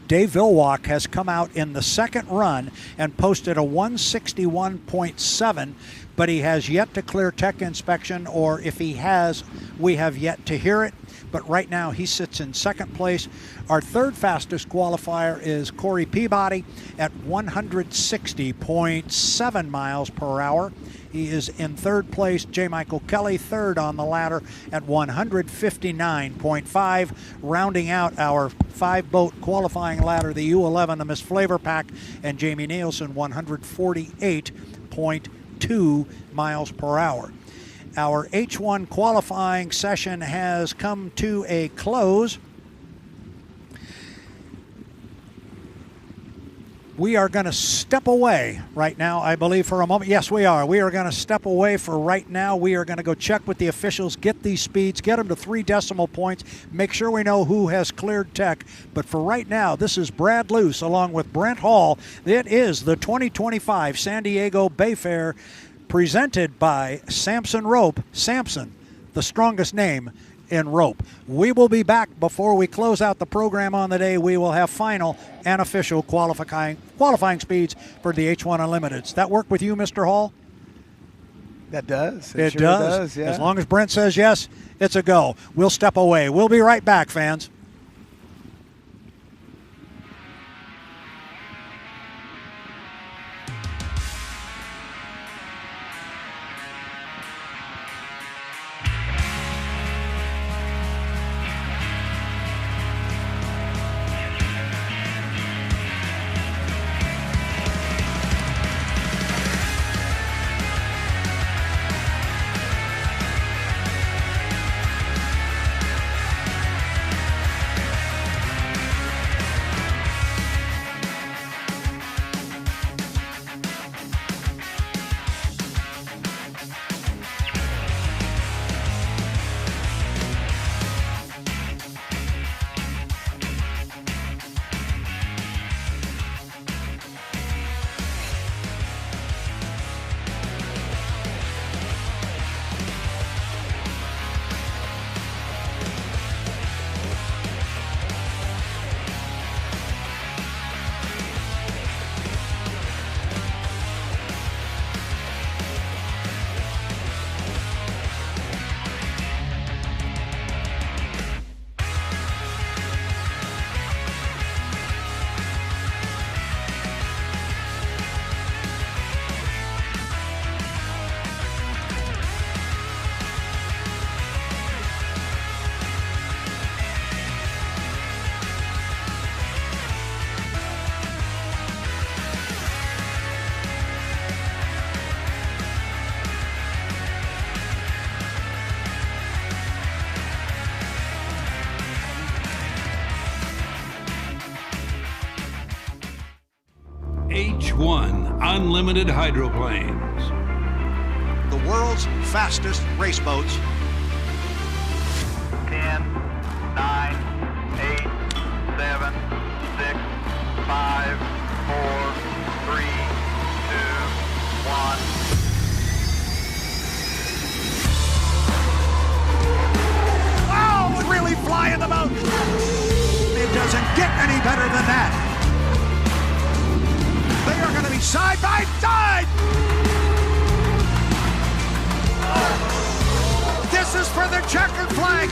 Speaker 2: Dave Villwock has come out in the second run and posted a 161.7, but he has yet to clear tech inspection, or if he has, we have yet to hear it. But right now he sits in second place. Our third fastest qualifier is Corey Peabody at 160.7 miles per hour. He is in third place. J. Michael Kelly third on the ladder at 159.5. Rounding out our 5-boat qualifying ladder, the U11, the Miss FLAV-R-PAC, and Jamie Nilsen, 148.2 miles per hour. Our H1 qualifying session has come to a close. We are going to step away right now, I believe, for a moment. Yes, we are. We are going to step away for right now. We are going to go check with the officials, get these speeds, get them to 3 decimal points, make sure we know who has cleared tech. But for right now, this is Brad Luce along with Brent Hall. It is the 2025 San Diego Bayfair, presented by Samson Rope. Samson, the strongest name in rope. We will be back before we close out the program on the day. We will have final and official qualifying speeds for the H1 Unlimiteds. That work with you, Mr. Hall?
Speaker 3: That does.
Speaker 2: It
Speaker 3: sure
Speaker 2: does.
Speaker 3: Yeah.
Speaker 2: As long as Brent says yes, it's a go. We'll step away. We'll be right back, fans.
Speaker 4: H1 Unlimited Hydroplanes.
Speaker 2: The world's fastest race boats.
Speaker 5: 10, 9, 8, 7, 6, 5, 4, 3, 2, 1.
Speaker 2: Oh, it's really flying the boat. It doesn't get any better than that. They are going to be side by side. This is for the checkered flag.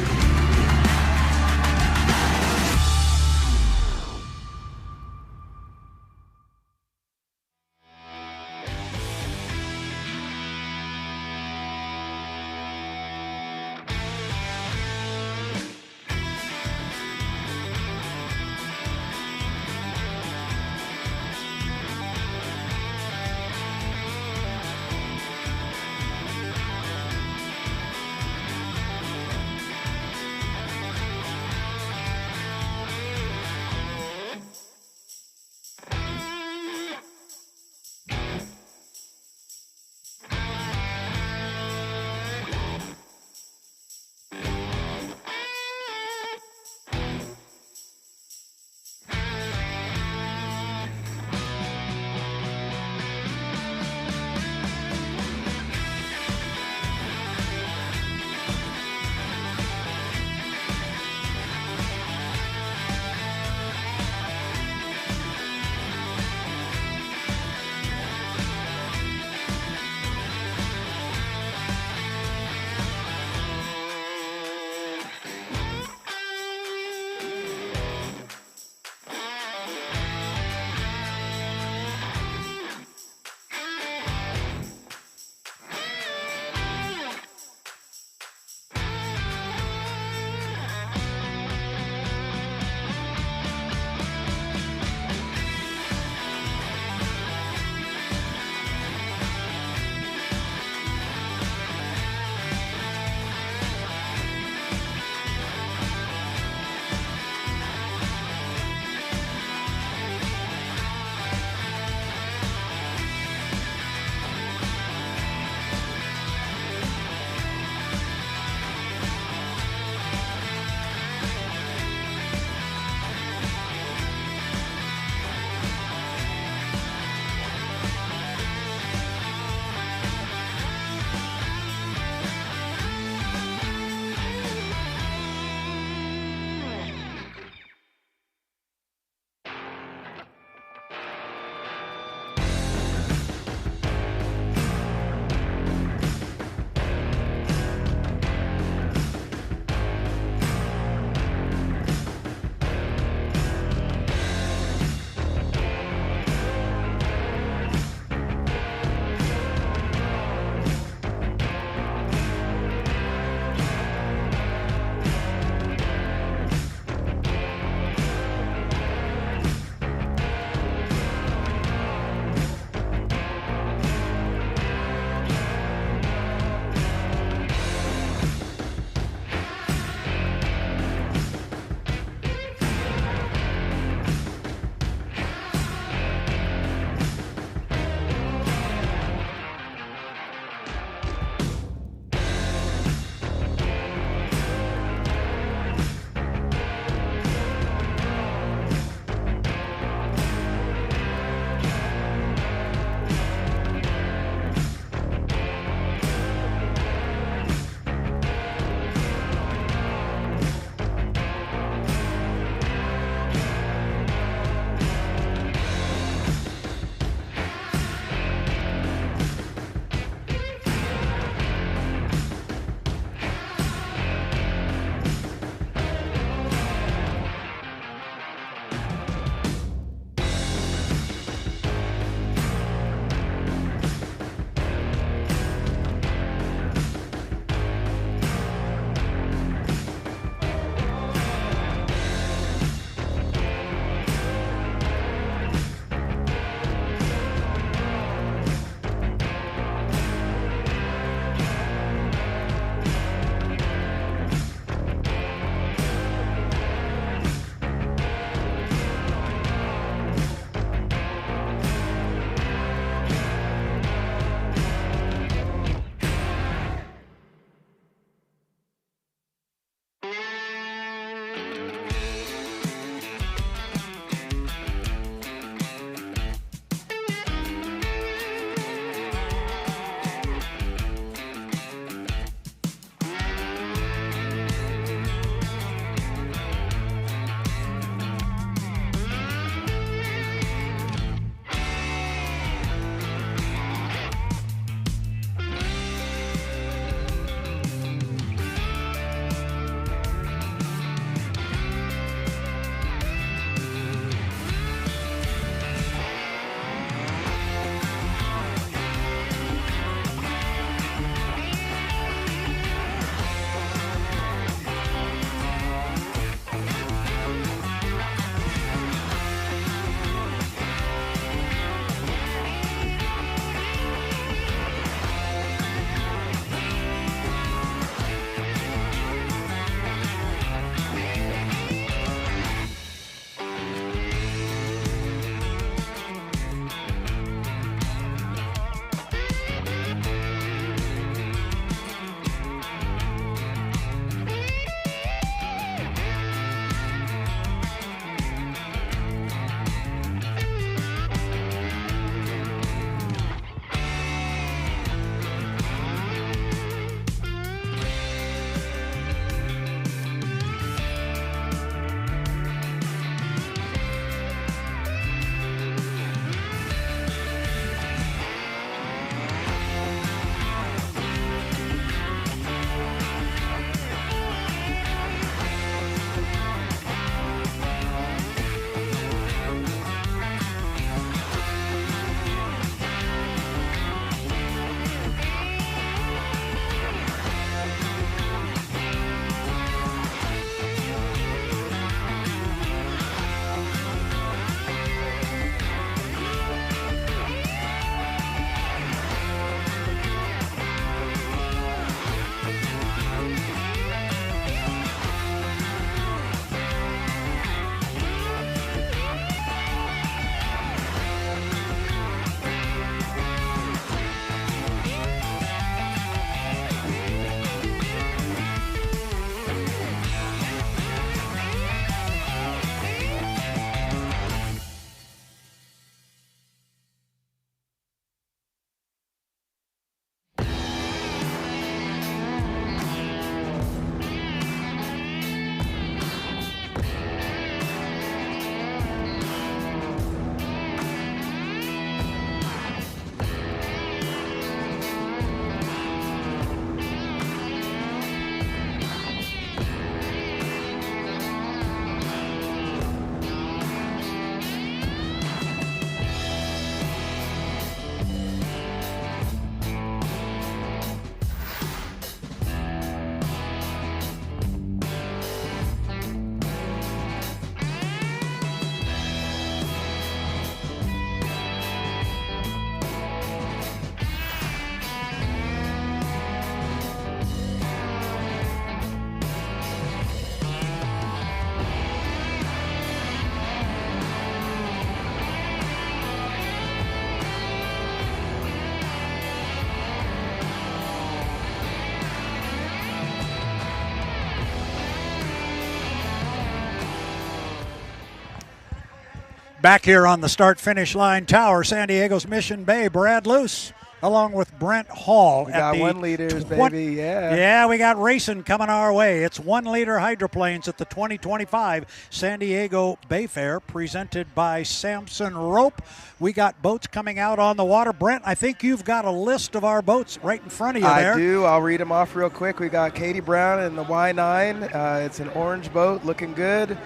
Speaker 2: Back here on the start-finish line tower, San Diego's Mission Bay, Brad Luce, along with Brent Hall.
Speaker 3: We got 1 liters, baby, yeah.
Speaker 2: Yeah, we got racing coming our way. It's 1 liter hydroplanes at the 2025 San Diego Bayfair, presented by Samson Rope. We got boats coming out on the water. Brent, I think you've got a list of our boats right in front of you there.
Speaker 3: I do. I'll read them off real quick. We got Katie Brown in the Y9. It's an orange boat, looking good.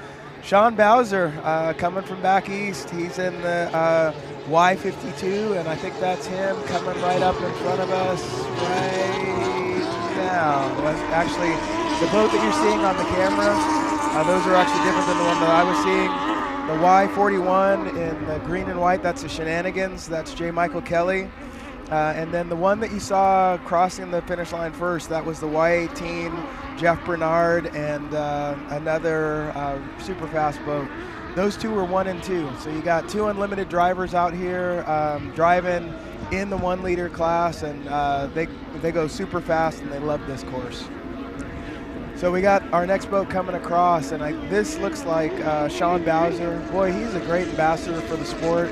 Speaker 3: Sean Bowser coming from back east. He's in the Y52, and I think that's him coming right up in front of us right now. Actually, the boat that you're seeing on the camera, those are actually different than the one that I was seeing. The Y41 in the green and white, that's the Shenanigans. That's J. Michael Kelly. And then the one that you saw crossing the finish line first, that was the Y18, Jeff Bernard, and another super fast boat. Those two were 1 and 2. So you got 2 unlimited drivers out here driving in the 1 liter class, and they go super fast, and they love this course. So we got our next boat coming across, and this looks like Sean Bowser. Boy, he's a great ambassador for the sport.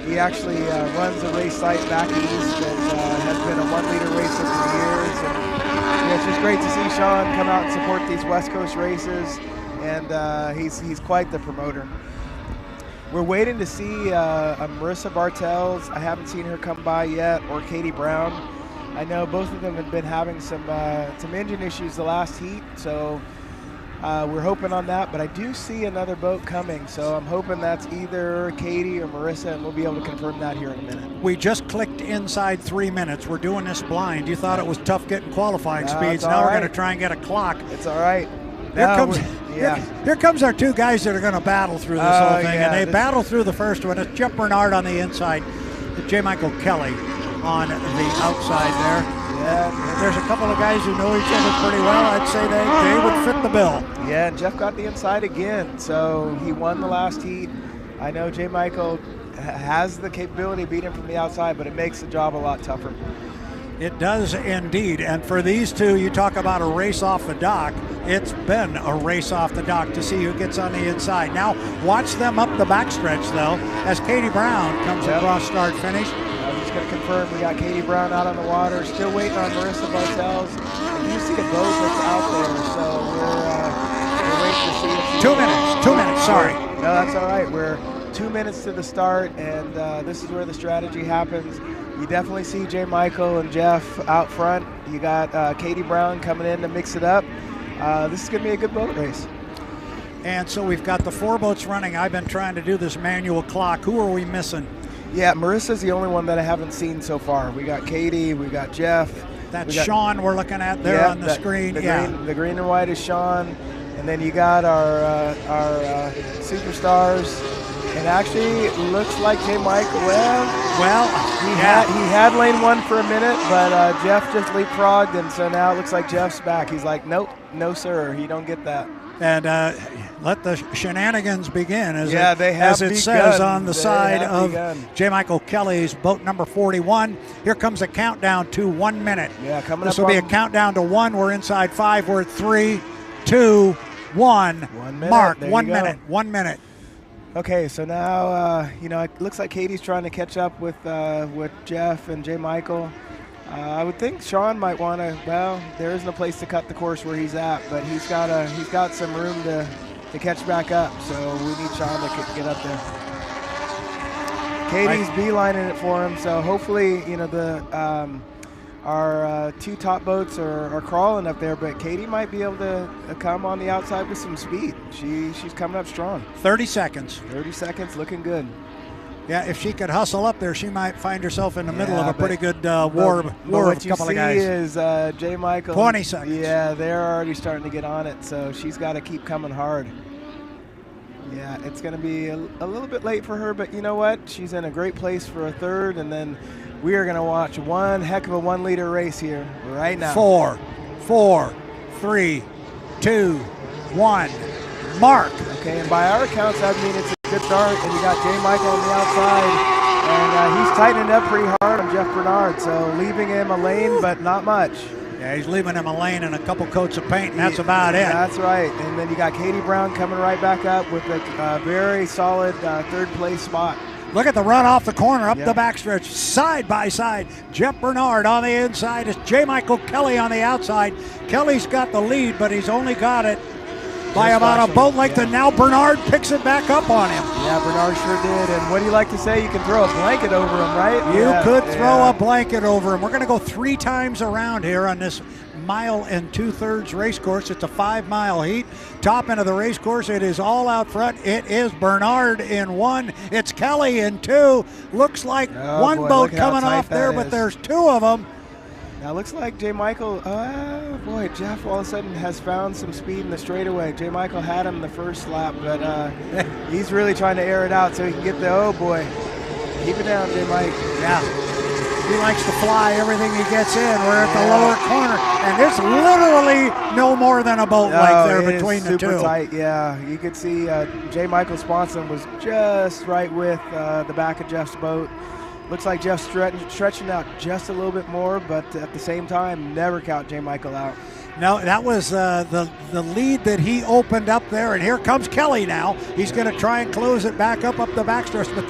Speaker 3: He actually runs a race site back east that has been a 1 liter racer for years. And it's just great to see Sean come out and support these West Coast races, and he's quite the promoter. We're waiting to see Marissa Bartels. I haven't seen her come by yet, or Katie Brown. I know both of them have been having some engine issues the last heat, so we're hoping on that. But I do see another boat coming, so I'm hoping that's either Katie or Marissa, and we'll be able to confirm that here in a minute.
Speaker 2: We just clicked inside 3 minutes. We're doing this blind. You thought it was tough getting qualifying speeds. Now we're going to try and get a clock.
Speaker 3: It's all right.
Speaker 2: Here comes our two guys that are going to battle through this whole thing, and they battle through the first one. It's Jeff Bernard on the inside, J. Michael Kelly on the outside there. Yeah, there's a couple of guys who know each other pretty well. I'd say they would fit the bill.
Speaker 3: Yeah, and Jeff got the inside again, so he won the last heat. I know J. Michael has the capability of beating him from the outside, but it makes the job a lot tougher.
Speaker 2: It does indeed, and for these two, you talk about a race off the dock. It's been a race off the dock to see who gets on the inside. Now, watch them up the backstretch, though, as Katie Brown comes across start finish.
Speaker 3: I'm just going to confirm we got Katie Brown out on the water, still waiting on Marissa Bartels. You see a boat that's out there, so we're waiting to see if
Speaker 2: 2 minutes, sorry.
Speaker 3: No, that's all right. We're 2 minutes to the start, and this is where the strategy happens. You definitely see J. Michael and Jeff out front. You got Katie Brown coming in to mix it up. This is going to be a good boat race.
Speaker 2: And so we've got the 4 boats running. I've been trying to do this manual clock. Who are we missing?
Speaker 3: Yeah, Marissa's the only one that I haven't seen so far. We got Katie, we got Jeff.
Speaker 2: That's Sean we're looking at there on the screen.
Speaker 3: The green and white is Sean. And then you got our superstars. And actually, it looks like J. Michael. Well, he had lane 1 for a minute, but Jeff just leapfrogged, and so now it looks like Jeff's back. He's like, nope, no sir, you don't get that.
Speaker 2: And let the shenanigans begin, as it says on the side of J. Michael Kelly's boat number 41. Here comes a countdown to 1 minute.
Speaker 3: Yeah, coming
Speaker 2: this
Speaker 3: up.
Speaker 2: This will be a countdown to 1. We're inside 5. We're at 3, 2, 1.
Speaker 3: 1 minute.
Speaker 2: Mark,
Speaker 3: there
Speaker 2: 1 minute. 1 minute.
Speaker 3: Okay, so now it looks like Katie's trying to catch up with Jeff and J. Michael. I would think Sean might want to. Well, there isn't a place to cut the course where he's at, but he's got some room to catch back up. So we need Sean to get up there. Katie's beelining it for him. So hopefully, our 2 top boats are crawling up there, but Katie might be able to come on the outside with some speed. She's coming up strong.
Speaker 2: 30 seconds.
Speaker 3: 30 seconds, looking good.
Speaker 2: Yeah, if she could hustle up there, she might find herself in the middle of a pretty good war of a couple of guys.
Speaker 3: What you see is J. Michael.
Speaker 2: 20 seconds.
Speaker 3: Yeah, they're already starting to get on it, so she's got to keep coming hard. Yeah, it's going to be a little bit late for her, but you know what? She's in a great place for a third, and then we are going to watch one heck of a 1 liter race here right now.
Speaker 2: 4, 3, 2, 1. Mark.
Speaker 3: Okay, and by our accounts, I mean it's a good start, and you got J. Michael on the outside, and he's tightening up pretty hard on Jeff Bernard, so leaving him a lane, but not much.
Speaker 2: Yeah, he's leaving him a lane and a couple coats of paint, and that's about it.
Speaker 3: That's right, and then you got Katie Brown coming right back up with a very solid third place spot.
Speaker 2: Look at the run off the corner, up the backstretch, side by side. Jeff Bernard on the inside. It's J. Michael Kelly on the outside. Kelly's got the lead, but he's only got it by about a boat length, and now Bernard picks it back up on him.
Speaker 3: Yeah, Bernard sure did. And what do you like to say? You can throw a blanket over him, right?
Speaker 2: You could throw a blanket over him. We're going to go 3 times around here on this 1 2/3 race course. It's a 5-mile heat. Top end of the race course, it is all out front. It is Bernard in 1. It's Kelly in 2. Looks like one boat coming off there, but there's 2 of them.
Speaker 3: Now it looks like J. Michael, Jeff all of a sudden has found some speed in the straightaway. J. Michael had him the first lap, but he's really trying to air it out so he can get the, keep it down, J. Mike.
Speaker 2: Yeah, he likes to fly everything he gets in. We're at the lower corner, and there's literally no more than a boat length there between the 2.
Speaker 3: Super tight, yeah. You could see J. Michael Swanson was just right with the back of Jeff's boat. Looks like Jeff's stretching out just a little bit more, but at the same time, never count J. Michael out.
Speaker 2: No, that was the lead that he opened up there, and here comes Kelly now. He's going to try and close it back up the backstretch, but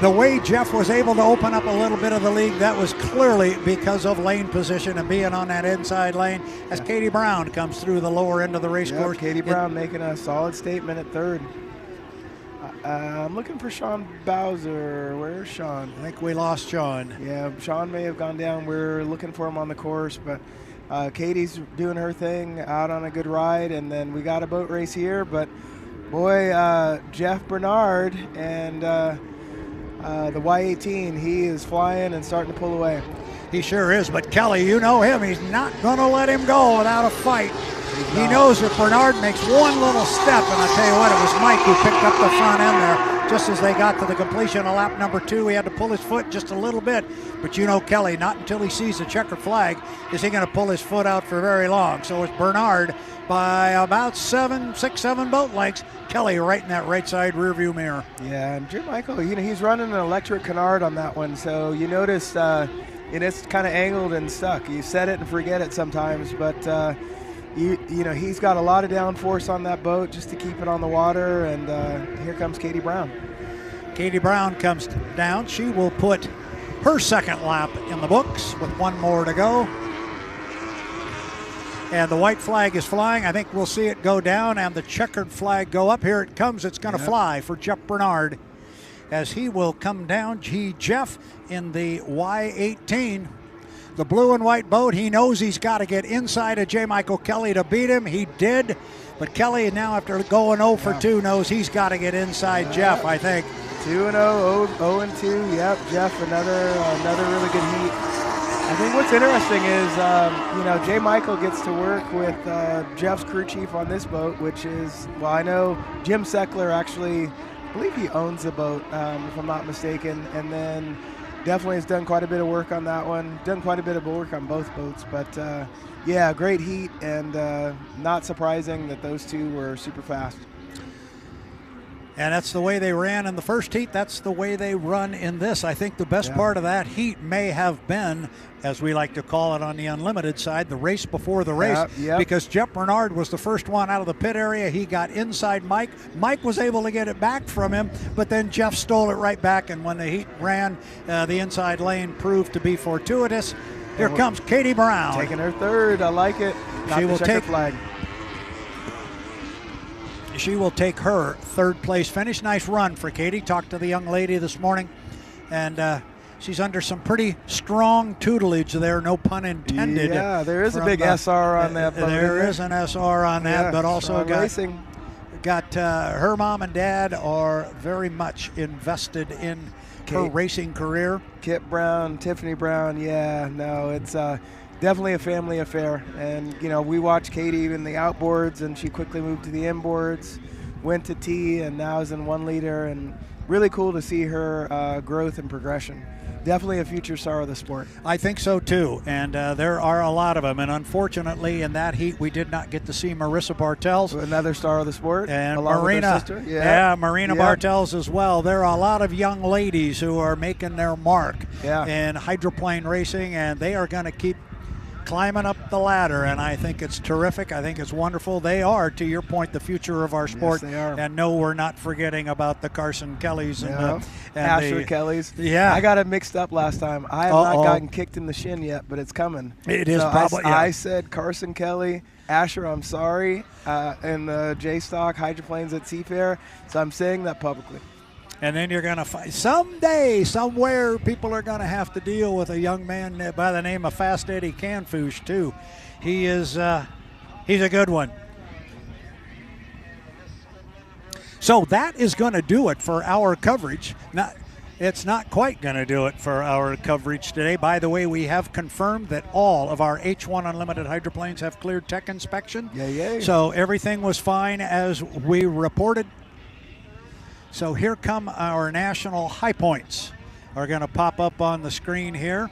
Speaker 2: the way Jeff was able to open up a little bit of the lead, that was clearly because of lane position and being on that inside lane as Katie Brown comes through the lower end of the race course.
Speaker 3: Katie Brown making a solid statement at third. I'm looking for Sean Bowser. Where's Sean?
Speaker 2: I think we lost Sean.
Speaker 3: Yeah, Sean may have gone down. We're looking for him on the course, but Katie's doing her thing out on a good ride, and then we got a boat race here. But boy, Jeff Bernard and the Y18, he is flying and starting to pull away.
Speaker 2: He sure is, but Kelly, you know him. He's not going to let him go without a fight. He knows if Bernard makes one little step, and I tell you what, it was Mike who picked up the front end there just as they got to the completion of lap number 2. He had to pull his foot just a little bit, but you know Kelly, not until he sees the checkered flag is he going to pull his foot out for very long. So it's Bernard by about 6, 7 boat lengths. Kelly right in that right side rear view mirror.
Speaker 3: Yeah, and Jim Michael, he's running an electric canard on that one, so you notice it's kind of angled and stuck. You set it and forget it sometimes, but he's got a lot of downforce on that boat just to keep it on the water, and here comes Katie Brown.
Speaker 2: Katie Brown comes down. She will put her second lap in the books with one more to go. And the white flag is flying. I think we'll see it go down and the checkered flag go up. Here it comes. It's going to fly for Jeff Bernard as he will come down. Jeff in the Y18. The blue and white boat, he knows he's got to get inside of J. Michael Kelly to beat him. He did, but Kelly now after going 0 for 2 knows he's got to get inside Jeff, I think.
Speaker 3: 2-0, 0-2, yep, Jeff, another really good heat. I think what's interesting is, J. Michael gets to work with Jeff's crew chief on this boat, which is, I know Jim Seckler actually, I believe he owns the boat, if I'm not mistaken, and then definitely has done quite a bit of work on that one, done quite a bit of work on both boats, but great heat, and not surprising that those two were super fast.
Speaker 2: And that's the way they ran in the first heat. That's the way they run in this. I think the best part of that heat may have been, as we like to call it on the unlimited side, the race before the race. Because Jeff Bernard was the first one out of the pit area. He got inside Mike. Mike was able to get it back from him, but then Jeff stole it right back. And when the heat ran, the inside lane proved to be fortuitous. Here comes Katie Brown.
Speaker 3: Taking her third. I like it.
Speaker 2: She will take
Speaker 3: flag.
Speaker 2: She will take her third place finish. Nice run for Katie. Talked to the young lady this morning, and she's under some pretty strong tutelage there, no pun intended.
Speaker 3: Yeah, there is a big SR on that boat.
Speaker 2: There is an SR on that, but also got her mom and dad are very much invested in her racing career.
Speaker 3: Kip Brown, Tiffany Brown, it's definitely a family affair, and we watched Katie in the outboards, and she quickly moved to the inboards, went to T, and now is in 1 liter, and really cool to see her growth and progression. Definitely a future star of the sport.
Speaker 2: I think so too, and there are a lot of them, and unfortunately in that heat we did not get to see Marissa Bartels.
Speaker 3: Another star of the sport.
Speaker 2: And
Speaker 3: Marina.
Speaker 2: Marina Bartels as well. There are a lot of young ladies who are making their mark in hydroplane racing, and they are going to keep climbing up the ladder, and I think it's terrific. I think it's wonderful. They are, to your point, the future of our sport.
Speaker 3: Yes, they are.
Speaker 2: And no, we're not forgetting about the Carson Kellys and
Speaker 3: Asher Kellys.
Speaker 2: Yeah,
Speaker 3: I got it mixed up last time. I have not gotten kicked in the shin yet, but it's coming.
Speaker 2: It is probably.
Speaker 3: I said Carson Kelly, Asher, I'm sorry, and the J-Stock hydroplanes at Seafair. So I'm saying that publicly.
Speaker 2: And then you're going to find someday, somewhere, people are going to have to deal with a young man by the name of Fast Eddie Canfouche, too. He is, he's a good one. So that is going to do it for our coverage. It's not quite going to do it for our coverage today. By the way, we have confirmed that all of our H1 Unlimited hydroplanes have cleared tech inspection.
Speaker 3: Yay.
Speaker 2: So everything was fine as we reported. So here come our national high points. Are going to pop up on the screen here.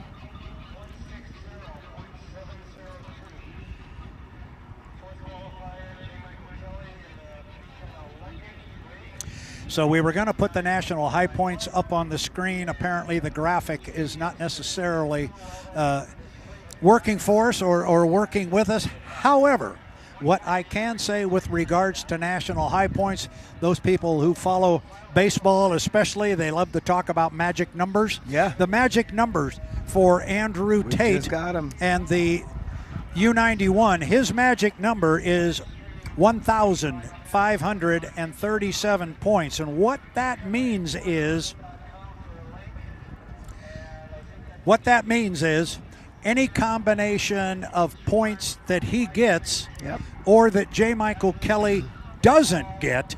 Speaker 2: So we were going to put the national high points up on the screen. Apparently the graphic is not necessarily working for us or working with us. However, what I can say with regards to national high points, those people who follow baseball especially, they love to talk about magic numbers.
Speaker 3: Yeah.
Speaker 2: The magic numbers for Andrew Tate
Speaker 3: just got him.
Speaker 2: and the U91, his magic number is 1,537 points. And what that means is any combination of points that he gets or that J. Michael Kelly doesn't get,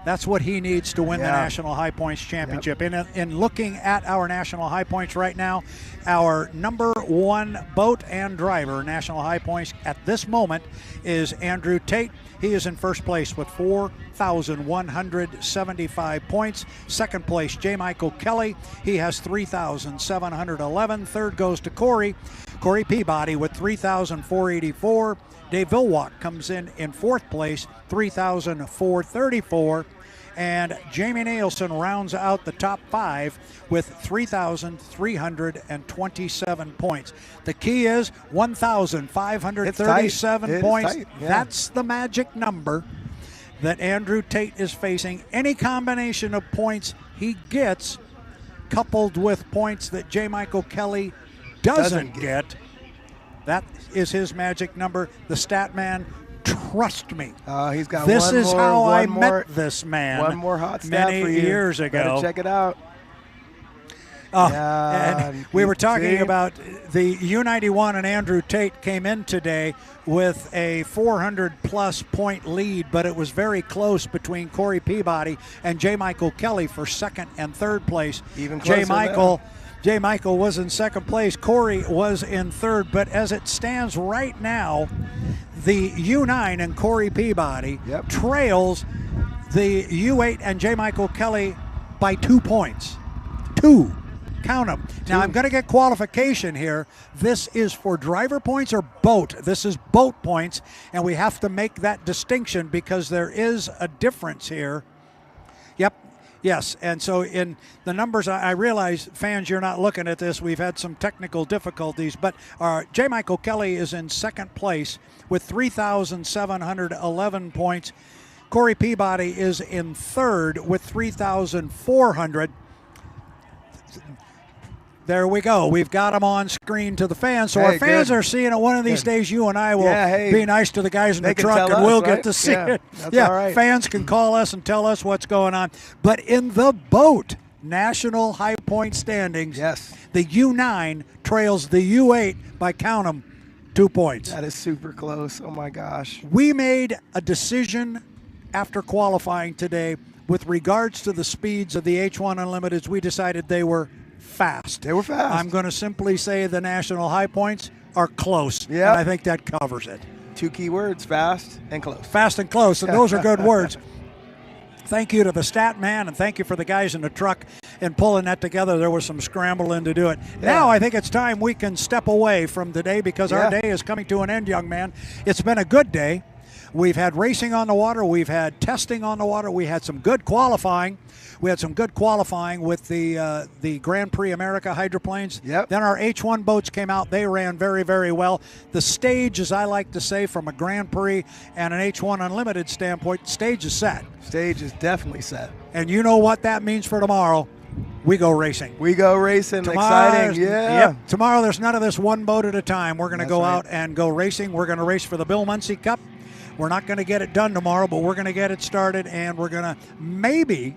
Speaker 2: that's what he needs to win the National High Points Championship. In looking at our National High Points right now, our number one boat and driver, National High Points at this moment, is Andrew Tate. He is in first place with 4,175 points. Second place, J. Michael Kelly. He has 3,711. Third goes to Corey Peabody with 3,484. Dave Villwock comes in fourth place, 3,434. And Jamie Nilsen rounds out the top five with 3,327 points. The key is 1,537 points.
Speaker 3: Yeah.
Speaker 2: That's the magic number that Andrew Tate is facing. Any combination of points he gets, coupled with points that J. Michael Kelly doesn't get, that is his magic number. The stat man, trust me.
Speaker 3: He's got
Speaker 2: this
Speaker 3: one
Speaker 2: is
Speaker 3: more,
Speaker 2: how
Speaker 3: one
Speaker 2: I
Speaker 3: more,
Speaker 2: met this man.
Speaker 3: One more hot stat
Speaker 2: many
Speaker 3: for you.
Speaker 2: years ago.
Speaker 3: Better check it out.
Speaker 2: And we were talking about the U91, and Andrew Tate came in today with a 400-plus point lead, but it was very close between Corey Peabody and J. Michael Kelly for second and third place.
Speaker 3: Even closer
Speaker 2: J. Michael was in second place. Corey was in third, but as it stands right now, the U9 and Corey Peabody trails the U8 and J. Michael Kelly by 2 points. 2. Count them. Now, I'm going to get qualification here. This is for driver points or boat. This is boat points, and we have to make that distinction because there is a difference here. Yes, and so in the numbers, I realize, fans, you're not looking at this. We've had some technical difficulties, but J. Michael Kelly is in second place with 3,711 points. Corey Peabody is in third with 3,400. There we go. We've got them on screen to the fans. So our fans are seeing it. One of these days, you and I will be nice to the guys in the truck, and we'll get to see it.
Speaker 3: That's all right.
Speaker 2: Fans can call us and tell us what's going on. But in the boat national high point standings, the U9 trails the U8 by, count 'em, 2 points.
Speaker 3: That is super close. Oh, my gosh.
Speaker 2: We made a decision after qualifying today with regards to the speeds of the H1 Unlimiteds. We decided they were fast.
Speaker 3: They were fast.
Speaker 2: I'm going to simply say the national high points are close.
Speaker 3: Yeah.
Speaker 2: And I think that covers it.
Speaker 3: 2 key words, fast and close.
Speaker 2: Fast and close, and those are good words. Thank you to the stat man, and thank you for the guys in the truck in pulling that together. There was some scrambling to do it. Now I think it's time we can step away from today because our day is coming to an end, young man. It's been a good day. We've had racing on the water. We've had testing on the water. We had some good qualifying. We had some good qualifying with the Grand Prix America hydroplanes. Then our H1 boats came out. They ran very, very well. The stage, as I like to say, from a Grand Prix and an H1 Unlimited standpoint, stage is set.
Speaker 3: Stage is definitely set.
Speaker 2: And you know what that means for tomorrow. We go racing.
Speaker 3: We go racing. Exciting. Yeah.
Speaker 2: Tomorrow there's none of this one boat at a time. We're going to go out and go racing. We're going to race for the Bill Muncey Cup. We're not going to get it done tomorrow, but we're going to get it started, and we're going to maybe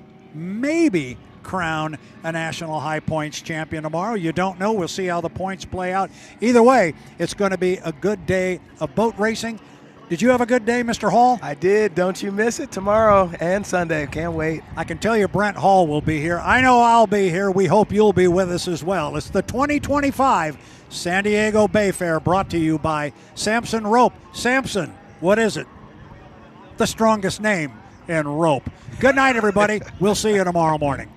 Speaker 2: crown a national high points champion tomorrow. You don't know. We'll see how the points play out. Either way, it's going to be a good day of boat racing. Did you have a good day, Mr. Hall?
Speaker 3: I did. Don't you miss it tomorrow and Sunday. Can't wait.
Speaker 2: I can tell you Brent Hall will be here. I know I'll be here. We hope you'll be with us as well. It's the 2025 San Diego Bayfair, brought to you by Samson Rope. Samson, what is it? The strongest name in rope. Good night, everybody. We'll see you tomorrow morning.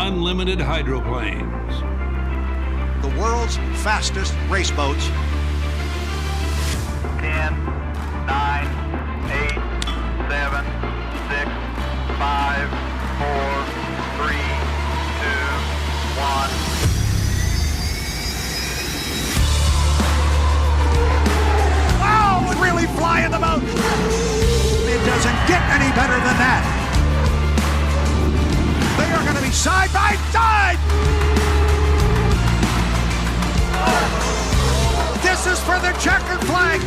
Speaker 4: unlimited hydroplanes.
Speaker 2: The world's fastest race boats.
Speaker 5: 10, 9, 8, 7, 6, 5, 4, 3, 2, 1.
Speaker 2: Oh, really flying the boat. It doesn't get any better than that. They are going to be side by side. This is for the checkered flag.